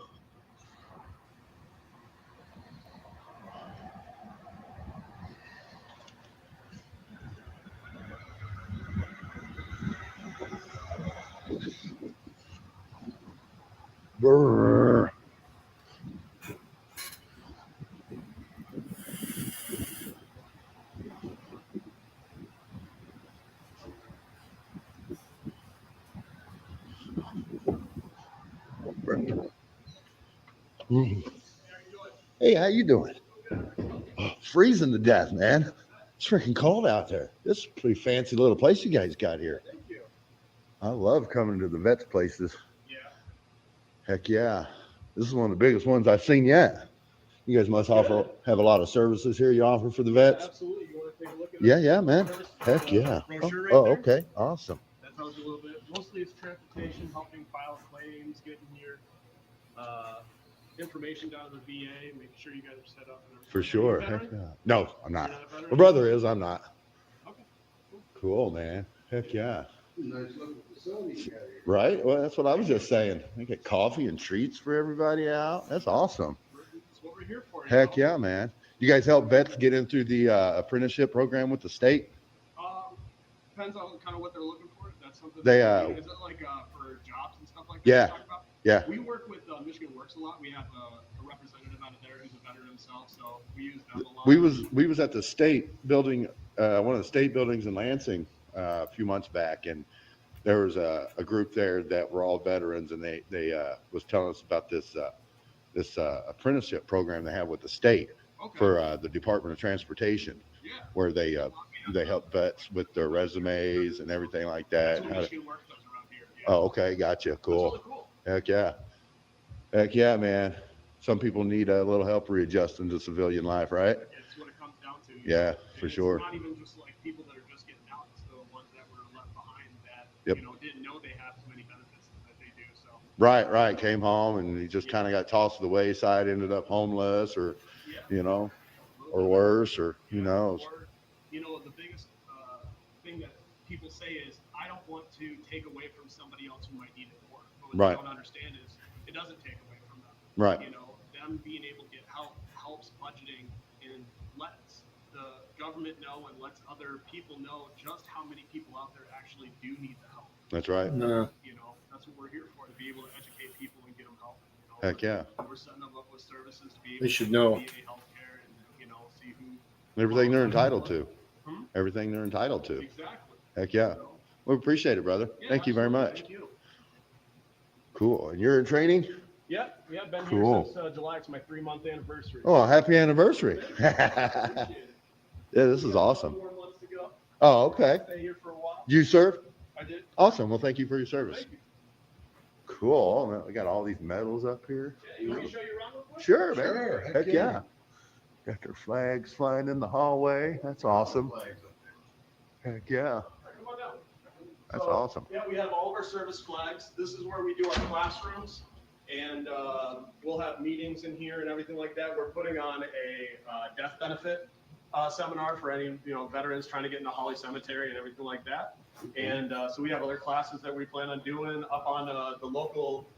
Brrr. Mm. Hey, how you doing? Oh, freezing to death, man. It's freaking cold out there. This is a pretty fancy little place you guys got here. Thank you. I love coming to the vets places. Yeah. Heck yeah. This is one of the biggest ones I've seen yet. You guys must have a lot of services here you offer for the vets. Absolutely. You want to take a look at Yeah, man. Heck yeah. brochure right Oh, there? okay. Awesome. That tells you a little bit. Mostly it's transportation, helping file claims, getting your information down to the VA, making sure you guys are set up. And For everything. sure. Are you a Heck veteran? yeah. No, I'm You're not. not a veteran? My brother is. I'm not. Okay. Cool, man. Heck yeah. Nice looking facility you got here. Right? Well, that's what I was just saying. We get coffee and treats for everybody out. That's awesome. That's what we're here for. Heck yeah, man. You guys help vets get in through the apprenticeship program with the state? Depends on kind of what they're looking for. If that's something. They, is it like for jobs and stuff like that? Yeah. you talked about? Yeah. We work with Michigan Works a lot. We have a representative out of there who's a veteran himself, so we use them a lot. We was at the state building, one of the state buildings in Lansing a few months back, and there was a group there that were all veterans, and they was telling us about this apprenticeship program they have with the state for the Department of Transportation, where they help vets with their resumes and everything like that. That's what Michigan Works does around here. Yeah. Oh, okay, gotcha. Cool. That's really cool. Heck yeah, man. Some people need a little help readjusting to civilian life, right? It's what it comes down to. Yeah, And for sure. It's not even just like people that are just getting out. It's the ones that were left behind that didn't know they have as many benefits that they do. So. Right. Came home and he just kind of got tossed to the wayside, ended up homeless, or or worse, or who knows. Or, the biggest thing that people say is, I don't want to take away from somebody else who might need it more. But what they don't understand is it doesn't take away from them. Right. Them being able to get help helps budgeting and lets the government know and lets other people know just how many people out there actually do need the help. That's right. That's what we're here for, to be able to educate people and get them help. Heck yeah. We're setting them up with services to be able They should know. VA healthcare and see who. Everything they're entitled to. Everything they're entitled to. Exactly. Heck yeah. We appreciate it, brother. Thank you very much. Thank you. Cool. And you're in training? Yeah, been Cool. here since July. It's my 3-month anniversary. Oh, happy anniversary. Yeah, this is awesome. 4 months to go. Oh, okay. Stay here for a while. Did you serve? I did. Awesome. Well, thank you for your service. Thank you. Cool. Man, we got all these medals up here. Yeah, you want me to show you around real quick? Sure, man. Sure, Heck heck yeah. yeah. Got their flags flying in the hallway. That's awesome. Heck yeah. Come on down. That's awesome. Yeah, we have all of our service flags. This is where we do our classrooms, and we'll have meetings in here and everything like that. We're putting on a death benefit seminar for any veterans trying to get into Holly Cemetery and everything like that. And so we have other classes that we plan on doing up on the local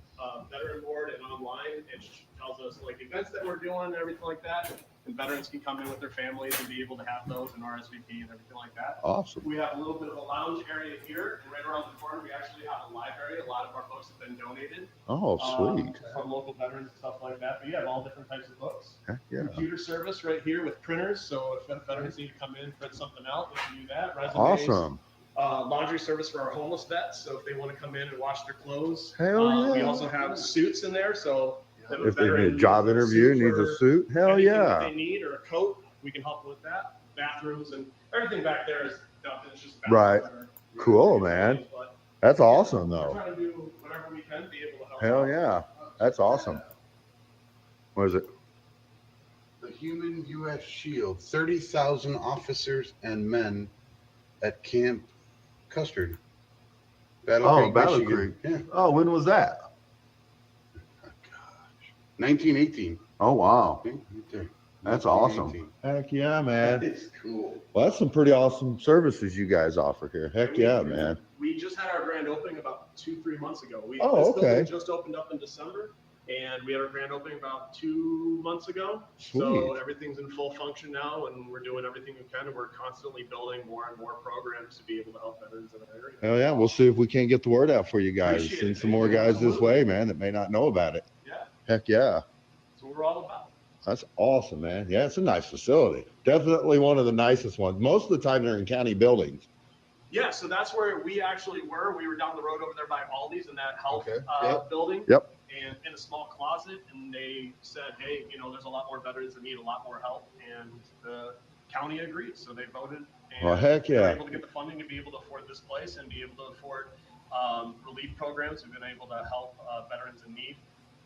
veteran board and online. It tells us like events that we're doing and everything like that. And veterans can come in with their families and be able to have those in RSVP and everything like that. Awesome. We have a little bit of a lounge area here, and right around the corner, we actually have a library. A lot of our books have been donated. Oh, sweet. From local veterans and stuff like that. But you have all different types of books. Heck yeah. Computer service right here with printers. So if veterans need to come in, print something out, they can do that. Resumes, Awesome. laundry service for our homeless vets. So if they want to come in and wash their clothes, Hell we yeah. also have suits in there. So If they need a job interview, needs a suit, hell anything yeah. that they need or a coat, we can help with that. Bathrooms and everything back there is dumped. It's just Right. Cool, man. That's awesome, We're though. trying to do whatever we can to be able to help. Hell out. yeah. That's awesome. What is it? The Human U.S. Shield, 30,000 officers and men at Camp Custard. Battle Creek, Michigan. Yeah. Oh, when was that? 1918. Oh, wow. Yeah, right there. That's awesome. 1918. Heck yeah, man. It's cool. Well, that's some pretty awesome services you guys offer here. Heck yeah, man. We just had our grand opening about 2-3 months ago. This okay. building just opened up in December, and we had our grand opening about 2 months ago. Sweet. So everything's in full function now, and we're doing everything we can, and we're constantly building more and more programs to be able to help veterans in our area. Hell yeah. We'll see if we can't get the word out for you guys. Appreciate Send it. some more guys this way, man, that may not know about it. Yeah. Heck yeah. That's what we're all about. That's awesome, man. Yeah, it's a nice facility. Definitely one of the nicest ones. Most of the time they're in county buildings. Yeah, so that's where we actually were. We were down the road over there by Aldi's in that health building. Yep. And in a small closet, and they said, hey, there's a lot more veterans that need a lot more help, and the county agreed, so they voted. And Well, heck they were yeah. able to get the funding to be able to afford this place and be able to afford relief programs. We've been able to help veterans in need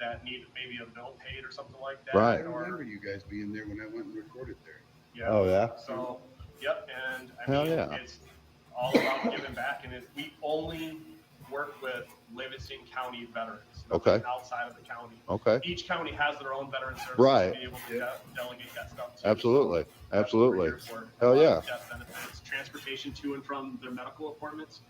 that need maybe a bill paid or something like that. Right. I remember you guys being there when I went and recorded there. Yeah. Oh, yeah? So, yep, and Hell yeah. it's all about giving back, and we only work with Livingston County veterans. Okay. Outside of the county. Okay. Each county has their own veteran service Right. to be able to delegate that stuff to. Absolutely. Absolutely. For Hell yeah. death benefits, transportation to and from their medical appointments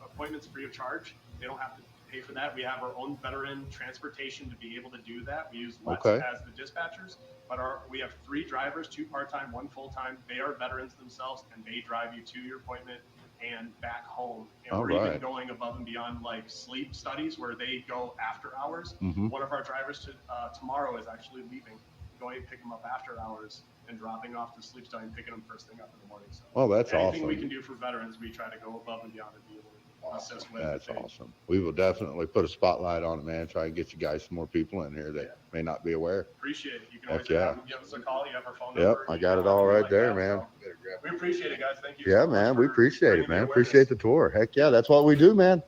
free of charge. They don't have to pay for that. We have our own veteran transportation to be able to do that. We use Lex Okay. as the dispatchers, but we have 3 drivers, 2 part-time, 1 full-time. They are veterans themselves, and they drive you to your appointment and back home. And we're even going above and beyond like sleep studies where they go after hours. Mhm. One of our drivers tomorrow is actually leaving, going to pick them up after hours and dropping off to sleep study and picking them first thing up in the morning. So Oh, that's anything awesome. we can do for veterans, we try to go above and beyond and be able to assist with. That's awesome. We will definitely put a spotlight on it, man. Try and get you guys some more people in here that may not be aware. Appreciate it. You can Heck always yeah. give us a call. You have our phone Yep, number. I got it all right there, man. We appreciate it, guys. Thank you. Yeah, so much man. We for appreciate bringing it, the man. awareness. Appreciate the tour. Heck yeah. That's what we do, man.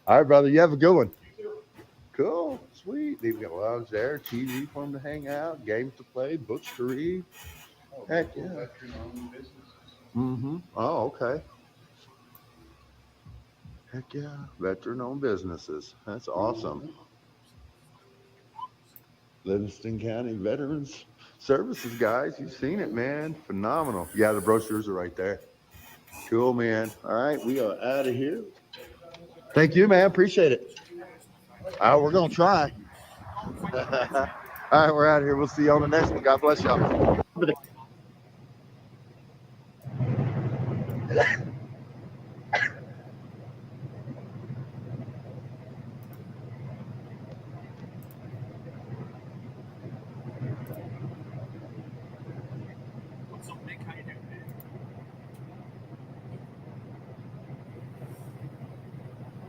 All right, brother. You have a good one. You too. Cool. Sweet. They've got a lounge there, TV for them to hang out, games to play, books to read. Heck yeah. Veteran-owned businesses. Mm-hmm. Oh, okay. Heck yeah. Veteran-owned businesses. That's awesome. Livingston County Veterans Services, guys. You've seen it, man. Phenomenal. Yeah, the brochures are right there. Cool, man. All right, we are out of here. Thank you, man. Appreciate it. We're going to try. All right, we're out of here. We'll see you on the next one. God bless y'all. What's up, Nick? How you doing, man?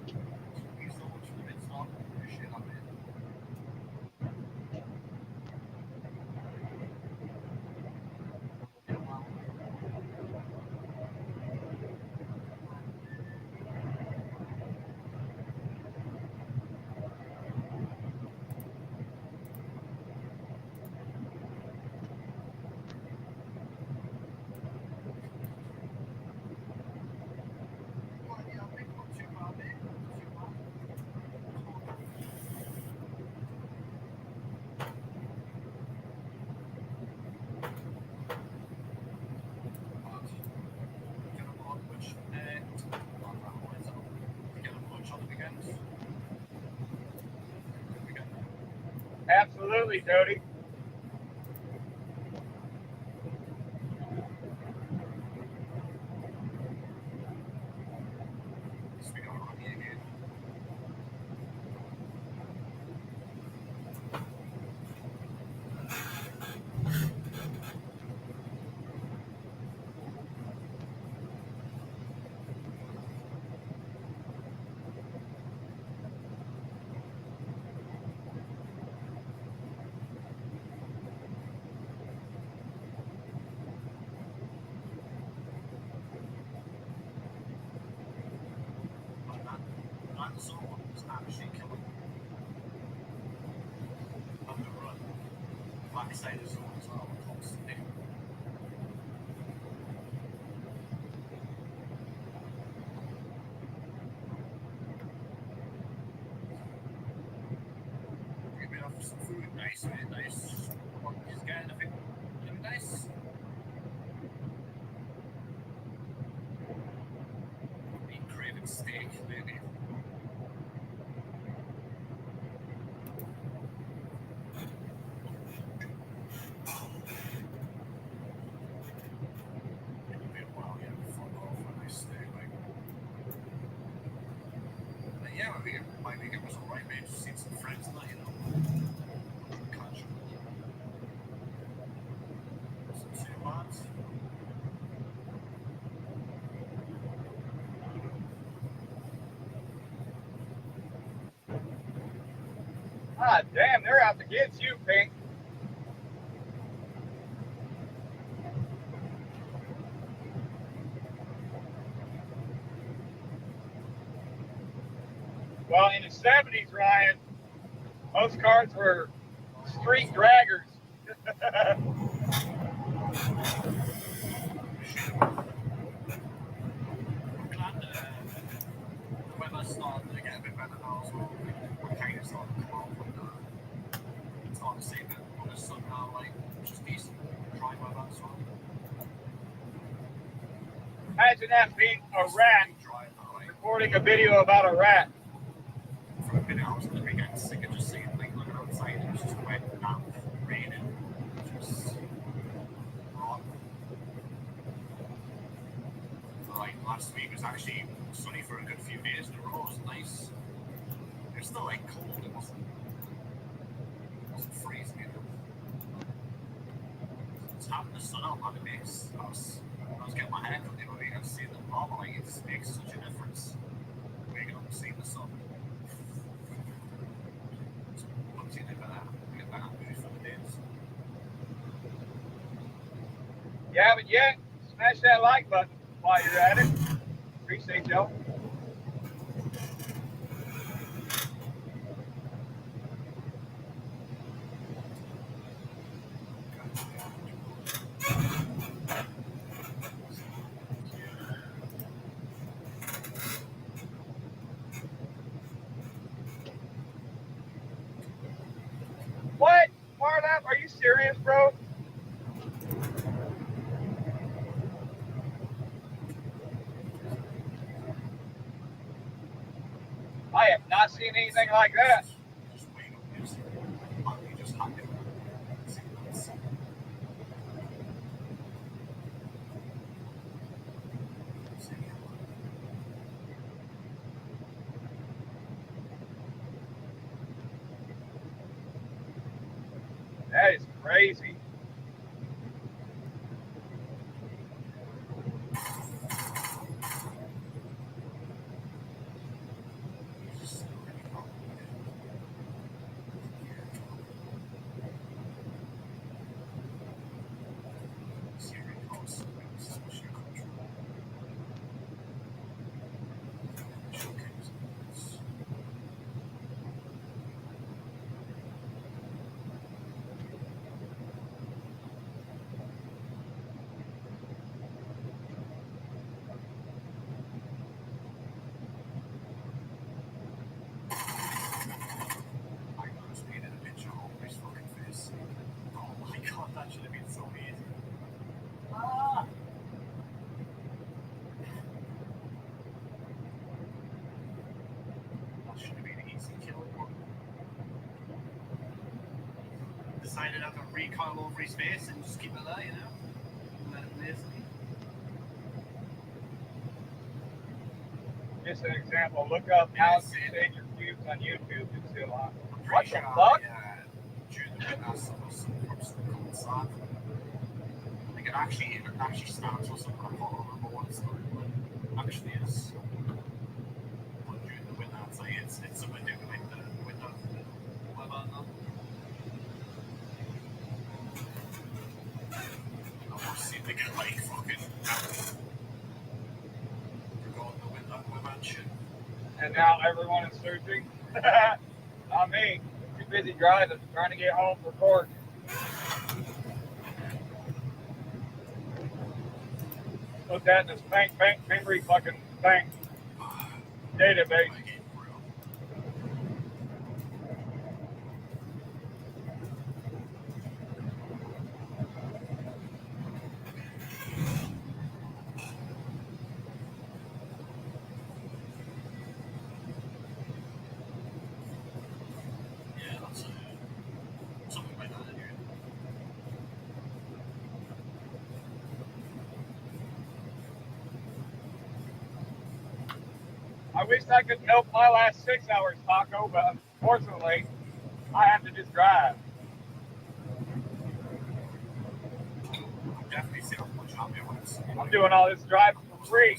Thank you so much for the good stuff. Appreciate it, man. Absolutely, Cody. Someone's actually killing on the run. Backside of someone as well, constantly. We've been off some food, nice, really nice. Just getting a bit nice. Been craving steak lately. Yeah, my weekend was alright, mate. Just seen some friends and that, you know. Catch some cinemas. Ah, damn, they're out to get you, Pink. Well, in the 70s, Ryan, most cars were street draggers. The weather's starting to get a bit better now as well. We're kind of starting to come off and it's hard to see a bit on the sun now, like, just decent dry weather as well. Imagine that being a rat recording a video about a rat. For a minute, I was going to be getting sick of just seeing like looking outside and it's just wet, damp, raining, just rotten. Like last week was actually sunny for a good few days in a row. It was nice. It was still like cold. It wasn't freezing. You know. It's having the sun out, man. It makes. I was getting my hair cut the other week. I was seeing the normal. Like it just makes such a difference. Waking up and seeing the sun. Puts you in a better mood for the days. You haven't yet? Smash that like button while you're at it. Appreciate y'all. What? Marlap, are you serious, bro? I have not seen anything like that. That is crazy. That should have been so easy. Ah! That should have been an easy kill. Decided I've got recoil over his face and just keep it there, you know? Let it blaze me. Just an example, look up Alexander Cubes on YouTube and see a lot. What the fuck? During the winter, some coincide. Like it actually stands for something like on the stuff, but actually is. But during the winter, I'd say it's something to do with like the winter weather and that. I want to see if they get like fucking regarding the winter weather and shit. And now everyone is searching. Not me. Too busy driving, trying to get home for court. Put that in the spank bank memory fucking bank database. Yeah, that's something like that anyway. I wish I could milk my last 6 hours, Taco, but unfortunately, I have to just drive. Definitely set up much happier when it's. I'm doing all this driving for free.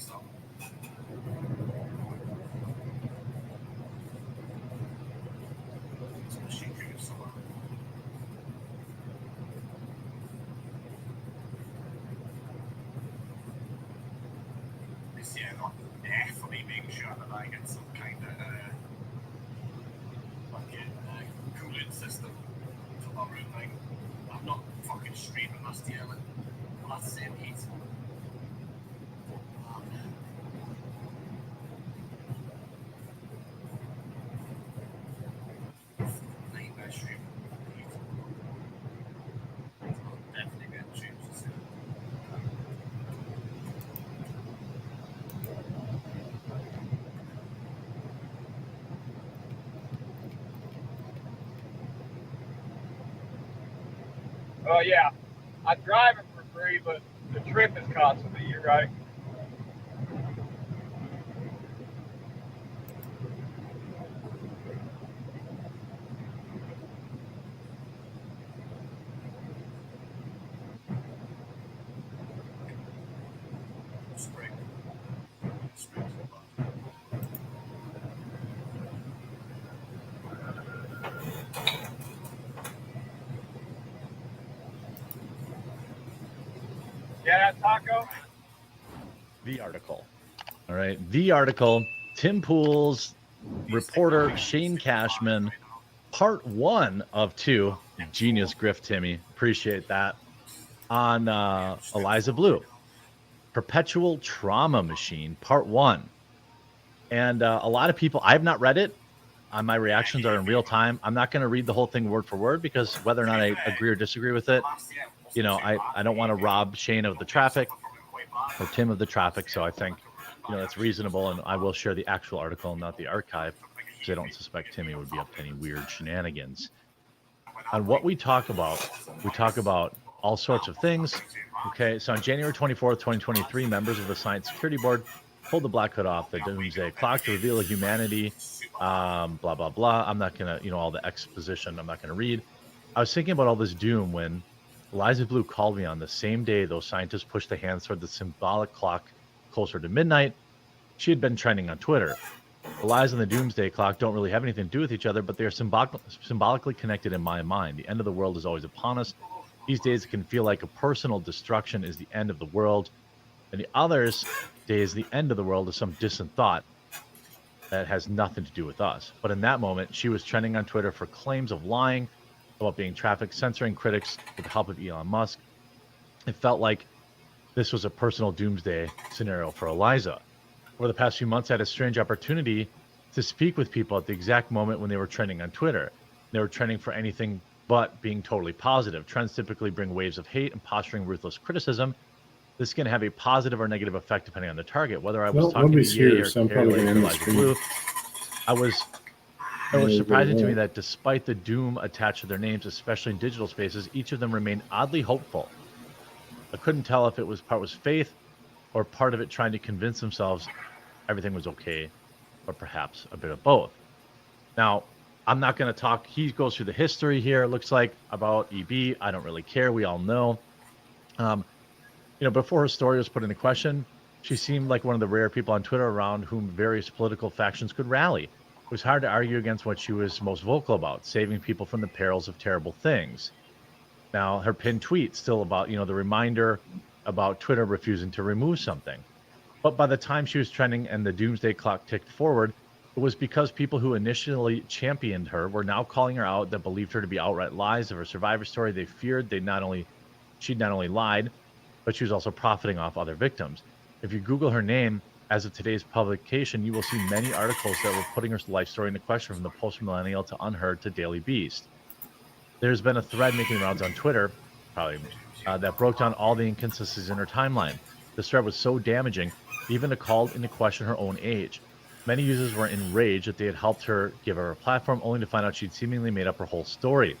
This year, I'll definitely make sure that I get some kind of fucking cooling system to my room thing. I'm not fucking streaming last year, like, well, that's the same heat. Nightmare stream. Definitely get streams soon. Oh yeah, I'm driving for free, but the trip is costing me. You're right. Spring. Yeah, Taco. The article. All right. The article. Tim Pool's reporter Shane Cashman, part 1 of 2. Genius grift, Timmy. Appreciate that. On Eliza Blue. Perpetual Trauma Machine, part 1. And a lot of people, I have not read it. My reactions are in real time. I'm not going to read the whole thing word for word because whether or not I agree or disagree with it, you know, I don't want to rob Shane of the traffic or Tim of the traffic. So I think, you know, that's reasonable. And I will share the actual article, not the archive, because I don't suspect Timmy would be up to any weird shenanigans. On what we talk about all sorts of things. Okay, so on January 24th, 2023, members of the Science Security Board pulled the black hood off the doomsday clock to reveal humanity, blah, blah, blah. I'm not going to, you know, all the exposition I'm not going to read. I was thinking about all this doom when Eliza Blue called me on the same day those scientists pushed the hands toward the symbolic clock closer to midnight. She had been trending on Twitter. Eliza and the doomsday clock don't really have anything to do with each other, but they are symbolically connected in my mind. The end of the world is always upon us. These days, it can feel like a personal destruction is the end of the world. And the others days, the end of the world is some distant thought that has nothing to do with us. But in that moment, she was trending on Twitter for claims of lying about being traffic censoring critics with the help of Elon Musk. It felt like this was a personal doomsday scenario for Eliza. Over the past few months, I had a strange opportunity to speak with people at the exact moment when they were trending on Twitter. They were trending for anything but being totally positive. Trends typically bring waves of hate and posturing ruthless criticism. This can have a positive or negative effect depending on the target. Whether I was talking to Ye or Carrie or Eliza Blue, it was surprising to me that despite the doom attached to their names, especially in digital spaces, each of them remained oddly hopeful. I couldn't tell if it was part was faith or part of it trying to convince themselves everything was okay, or perhaps a bit of both. Now, I'm not going to talk. He goes through the history here, it looks like, about EB. I don't really care. We all know. You know, before her story was put into question, she seemed like one of the rare people on Twitter around whom various political factions could rally. It was hard to argue against what she was most vocal about, saving people from the perils of terrible things. Now, her pinned tweet still about, you know, the reminder about Twitter refusing to remove something. But by the time she was trending and the doomsday clock ticked forward, It was because people who initially championed her were now calling her out that believed her to be outright lies of her survivor story. They feared she'd not only lied, but she was also profiting off other victims. If you Google her name as of today's publication, you will see many articles that were putting her life story into question, from the post-millennial to Unheard to Daily Beast. There's been a thread making rounds on Twitter, probably, that broke down all the inconsistencies in her timeline. This thread was so damaging, even it called into question her own age. Many users were enraged that they had helped her give her a platform, only to find out she'd seemingly made up her whole story.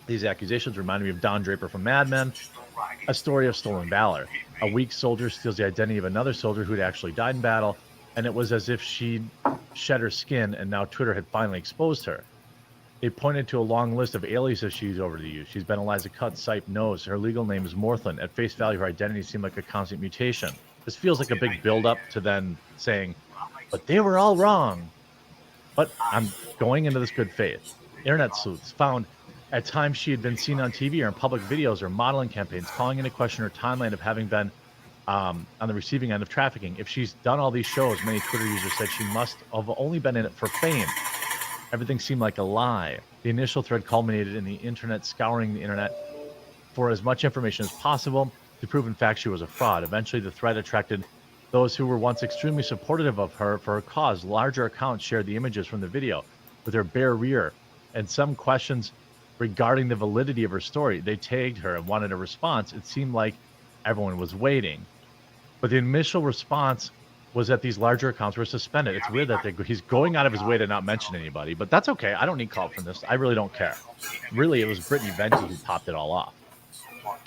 These accusations reminded me of Don Draper from Mad Men, a story of stolen valor. A weak soldier steals the identity of another soldier who had actually died in battle, and it was as if she'd shed her skin, and now Twitter had finally exposed her. They pointed to a long list of aliases she's over to use. She's been Eliza Cut, Sipe, Nose. Her legal name is Morthland. At face value, her identity seemed like a constant mutation. This feels like a big build-up to then saying, but they were all wrong. But I'm going into this good faith. Internet sleuths found at times she had been seen on TV or in public videos or modeling campaigns, calling into question her timeline of having been on the receiving end of trafficking. If she's done all these shows, many Twitter users said she must have only been in it for fame. Everything seemed like a lie. The initial thread culminated in the internet scouring the internet for as much information as possible to prove in fact she was a fraud. Eventually, the thread attracted those who were once extremely supportive of her for her cause. Larger accounts shared the images from the video with her bare rear and some questions regarding the validity of her story. They tagged her and wanted a response. It seemed like everyone was waiting. But the initial response was that these larger accounts were suspended. It's weird that he's going out of his way to not mention anybody, but that's okay. I don't need call from this. I really don't care. Really, it was Brittany Venti who popped it all off.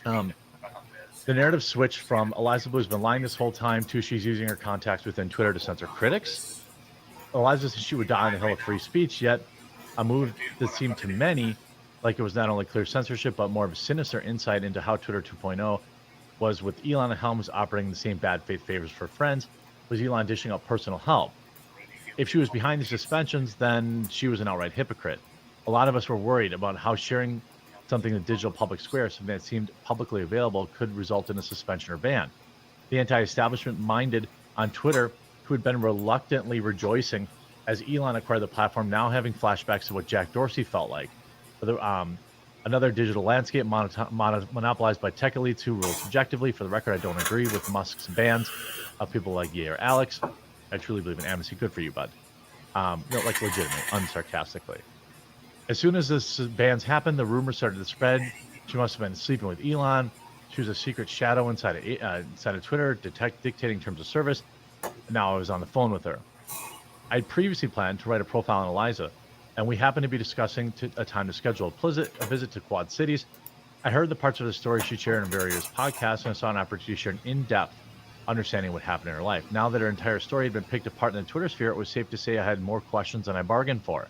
The narrative switched from Eliza Blue's been lying this whole time to she's using her contacts within Twitter to censor critics. Eliza said she would die on the hill of free speech, yet a move that seemed to many like it was not only clear censorship, but more of a sinister insight into how Twitter 2.0 was, with Elon and Helms operating the same bad faith favors for friends, was Elon dishing out personal help. If she was behind the suspensions, then she was an outright hypocrite. A lot of us were worried about how sharing something in the digital public square, something that seemed publicly available, could result in a suspension or ban. The anti-establishment minded on Twitter, who had been reluctantly rejoicing as Elon acquired the platform, now having flashbacks to what Jack Dorsey felt like. Another digital landscape monopolized by tech elites who rule subjectively. For the record, I don't agree with Musk's bans of people like Ye or Alex. I truly believe in amnesty. Good for you, bud. No, like legitimately, unsarcastically. As soon as this bans happened, the rumors started to spread. She must have been sleeping with Elon. She was a secret shadow inside of Twitter, dictating terms of service. Now I was on the phone with her. I'd previously planned to write a profile on Eliza, and we happened to be discussing a time to schedule a visit to Quad Cities. I heard the parts of the story she shared in various podcasts, and I saw an opportunity to share an in-depth understanding of what happened in her life. Now that her entire story had been picked apart in the Twitter sphere, it was safe to say I had more questions than I bargained for.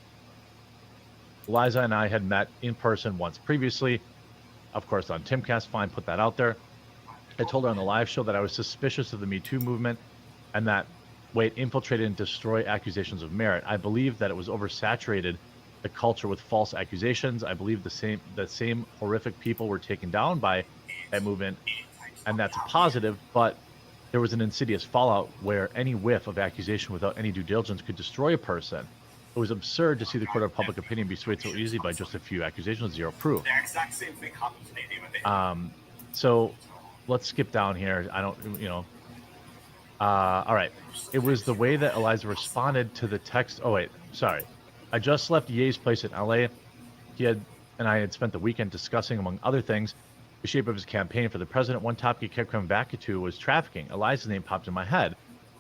Eliza and I had met in person once previously, of course on Timcast. Fine, put that out there. I told her on the live show that I was suspicious of the Me Too movement and that it infiltrated and destroyed accusations of merit. I believe that it was oversaturated the culture with false accusations. I believe the same horrific people were taken down by that movement, and that's a positive, but there was an insidious fallout where any whiff of accusation without any due diligence could destroy a person. It was absurd to see the court of public opinion be swayed so easily by just a few accusations, zero proof. The exact same thing happened to me. So let's skip down here. All right. It was the way that Eliza responded to the text. Oh, wait, sorry. I just left Ye's place in LA. He and I had spent the weekend discussing, among other things, the shape of his campaign for the president. One topic he kept coming back to was trafficking. Eliza's name popped in my head.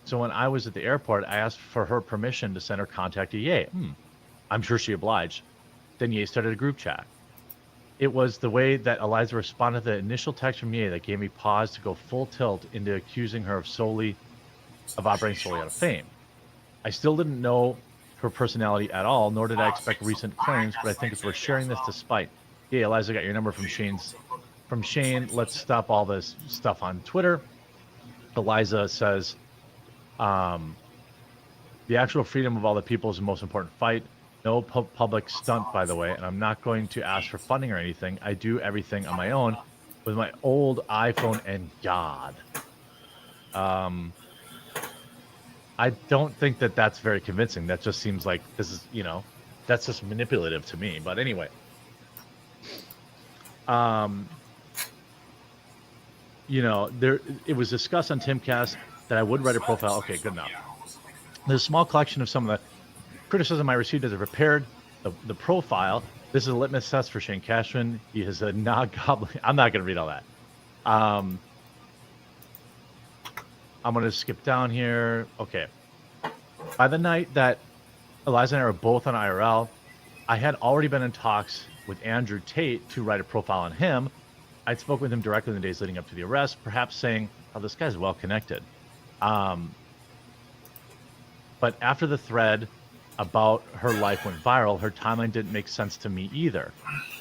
So when I was at the airport, I asked for her permission to send her contact to Ye. I'm sure she obliged. Then Ye started a group chat. It was the way that Eliza responded to the initial text from Ye that gave me pause to go full tilt into accusing her of operating solely out of fame. I still didn't know her personality at all, nor did I expect recent claims, but I think it's worth sharing this despite. Yeah, Eliza, got your number from Shane. Let's stop all this stuff on Twitter. Eliza says, the actual freedom of all the people is the most important fight. No public stunt, by the way, and I'm not going to ask for funding or anything. I do everything on my own with my old iPhone and God. I don't think that that's very convincing. That just seems like this is, that's just manipulative to me. But anyway, it was discussed on Timcast that I would write a profile. Okay, good enough. There's a small collection of some of the criticism I received as I prepared the profile. This is a litmus test for Shane Cashman. He is a non-goblin. I'm not going to read all that. I'm going to skip down here. Okay. By the night that Eliza and I were both on IRL, I had already been in talks with Andrew Tate to write a profile on him. I'd spoken with him directly in the days leading up to the arrest, perhaps saying, oh, this guy's well connected. But after the thread about her life went viral, her timeline didn't make sense to me either.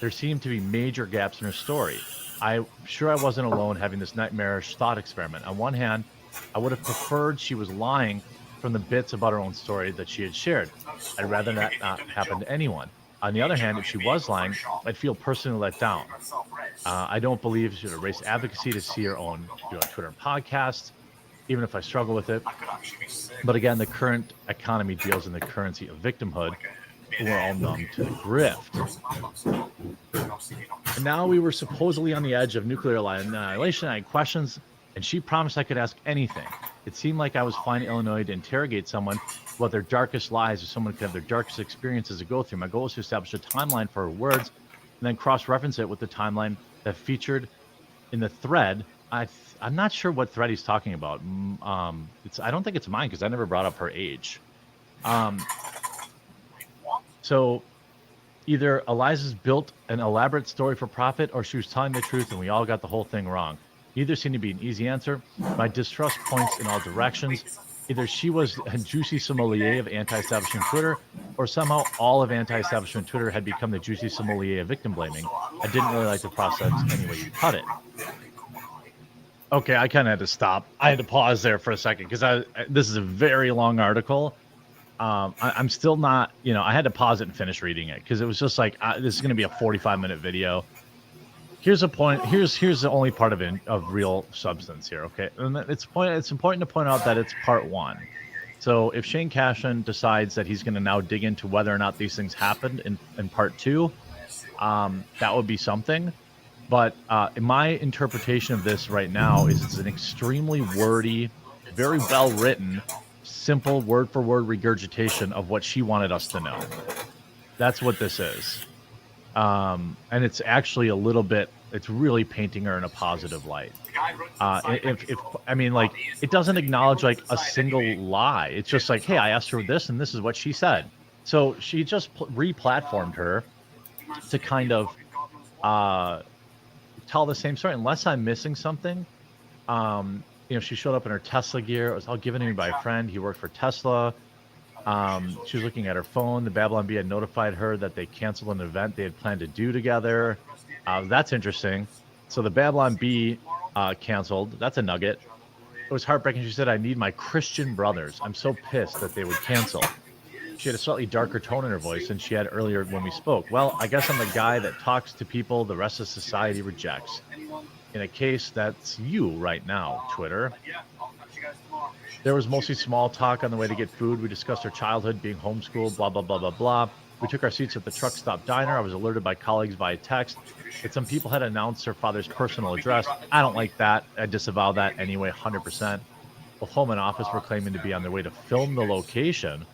There seemed to be major gaps in her story. I'm sure I wasn't alone having this nightmarish thought experiment. On one hand, I would have preferred she was lying from the bits about her own story that she had shared. I'd rather that not happen to anyone. On the other hand, if she was lying, I'd feel personally let down. I don't believe she should erase advocacy to see her own Twitter and podcasts, even if I struggle with it. But again, the current economy deals in the currency of victimhood. We're all numb to the grift. And now we were supposedly on the edge of nuclear annihilation. I had questions, and she promised I could ask anything. It seemed like I was flying to Illinois to interrogate someone about their darkest lies, or someone could have their darkest experiences to go through. My goal was to establish a timeline for her words, and then cross-reference it with the timeline that featured in the thread. I'm not sure what thread he's talking about. I don't think it's mine because I never brought up her age. So either Eliza's built an elaborate story for profit, or she was telling the truth and we all got the whole thing wrong. Neither seemed to be an easy answer. My distrust points in all directions. Either she was a juicy sommelier of anti-establishment Twitter, or somehow all of anti-establishment Twitter had become the juicy sommelier of victim blaming. I didn't really like the process any way you cut it. Okay, I kind of had to stop. I had to pause there for a second because this is a very long article. I'm still not, I had to pause it and finish reading it because it was just like, this is going to be a 45-minute video. Here's a point. Here's the only part of real substance here. Okay, and it's important to point out that it's part one. So if Shane Cashman decides that he's going to now dig into whether or not these things happened in part two, that would be something. But my interpretation of this right now is it's an extremely wordy, very well written, simple word for word regurgitation of what she wanted us to know. That's what this is. And it's actually a little bit, it's really painting her in a positive light. It doesn't acknowledge like a single lie. It's just like, hey, I asked her this and this is what she said. So she just re-platformed her to kind of tell the same story, unless I'm missing something. She showed up in her Tesla gear. It was all given to me by a friend. He worked for Tesla. She was looking at her phone. The Babylon Bee had notified her that they canceled an event they had planned to do together. That's interesting. So the Babylon Bee canceled. That's a nugget. It was heartbreaking. She said, I need my Christian brothers. I'm so pissed that they would cancel. She had a slightly darker tone in her voice than she had earlier when we spoke. Well, I guess I'm the guy that talks to people the rest of society rejects. In a case, that's you right now, Twitter. There was mostly small talk on the way to get food. We discussed her childhood, being homeschooled, blah, blah, blah, blah, blah. We took our seats at the truck stop diner. I was alerted by colleagues via text that some people had announced her father's personal address. I don't like that. I disavow that anyway, 100%. Both home and office were claiming to be on their way to film the location.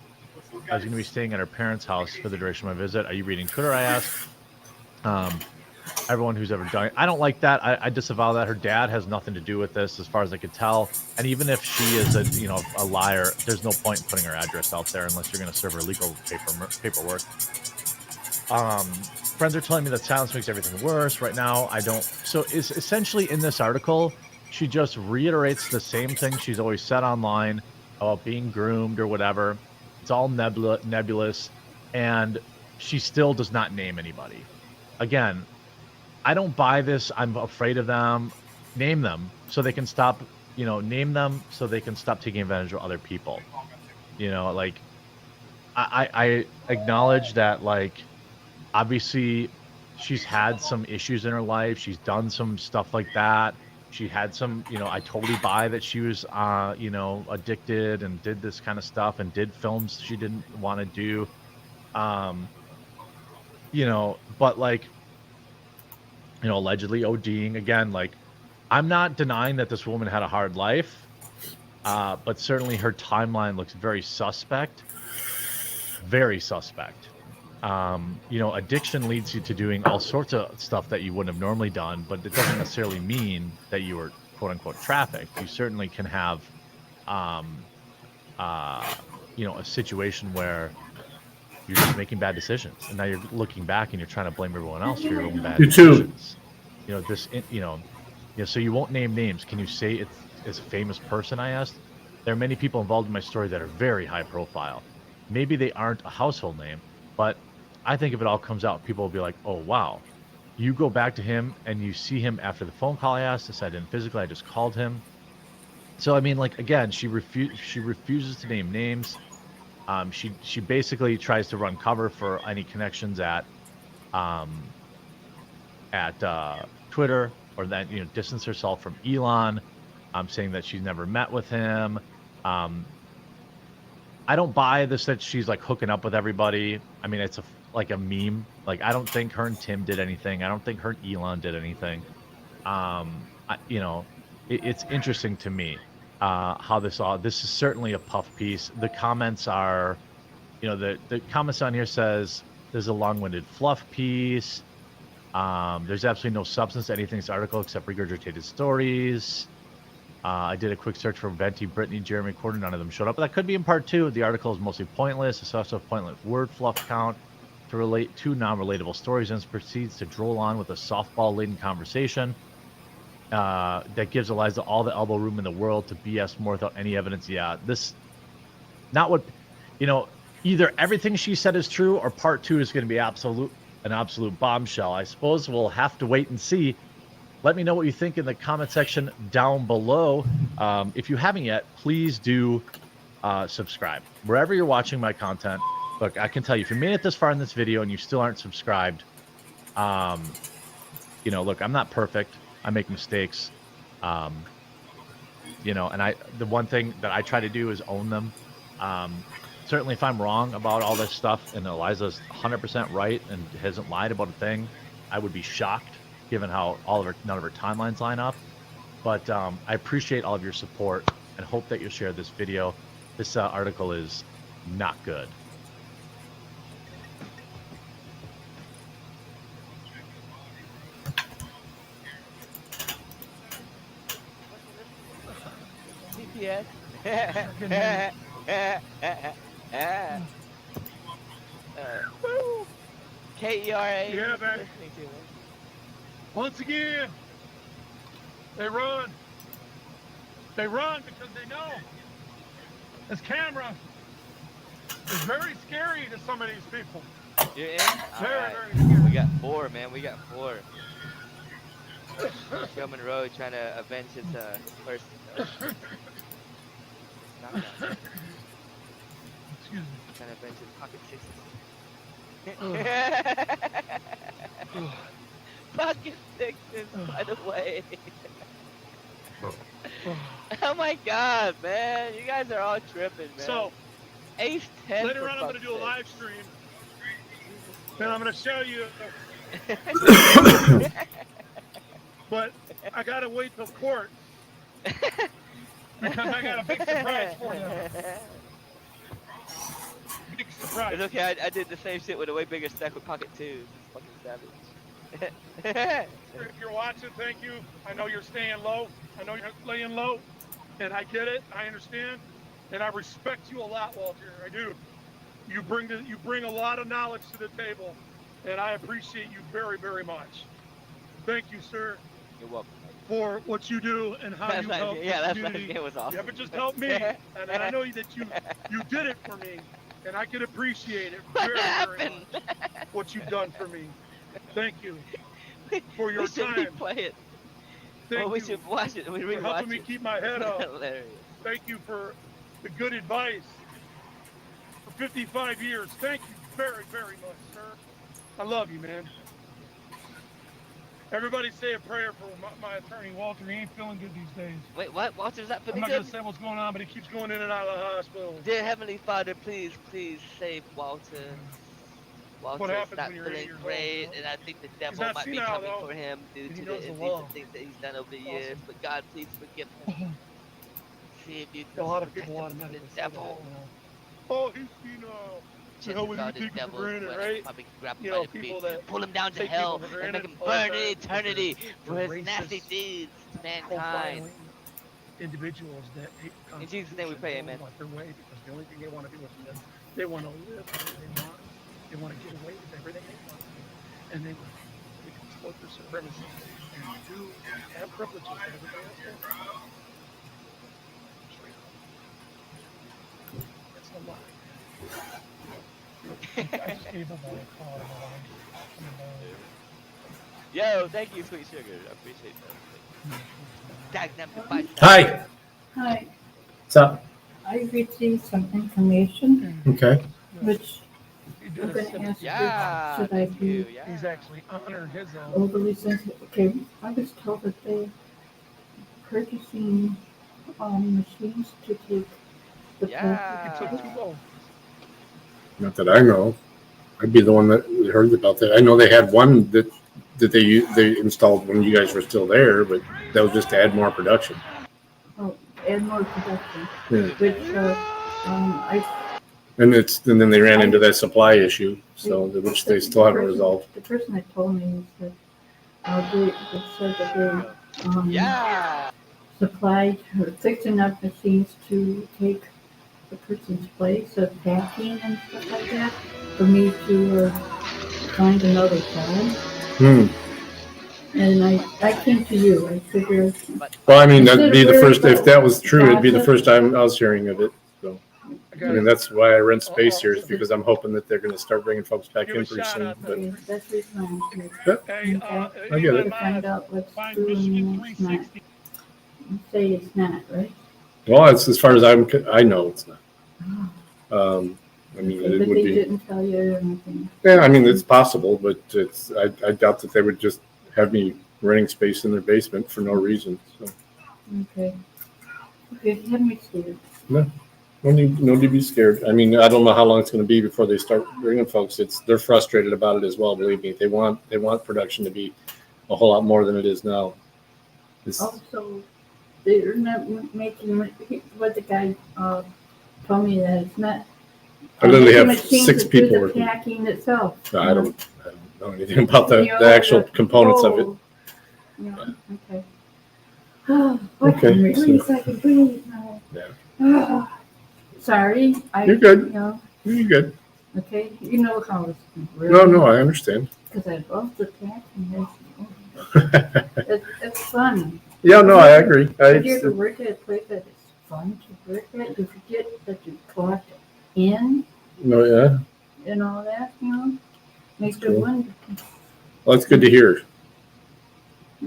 I was going to be staying at her parents' house for the duration of my visit. Are you reading Twitter? I asked. Everyone who's ever done it. I don't like that. I disavow that. Her dad has nothing to do with this, as far as I could tell. And even if she is a liar, there's no point in putting her address out there unless you're going to serve her legal paperwork. Friends are telling me that silence makes everything worse. Right now, I don't. So it's essentially in this article, she just reiterates the same thing she's always said online about being groomed or whatever. It's all nebulous, and she still does not name anybody. Again, I don't buy this. I'm afraid of them. Name them so they can stop, name them so they can stop taking advantage of other people. I acknowledge that, obviously she's had some issues in her life. She's done some stuff like that. she had some, I totally buy that she was, addicted and did this kind of stuff and did films she didn't want to do. But like, allegedly ODing again, like, I'm not denying that this woman had a hard life, but certainly her timeline looks very suspect. Very suspect. Addiction leads you to doing all sorts of stuff that you wouldn't have normally done, but it doesn't necessarily mean that you were quote unquote trafficked. You certainly can have, a situation where you're just making bad decisions, and now you're looking back and you're trying to blame everyone else for your own bad decisions. So you won't name names. Can you say it's a famous person? I asked. There are many people involved in my story that are very high profile. Maybe they aren't a household name, but I think if it all comes out, people will be like, oh, wow. You go back to him and you see him after the phone call I asked. This I didn't physically, I just called him. So, I mean, like, again, she refuses to name names. She basically tries to run cover for any connections at Twitter, or that, distance herself from Elon. Saying that she's never met with him. I don't buy this that she's like hooking up with everybody. I mean, it's like a meme. Like, I don't think her and Tim did anything. I don't think her and Elon did anything. It's interesting to me how this is certainly a puff piece. The comments are, the comments on here says there's a long-winded fluff piece. There's absolutely no substance to anything in this article except regurgitated stories. I did a quick search for Venti, Brittany, Jeremy Corden. None of them showed up. But that could be in part 2. The article is mostly pointless. It's also a pointless word fluff count to relate two non-relatable stories, and proceeds to droll on with a softball-laden conversation that gives Eliza all the elbow room in the world to BS more without any evidence. Yeah, not what, either everything she said is true, or part 2 is going to be an absolute bombshell. I suppose we'll have to wait and see. Let me know what you think in the comment section down below. If you haven't yet, please do subscribe. Wherever you're watching my content, look, I can tell you, if you made it this far in this video and you still aren't subscribed, look, I'm not perfect. I make mistakes. And the one thing that I try to do is own them. Certainly if I'm wrong about all this stuff and Eliza's 100% right and hasn't lied about a thing, I would be shocked, given how none of her timelines line up. But I appreciate all of your support and hope that you'll share this video. This article is not good. Yes. KERA. Yeah, man. Once again, they run. They run because they know this camera is very scary to some of these people. You're in? Very scary. We got 4, man. We got 4. Joe Monroe trying to avenge his first. Excuse me. Trying to avenge his pocket sixes. Pocket sixes, by the way. Oh my god, man. You guys are all tripping, man. So, Ace 10. Later on, I'm going to do a live stream. And I'm going to show you. But I got to wait till court. Because I got a big surprise for you. Big surprise. It's okay, I did the same shit with a way bigger stack with pocket 2s. It's fucking savage. If you're watching, thank you. I know you're staying low. I know you're laying low. And I get it. I understand. And I respect you a lot, Walter. I do. You bring a lot of knowledge to the table. And I appreciate you very, very much. Thank you, sir. You're welcome. For what you do and how you help the community. It was awesome. You haven't just helped me, and I know that you did it for me, and I can appreciate it very, very much. What you've done for me. Thank you for your time. We should replay it. We should watch it. We for helping me keep my head up. Hilarious. Thank you for the good advice for 55 years. Thank you very, very much, sir. I love you, man. Everybody say a prayer for my attorney, Walter. He ain't feeling good these days. Wait, what? Walter's not I'm feeling not good? going to say what's going on, but he keeps going in and out of the hospital. Dear Heavenly Father, please save Walter. What Walter's happens not when you're 80 feeling years great, old, and I think the He's devil not might be senile, coming though, for him due and he to knows the the indecent law. things that he's done over the Awesome. years. But God, please forgive him. See if you A lot of protect people him from the automatically say that, devil. you know. Oh, he's senile. The hell Chances would are he the take it for devil's granted, gonna right? probably grab him You by know, the feet, people that pull him down to take hell, people for and make granted him all the burn in time because eternity for they're his nasty racist, deeds to mankind. profiling individuals that hate the In Jesus' name we Constitution pray, don't amen. want their way because the only thing they want to do is live. They want to live the way they want. They want to get away with everything they want to, and they can exploit their supremacy and do and have privileges that everybody else has. Straight up. That's a lie. I just gave them all a call. Yo, thank you, sweet sugar. I appreciate that. Dagnum device. Hi. Hi, What's up? I received some information, Okay. which He did I'm a going to similar- ask you, Yeah, should I be He's actually honored his own. overly sensitive? Okay, I was told that they're purchasing machines to take the Yeah. Not that I know. I'd be the one that heard about that. I know they had one that they installed when you guys were still there, but that was just to add more production. Oh, add more production, Yeah. which And then they ran into that supply issue, so which they still haven't resolved. The person that told me is that they said that they supplied or fixed enough machines to take the person's place of packing and stuff like that for me to find another job. And I came to you. I figured. Well, I mean, that'd be the first. If that was true, it'd be the first time I was hearing of it. So, I mean, that's why I rent space here, is because I'm hoping that they're going to start bringing folks back in pretty soon. But That's the reason I'm here. yeah, I get it. To find out what's true and what's not. You say it's not, right? Well, it's as far as I know, it's not. I mean, Okay, it but would they be. didn't tell you or anything. Yeah, I mean, it's possible, but I doubt that they would just have me renting space in their basement for no reason. So. Okay. Okay, you had me scared. No need to be scared. I mean, I don't know how long it's going to be before they start bringing folks. They're frustrated about it as well. Believe me, they want production to be a whole lot more than it is now. Also, they're not making what the guy told me that it's not. I literally have machines 6 that people do the working. packing itself. No, I don't know anything about the actual components of it. Yeah, okay. Oh, Okay, I'm released. I can breathe now. Yeah. Sorry. You're good. You know, You're good. okay, you know how it's No, I understand. because I love the packing. It's fun. Yeah, no, I agree. Have you ever worked at a place that it's fun to work at? You forget that you clocked in No, yeah. and all that, you know? Makes That's you cool. wonder. Well, that's good to hear.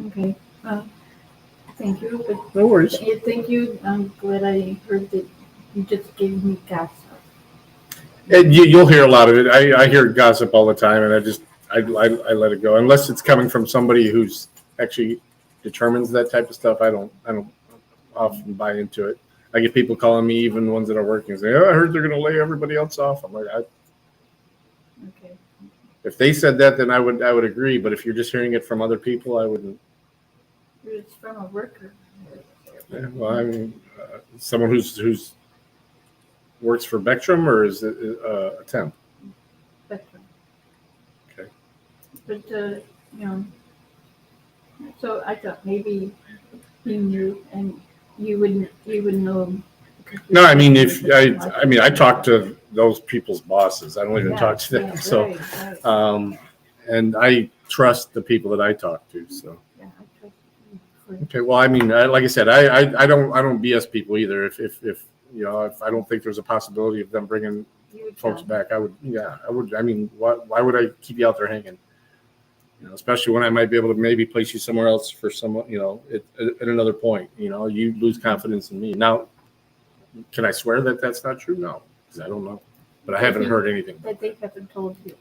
Okay. Thank you. But No worries. Thank you. I'm glad I heard that you just gave me gossip. And you'll hear a lot of it. I hear gossip all the time, and I let it go unless it's coming from somebody who's actually determines that type of stuff. I don't often buy into it. I get people calling me, even ones that are working, saying, "Oh, I heard they're going to lay everybody else off." I'm like, Okay. if they said that, then I would agree. But if you're just hearing it from other people, I wouldn't. It's from a worker. Yeah, well, I mean, someone who's works for Vectrum, or is it a temp? Spectrum. Okay. But, you know, so I thought maybe you knew and you would know. No, I mean, I talk to those people's bosses. I don't even talk to them. Yeah, So, right. and I trust the people that I talk to. So, Yeah, I trust you. okay. Well, I mean, like I said, I don't BS people either. If you know, if I don't think there's a possibility of them bringing folks back, I would. Yeah, I would. I mean, why would I keep you out there hanging? You know, especially when I might be able to maybe place you somewhere else for someone. You know, at another point. You know, you lose confidence in me now. Can I swear that that's not true? No, because I don't know. But I haven't heard anything. That they haven't told you.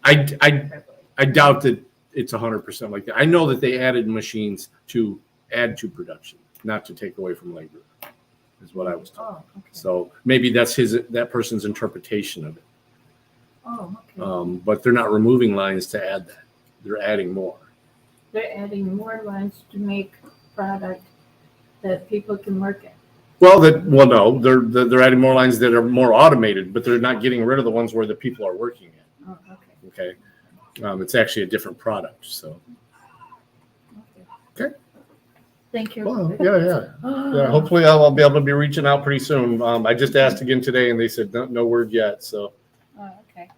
I doubt that it's 100% like that. I know that they added machines to add to production, not to take away from labor, is what I was told. Oh, okay. So maybe that's that person's interpretation of it. Oh, okay. But they're not removing lines to add that. They're adding more. They're adding more lines to make product that people can work at. Well, no, they're adding more lines that are more automated, but they're not getting rid of the ones where the people are working at. Oh, okay. Okay, it's actually a different product. So, okay. Thank you. Well, yeah. Hopefully, I'll be able to be reaching out pretty soon. I just asked again today, and they said no word yet. So, okay.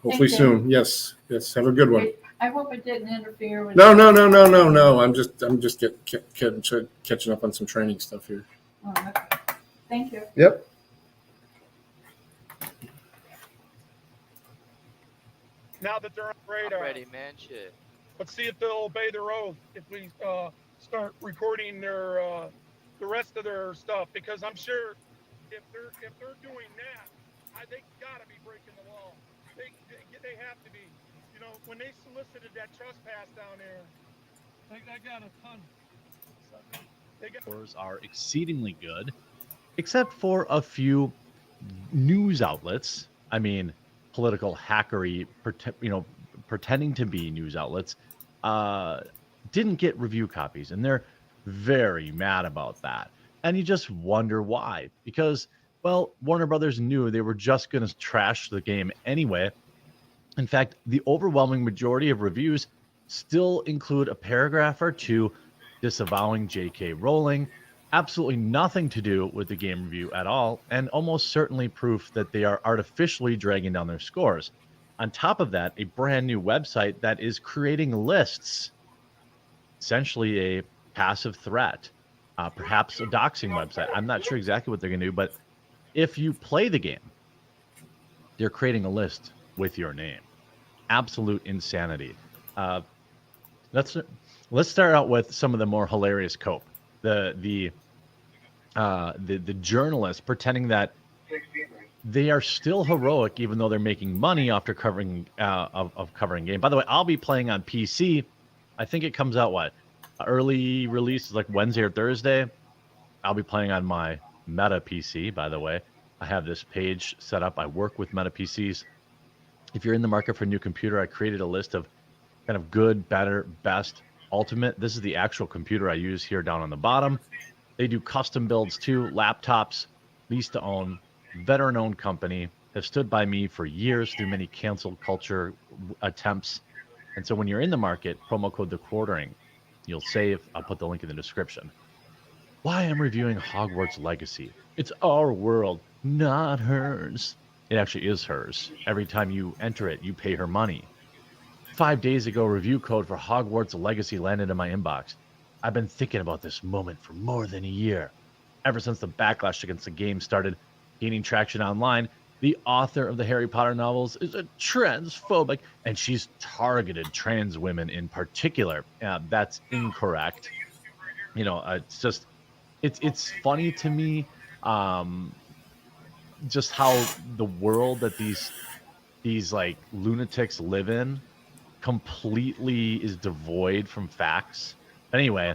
hopefully Thank you. soon. Yes. Have a good one. I hope it didn't interfere with. No. I'm just catching up on some training stuff here. Oh, okay. Thank you. Yep. Now that they're on the radar, I'm ready, man. Shit. let's see if they'll obey their oath if we start recording their the rest of their stuff, because I'm sure if they're doing that, they gotta be breaking the law. They have to be. You know, when they solicited that trespass down there, they got a ton. Scores are exceedingly good, except for a few news outlets. I mean, political hackery, pretending to be news outlets, didn't get review copies, and they're very mad about that. And you just wonder why. Because, well, Warner Brothers knew they were just going to trash the game anyway. In fact, the overwhelming majority of reviews still include a paragraph or two disavowing J.K. Rowling, absolutely nothing to do with the game review at all, and almost certainly proof that they are artificially dragging down their scores. On top of that, a brand new website that is creating lists, essentially a passive threat, perhaps a doxing website. I'm not sure exactly what they're going to do, but if you play the game, they're creating a list with your name. Absolute insanity. Let's start out with some of the more hilarious cope. The journalists pretending that they are still heroic even though they're making money after covering covering game. By the way, I'll be playing on PC. I think it comes out early release is like Wednesday or Thursday. I'll be playing on my Meta PC. By the way, I have this page set up. I work with Meta PCs. If you're in the market for a new computer, I created a list of kind of good, better, best, ultimate. This is the actual computer I use here down on the bottom. They do custom builds too, laptops, lease to own, veteran-owned company, have stood by me for years through many cancel culture attempts. And so when you're in the market, promo code TheQuartering, you'll save. I'll put the link in the description. Why I'm reviewing Hogwarts Legacy. It's our world, not hers. It actually is hers. Every time you enter it, you pay her money. 5 days ago, review code for Hogwarts Legacy landed in my inbox. I've been thinking about this moment for more than a year. Ever since the backlash against the game started gaining traction online, the author of the Harry Potter novels is a transphobic, and she's targeted trans women in particular. That's incorrect. You know, it's just, it's funny to me, just how the world that these like lunatics live in completely is devoid from facts. Anyway,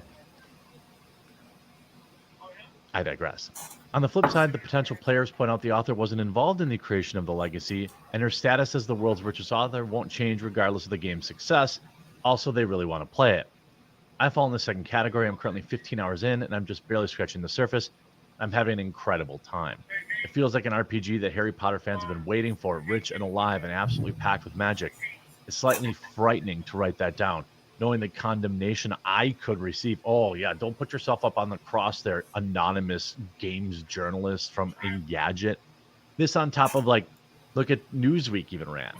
I digress. On the flip side, the potential players point out the author wasn't involved in the creation of the legacy, and her status as the world's richest author won't change regardless of the game's success. Also, they really want to play it. I fall in the second category. I'm currently 15 hours in, and I'm just barely scratching the surface. I'm having an incredible time. It feels like an RPG that Harry Potter fans have been waiting for, rich and alive and absolutely packed with magic. It's slightly frightening to write that down, knowing the condemnation I could receive. Oh, yeah, don't put yourself up on the cross there, anonymous games journalist from Engadget. This on top of, like, look at Newsweek even ran.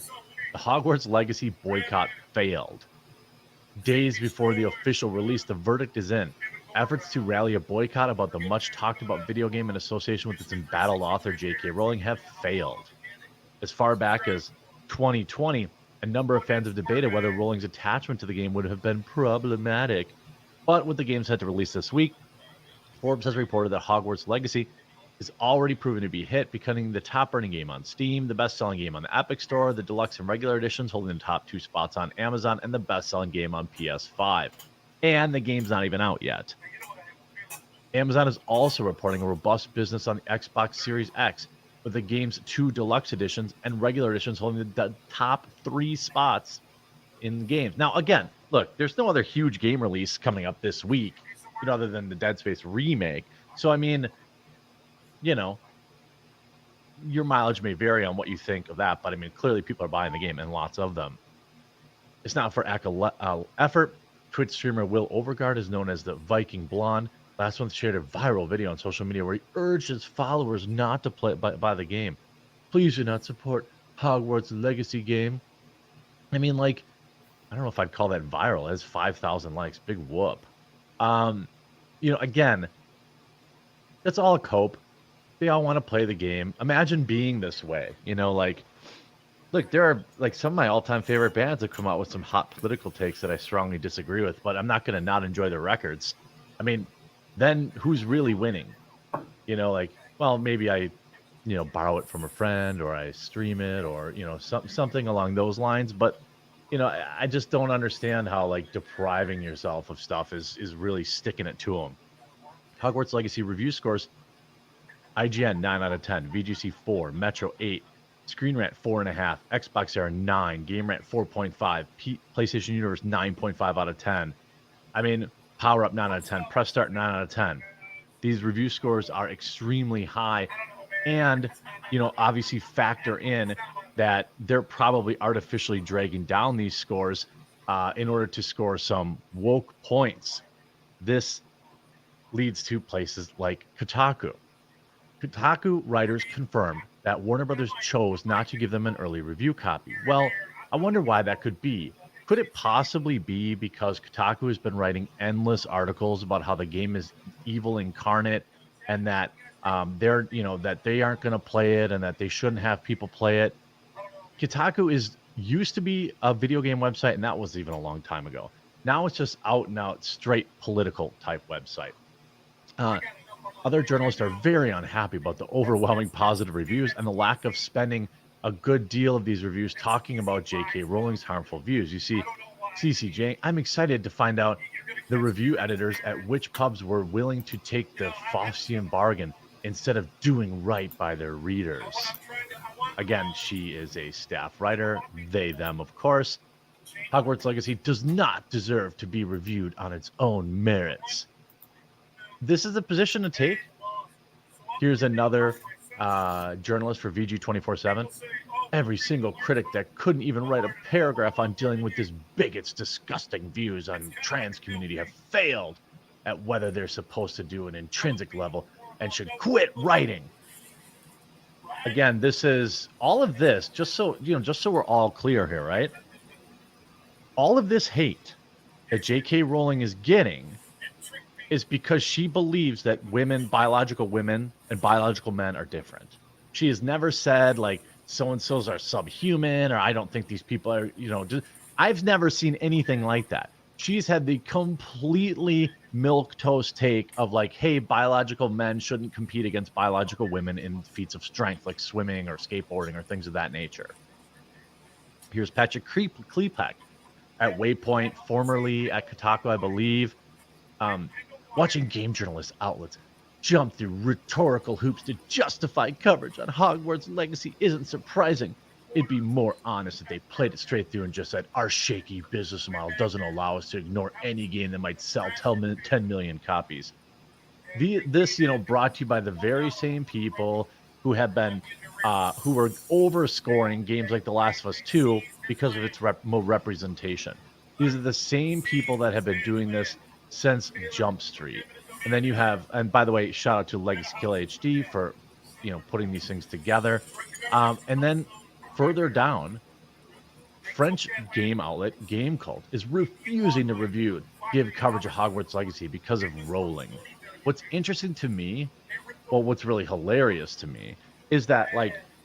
The Hogwarts Legacy boycott failed. Days before the official release, the verdict is in. Efforts to rally a boycott about the much-talked-about video game in association with its embattled author J.K. Rowling have failed. As far back as 2020, a number of fans have debated whether Rowling's attachment to the game would have been problematic. But with the game set to release this week, Forbes has reported that Hogwarts Legacy is is already proven to be a hit, becoming the top-earning game on Steam, the best-selling game on the Epic Store, the deluxe and regular editions holding the top 2 spots on Amazon, and the best-selling game on PS5. And the game's not even out yet. Amazon is also reporting a robust business on the Xbox Series X, with the game's 2 deluxe editions and regular editions holding the top 3 spots in the games. Now, again, look, there's no other huge game release coming up this week, other than the Dead Space remake. So, I mean, your mileage may vary on what you think of that, but I mean, clearly people are buying the game, and lots of them. It's not for effort. Twitch streamer Will Overguard is known as the Viking Blonde. Last month shared a viral video on social media where he urged his followers not to buy the game. Please do not support Hogwarts Legacy game. I mean, I don't know if I'd call that viral. It has 5,000 likes. Big whoop. Again, that's all a cope. They all want to play the game. Imagine being this way. Look, there are some of my all-time favorite bands have come out with some hot political takes that I strongly disagree with, but I'm not going to not enjoy their records. I mean, then who's really winning? Well, maybe I, borrow it from a friend, or I stream it, or, something along those lines. But, I just don't understand how, depriving yourself of stuff is really sticking it to them. Hogwarts Legacy review scores: IGN 9 out of 10, VGC 4, Metro 8, Screen Rant 4.5, Xbox Era 9, Game Rant 4.5, PlayStation Universe 9.5 out of 10. I mean, Power Up 9 out of 10, Press Start 9 out of 10. These review scores are extremely high, and obviously factor in that they're probably artificially dragging down these scores in order to score some woke points. This leads to places like Kotaku. Kotaku writers confirmed that Warner Brothers chose not to give them an early review copy. Well, I wonder why that could be. Could it possibly be because Kotaku has been writing endless articles about how the game is evil incarnate, and that that they aren't going to play it, and that they shouldn't have people play it? Kotaku used to be a video game website, and that was even a long time ago. Now it's just out and out straight political type website. Other journalists are very unhappy about the overwhelming positive reviews and the lack of spending a good deal of these reviews talking about J.K. Rowling's harmful views. You see, CCJ, I'm excited to find out the review editors at which pubs were willing to take the Faustian bargain instead of doing right by their readers. Again, she is a staff writer, they, them, of course. Hogwarts Legacy does not deserve to be reviewed on its own merits. This is a position to take. Here's another journalist for VG 24/7. Every single critic that couldn't even write a paragraph on dealing with this bigot's disgusting views on trans community have failed at whether they're supposed to do an intrinsic level and should quit writing. Again, this is all of this, just so we're all clear here, right? All of this hate that J.K. Rowling is getting is because she believes that biological women and biological men are different. She has never said so-and-so's are subhuman, or I don't think these people are, I've never seen anything like that. She's had the completely milquetoast take of hey, biological men shouldn't compete against biological women in feats of strength like swimming or skateboarding or things of that nature. Here's Patrick Klepek at Waypoint, formerly at Kotaku, I believe. Watching game journalist outlets jump through rhetorical hoops to justify coverage on Hogwarts Legacy isn't surprising. It'd be more honest if they played it straight through and just said, our shaky business model doesn't allow us to ignore any game that might sell 10 million copies. This, brought to you by the very same people who have been, who were overscoring games like The Last of Us 2 because of its representation. These are the same people that have been doing this since Jump Street. And then you have, and by the way, shout out to Legacy Kill HD for, putting these things together. And then further down, French game outlet Game Cult is refusing to give coverage of Hogwarts Legacy because of Rowling. What's interesting to me, what's really hilarious to me, is that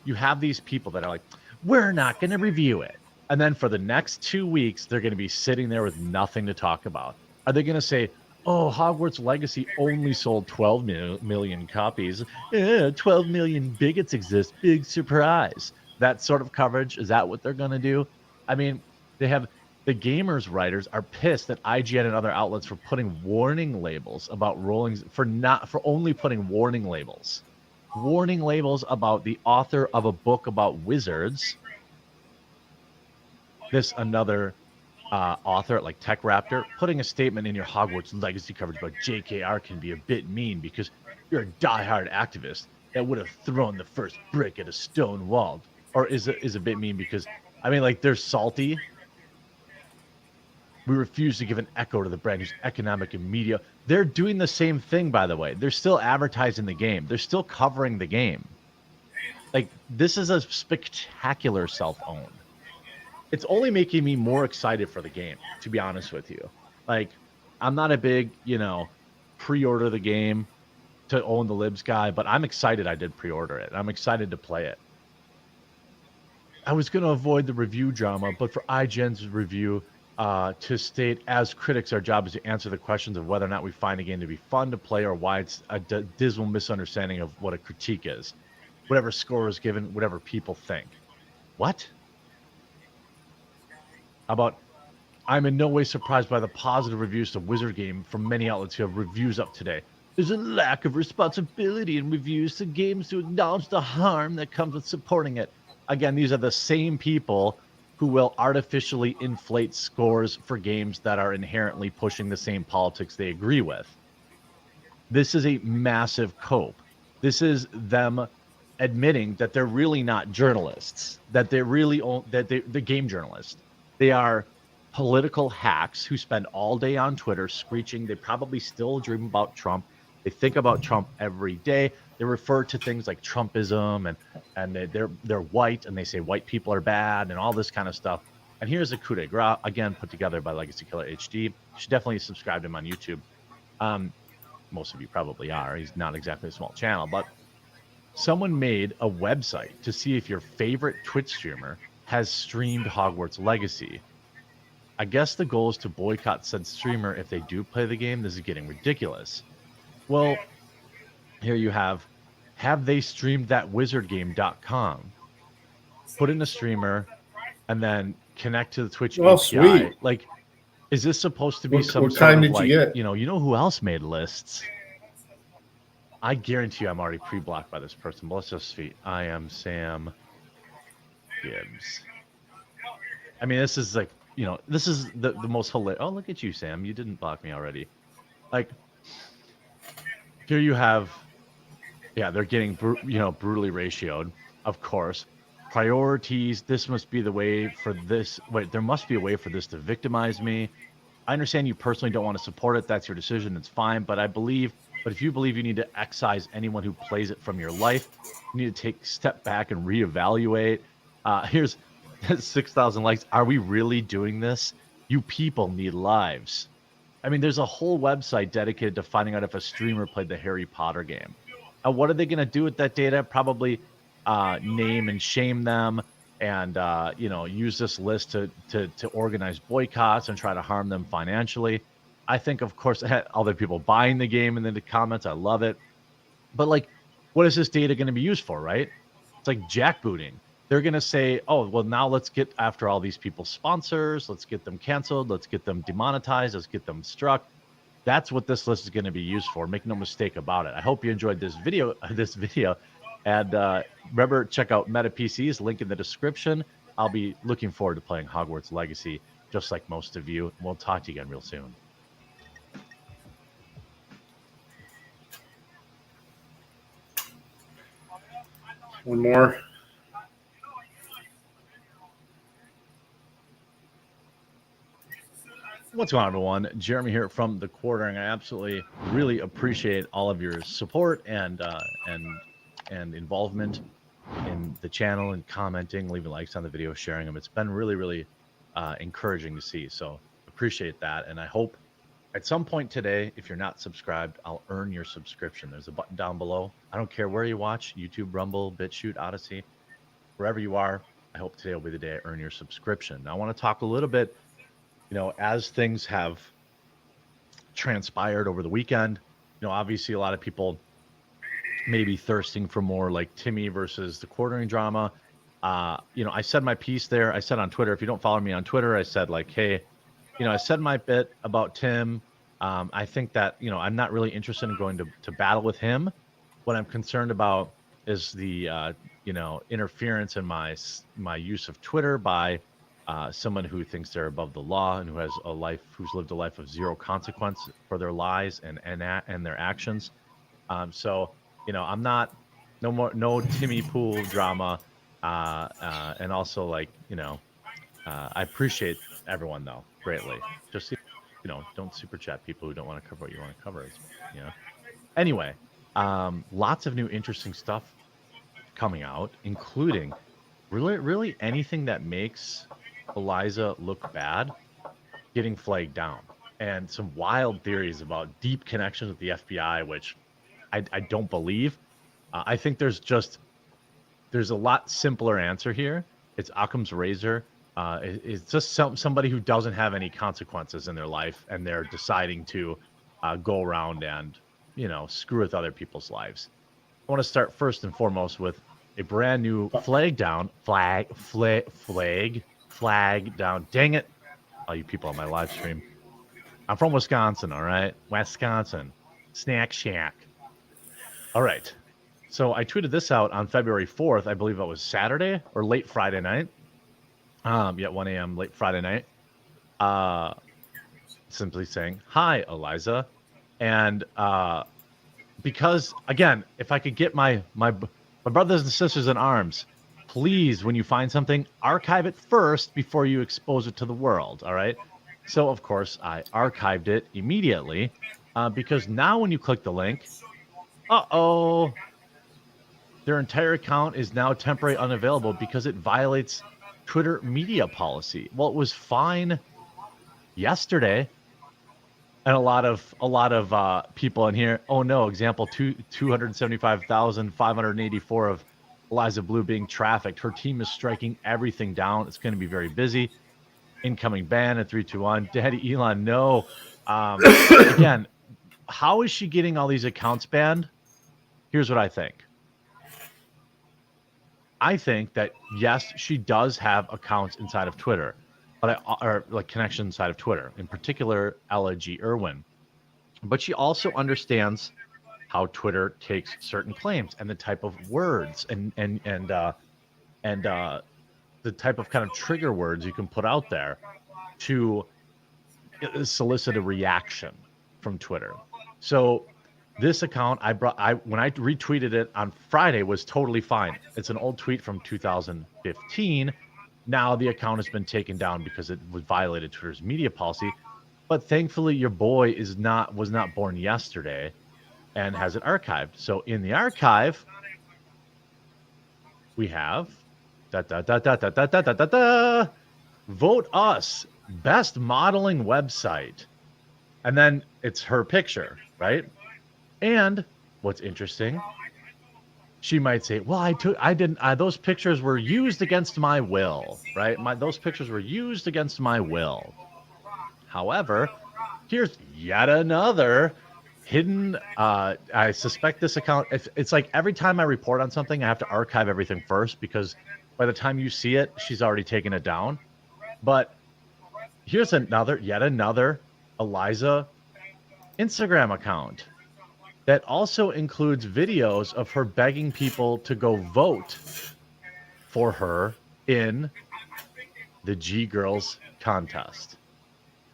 you have these people that are we're not going to review it. And then for the next 2 weeks, they're going to be sitting there with nothing to talk about. Are they going to say, oh, Hogwarts Legacy only sold 12 million copies. 12 million bigots exist. Big surprise. That sort of coverage, is that what they're going to do? I mean, they have the gamers writers are pissed that IGN and other outlets for putting warning labels about rollings for only putting warning labels about the author of a book about wizards. This another author like Tech Raptor putting a statement in your Hogwarts Legacy coverage about JKR can be a bit mean because you're a diehard activist that would have thrown the first brick at a stone wall, or is a bit mean because I mean, like, they're salty. We refuse to give an echo to the brand whose economic and media. They're doing the same thing, by the way. They're still advertising the game. They're still covering the game. Like, this is a spectacular self-own. It's only making me more excited for the game, to be honest with you. Like, I'm not a big, pre-order the game to own the libs guy, but I'm excited I did pre-order it. I'm excited to play it. I was going to avoid the review drama, but for IGN's review to state, as critics, our job is to answer the questions of whether or not we find a game to be fun to play or why it's a dismal misunderstanding of what a critique is. Whatever score is given, whatever people think. What? How about, I'm in no way surprised by the positive reviews to Wizard Game from many outlets who have reviews up today. There's a lack of responsibility in reviews to games to acknowledge the harm that comes with supporting it. Again, these are the same people who will artificially inflate scores for games that are inherently pushing the same politics they agree with. This is a massive cope. This is them admitting that they're really not journalists, that they're really the game journalists. They are political hacks who spend all day on Twitter screeching. They probably still dream about Trump. They think about Trump every day. They refer to things like Trumpism and they're white and they say white people are bad and all this kind of stuff. And here's a coup de grace, again, put together by Legacy Killer HD. You should definitely subscribe to him on YouTube. Most of you probably are. He's not exactly a small channel, but someone made a website to see if your favorite Twitch streamer has streamed Hogwarts Legacy. I guess the goal is to boycott said streamer if they do play the game. This is getting ridiculous. Well, here you have they streamed that wizardgame.com, put in a streamer, and then connect to the Twitch API. Sweet. Like, is this supposed to be some what sort kind of did like, you get? you know who else made lists? I guarantee you I'm already pre-blocked by this person. Bless us feet. I am Sam Gibbs. I mean, this is like, this is the most hilarious. Oh, look at you, Sam. You didn't block me already. Like, here you have, they're getting, brutally ratioed, of course. Priorities, this must be the way for this. Wait, there must be a way for this to victimize me. I understand you personally don't want to support it. That's your decision. It's fine. But if you believe you need to excise anyone who plays it from your life, you need to take a step back and reevaluate. Here's 6,000 likes. Are we really doing this? You people need lives. I mean, there's a whole website dedicated to finding out if a streamer played the Harry Potter game. What are they going to do with that data? Probably name and shame them and, use this list to organize boycotts and try to harm them financially. I think, of course, other people buying the game in the comments. I love it. But, like, what is this data going to be used for, right? It's like jackbooting. They're going to say, oh, well, now let's get after all these people's sponsors. Let's get them canceled. Let's get them demonetized. Let's get them struck. That's what this list is going to be used for. Make no mistake about it. I hope you enjoyed this video. And remember, check out Meta PC's link in the description. I'll be looking forward to playing Hogwarts Legacy, just like most of you. We'll talk to you again real soon. One more. What's going on, everyone? Jeremy here from The Quartering. I absolutely really appreciate all of your support and involvement in the channel and commenting, leaving likes on the video, sharing them. It's been really, really encouraging to see. So appreciate that. And I hope at some point today, if you're not subscribed, I'll earn your subscription. There's a button down below. I don't care where you watch, YouTube, Rumble, BitChute, Odyssey, wherever you are. I hope today will be the day I earn your subscription. Now, I want to talk a little bit, as things have transpired over the weekend. You know, obviously a lot of people may be thirsting for more like Timmy versus the quartering drama. You know, I said my piece there. I said on Twitter, if you don't follow me on Twitter, I said like, hey, you know, I said my bit about Tim. I think that, you know, I'm not really interested in going to battle with him. What I'm concerned about is the, you know, interference in my use of Twitter by someone who thinks they're above the law and who's lived a life of zero consequence for their lies and their actions. So, you know, I'm not, no Timmy Pool drama. And also, like, you know, I appreciate everyone though greatly. Just, you know, don't super chat people who don't want to cover what you want to cover. You know. Anyway, lots of new interesting stuff coming out, including really anything that makes Eliza look bad getting flagged down, and some wild theories about deep connections with the FBI, which I don't believe. I think there's a lot simpler answer here. It's Occam's razor. It's just somebody who doesn't have any consequences in their life, and they're deciding to go around and, you know, screw with other people's lives. I want to start first and foremost with a brand new flag down. Dang it, all you people on my live stream. I'm from Wisconsin, all right? Wisconsin. Snack Shack. All right. So I tweeted this out on February 4th. I believe it was Saturday or late Friday night. 1 a.m. late Friday night. Simply saying, hi, Eliza. And because, again, if I could get my brothers and sisters in arms, please, when you find something, archive it first before you expose it to the world, all right? So, of course, I archived it immediately because now when you click the link, their entire account is now temporarily unavailable because it violates Twitter media policy. Well, it was fine yesterday, and a lot of people in here. Oh no! Example 275,584 of Eliza Blue being trafficked. Her team is striking everything down. It's going to be very busy. Incoming ban at 321. Daddy Elon, no. Again, how is she getting all these accounts banned? Here's what I think. I think that, yes, she does have accounts inside of Twitter, or like connections inside of Twitter, in particular, Ella G. Irwin. But she also understands how Twitter takes certain claims and the type of words and the type of kind of trigger words you can put out there to solicit a reaction from Twitter. So this account when I retweeted it on Friday was totally fine. It's an old tweet from 2015. Now the account has been taken down because it violated Twitter's media policy. But thankfully, your boy was not born yesterday and has it archived. So in the archive, we have Vote Us, best modeling website. And then it's her picture, right? And what's interesting, she might say, well, those pictures were used against my will, right? Those pictures were used against my will. However, here's yet another hidden, I suspect this account, it's like every time I report on something, I have to archive everything first because by the time you see it, she's already taken it down. But here's yet another Eliza Instagram account that also includes videos of her begging people to go vote for her in the G Girls contest.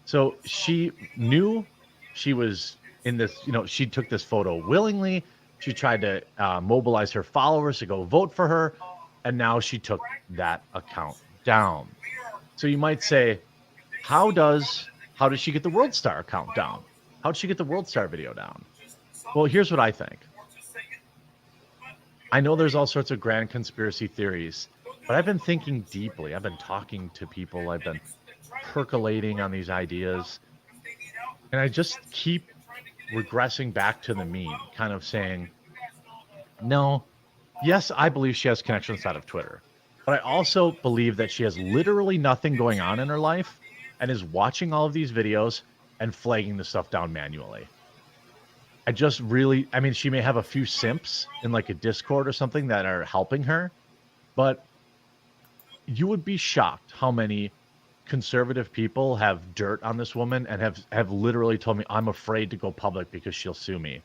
So she knew she was in this, she took this photo willingly. She tried to mobilize her followers to go vote for her. And now she took that account down. So you might say, how does she get the World Star account down? How did she get the World Star video down? Well, here's what I think. I know there's all sorts of grand conspiracy theories, but I've been thinking deeply. I've been talking to people. I've been percolating on these ideas. And I just keep regressing back to the mean, kind of saying, no, yes, I believe she has connections inside of Twitter. But I also believe that she has literally nothing going on in her life and is watching all of these videos and flagging the stuff down manually. I mean, she may have a few simps in like a Discord or something that are helping her, but you would be shocked how many conservative people have dirt on this woman and have literally told me, I'm afraid to go public because she'll sue me.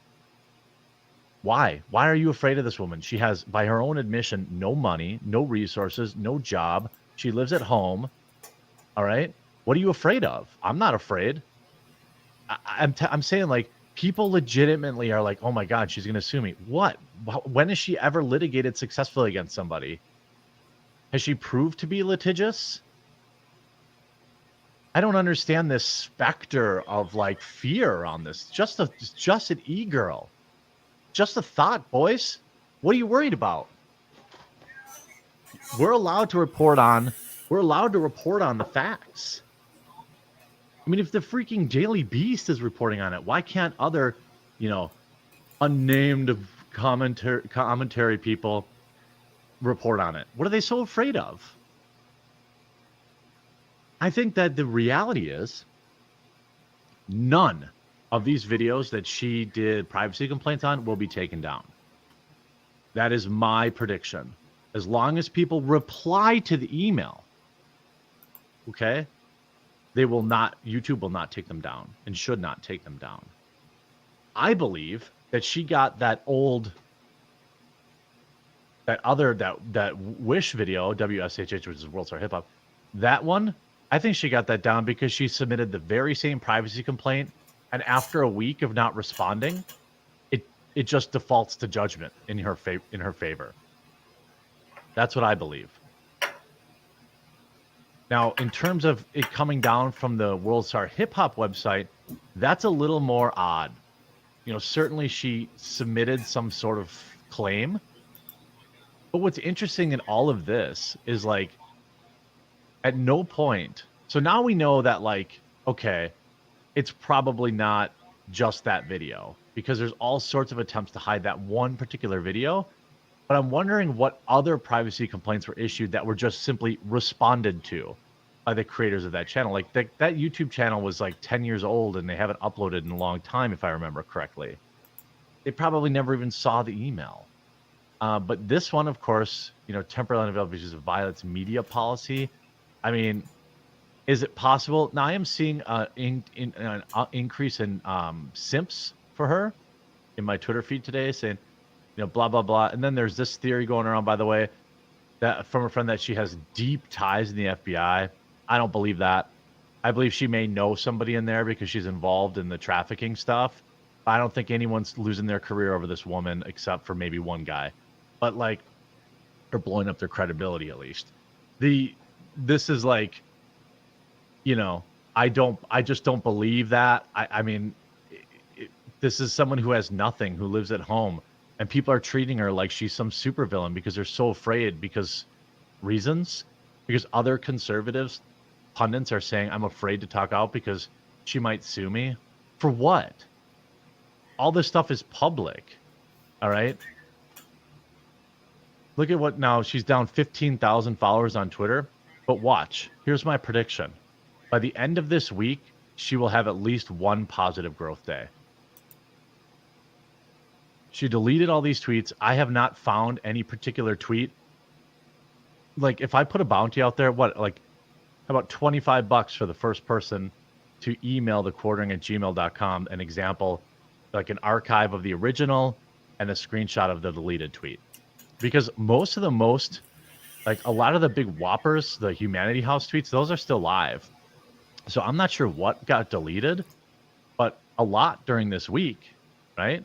Why? Why are you afraid of this woman? She has, by her own admission, no money, no resources, no job. She lives at home. All right. What are you afraid of? I'm not afraid. I'm saying, like, people legitimately are like, oh my God, she's going to sue me. What? When has she ever litigated successfully against somebody? Has she proved to be litigious? I don't understand this specter of like fear on this. Just an e-girl. Just a thought, boys. What are you worried about? We're allowed to report on the facts. I mean, if the freaking Daily Beast is reporting on it, why can't other, unnamed commentary people report on it? What are they so afraid of? I think that the reality is none of these videos that she did privacy complaints on will be taken down. That is my prediction. As long as people reply to the email, okay, YouTube will not take them down and should not take them down. I believe that she got that Wish video, WSHH, which is World Star Hip Hop, that one, I think she got that down because she submitted the very same privacy complaint, and after a week of not responding, it just defaults to judgment in her favor. That's what I believe. Now, in terms of it coming down from the World Star Hip Hop website, that's a little more odd. Certainly she submitted some sort of claim. But what's interesting in all of this is, like, at no point. So now we know that, like, okay, it's probably not just that video because there's all sorts of attempts to hide that one particular video. But I'm wondering what other privacy complaints were issued that were just simply responded to by the creators of that channel. Like that YouTube channel was like 10 years old and they haven't uploaded in a long time, if I remember correctly. They probably never even saw the email. But this one, of course, temporarily unavailable because of violates media policy. I mean, is it possible? Now I am seeing an increase in simps for her in my Twitter feed today, saying, blah blah blah. And then there's this theory going around, by the way, that from a friend that she has deep ties in the FBI. I don't believe that. I believe she may know somebody in there because she's involved in the trafficking stuff. I don't think anyone's losing their career over this woman except for maybe one guy. But like, they're blowing up their credibility at least. This is like, I just don't believe that. I mean, this is someone who has nothing, who lives at home, and people are treating her like she's some supervillain because they're so afraid because other conservatives, pundits are saying, I'm afraid to talk out because she might sue me. For what? All this stuff is public. All right. Look at what now she's down 15,000 followers on Twitter. But watch, here's my prediction. By the end of this week, she will have at least one positive growth day. She deleted all these tweets. I have not found any particular tweet. Like, if I put a bounty out there, how about $25 for the first person to email thequartering@gmail.com an example, like an archive of the original and a screenshot of the deleted tweet. Because a lot of the big whoppers, the Humanity House tweets, those are still live. So I'm not sure what got deleted, but a lot during this week, right?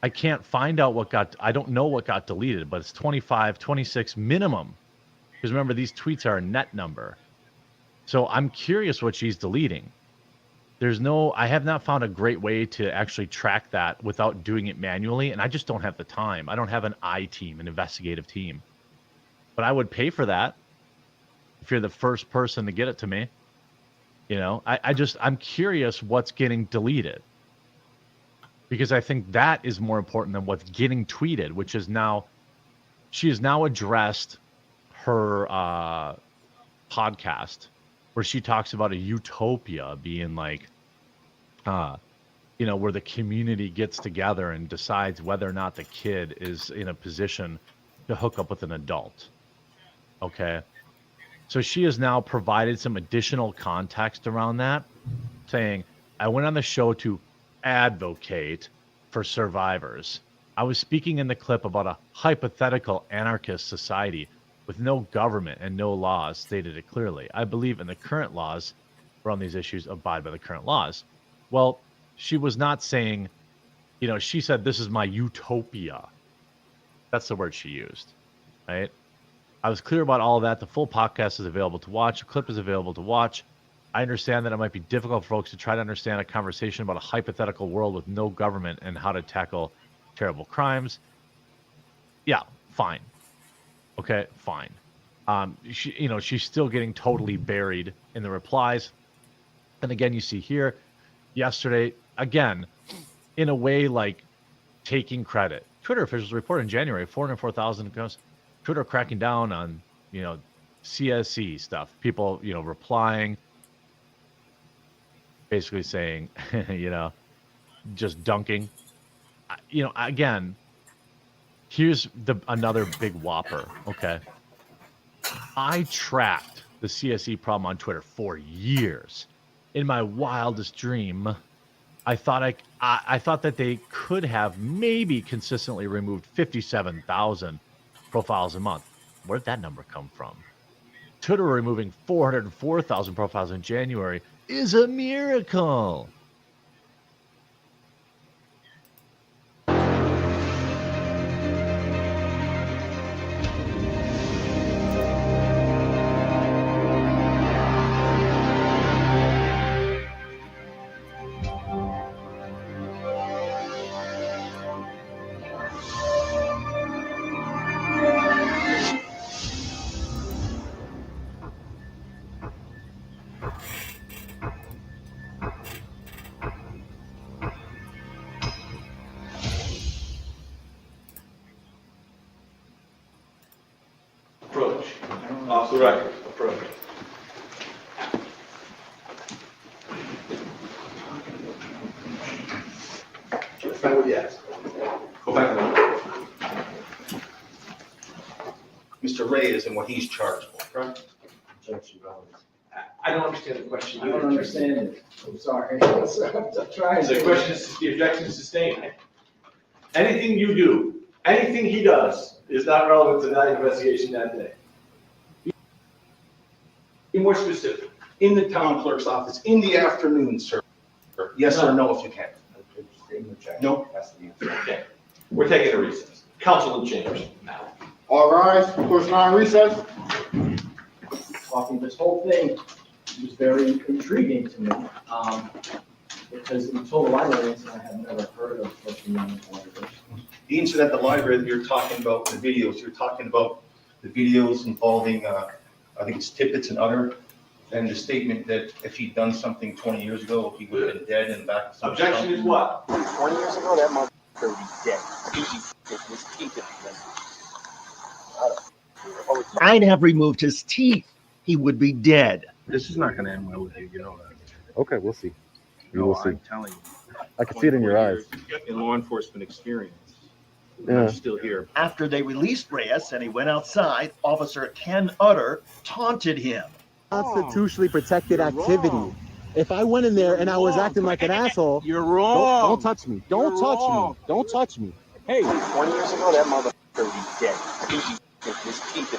I can't find out I don't know what got deleted, but it's 25, 26 minimum. Because remember, these tweets are a net number. So I'm curious what she's deleting. I have not found a great way to actually track that without doing it manually, and I just don't have the time. I don't have an team, an investigative team. But I would pay for that if you're the first person to get it to me. I'm curious what's getting deleted. Because I think that is more important than what's getting tweeted, which is she has now addressed her podcast where she talks about a utopia being like you know, where the community gets together and decides whether or not the kid is in a position to hook up with an adult. Okay. So she has now provided some additional context around that, saying, I went on the show to advocate for survivors. I was speaking in the clip about a hypothetical anarchist society with no government and no laws, stated it clearly. I believe in the current laws around these issues, abide by the current laws. Well, she was not saying, you know, she said, this is my utopia. That's the word she used, right? I was clear about all of that. The full podcast is available to watch. The clip is available to watch. I understand that it might be difficult for folks to try to understand a conversation about a hypothetical world with no government and how to tackle terrible crimes. Yeah, fine. Okay, fine. She, you know, she's still getting totally buried in the replies. And again, you see here, yesterday, again, in a way like taking credit. Twitter officials reported in January 404,000 accounts. Twitter cracking down on, you know, CSE stuff. People, you know, replying, basically saying, you know, just dunking. You know, again, here's another big whopper. Okay. I tracked the CSE problem on Twitter for years. In my wildest dream, I thought I thought that they could have maybe consistently removed 57,000 profiles a month. Where'd that number come from? Twitter removing 404,000 profiles in January is a miracle. Approach. Off the record. Approach. That's not what you asked. Go back a minute. Mr. Ray is in what he's charged for, correct? I don't understand the question. I don't understand it. I'm sorry. I'm trying The to. question is, the objection is sustained. Anything you do, anything he does is not relevant to that investigation that day. Be more specific. In the town clerk's office, in the afternoon, sir. Yes or no, if you can. No? That's the answer. Okay. We're taking a recess. Council in chambers now. All rise, portion on recess. Talking this whole thing was very intriguing to me, because until the library incident, I had never heard of First Amendment libraries. The incident at the library that you're talking about, the videos, you're talking about the videos involving, I think it's Tippett and Utter, and the statement that if he'd done something 20 years ago, he would have been dead and back. Objection is what? 20 years ago, that motherfucker would be dead. His teeth I'd have removed his teeth. He would be dead. This is not going to end well with you, you know that. Okay, we'll see. No, We'll see. I'm telling you. I can see it in your eyes. In law enforcement experience. Yeah. I'm still here. After they released Reyes and he went outside, Officer Ken Utter taunted him. Constitutionally protected activity. If I went in there and I was acting like an asshole, you're wrong. Don't touch me. Don't touch me. Don't touch me. Hey, 20 years ago, that motherfucker would be dead. His teeth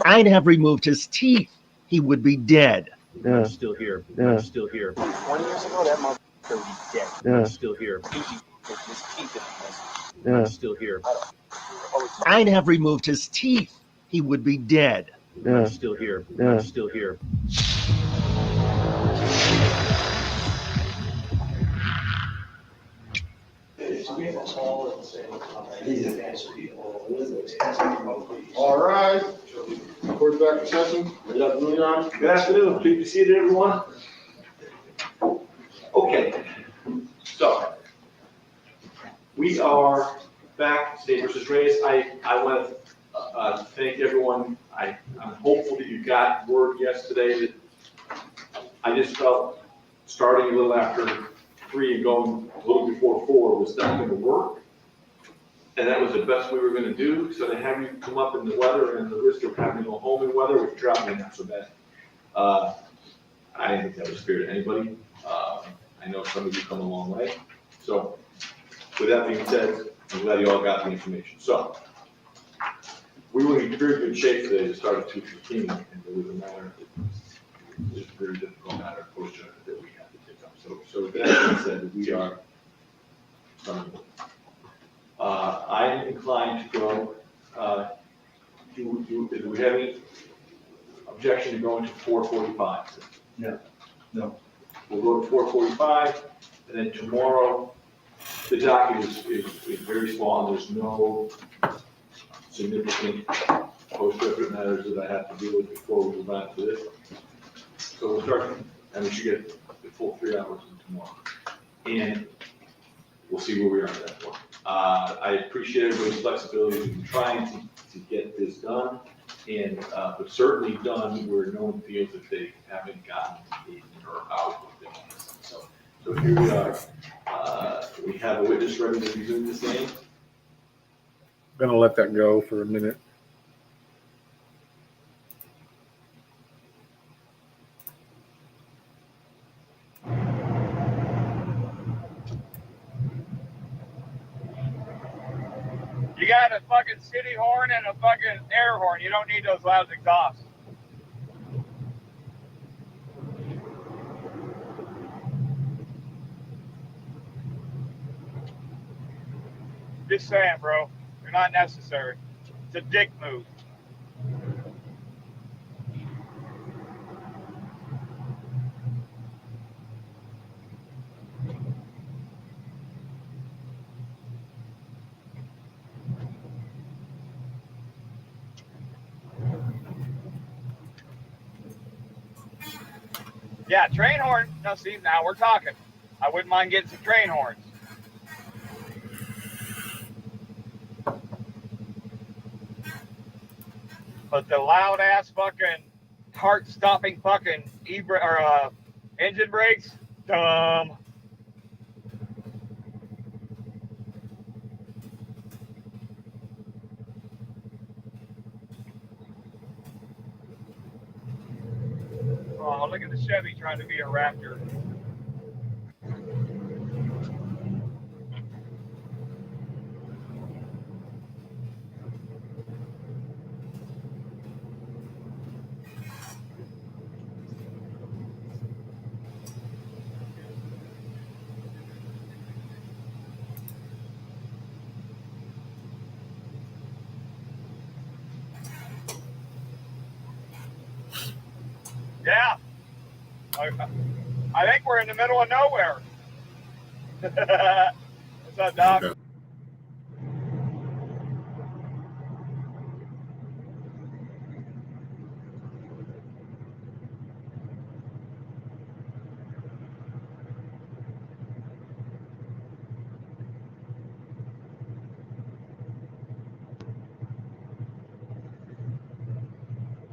I'd have removed his teeth. He would be dead. I'm still here. Yeah. I'm still here. 20 years ago, that motherfucker would be dead. Yeah. I'm still here. His teeth Yeah. I'm still here. I'd have removed his teeth. He would be dead. Yeah. I'm still here. Yeah. I'm still here. All right. Court back in session. Good afternoon, Your Honor. Good afternoon. Please be seated, everyone. Okay. So, we are back, State versus Reyes. I want to thank everyone. I'm hopeful that you got word yesterday that I just felt starting a little after 3 and going a little before 4 was not gonna work. And that was the best we were gonna do, so to have you come up in the weather and the risk of having to go home in weather was probably not so bad. I didn't think that was fair to anybody. I know some of you come a long way. So with that being said, I'm glad you all got the information. So we were in very good shape today to start at 2:15, and it was a matter, it was a very difficult matter of course that we had to pick up. So with that being said, we are starting. I'm inclined to go, do we have any objection to going to 4:45? No. No. We'll go to 4:45, and then tomorrow, the docket is very small, and there's no significant post-record matters that I have to deal with before we move on to this. So we'll start, and we should get the full 3 hours in tomorrow. And we'll see where we are at that point. I appreciate everybody's flexibility in trying to get this done, and but certainly done where no one feels that they haven't gotten in or out what they want to say. So here we are. We have a witness ready to resume the stand. I'm gonna let that go for a minute. You got a fucking city horn and a fucking air horn. You don't need those loud exhausts. Just saying, bro. They're not necessary. It's a dick move. Yeah, train horn. Now, see, now we're talking. I wouldn't mind getting some train horns. But the loud ass fucking heart stopping fucking engine brakes, dumb. Oh, look at the Chevy trying to be a Raptor. Yeah. I think we're in the middle of nowhere. What's up, Doc? Okay.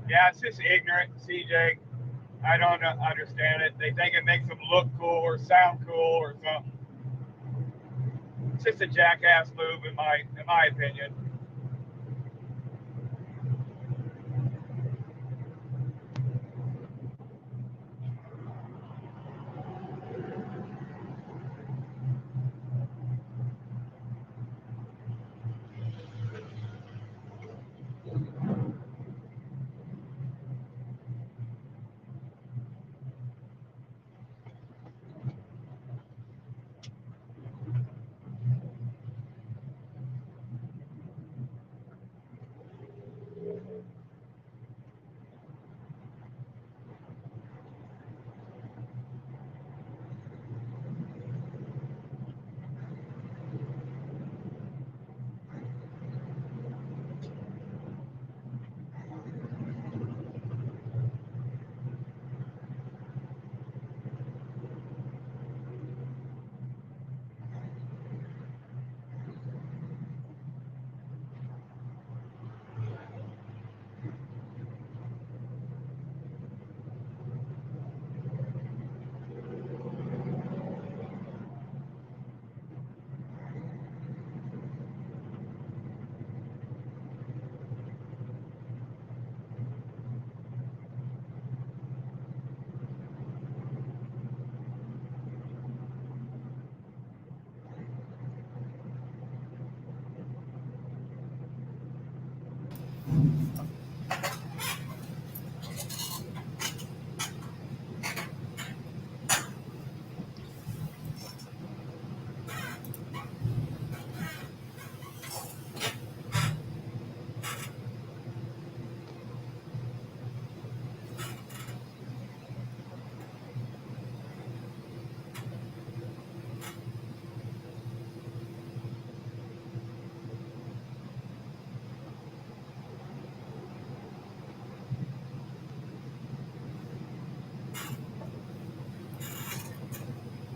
Yeah, it's just ignorant, CJ. I don't understand it. They think it makes them look cool or sound cool or something. It's just a jackass move, in my opinion.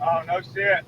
Oh, no shit.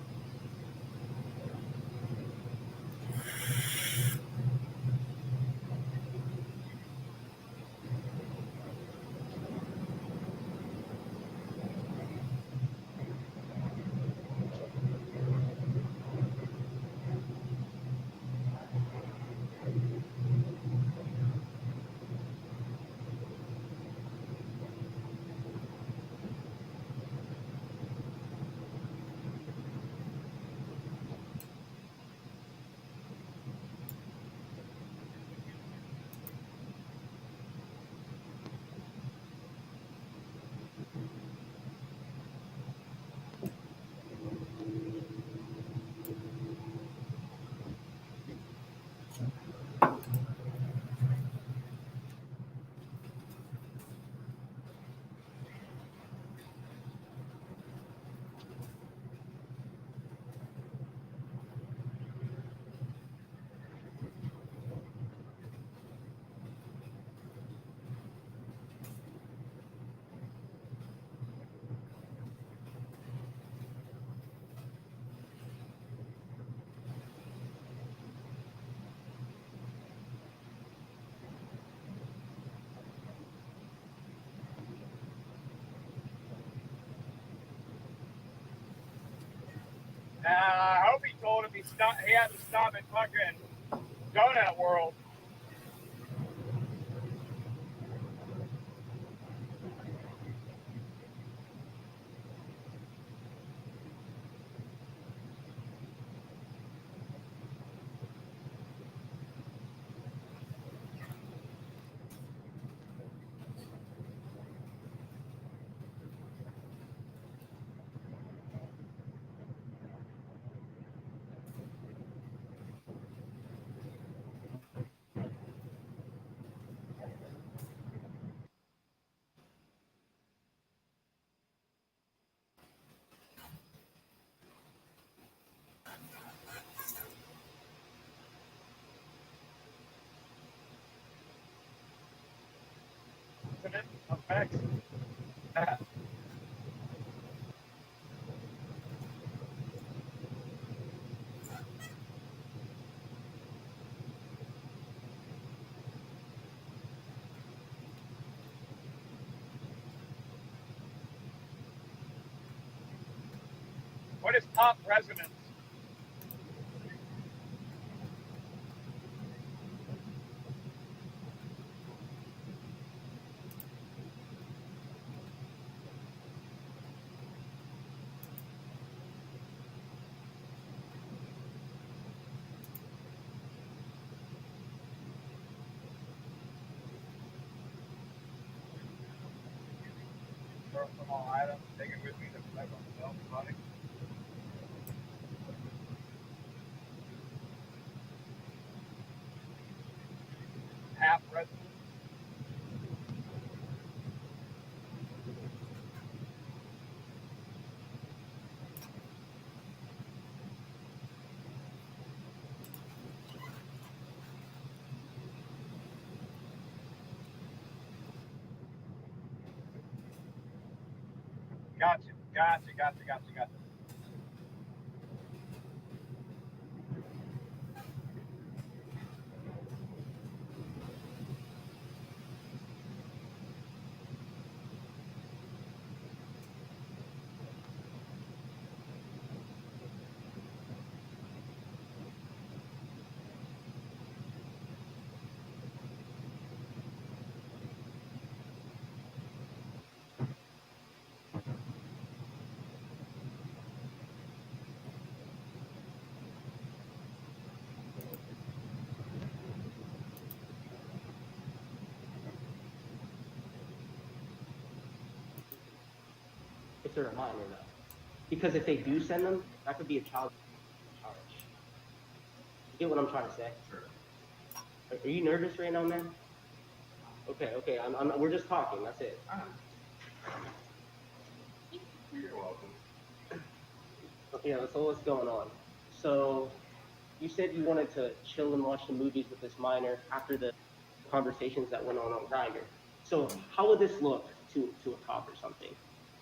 I hope he told him he had to stop at fucking Donut World. Effects. What is pop resonance? Personal items taken with me to protect myself, buddy. Half resonance. Gotcha. they're a minor though. Because if they do send them, that could be a child charge. You get what I'm trying to say? Sure. Are you nervous right now, man? Okay, we're just talking, that's it. You're welcome. Yeah, that's all that's going on. So, you said you wanted to chill and watch the movies with this minor after the conversations that went on Grindr. So, how would this look to a cop or something?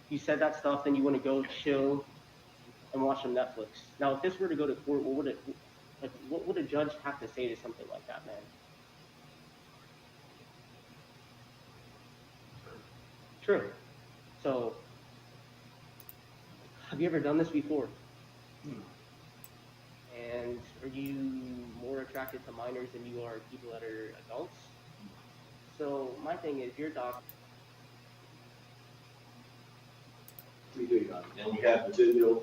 You said that stuff, then you want to go chill and watch some Netflix. Now, if this were to go to court, what would a judge have to say to something like that, man? True. So, have you ever done this before? And are you more attracted to minors than you are people that are adults? So my thing is, your doc. We do, and we have the video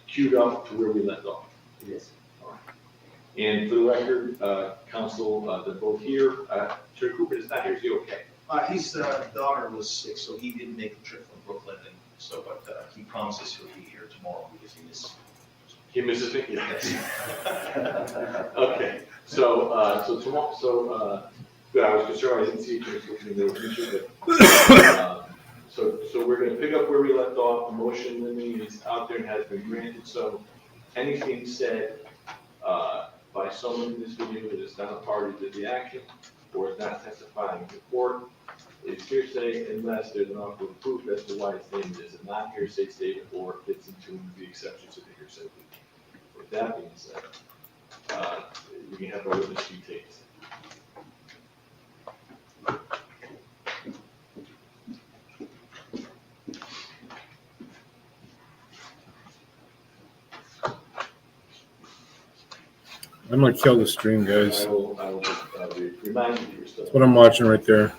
queued up to where we left off. Yes. All right. And for the record, counsel, they're both here. Terry Cooper is not here. Is he okay? His daughter was sick, so he didn't make the trip from Brooklyn, and so, but he promises he'll be here tomorrow because he misses. He misses me? Yes. Okay, so tomorrow, good, I was concerned, I didn't see you, there was an issue, but, so we're gonna pick up where we left off. The motion limiting is out there and has been granted, so anything said, by someone in this video that is not a party to the action, or is not testifying in court, is hearsay unless there's an offer of proof as to why it's named as a non-hearsay statement or fits into the exceptions of the hearsay. With that being said, we can have our witness be taken. I'm gonna kill the stream, guys. I will just remind you you're still. That's what I'm watching right there.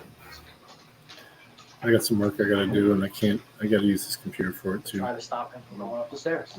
I got some work I gotta do, and I gotta use this computer for it too. Try to stop him from going up the stairs.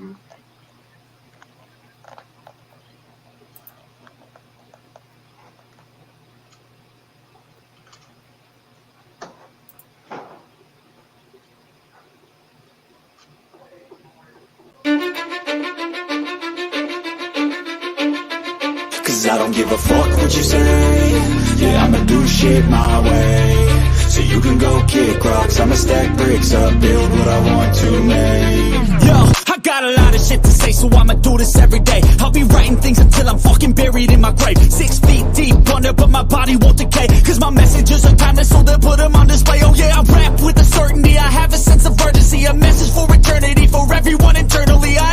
Cause I don't give a fuck what you say. Yeah, I'ma do shit my way. So you can go kick rocks, I'ma stack bricks up, build what I want to make. Yo, I got a lot of shit to say, so I'ma do this every day. I'll be writing things until I'm fucking buried in my grave. 6 feet deep under, but my body won't decay. Cause my messages are timeless, so they'll put them on display. Oh yeah, I rap with a certainty, I have a sense of urgency. A message for eternity, for everyone internally. I